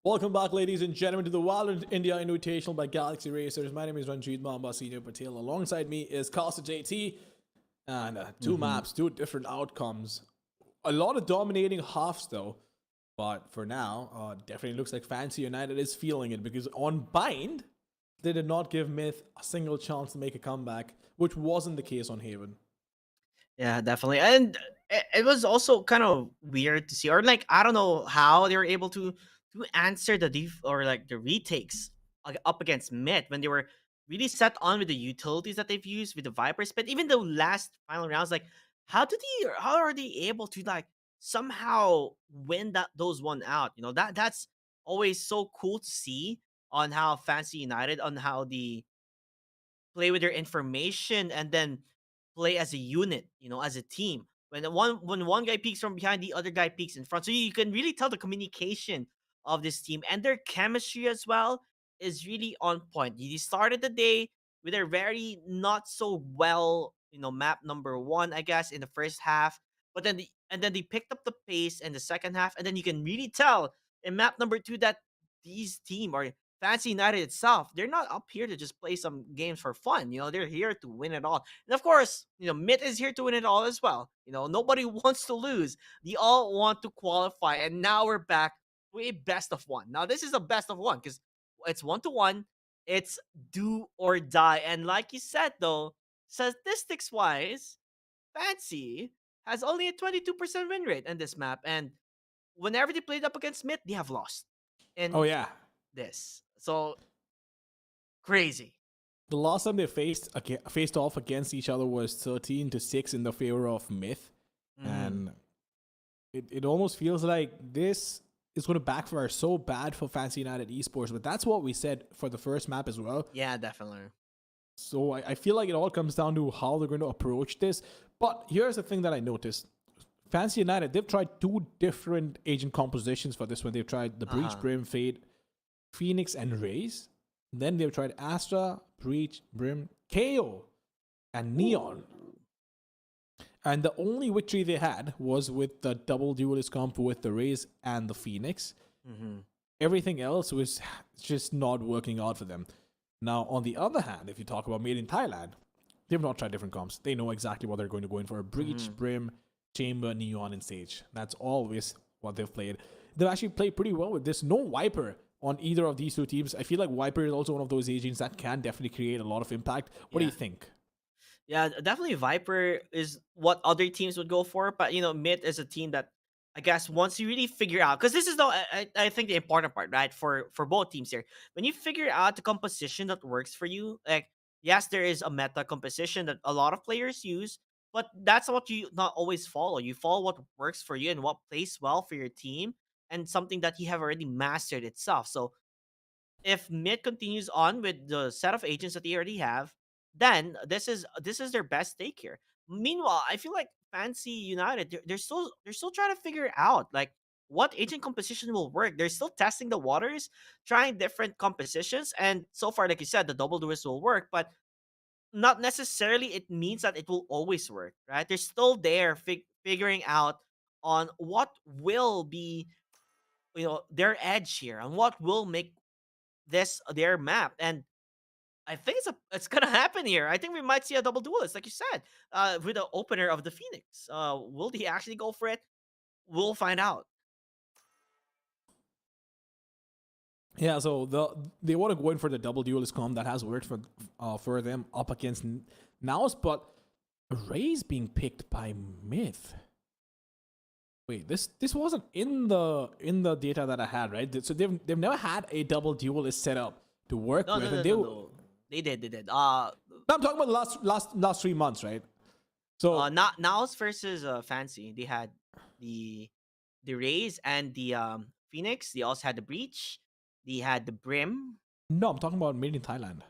Welcome back, ladies and gentlemen, to the Valorant India Invitational by Galaxy Racers. My name is Ranjit Mamba Senior Patel. Alongside me is Costa JT. And two maps, two different outcomes. A lot of dominating halves, though. But for now, definitely looks like Fancy United is feeling it, because on Bind, they did not give Myth a single chance to make a comeback, which wasn't the case on Haven. Yeah, definitely. And it was also kind of weird to see, or like I don't know how they were able to answer the or like the retakes up against mid when they were really set on with the utilities that they've used with the Vipers. But even the last final rounds, like how are they able to like somehow win those one out? You know, that's always so cool to see on how Fancy United, on how the play with their information and then play as a unit, you know, as a team. When one guy peeks from behind, the other guy peeks in front. So you can really tell the communication of this team and their chemistry as well is really on point. They started the day with a very not so well, you know, map number one, I guess, in the first half. But then they picked up the pace in the second half, and then you can really tell in map number two that these team or Fancy United itself, they're not up here to just play some games for fun. You know, they're here to win it all. And of course, you know, Mid is here to win it all as well. You know, nobody wants to lose. They all want to qualify. And now we're back to a best of one. Now, this is a best of one because it's 1-1. It's do or die. And like you said, though, statistics wise, Fancy has only a 22% win rate in this map. And whenever they played up against Mid, they have lost. And Oh, yeah. this. So crazy. The last time they faced off against each other was 13-6 in the favor of Myth. And it almost feels like this is going to backfire so bad for Fancy United Esports. But that's what we said for the first map as well. Yeah, definitely. So I feel like it all comes down to how they're going to approach this. But here's the thing that I noticed. Fancy United, they've tried two different agent compositions for this one. They've tried the Breach, Brim, Fade, Phoenix, and Raze. Then they've tried Astra, Breach, Brim, KO, and Neon. And the only victory they had was with the double duelist comp with the Raze and the Phoenix. Everything else was just not working out for them. Now, on the other hand, if you talk about Made in Thailand, they've not tried different comps. They know exactly what they're going to go in for. Breach, Brim, Chamber, Neon, and Sage. That's always what they've played. They've actually played pretty well with this. No Viper on either of these two teams. I feel like Viper is also one of those agents that can definitely create a lot of impact. What do you think? Yeah, definitely Viper is what other teams would go for. But, you know, Mid is a team that I guess once you really figure out, because this is I think the important part, right? For both teams here. When you figure out the composition that works for you, like, yes, there is a meta composition that a lot of players use, but that's what you not always follow. You follow what works for you and what plays well for your team and something that you have already mastered itself. So if Mid continues on with the set of agents that they already have, then this is their best stake here. Meanwhile, I feel like Fancy United, they're still trying to figure out like what agent composition will work. They're still testing the waters, trying different compositions, and so far, like you said, the double duelist will work, but not necessarily it means that it will always work, right? They're still there figuring out on what will be, you know, their edge here and what will make this their map. And I think it's gonna happen here. I think we might see a double duelist, like you said, with the opener of the Phoenix. Will he actually go for it? We'll find out. Yeah, so they want to go in for the double duelist comp that has worked for them up against Naus, but Raze being picked by Myth. Wait, this wasn't in the data that I had, right? So they've never had a double duelist set up to work No, with. no, no, And no, no. They did. No, I'm talking about the last 3 months, right? So Not Naos versus Fancy. They had the Raze and the Phoenix. They also had the Breach. They had the Brim. no, I'm talking about Made in Thailand.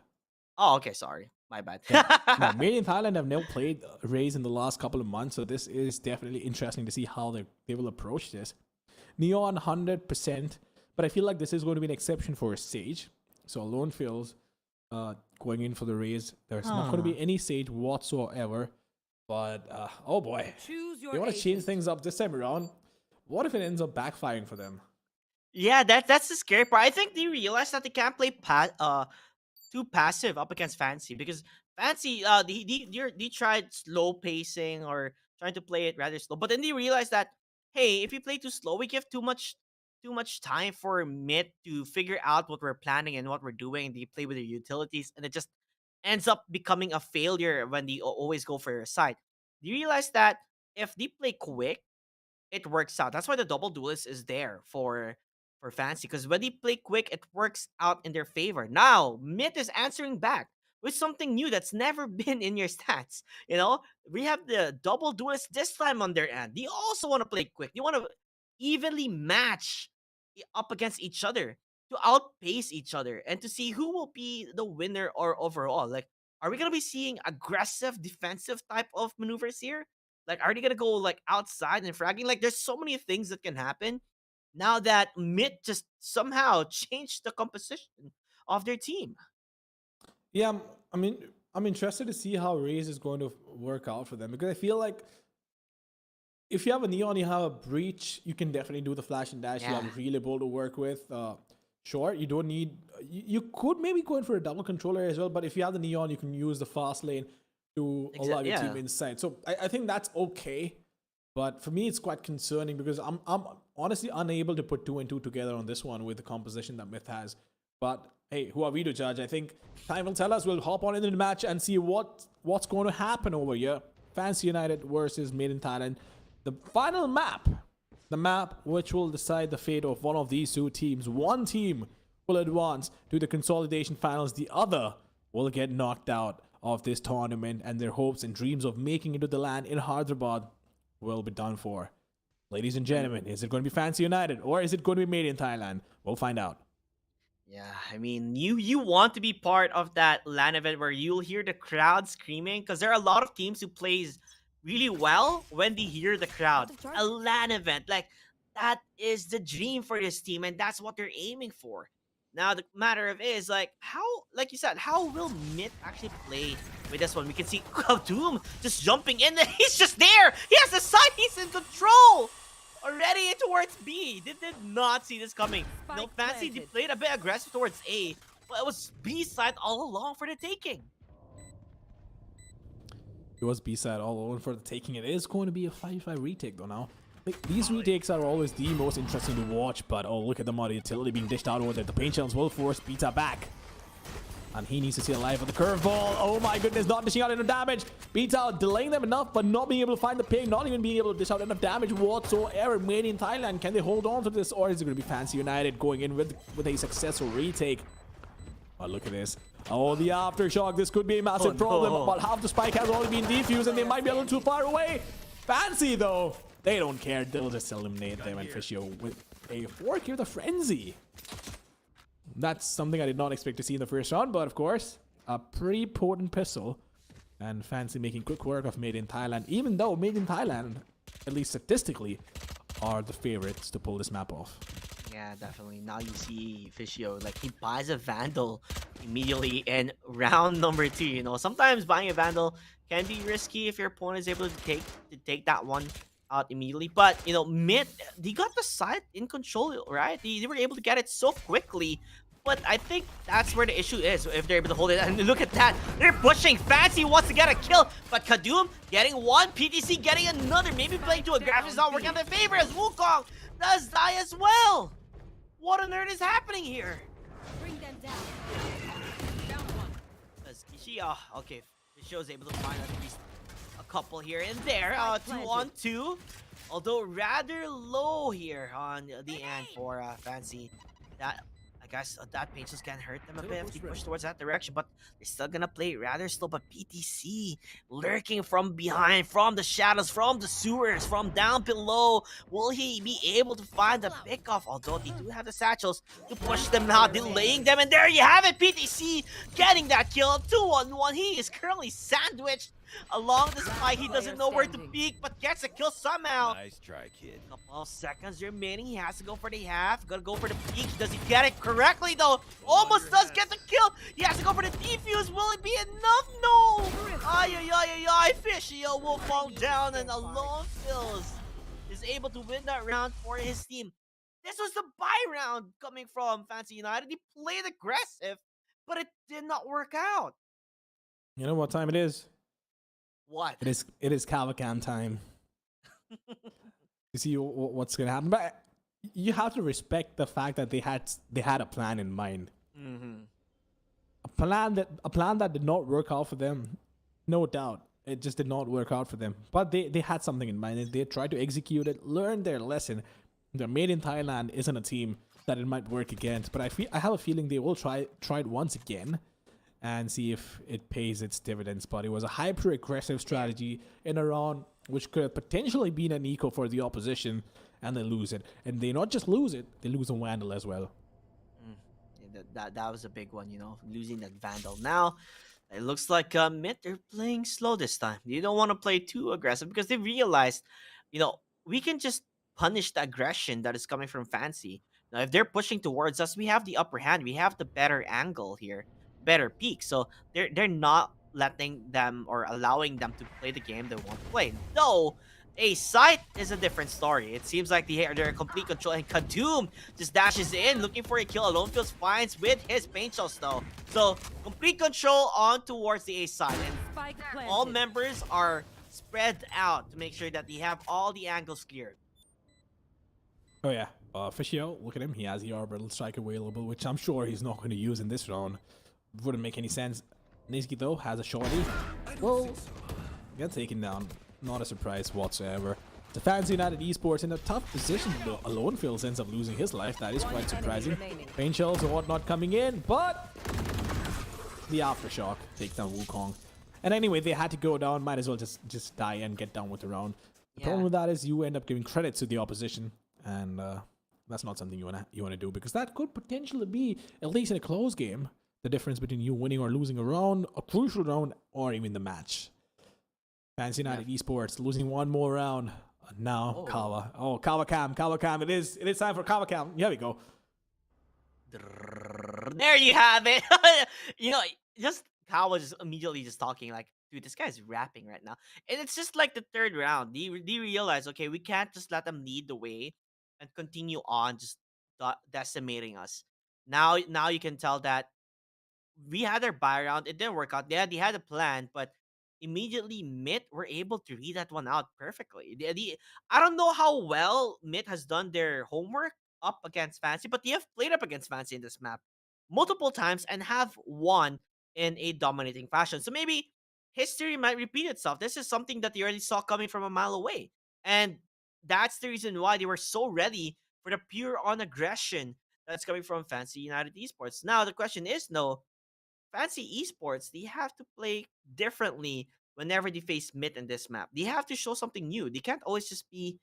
Oh, okay, sorry, my bad. No, Made in Thailand have never played Raze in the last couple of months, so this is definitely interesting to see how they will approach this. Neon 100%, but I feel like this is going to be an exception for Sage. So Lone Phil's going in for the Raze. There's not going to be any Sage whatsoever. But oh boy, Choose your they want to change agent. things up this time around. What if it ends up backfiring for them? Yeah, that's the scary part. I think they realize that they can't play too passive up against Fancy because Fancy they tried slow pacing or trying to play it rather slow, but then they realized that hey, if we play too slow, we give too much time for mid to figure out what we're planning and what we're doing. And they play with their utilities, and it just ends up becoming a failure when they always go for your side. They realize that if they play quick it works out. That's why the double duelist is there for Fancy because when they play quick, it works out in their favor. Now, Myth is answering back with something new that's never been in your stats. You know, we have the double duelist this time on their end. They also want to play quick. They want to evenly match up against each other to outpace each other and to see who will be the winner or overall. Like, are we gonna be seeing aggressive defensive type of maneuvers here? Like, are they gonna go like outside and fragging? Like, there's so many things that can happen now that Mid just somehow changed the composition of their team. Yeah, I mean, I'm interested to see how Raze is going to work out for them because I feel like if you have a Neon, you have a Breach, you can definitely do the flash and dash. You Yeah. have really bold to work with. Sure, you don't need. You could maybe go in for a double controller as well, but if you have the Neon, you can use the fast lane to allow your team Yeah. inside. So I think that's okay. But for me, it's quite concerning because I'm honestly unable to put two and two together on this one with the composition that Myth has. But hey, who are we to judge? I think time will tell us. We'll hop on into the match and see what's going to happen over here. Fancy United versus Made in Thailand. The final map, the map which will decide the fate of one of these two teams. One team will advance to the consolidation finals. The other will get knocked out of this tournament, and their hopes and dreams of making it to the land in Hyderabad will be done for. Ladies and gentlemen, is it going to be Fancy United or is it going to be Made in Thailand? We'll find out. Yeah, I mean, you want to be part of that LAN event where you'll hear the crowd screaming because there are a lot of teams who plays really well when they hear the crowd. A LAN event, like that is the dream for this team, and that's what they're aiming for. Now the matter of is like how, like you said, how will Myth actually play with this one? We can see Doom just jumping in, and he's just there. He has the side. He's in control. Already towards B. They did not see this coming. No, Fancy they played a bit aggressive towards A, but it was B side all along for the taking. It was B-side all over for the taking. It is going to be a 5v5 retake though now. Like, these retakes are always the most interesting to watch, but oh, look at the mod utility being dished out over there. The paint channels will force Beta back. And he needs to stay alive with the curveball. Oh my goodness, not dishing out enough damage. Beta delaying them enough, but not being able to find the ping, not even being able to dish out enough damage whatsoever. Made in Thailand, can they hold on to this, or is it going to be Fancy United going in with a successful retake? Oh, look at this. Oh, the aftershock. This could be a massive problem, but half the spike has already been defused, and they might be a little too far away. Fancy, though, they don't care. They'll just eliminate them and Fishio with a 4Q the Frenzy. That's something I did not expect to see in the first round, but of course, a pretty potent pistol. And Fancy making quick work of Made in Thailand, even though Made in Thailand, at least statistically, are the favorites to pull this map off. Yeah, definitely. Now you see Fishio, like he buys a Vandal immediately in round number 2. You know, sometimes buying a Vandal can be risky if your opponent is able to take that one out immediately. But you know, Mid, they got the side in control, right? They were able to get it so quickly. But I think that's where the issue is, if they're able to hold it. And look at that, they're pushing. Fancy wants to get a kill, but Kadum getting one, PTC getting another. Maybe playing too aggressive is not working in their favor as Wukong does die as well. What on earth is happening here? Bring them down. Down one. As Kishi, okay, the show is able to find at least a couple here and there. 2-on-2, although rather low here on the end for Fancy. That, I guess, that paint just can hurt them a bit if they push towards that direction, but they're still gonna play rather slow. But PTC lurking from behind, from the shadows, from the sewers, from down below. Will he be able to find the pickoff? Although they do have the satchels to push them now, delaying them. And there you have it, PTC getting that kill. 2-on-1. He is currently sandwiched along the spike. He doesn't know where to peek, but gets a kill somehow. Nice try, kid. Couple of seconds remaining. He has to go for the half. Gotta go for the peek. Does he get it correctly though? Almost does get the kill. He has to go for the defuse. Will it be enough? No. Ay ay ay ay ay. Fishio will fall down, and Alone Fills is able to win that round for his team. This was the buy round coming from Fancy United. They played aggressive, but it did not work out. You know what time it is? What? It is Cavacam time. You see what's gonna happen, but you have to respect the fact that they had a plan in mind. Mm-hmm. A plan that did not work out for them, no doubt. It just did not work out for them. But they had something in mind, and they tried to execute it, learn their lesson. They're made in Thailand isn't a team that it might work against, but I have a feeling they will try it once again and see if it pays its dividends. But it was a hyper aggressive strategy in a round which could have potentially been an eco for the opposition, and they lose it. And they not just lose it, they lose a Vandal as well. That was a big one, you know, losing that Vandal. Now, it looks like Mid, they're playing slow this time. They don't want to play too aggressive because they realized, you know, we can just punish the aggression that is coming from Fancy. Now, if they're pushing towards us, we have the upper hand. We have the better angle here, better peak. So they're not letting them or allowing them to play the game they want to play. Though a site is a different story. It seems like they're in complete control, and Kadoom just dashes in looking for a kill. Alone feels finds with his paint shells though. So complete control on towards the A side, and Spike all planted. members are spread out to make sure that they have all the angles cleared. Oh yeah, Fischio, look at him. He has the orbital strike available, which I'm sure he's not going to use in this round. Wouldn't make any sense. Niski though has a shorty. Well, get taken down. Not a surprise whatsoever. The Fancy United Esports in a tough position though. Alone Phil ends up losing his life. That is quite surprising. Pain shells and whatnot coming in, but the aftershock takes down Wukong. And anyway, they had to go down. Might as well just die and get down with the round. The problem with that is you end up giving credit to the opposition, and that's not something you wanna do, because that could potentially be, at least in a close game, the difference between you winning or losing a round, a crucial round, or even the match. Fancy United Esports losing one more round. Now Kawa. Oh, Kawa Cam. It is time for Kawa Cam. Here we go. There you have it. You know, just Kyle was just immediately just talking like, dude, this guy's rapping right now. And it's just like the third round. They realize, okay, we can't just let them lead the way and continue on just decimating us. Now you can tell that we had our buy round. It didn't work out. They had a plan, but immediately Mid were able to read that one out perfectly. I don't know how well Mid has done their homework up against Fancy, but they have played up against Fancy in this map multiple times and have won in a dominating fashion. So maybe history might repeat itself. This is something that they already saw coming from a mile away. And that's the reason why they were so ready for the pure on aggression that's coming from Fancy United Esports. Now, the question is, no, Fancy Esports, they have to play differently whenever they face Mid in this map. They have to show something new. They can't always just be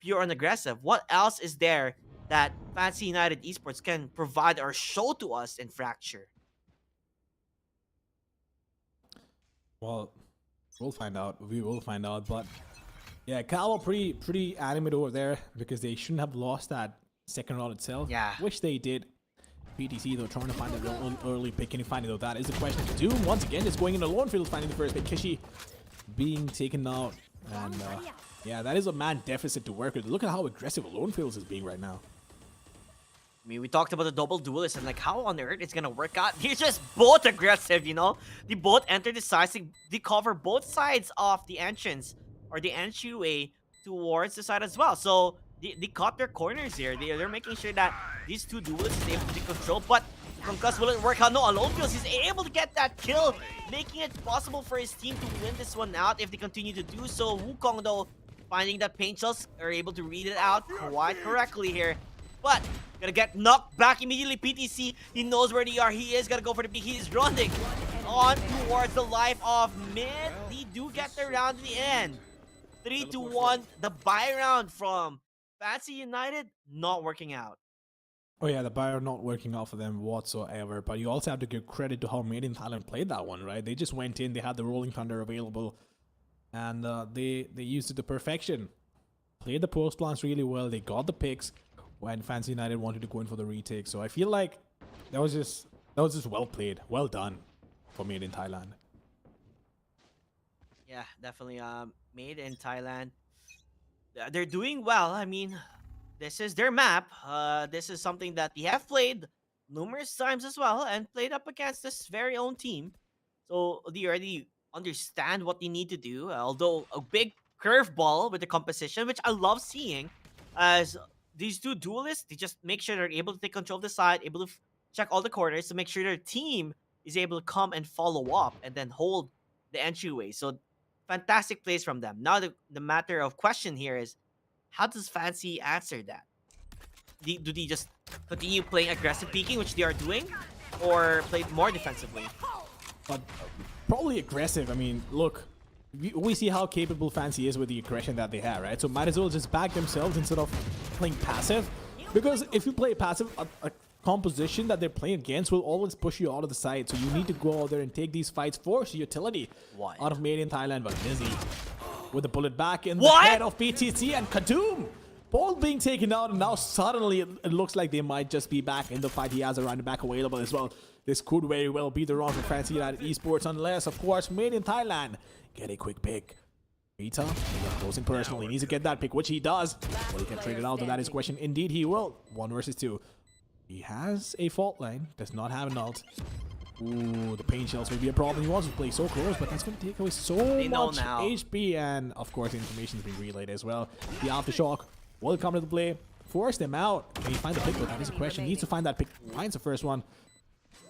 pure and aggressive. What else is there that Fancy United Esports can provide or show to us in Fracture? Well, we'll find out. We will find out. But yeah, Kawa pretty animated over there, because they shouldn't have lost that second round itself. Yeah. Which they did. PTC though trying to find that early pick. Can he find it though? That is the question. Doom once again is going in the lone field, finding the first pick. Kishi being taken out, and yeah, that is a man deficit to work with. Look at how aggressive Lone Fields is being right now. I mean, we talked about the double duelist and like how on earth it's gonna work out. They're just both aggressive, you know? They both enter decisive. They cover both sides of the entrance or the entryway towards the side as well. So they caught their corners here. They're making sure that these two duelists is able to be controlled. But Concuss will it work out? No, Alone Feels he's able to get that kill, making it possible for his team to win this one out if they continue to do so. Wukong though, finding that paint shells, are able to read it out quite correctly here. But gonna get knocked back immediately. PTC, he knows where they are. He is gonna go for the peak. He is running on towards the life of Mid. They do get the round to the end. 3-1, the buy round from Fancy United not working out. Oh yeah, the buyer not working out for them whatsoever. But you also have to give credit to how Made in Thailand played that one, right? They just went in, they had the Rolling Thunder available, and they used it to perfection. Played the post plans really well. They got the picks when Fancy United wanted to go in for the retake. So I feel like that was just well played, well done for Made in Thailand. Yeah, definitely. Made in Thailand, they're doing well. I mean, this is their map. This is something that they have played numerous times as well and played up against this very own team. So they already understand what they need to do. Although a big curveball with the composition, which I love seeing, as these two duelists, they just make sure they're able to take control of the side, able to check all the corners to make sure their team is able to come and follow up and then hold the entryway. So fantastic plays from them. Now the matter of question here is, how does Fancy answer that? Do they just continue playing aggressive peeking, which they are doing, or play more defensively? But probably aggressive. I mean, look, we see how capable Fancy is with the aggression that they have, right? So might as well just back themselves instead of playing passive. Because if you play passive, a composition that they're playing against will always push you out of the side. So you need to go out there and take these fights, force utility out of Made in Thailand. But Nizzy with a bullet back in the head of PTC and Kadoom. Both being taken out, and now suddenly it looks like they might just be back in the fight. He has a round back available as well. This could very well be the round for Fancy United Esports, unless, of course, Made in Thailand get a quick pick. Vita goes in personally. He needs to get that pick, which he does. Will he get traded out? That is question. Indeed, he will. 1 versus 2. He has a fault line. Does not have an ult. Ooh, the pain shells will be a problem. He wants to play so close, but that's going to take away so much HP. And, of course, the information is being relayed as well. The aftershock will come to the play. Force them out. Can he find the pick? That is a question. Needs to find that pick. Finds the first one.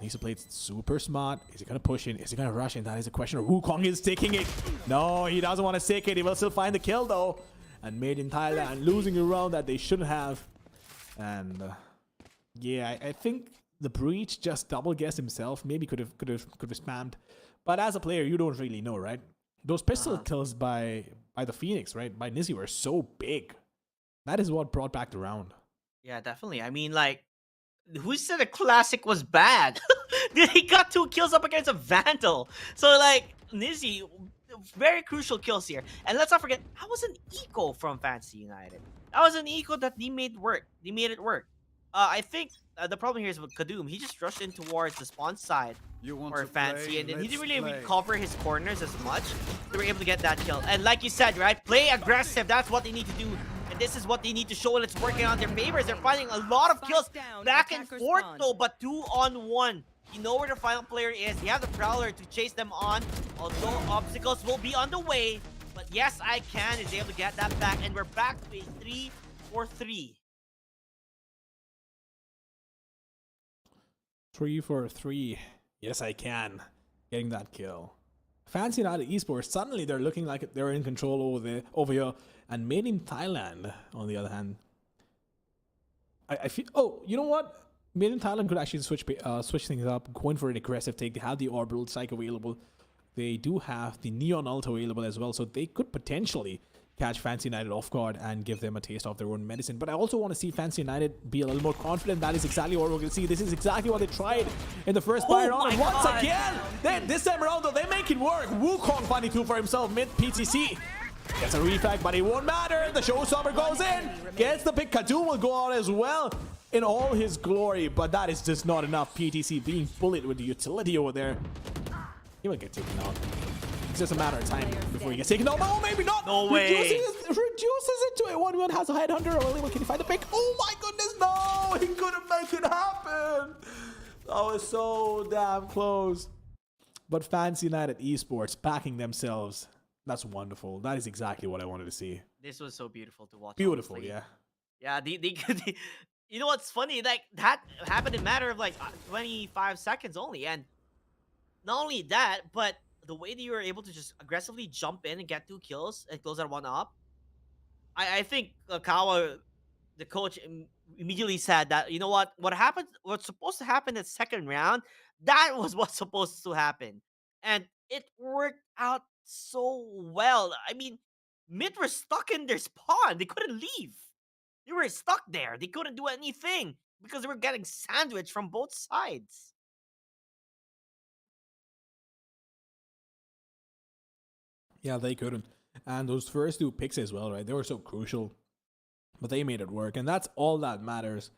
Needs to play it super smart. Is he going to push in? Is he going to rush in? That is a question. Wukong is taking it. No, he doesn't want to take it. He will still find the kill, though. And Made in Thailand losing a round that they shouldn't have. And, yeah, I think the Breach just double guessed himself. Maybe could have spammed. But as a player, you don't really know, right? Those pistol kills by the Phoenix, right? By Nizzy were so big. That is what brought back the round. Yeah, definitely. I mean, like, who said a classic was bad? He got 2 kills up against a Vandal. So, like, Nizzy, very crucial kills here. And let's not forget, that was an eco from Fancy United. That was an eco that they made work. They made it work. I think the problem here is with Kadoom. He just rushed in towards the spawn side for Fancy, and then he didn't really recover his corners as much. They were able to get that kill. And like you said, right, play aggressive. That's what they need to do. And this is what they need to show, and it's working on their favors. They're finding a lot of kills back and forth, though, but 2-on-1. You know where the final player is. They have the Prowler to chase them on, although obstacles will be on the way. But yes, I Can is able to get that back, and we're back to a 3-for-3. 3-for-3. Yes, I Can. Getting that kill. Fancy United Esports, suddenly they're looking like they're in control over here. And Made in Thailand, on the other hand, I feel... Oh, you know what? Made in Thailand could actually switch things up, going for an aggressive take. They have the Orbital Psych available. They do have the Neon Ult available as well, so they could potentially catch Fancy United off guard and give them a taste of their own medicine. But I also want to see Fancy United be a little more confident. That is exactly what we're going to see. This is exactly what they tried in the first round. And once again, this time around, though, they make it work. Wukong finding 2 for himself mid PTC. Gets a refag, but it won't matter. The showstopper goes in. Gets the pick. Kadoom will go out as well in all his glory. But that is just not enough. PTC being bullied with the utility over there. He will get taken out. It's just a matter of time before he gets taken out. No, maybe not. No way. Reduces it to a 1-1. Has a headhunter. Can he find the pick? Oh my goodness, no. He couldn't make it happen. That was so damn close. But Fancy United Esports backing themselves. That's wonderful. That is exactly what I wanted to see. This was so beautiful to watch. Beautiful, honestly. yeah. Yeah, they you know what's funny? Like, that happened in a matter of like 25 seconds only. And not only that, but the way that you were able to just aggressively jump in and get 2 kills and close that one up. I think Kawa, the coach, immediately said that, you know what happened, what's supposed to happen in the second round, that was what's supposed to happen. And it worked out so well. I mean, Mid were stuck in their spawn. They couldn't leave. They were stuck there. They couldn't do anything because they were getting sandwiched from both sides. Yeah, they couldn't. And those first 2 picks as well, right? They were so crucial. But they made it work. And that's all that matters.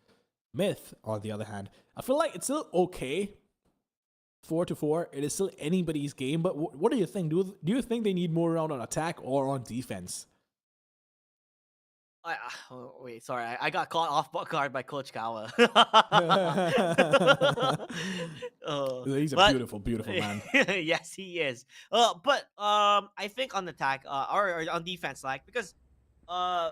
Myth, on the other hand, I feel like it's still okay. 4-4. It is still anybody's game. But what do you think? Do you think they need more round on attack or on defense? Wait, sorry. I got caught off guard by Coach Kawa. He's a But beautiful, beautiful man. yes, he is. But I think on attack, or on defense, like because uh,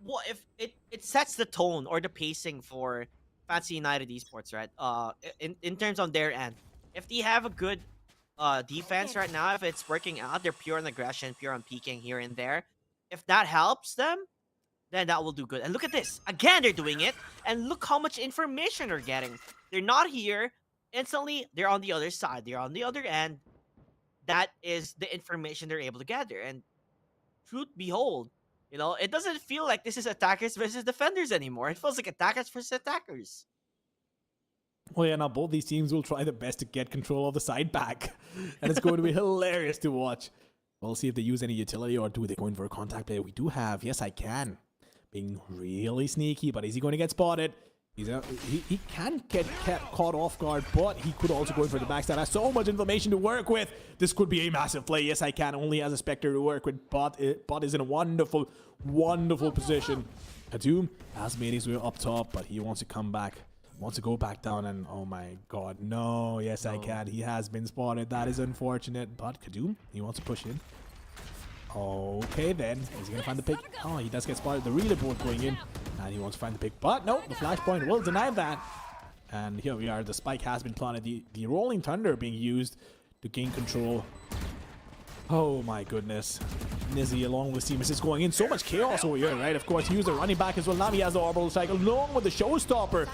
what if it sets the tone or the pacing for Fancy United Esports, right? In terms on their end, if they have a good defense right now, if it's working out, they're pure on aggression, pure on peeking here and there. If that helps them, then that will do good. And look at this. Again, they're doing it. And look how much information they're getting. They're not here. Instantly, they're on the other side. They're on the other end. That is the information they're able to gather. And truth behold, it doesn't feel like this is attackers versus defenders anymore. It feels like attackers versus attackers. Well, yeah, now both these teams will try their best to get control of the side back. And it's going to be hilarious to watch. We'll see if they use any utility or do they go in for a contact play. We do have, yes, I can. Being really sneaky, but is he going to get spotted? He can get caught off guard, but he could also go in for the backstab. Has so much information to work with. This could be a massive play. Yes, I can. Only has a Spectre to work with. Bot is in a wonderful, wonderful position. Kadoom has made his way up top, but he wants to come back. Wants to go back down, and oh my god, no. Yes, I can. He has been spotted. That is unfortunate, but Kadoom, he wants to push in. Okay, then. Is he going to find the pick? Oh, he does get spotted. The relay board going in, and he wants to find the pick. But no, the flashpoint will deny that. And here we are. The spike has been planted. The Rolling Thunder being used to gain control. Oh my goodness. Nizzy along with Seamus is going in. So much chaos over here, right? Of course, he used the running back as well. Now he has the orbital cycle along with the showstopper.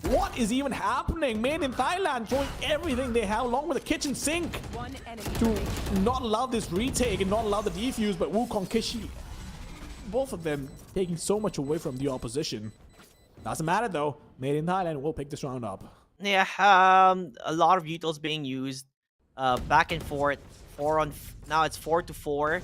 What is even happening? Made in Thailand, showing everything they have along with the kitchen sink to not allow this retake and not allow the defuse, but Wukong Kishi, both of them taking so much away from the opposition. Doesn't matter though. Made in Thailand will pick this round up. Yeah, a lot of utils being used, back and forth. Now it's 4-4.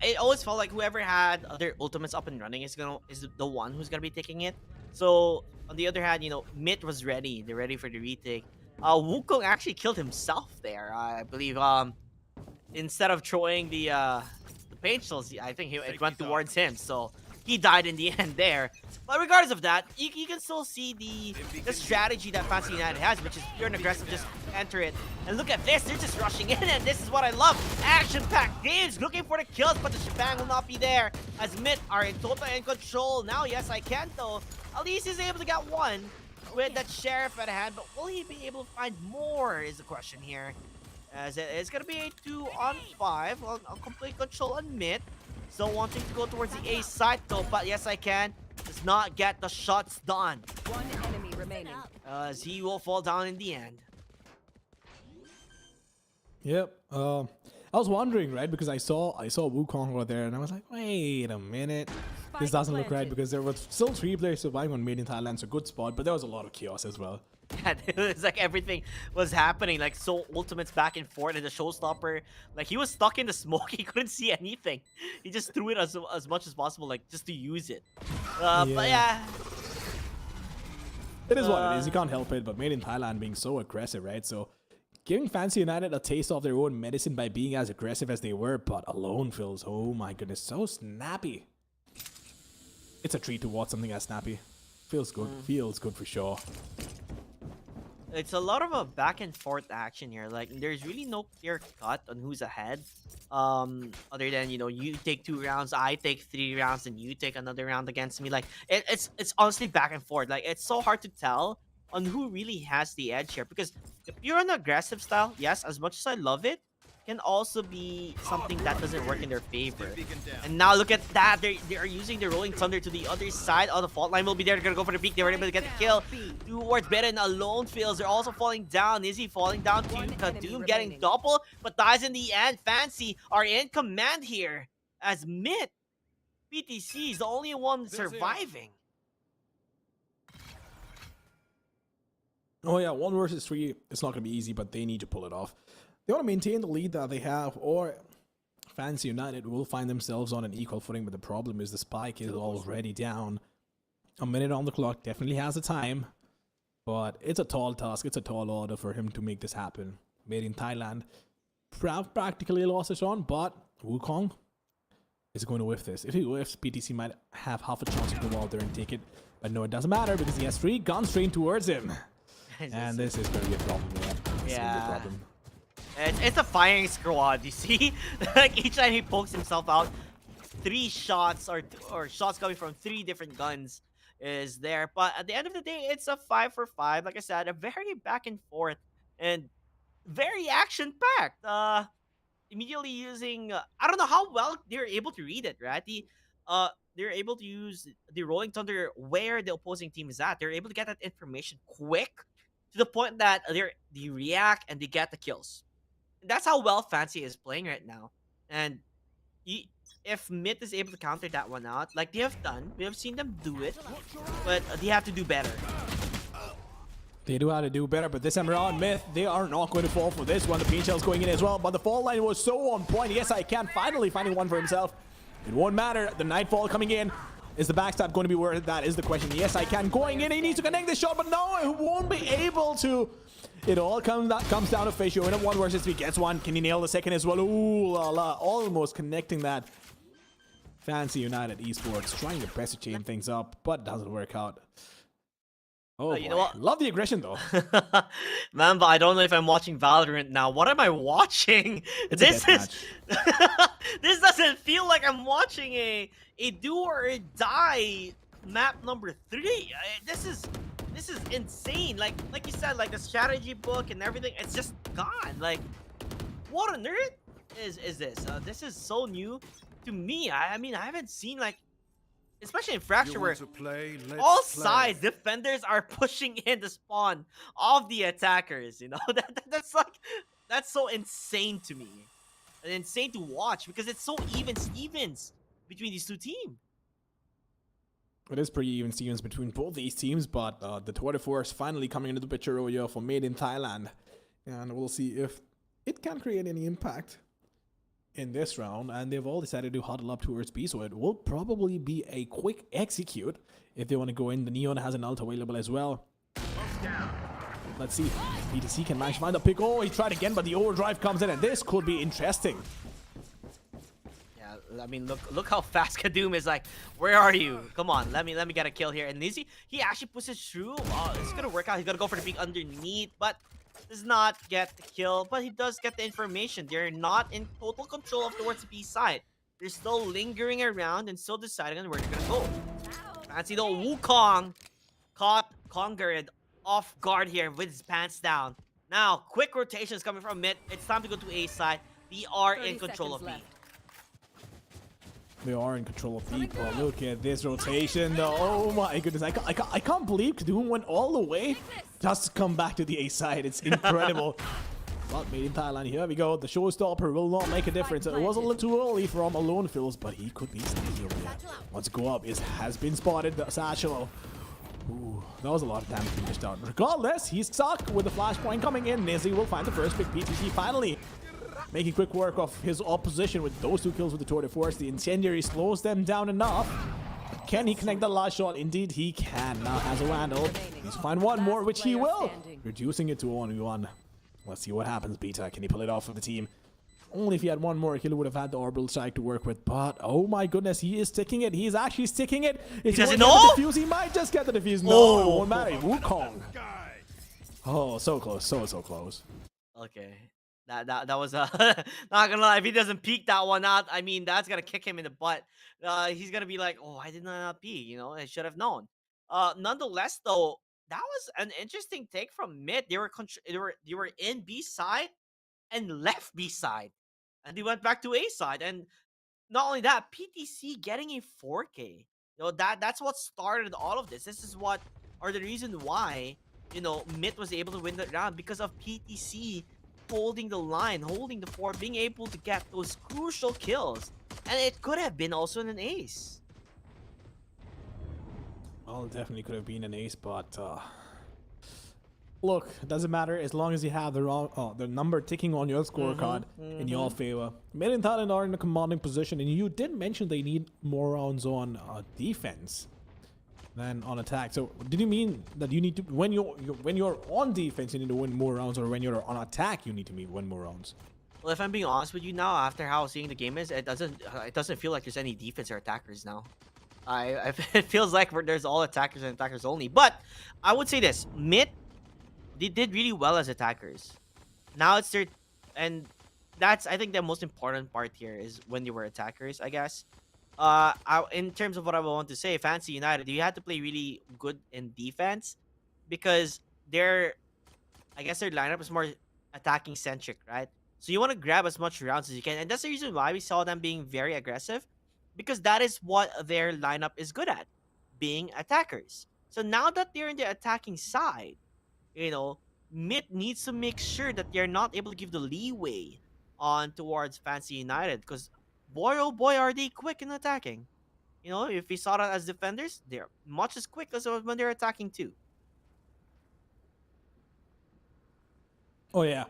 It always felt like whoever had their ultimates up and running is the one who's gonna be taking it. So on the other hand, Mitt was ready. They're ready for the retake. Wukong actually killed himself there. I believe. Instead of throwing the paint shells, I think it went towards him. So he died in the end there. But regardless of that, you can still see the strategy that Fancy United has, which is pure and aggressive. Just enter it. And look at this. They're just rushing in, and this is what I love. Action-packed games, looking for the kills, but the shebang will not be there. As Mitt are in total in control. Now, yes, I can, though. At least he's able to get one with that Sheriff at hand, but will he be able to find more is the question here. As it's going to be a 2-on-5 on complete control on Mitt. Still wanting to go towards the A side though, but yes I can. Does not get the shots done. One enemy remaining. As he will fall down in the end. Yep. I was wondering, right, because I saw Wukong over there, and I was like, wait a minute. This doesn't look right, because there was still 3 players surviving on Made in Thailand, so good spot, but there was a lot of chaos as well. Yeah, it was like everything was happening, like so ultimates back and forth, and the showstopper, like he was stuck in the smoke, he couldn't see anything. He just threw it as much as possible, like just to use it. But yeah. It is what it is, you can't help it, but Made in Thailand being so aggressive, right? So giving Fancy United a taste of their own medicine by being as aggressive as they were, but alone feels, oh my goodness, so snappy. It's a treat to watch something as snappy. Feels good, feels good for sure. It's a lot of a back and forth action here. Like there's really no clear cut on who's ahead. Other than you take 2 rounds, I take 3 rounds, and you take another round against me. Like it's honestly back and forth. Like it's so hard to tell on who really has the edge here, because the pure and aggressive style, yes, as much as I love it, can also be something that doesn't work in their favor. And now look at that. They are using the Rolling Thunder to the other side. Oh, the fault line will be there. They're going to go for the peak. They were able to get the kill. Towards Beden alone feels. They're also falling down. Is he falling down to Kadoom getting double, but dies in the end. Fancy are in command here as Mitt. PTC is the only one surviving. Oh yeah, 1 versus 3. It's not going to be easy, but they need to pull it off. They want to maintain the lead that they have, or Fancy United will find themselves on an equal footing, but the problem is the spike is already down. A minute on the clock, definitely has the time, but it's a tall task, it's a tall order for him to make this happen. Made in Thailand, practically lost his run, but Wukong is going to whiff this. If he whiffs, PTC might have half a chance to go out there and take it. But no, it doesn't matter because he has 3 guns straight towards him. And this is going to be a problem, man. This is gonna be a problem. It's a firing squad, you see? Like each time he pokes himself out, 3 shots or shots coming from 3 different guns is there. But at the end of the day, it's a 5 for 5. Like I said, a very back and forth and very action packed. Immediately using I don't know how well they're able to read it, right? They're able to use the Rolling Thunder where the opposing team is at. They're able to get that information quick to the point that they react and they get the kills. That's how well Fancy is playing right now. And if Myth is able to counter that one out, like they have done, we have seen them do it, but they have to do better. They do how to do better, but this time around, Myth, they are not going to fall for this one. The paint shell's going in as well, but the fall line was so on point. Yes, I can finally finding one for himself. It won't matter. The Nightfall coming in. Is the backstab going to be worth it? That is the question. Yes, I can. Going in. He needs to connect this shot, but no, he won't be able to. It all comes down to Fisher. In a 1 versus 3 gets one. Can he nail the second as well? Ooh la la. Almost connecting that. Fancy United Esports trying their best to chain things up, but doesn't work out. Oh, you know what? Love the aggression though. Man, but I don't know if I'm watching Valorant now. What am I watching? This doesn't feel like I'm watching a do or die map number 3. This is insane. Like you said, like the strategy book and everything, it's just gone. Like, what on earth is this? This is so new to me. I mean, I haven't seen like. Especially in Fracture, where all sides defenders are pushing in the spawn of the attackers. You know, that's so insane to me, and insane to watch because it's so even Stevens between these 2 teams. It is pretty even Stevens between both these teams, but the 24 is finally coming into the picture over here for Made in Thailand, and we'll see if it can create any impact in this round. And they've all decided to huddle up towards B, so it will probably be a quick execute if they want to go in. The Neon has an ult available as well. Let's see. PTC can manage to find a pick. Oh, he tried again, but the overdrive comes in, and this could be interesting. Yeah, I mean, look how fast Kadoom is. Like, where are you? Come on, let me get a kill here. And Lizzy, he actually pushes through. Oh, it's gonna work out. He's gonna go for the peek underneath, but does not get the kill, but he does get the information. They're not in total control of towards the B side. They're still lingering around and still deciding on where they're gonna go. Fancy though, Wukong caught Congered off guard here with his pants down. Now, quick rotations coming from mid. It's time to go to A side. We are in control of B. They are in control of B, but look at this rotation though. Oh my goodness, I can't believe Kadoom went all the way just to come back to the A side. It's incredible. But Made in Thailand, here we go. The showstopper will not make a difference. It was a little too early from Alone Fills, but he could be sneaky over there. Once go up, it has been spotted. The Satchel. Ooh, that was a lot of damage he missed out. Regardless, he's stuck with the flashpoint coming in. Nizzy will find the first pick. PTC finally making quick work of his opposition with those 2 kills with the Tour de Force. The Incendiary slows them down enough. Can he connect the last shot? Indeed, he can. Now has a Vandal. Needs to find one more, which he will. Reducing it to 1v1. Let's see what happens, Beta. Can he pull it off for the team? Only if he had one more kill, would have had the Orbital Strike to work with. But, oh my goodness, he is sticking it. He is actually sticking it. He doesn't know? He might just get the defuse. No, it won't matter. Wukong. Oh, so close. So close. Okay. That was not gonna lie, if he doesn't peek that one out, I mean that's gonna kick him in the butt. He's gonna be like, oh, I did not peek, you know, I should have known. Nonetheless though, that was an interesting take from mid. They were in B side and left B side, and they went back to A side. And not only that, PTC getting a 4K. You know, that's what started all of this. This is what are the reason why, you know, mid was able to win that round, because of PTC holding the line, holding the fort, being able to get those crucial kills. And it could have been also an ace. Well, it definitely could have been an ace, but look, it doesn't matter as long as you have the number ticking on your scorecard in your favor. Made in Thailand are in a commanding position, and you did mention they need more rounds on defense than on attack. So did you mean that you need to, when you're on defense, you need to win more rounds, or when you're on attack, you need to win more rounds? Well, if I'm being honest with you now, after how seeing the game is, it doesn't feel like there's any defense or attackers now. It feels like there's all attackers and attackers only. But I would say this: mid, they did really well as attackers. Now it's their, and that's I think the most important part here is when they were attackers, I guess. In terms of what I want to say, Fancy United, you had to play really good in defense because I guess their lineup is more attacking centric, right? So you want to grab as much rounds as you can, and that's the reason why we saw them being very aggressive, because that is what their lineup is good at, being attackers. So now that they're in the attacking side, you know, mid needs to make sure that they're not able to give the leeway on towards Fancy United, because boy oh boy are they quick in attacking. You know, if we saw that as defenders, they're much as quick as when they're attacking too. Oh yeah.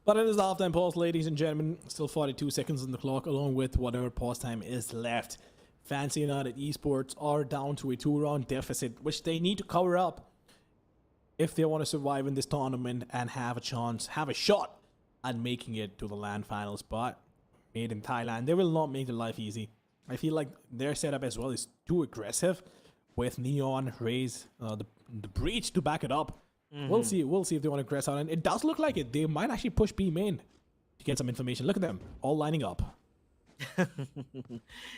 But it is halftime pause, ladies and gentlemen. Still 42 seconds on the clock, along with whatever pause time is left. Fancy United Esports are down to a 2-round deficit, which they need to cover up if they want to survive in this tournament and have a shot at making it to the LAN finals. But made in Thailand, they will not make their life easy. I feel like their setup as well is too aggressive with Neon, Raze, the Breach to back it up. We'll see if they want to press out, and it does look like it. They might actually push B main to get some information. Look at them, all lining up.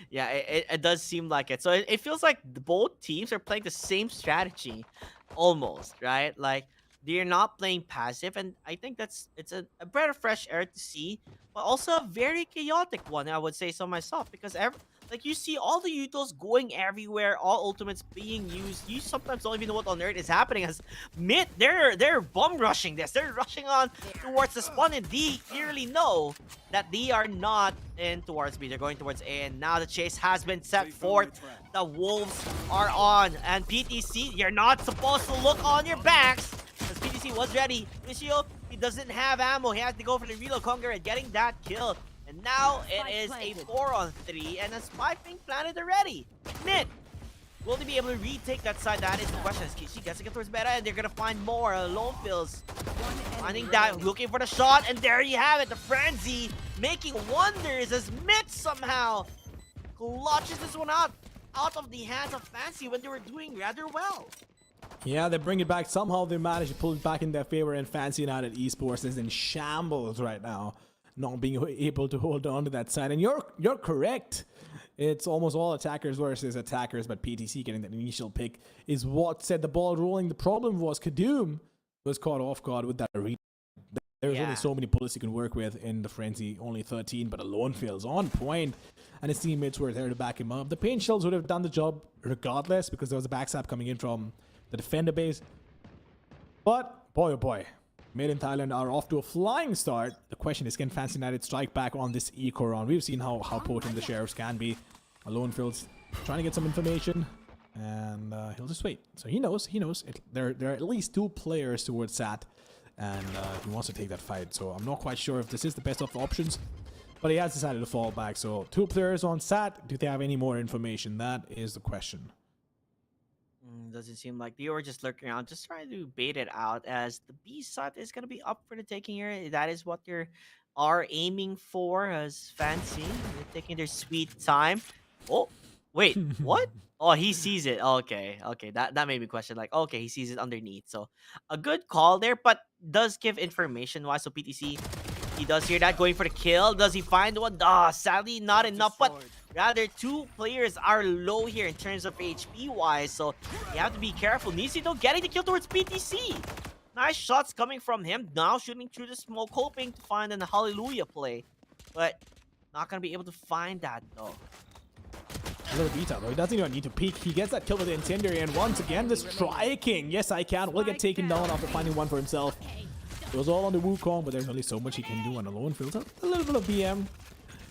Yeah, it does seem like it. So it feels like both teams are playing the same strategy, almost, right? Like they're not playing passive, and I think it's a breath of fresh air to see, but also a very chaotic one. I would say so myself, because like you see all the utos going everywhere, all ultimates being used. You sometimes don't even know what on earth is happening. As mid, they're bomb rushing this. They're rushing on towards the spawn, and they clearly know that they are not in towards B. They're going towards A, and now the chase has been set forth. The wolves are on, and PTC, you're not supposed to look on your backs, because PTC was ready. Ishio, he doesn't have ammo. He has to go for the reload conquer and getting that kill. And now it is a 4-on-3, and a spike being planted already. Mid, will they be able to retake that side? That is the question. She gets to get towards meta, and they're gonna find more. Lone Fills finding that, looking for the shot, and there you have it. The frenzy making wonders as Mid somehow clutches this one out of the hands of Fancy when they were doing rather well. Yeah, they bring it back. Somehow they manage to pull it back in their favor, and Fancy United Esports is in shambles right now, not being able to hold on to that side. And you're correct. It's almost all attackers versus attackers, but PTC getting that initial pick is what set the ball rolling. The problem was Kadum was caught off guard with that read. There's only so many bullets you can work with in the frenzy, only 13, but Alone Feels on point, and his teammates were there to back him up. The paint shells would have done the job regardless, because there was a backstab coming in from the defender base. But boy oh boy, Made in Thailand are off to a flying start. The question is, can Fancy United strike back on this eco round? We've seen how potent the sheriffs can be. Alone Fields trying to get some information, and he'll just wait. So he knows. There are at least 2 players towards Sat, and he wants to take that fight. So I'm not quite sure if this is the best of the options, but he has decided to fall back. So 2 players on Sat. Do they have any more information? That is the question. Doesn't seem like they were just lurking around, just trying to bait it out, as the B side is going to be up for the taking here. That is what they are aiming for, as Fancy. They're taking their sweet time. Oh, wait, what? Oh, he sees it. Okay, that made me question, like, okay, he sees it underneath. So a good call there, but does give information-wise. So PTC, he does hear that, going for the kill. Does he find one? Sadly, not enough, but rather 2 players are low here in terms of HP-wise, so you have to be careful. Nisi, though, getting the kill towards PTC. Nice shots coming from him, now shooting through the smoke, hoping to find an Hallelujah play, but not going to be able to find that, though. A little detail, though. He doesn't even need to peek. He gets that kill with the Incendiary, and once again, the striking. Yes, I can. Will get taken down after finding one for himself. It was all on the Wukong, but there's only so much he can do on Alone Fields. A little bit of BM.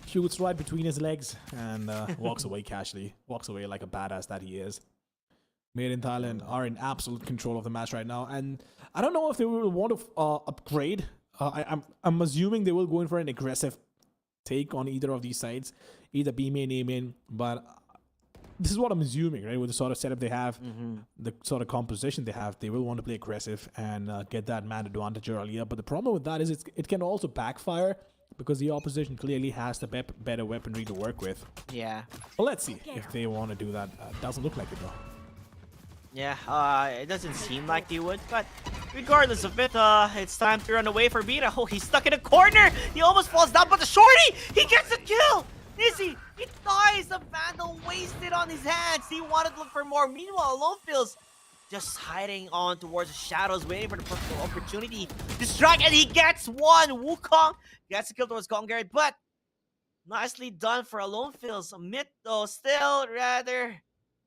Shoots right between his legs and walks away casually. Walks away like a badass that he is. Made in Thailand are in absolute control of the match right now, and I don't know if they will want to upgrade. I'm assuming they will go in for an aggressive take on either of these sides, either B main, A main. But this is what I'm assuming, right? With the sort of setup they have, the sort of composition they have, they will want to play aggressive and get that man advantage earlier. But the problem with that is it can also backfire because the opposition clearly has the better weaponry to work with. Yeah. But let's see if they want to do that. Doesn't look like it though. Yeah, it doesn't seem like they would, but regardless of it, it's time to run away for Vita. Oh, he's stuck in a corner! He almost falls down, but the shorty! He gets a kill! Izzy, he dies! The Vandal wasted on his hands! He wanted to look for more. Meanwhile, Lone feels just hiding on towards the shadows, waiting for the perfect opportunity to strike, and he gets one! Wukong gets a kill towards Kongari, but nicely done for Alone Feels. Mid, though, still rather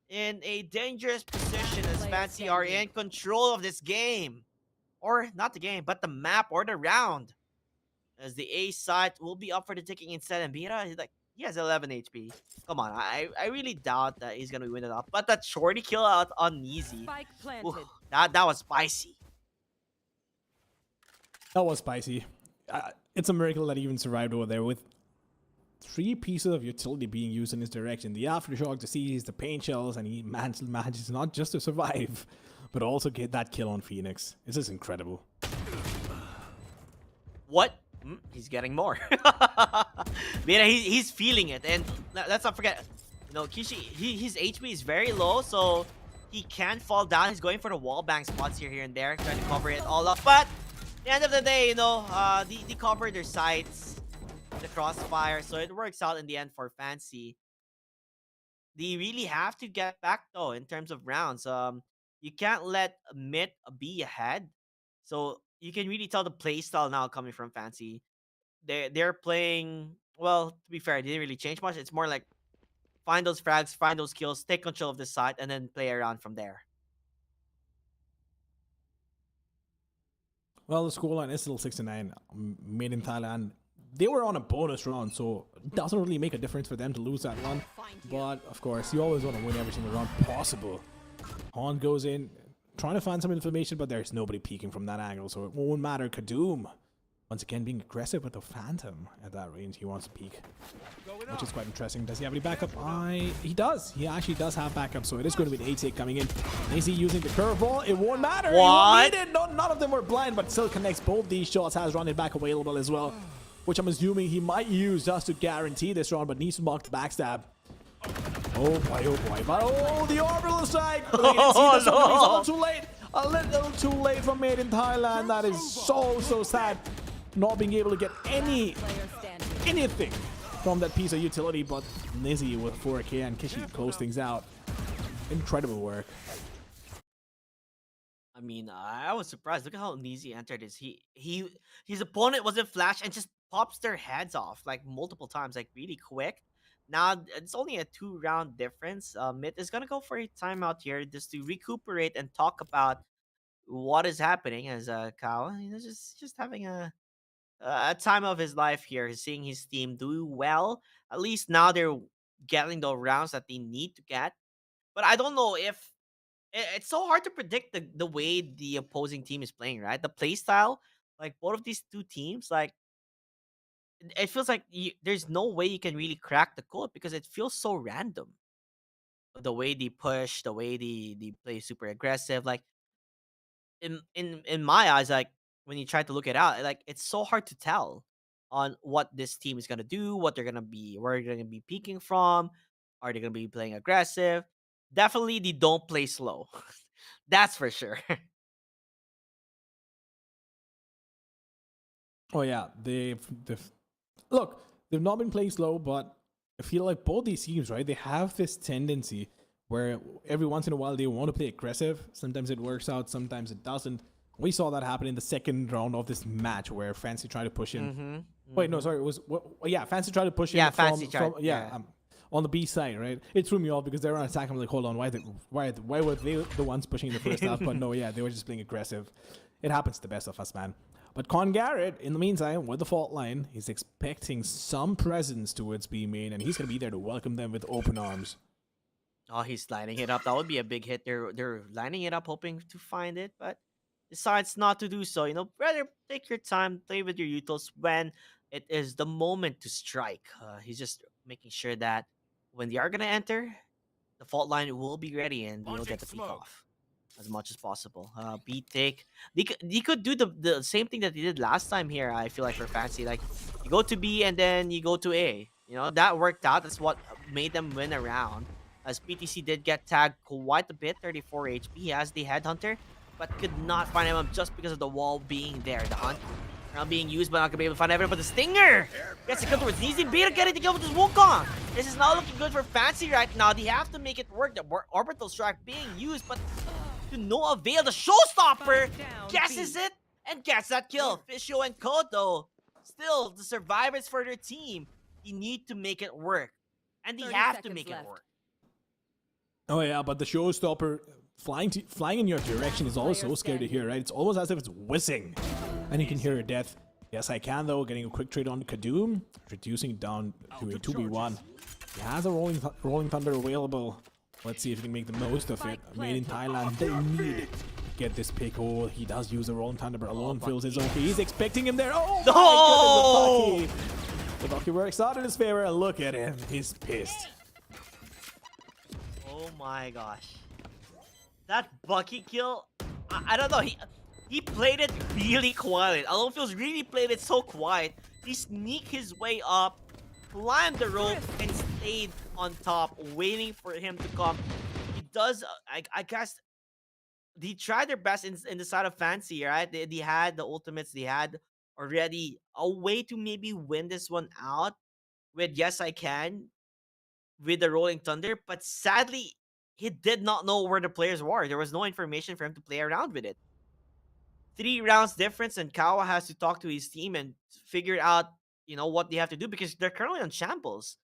in a dangerous position as Fancy are in control of this game. Or not the game, but the map or the round. As the A side will be up for the taking instead. And Bira, he has 11 HP. Come on, I really doubt that he's gonna win it up. But that shorty kill out on Easy. Spike planted. Ooh, that was spicy. That was spicy. It's a miracle that he even survived over there with 3 pieces of utility being used in his direction. The Aftershock, the Seize, the Pain Shells, and he manages not just to survive, but also get that kill on Phoenix. This is incredible. What? He's getting more. Mira, he's feeling it. And let's not forget, you know, Kishi, his HP is very low, so he can fall down. He's going for the wall bang spots here and there, trying to cover it all up. But at the end of the day, you know, they cover their sides, the crossfire, so it works out in the end for Fancy. They really have to get back though in terms of rounds. You can't let mid be ahead, so you can really tell the playstyle now coming from Fancy. They're playing well. To be fair, they didn't really change much. It's more like find those frags, find those kills, take control of the side, and then play around from there. Well, the scoreline is still 6-9, made in Thailand. They were on a bonus round, so it doesn't really make a difference for them to lose that one. But, of course, you always want to win every single round possible. Han goes in, trying to find some information, but there's nobody peeking from that angle, so it won't matter. Kadoom, once again, being aggressive with the Phantom at that range. He wants to peek, which is quite interesting. Does he have any backup? He does. He actually does have backup, so it is going to be an 8-8 coming in. Is he using the curveball? It won't matter. What? He won't need it. No, none of them were blind, but still connects both these shots. Has running back available as well, which I'm assuming he might use just to guarantee this round, but needs to block the backstab. Oh boy, but oh, the orbital strike! But they didn't see this one. It's a little too late. A little too late for Made in Thailand. That is so sad. Not being able to get anything from that piece of utility, but Nizzy with 4K and Kishi close things out. Incredible work. I mean, I was surprised. Look at how Nizzy entered this. His opponent wasn't flash and just pops their heads off like multiple times, like really quick. Now it's only a 2-round difference. Mid is gonna go for a timeout here just to recuperate and talk about what is happening. As Kao, you know, just having a time of his life here. He's seeing his team do well. At least now they're getting the rounds that they need to get. But I don't know if it's so hard to predict the way the opposing team is playing, right? The play style, like both of these two teams, like it feels like there's no way you can really crack the code because it feels so random. The way they push, the way they play super aggressive, like in my eyes, like when you try to look it out, like it's so hard to tell on what this team is gonna do, what they're gonna be, where they're gonna be peeking from. Are they gonna be playing aggressive? Definitely, they don't play slow. That's for sure. Oh yeah, they've look, they've not been playing slow, but I feel like both these teams, right? They have this tendency where every once in a while they want to play aggressive. Sometimes it works out, sometimes it doesn't. We saw that happen in the second round of this match where Fancy tried to push in. Wait, no, sorry, it was Fancy tried to push in. Yeah, from, Fancy tried. On the B side, right? It threw me off because they were on attack. I'm like, hold on, why were they the ones pushing in the first half? But no, yeah, they were just playing aggressive. It happens to the best of us, man. But Con Garrett, in the meantime, with the fault line, he's expecting some presence towards B main, and he's gonna be there to welcome them with open arms. Oh, he's lining it up. That would be a big hit. They're lining it up, hoping to find it, but decides not to do so. You know, rather take your time, play with your utils when it is the moment to strike. He's just making sure that when they are gonna enter, the fault line will be ready and they'll get the peek off. as much as possible. B take. They could do the same thing that they did last time here. I feel like for Fancy, like you go to B and then you go to A. You know that worked out. That's what made them win a round. As PTC did get tagged quite a bit, 34 HP. He has the headhunter, but could not find him just because of the wall being there. The hunt now being used, but not gonna be able to find everyone. But the stinger gets to come towards easy beta getting to kill with his Wukong. This is not looking good for Fancy right now. They have to make it work. The orbital strike being used, but to no avail. The showstopper guesses it and gets that kill. Fisho and Koto, still the survivors for their team. They need to make it work, and they 30 have to seconds make it left. work. Oh yeah, but the showstopper flying in your direction is always so scary to hear, right? It's almost as if it's whizzing, and you can hear your death. Yes, I can though. Getting a quick trade on Kadoom, reducing it down to a 2v1. He has a rolling thunder available. Let's see if he can make the most of it. Made in Thailand, they need to get this pick. Oh, he does use a rolling thunder, but alone feels his own. He's expecting him there. Oh my goodness, the Bucky works out in his favor, and look at him. He's pissed. Oh my gosh. That Bucky kill, I don't know. He played it really quiet. Alone feels really played it so quiet. He sneaked his way up, climbed the rope, and stayed on top, waiting for him to come. He does, I guess, they tried their best in the side of Fancy, right? They had the ultimates, they had already a way to maybe win this one out with Yes I Can, with the Rolling Thunder, but sadly, he did not know where the players were. There was no information for him to play around with it. 3 rounds difference, and Kawa has to talk to his team and figure out, what they have to do because they're currently on shambles.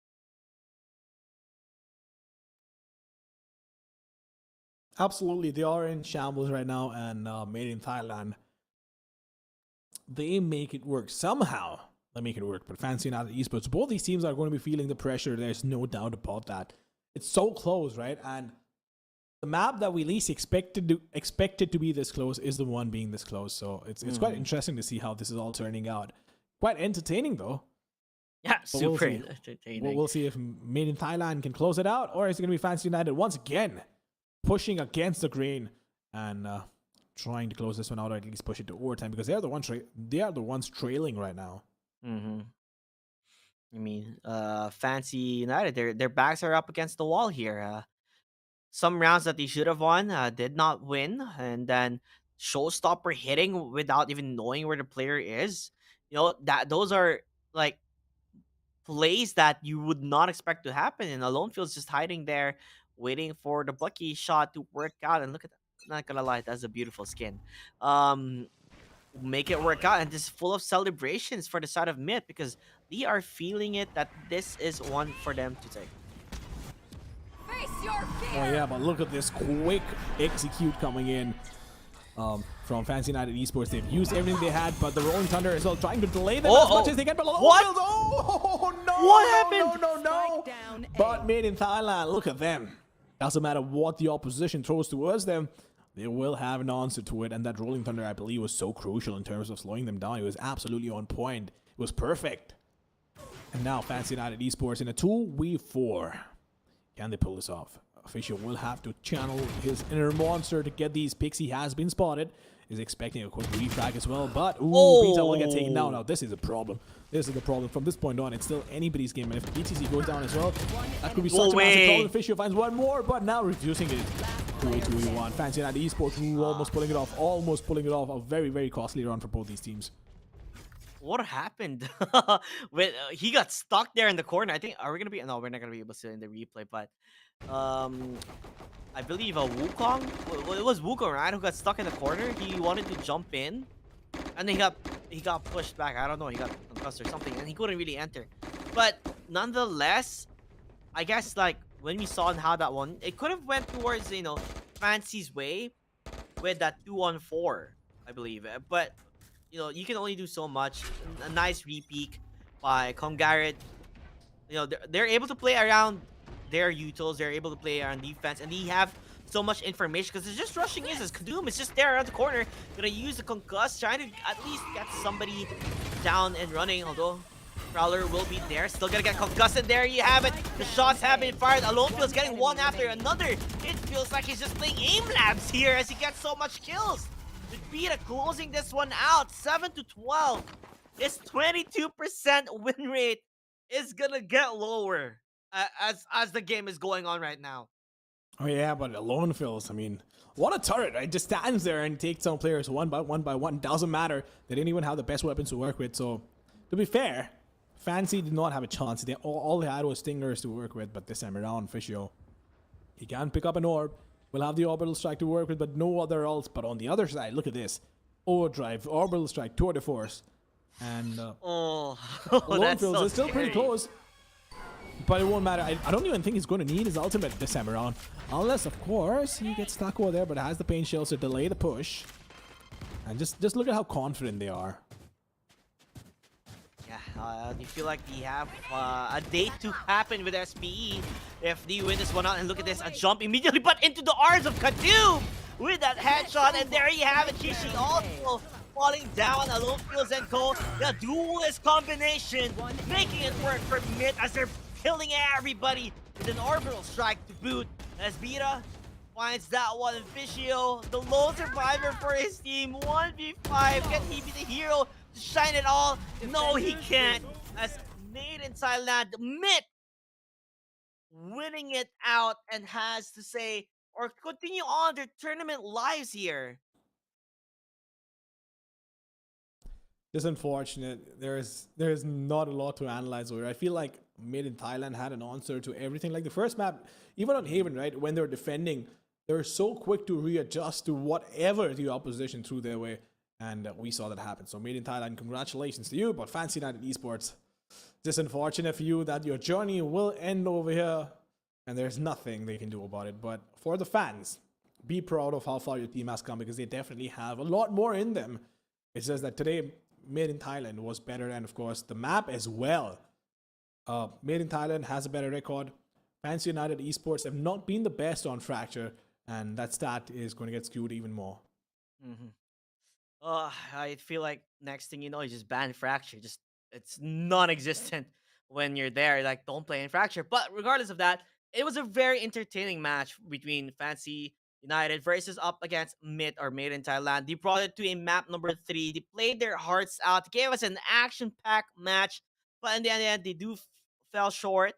Absolutely, they are in shambles right now, and made in Thailand. They make it work somehow. They make it work, but Fancy United Esports, both these teams are going to be feeling the pressure. There's no doubt about that. It's so close, right? And the map that we least expected to be this close is the one being this close. So it's quite interesting to see how this is all turning out. Quite entertaining though. Yeah, But super see. entertaining. We'll see if Made in Thailand can close it out, or is it going to be Fancy United once again pushing against the grain and trying to close this one out, or at least push it to overtime, because they are the ones trailing right now. Mm-hmm. I mean, Fancy United, their backs are up against the wall here. Some rounds that they should have won did not win, and then showstopper hitting without even knowing where the player is. Those are like plays that you would not expect to happen, and Alone Field's just hiding there, waiting for the Bucky shot to work out. And look at that. Not gonna lie, that's a beautiful skin. Make it work out, and this is full of celebrations for the side of mid because they are feeling it that this is one for them to take. Face your fear. Oh yeah, but look at this quick execute coming in from Fancy United Esports. They've used everything they had, but the Rolling Thunder is still trying to delay them as much as they can. But What? Oh no! What happened? No! Down A. But Made in Thailand, look at them. Doesn't matter what the opposition throws towards them, they will have an answer to it. And that Rolling Thunder, I believe, was so crucial in terms of slowing them down. It was absolutely on point. It was perfect. And now Fancy United Esports in a 2v4. Can they pull this off? Official will have to channel his inner monster to get these picks. He has been spotted. Is expecting a quick refrag as well, but Pizza will get taken down. Now this is a problem. This is the problem. From this point on, it's still anybody's game. And if BTC goes down as well, that could be such a massive problem. Official finds one more, but now reducing it to a 2v1. Fancy United Esports almost pulling it off. Almost pulling it off. A very, very costly run for both these teams. What happened? He got stuck there in the corner. I think we're not gonna be able to see it in the replay, but I believe a Wukong. It was Wukong, right? Who got stuck in the corner. He wanted to jump in, and then he got pushed back. I don't know. He got concussed or something, and he couldn't really enter. But nonetheless, I guess like when we saw how that one, it could have went towards Fancy's way with that 2-on-4, I believe. But you can only do so much. A nice repeat by Garrett. They're able to play around their utils. They're able to play around defense, and they have so much information because they're just rushing in. As Kadoom is just there around the corner, gonna use the concuss, trying to at least get somebody down and running. Although Prowler will be there. Still gonna get concussed, and there you have it. The shots have been fired. Alone feels getting one after another. It feels like he's just playing aim labs here as he gets so much kills. With Beta closing this one out, 7-12. His 22% win rate is gonna get lower as the game is going on right now. Oh yeah, but Alone Fills, I mean, what a turret, right? Just stands there and takes down players one by one. Doesn't matter. They didn't even have the best weapons to work with. So, to be fair, Fancy did not have a chance. All they had was Stingers to work with, but this time around, Fishio, he can pick up an orb. We'll have the Orbital Strike to work with, but no other else. But on the other side, look at this. Overdrive, Orbital Strike, Tour de Force. And Oh, Alone that's Fills so is still pretty scary. close. But it won't matter. I don't even think he's going to need his ultimate this time around. Unless, of course, he gets stuck over there, but has the pain shells to delay the push. And just look at how confident they are. Yeah, you feel like they have a date to happen with SPE if they win this one out. And look at this, a jump immediately, but into the arms of Kadoob with that headshot. And there you have it, Kishi also falling down. Alone Feels and Co. The duelist combination making it work for Mid as they're killing everybody with an orbital strike to boot. As Beta finds that one, and Fishio, the lone survivor for his team, 1v5. Can he be the hero to shine it all? No, he can't. As Made in Thailand, Mid winning it out and has to say, or continue on their tournament lives here. Just unfortunate. There's not a lot to analyze over. I feel like Made in Thailand had an answer to everything. Like the first map, even on Haven, right? When they're defending, they're so quick to readjust to whatever the opposition threw their way. And we saw that happen. So Made in Thailand, congratulations to you. But Fancy United Esports, just unfortunate for you that your journey will end over here. And there's nothing they can do about it. But for the fans, be proud of how far your team has come, because they definitely have a lot more in them. It's just that today, Made in Thailand was better, and of course the map as well. Made in Thailand has a better record. Fancy United Esports have not been the best on Fracture, and that stat is going to get skewed even more. I feel like next thing you know, you just ban Fracture. Just it's non-existent when you're there. Like, don't play in Fracture. But regardless of that, it was a very entertaining match between Fancy United versus up against Mid in Thailand. They brought it to a map number 3. They played their hearts out, gave us an action-packed match, but in the end, they fell short.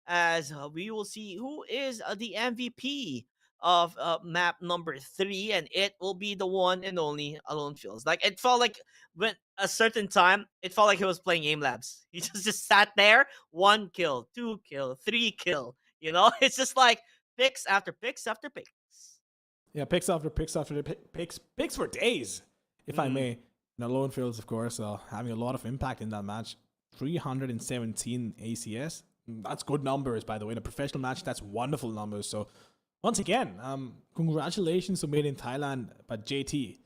As we will see who is the MVP of map number 3, and it will be the one and only Alone Feels. Like, it felt like when a certain time, it felt like he was playing Aim Labs. He just sat there, 1 kill, 2 kill, 3 kill. You know, it's just like picks after picks after picks. Yeah, picks after picks after picks for days, if I may. And Alone Fields, of course, having a lot of impact in that match. 317 ACS. That's good numbers, by the way. In a professional match, that's wonderful numbers. So, once again, congratulations to Made in Thailand. But JT,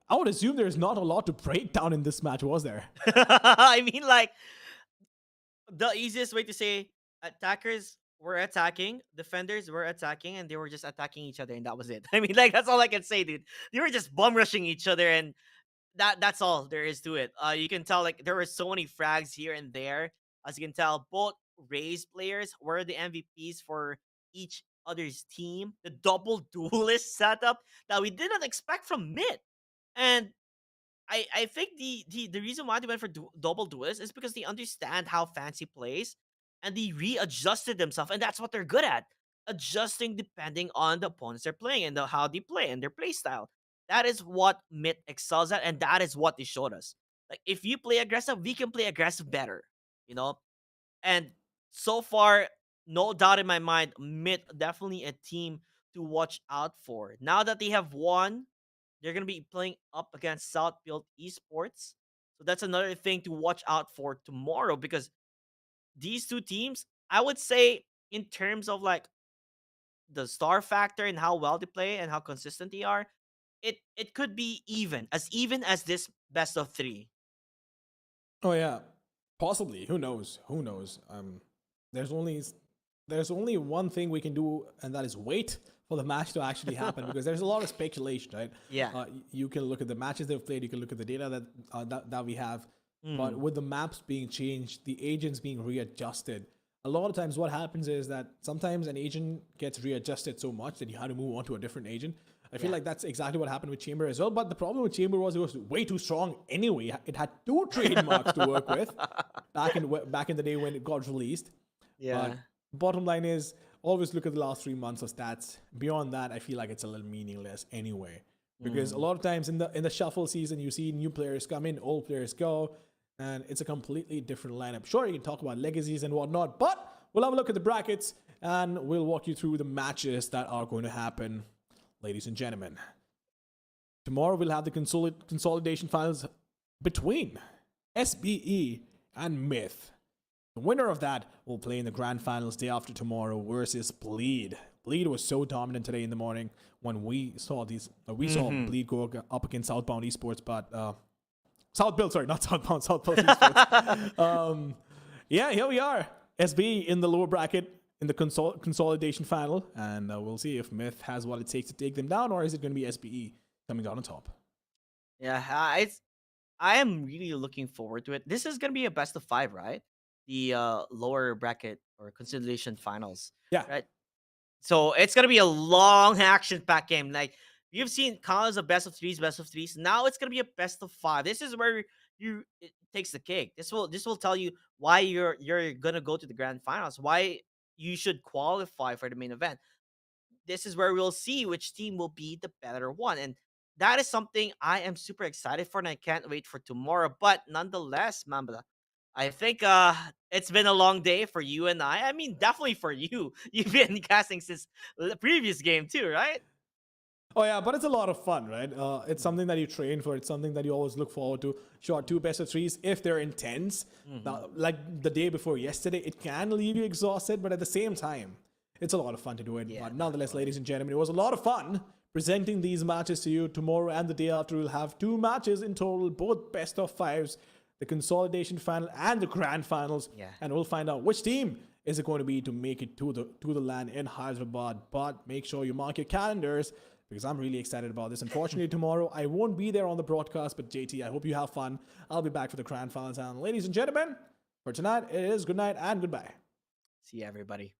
I would assume there's not a lot to break down in this match, was there? I mean, like, the easiest way to say attackers were attacking, defenders were attacking, and they were just attacking each other, and that was it. I mean, like, that's all I can say, dude. They were just bum rushing each other, and that's all there is to it. You can tell, like, there were so many frags here and there. As you can tell, both Raze players were the MVPs for each other's team. The double duelist setup that we didn't expect from Mid. And I think the reason why they went for double duelists is because they understand how Fancy plays, and they readjusted themselves, and that's what they're good at. Adjusting depending on the opponents they're playing and how they play and their play style. That is what Mid excels at, and that is what they showed us. Like, if you play aggressive, we can play aggressive better, you know? And so far, no doubt in my mind, Mid definitely a team to watch out for. Now that they have won, they're going to be playing up against Southfield Esports. So that's another thing to watch out for tomorrow, because these two teams, I would say, in terms of like the star factor and how well they play and how consistent they are, it could be even as this best of 3. Oh yeah, possibly. Who knows? Who knows? There's only one thing we can do, and that is wait for the match to actually happen, because there's a lot of speculation, right? Yeah. You can look at the matches they've played. You can look at the data that we have. But with the maps being changed, the agents being readjusted, a lot of times what happens is that sometimes an agent gets readjusted so much that you have to move on to a different agent. I feel like that's exactly what happened with Chamber as well. But the problem with Chamber was it was way too strong anyway. It had 2 trademarks to work with back in the day when it got released. Yeah. But bottom line is, always look at the last 3 months of stats. Beyond that, I feel like it's a little meaningless anyway. Because a lot of times in the shuffle season, you see new players come in, old players go, and it's a completely different lineup. Sure, you can talk about legacies and whatnot, but we'll have a look at the brackets and we'll walk you through the matches that are going to happen, ladies and gentlemen. Tomorrow we'll have the consolidation finals between SBE and Myth. The winner of that will play in the grand finals day after tomorrow versus Bleed. Bleed was so dominant today in the morning when we saw saw Bleed go up against Southbound Esports, but Southbuild, sorry, not Southbound, Southbound Esports. Yeah, here we are. SB in the lower bracket in the consolidation final, and we'll see if Myth has what it takes to take them down, or is it going to be SBE coming down on top? Yeah, I am really looking forward to it. This is gonna be a best of 5, right? The lower bracket or consolidation finals. Yeah. Right. So it's gonna be a long action-packed game. Like you've seen countless of best of threes. Now it's gonna be a best of 5. This is where it takes the cake. This will tell you why you're gonna go to the grand finals. Why you should qualify for the main event. This is where we'll see which team will be the better one. And that is something I am super excited for, and I can't wait for tomorrow. But nonetheless, Mambala, I think it's been a long day for you and I. I mean, definitely for you. You've been casting since the previous game too, right? Oh yeah, but it's a lot of fun, right? It's something that you train for. It's something that you always look forward to. Sure, 2 best of 3s if they're intense. Now, like the day before yesterday, it can leave you exhausted, but at the same time, it's a lot of fun to do it. Yeah, But nonetheless, ladies and gentlemen, it was a lot of fun presenting these matches to you. Tomorrow and the day after, we'll have 2 matches in total, both best of 5s, the consolidation final and the grand finals. Yeah. And we'll find out which team is it going to be to make it to the land in Hyderabad. But make sure you mark your calendars, because I'm really excited about this. Unfortunately, tomorrow I won't be there on the broadcast, but JT, I hope you have fun. I'll be back for the grand finals. And ladies and gentlemen, for tonight, it is good night and goodbye. See you, everybody.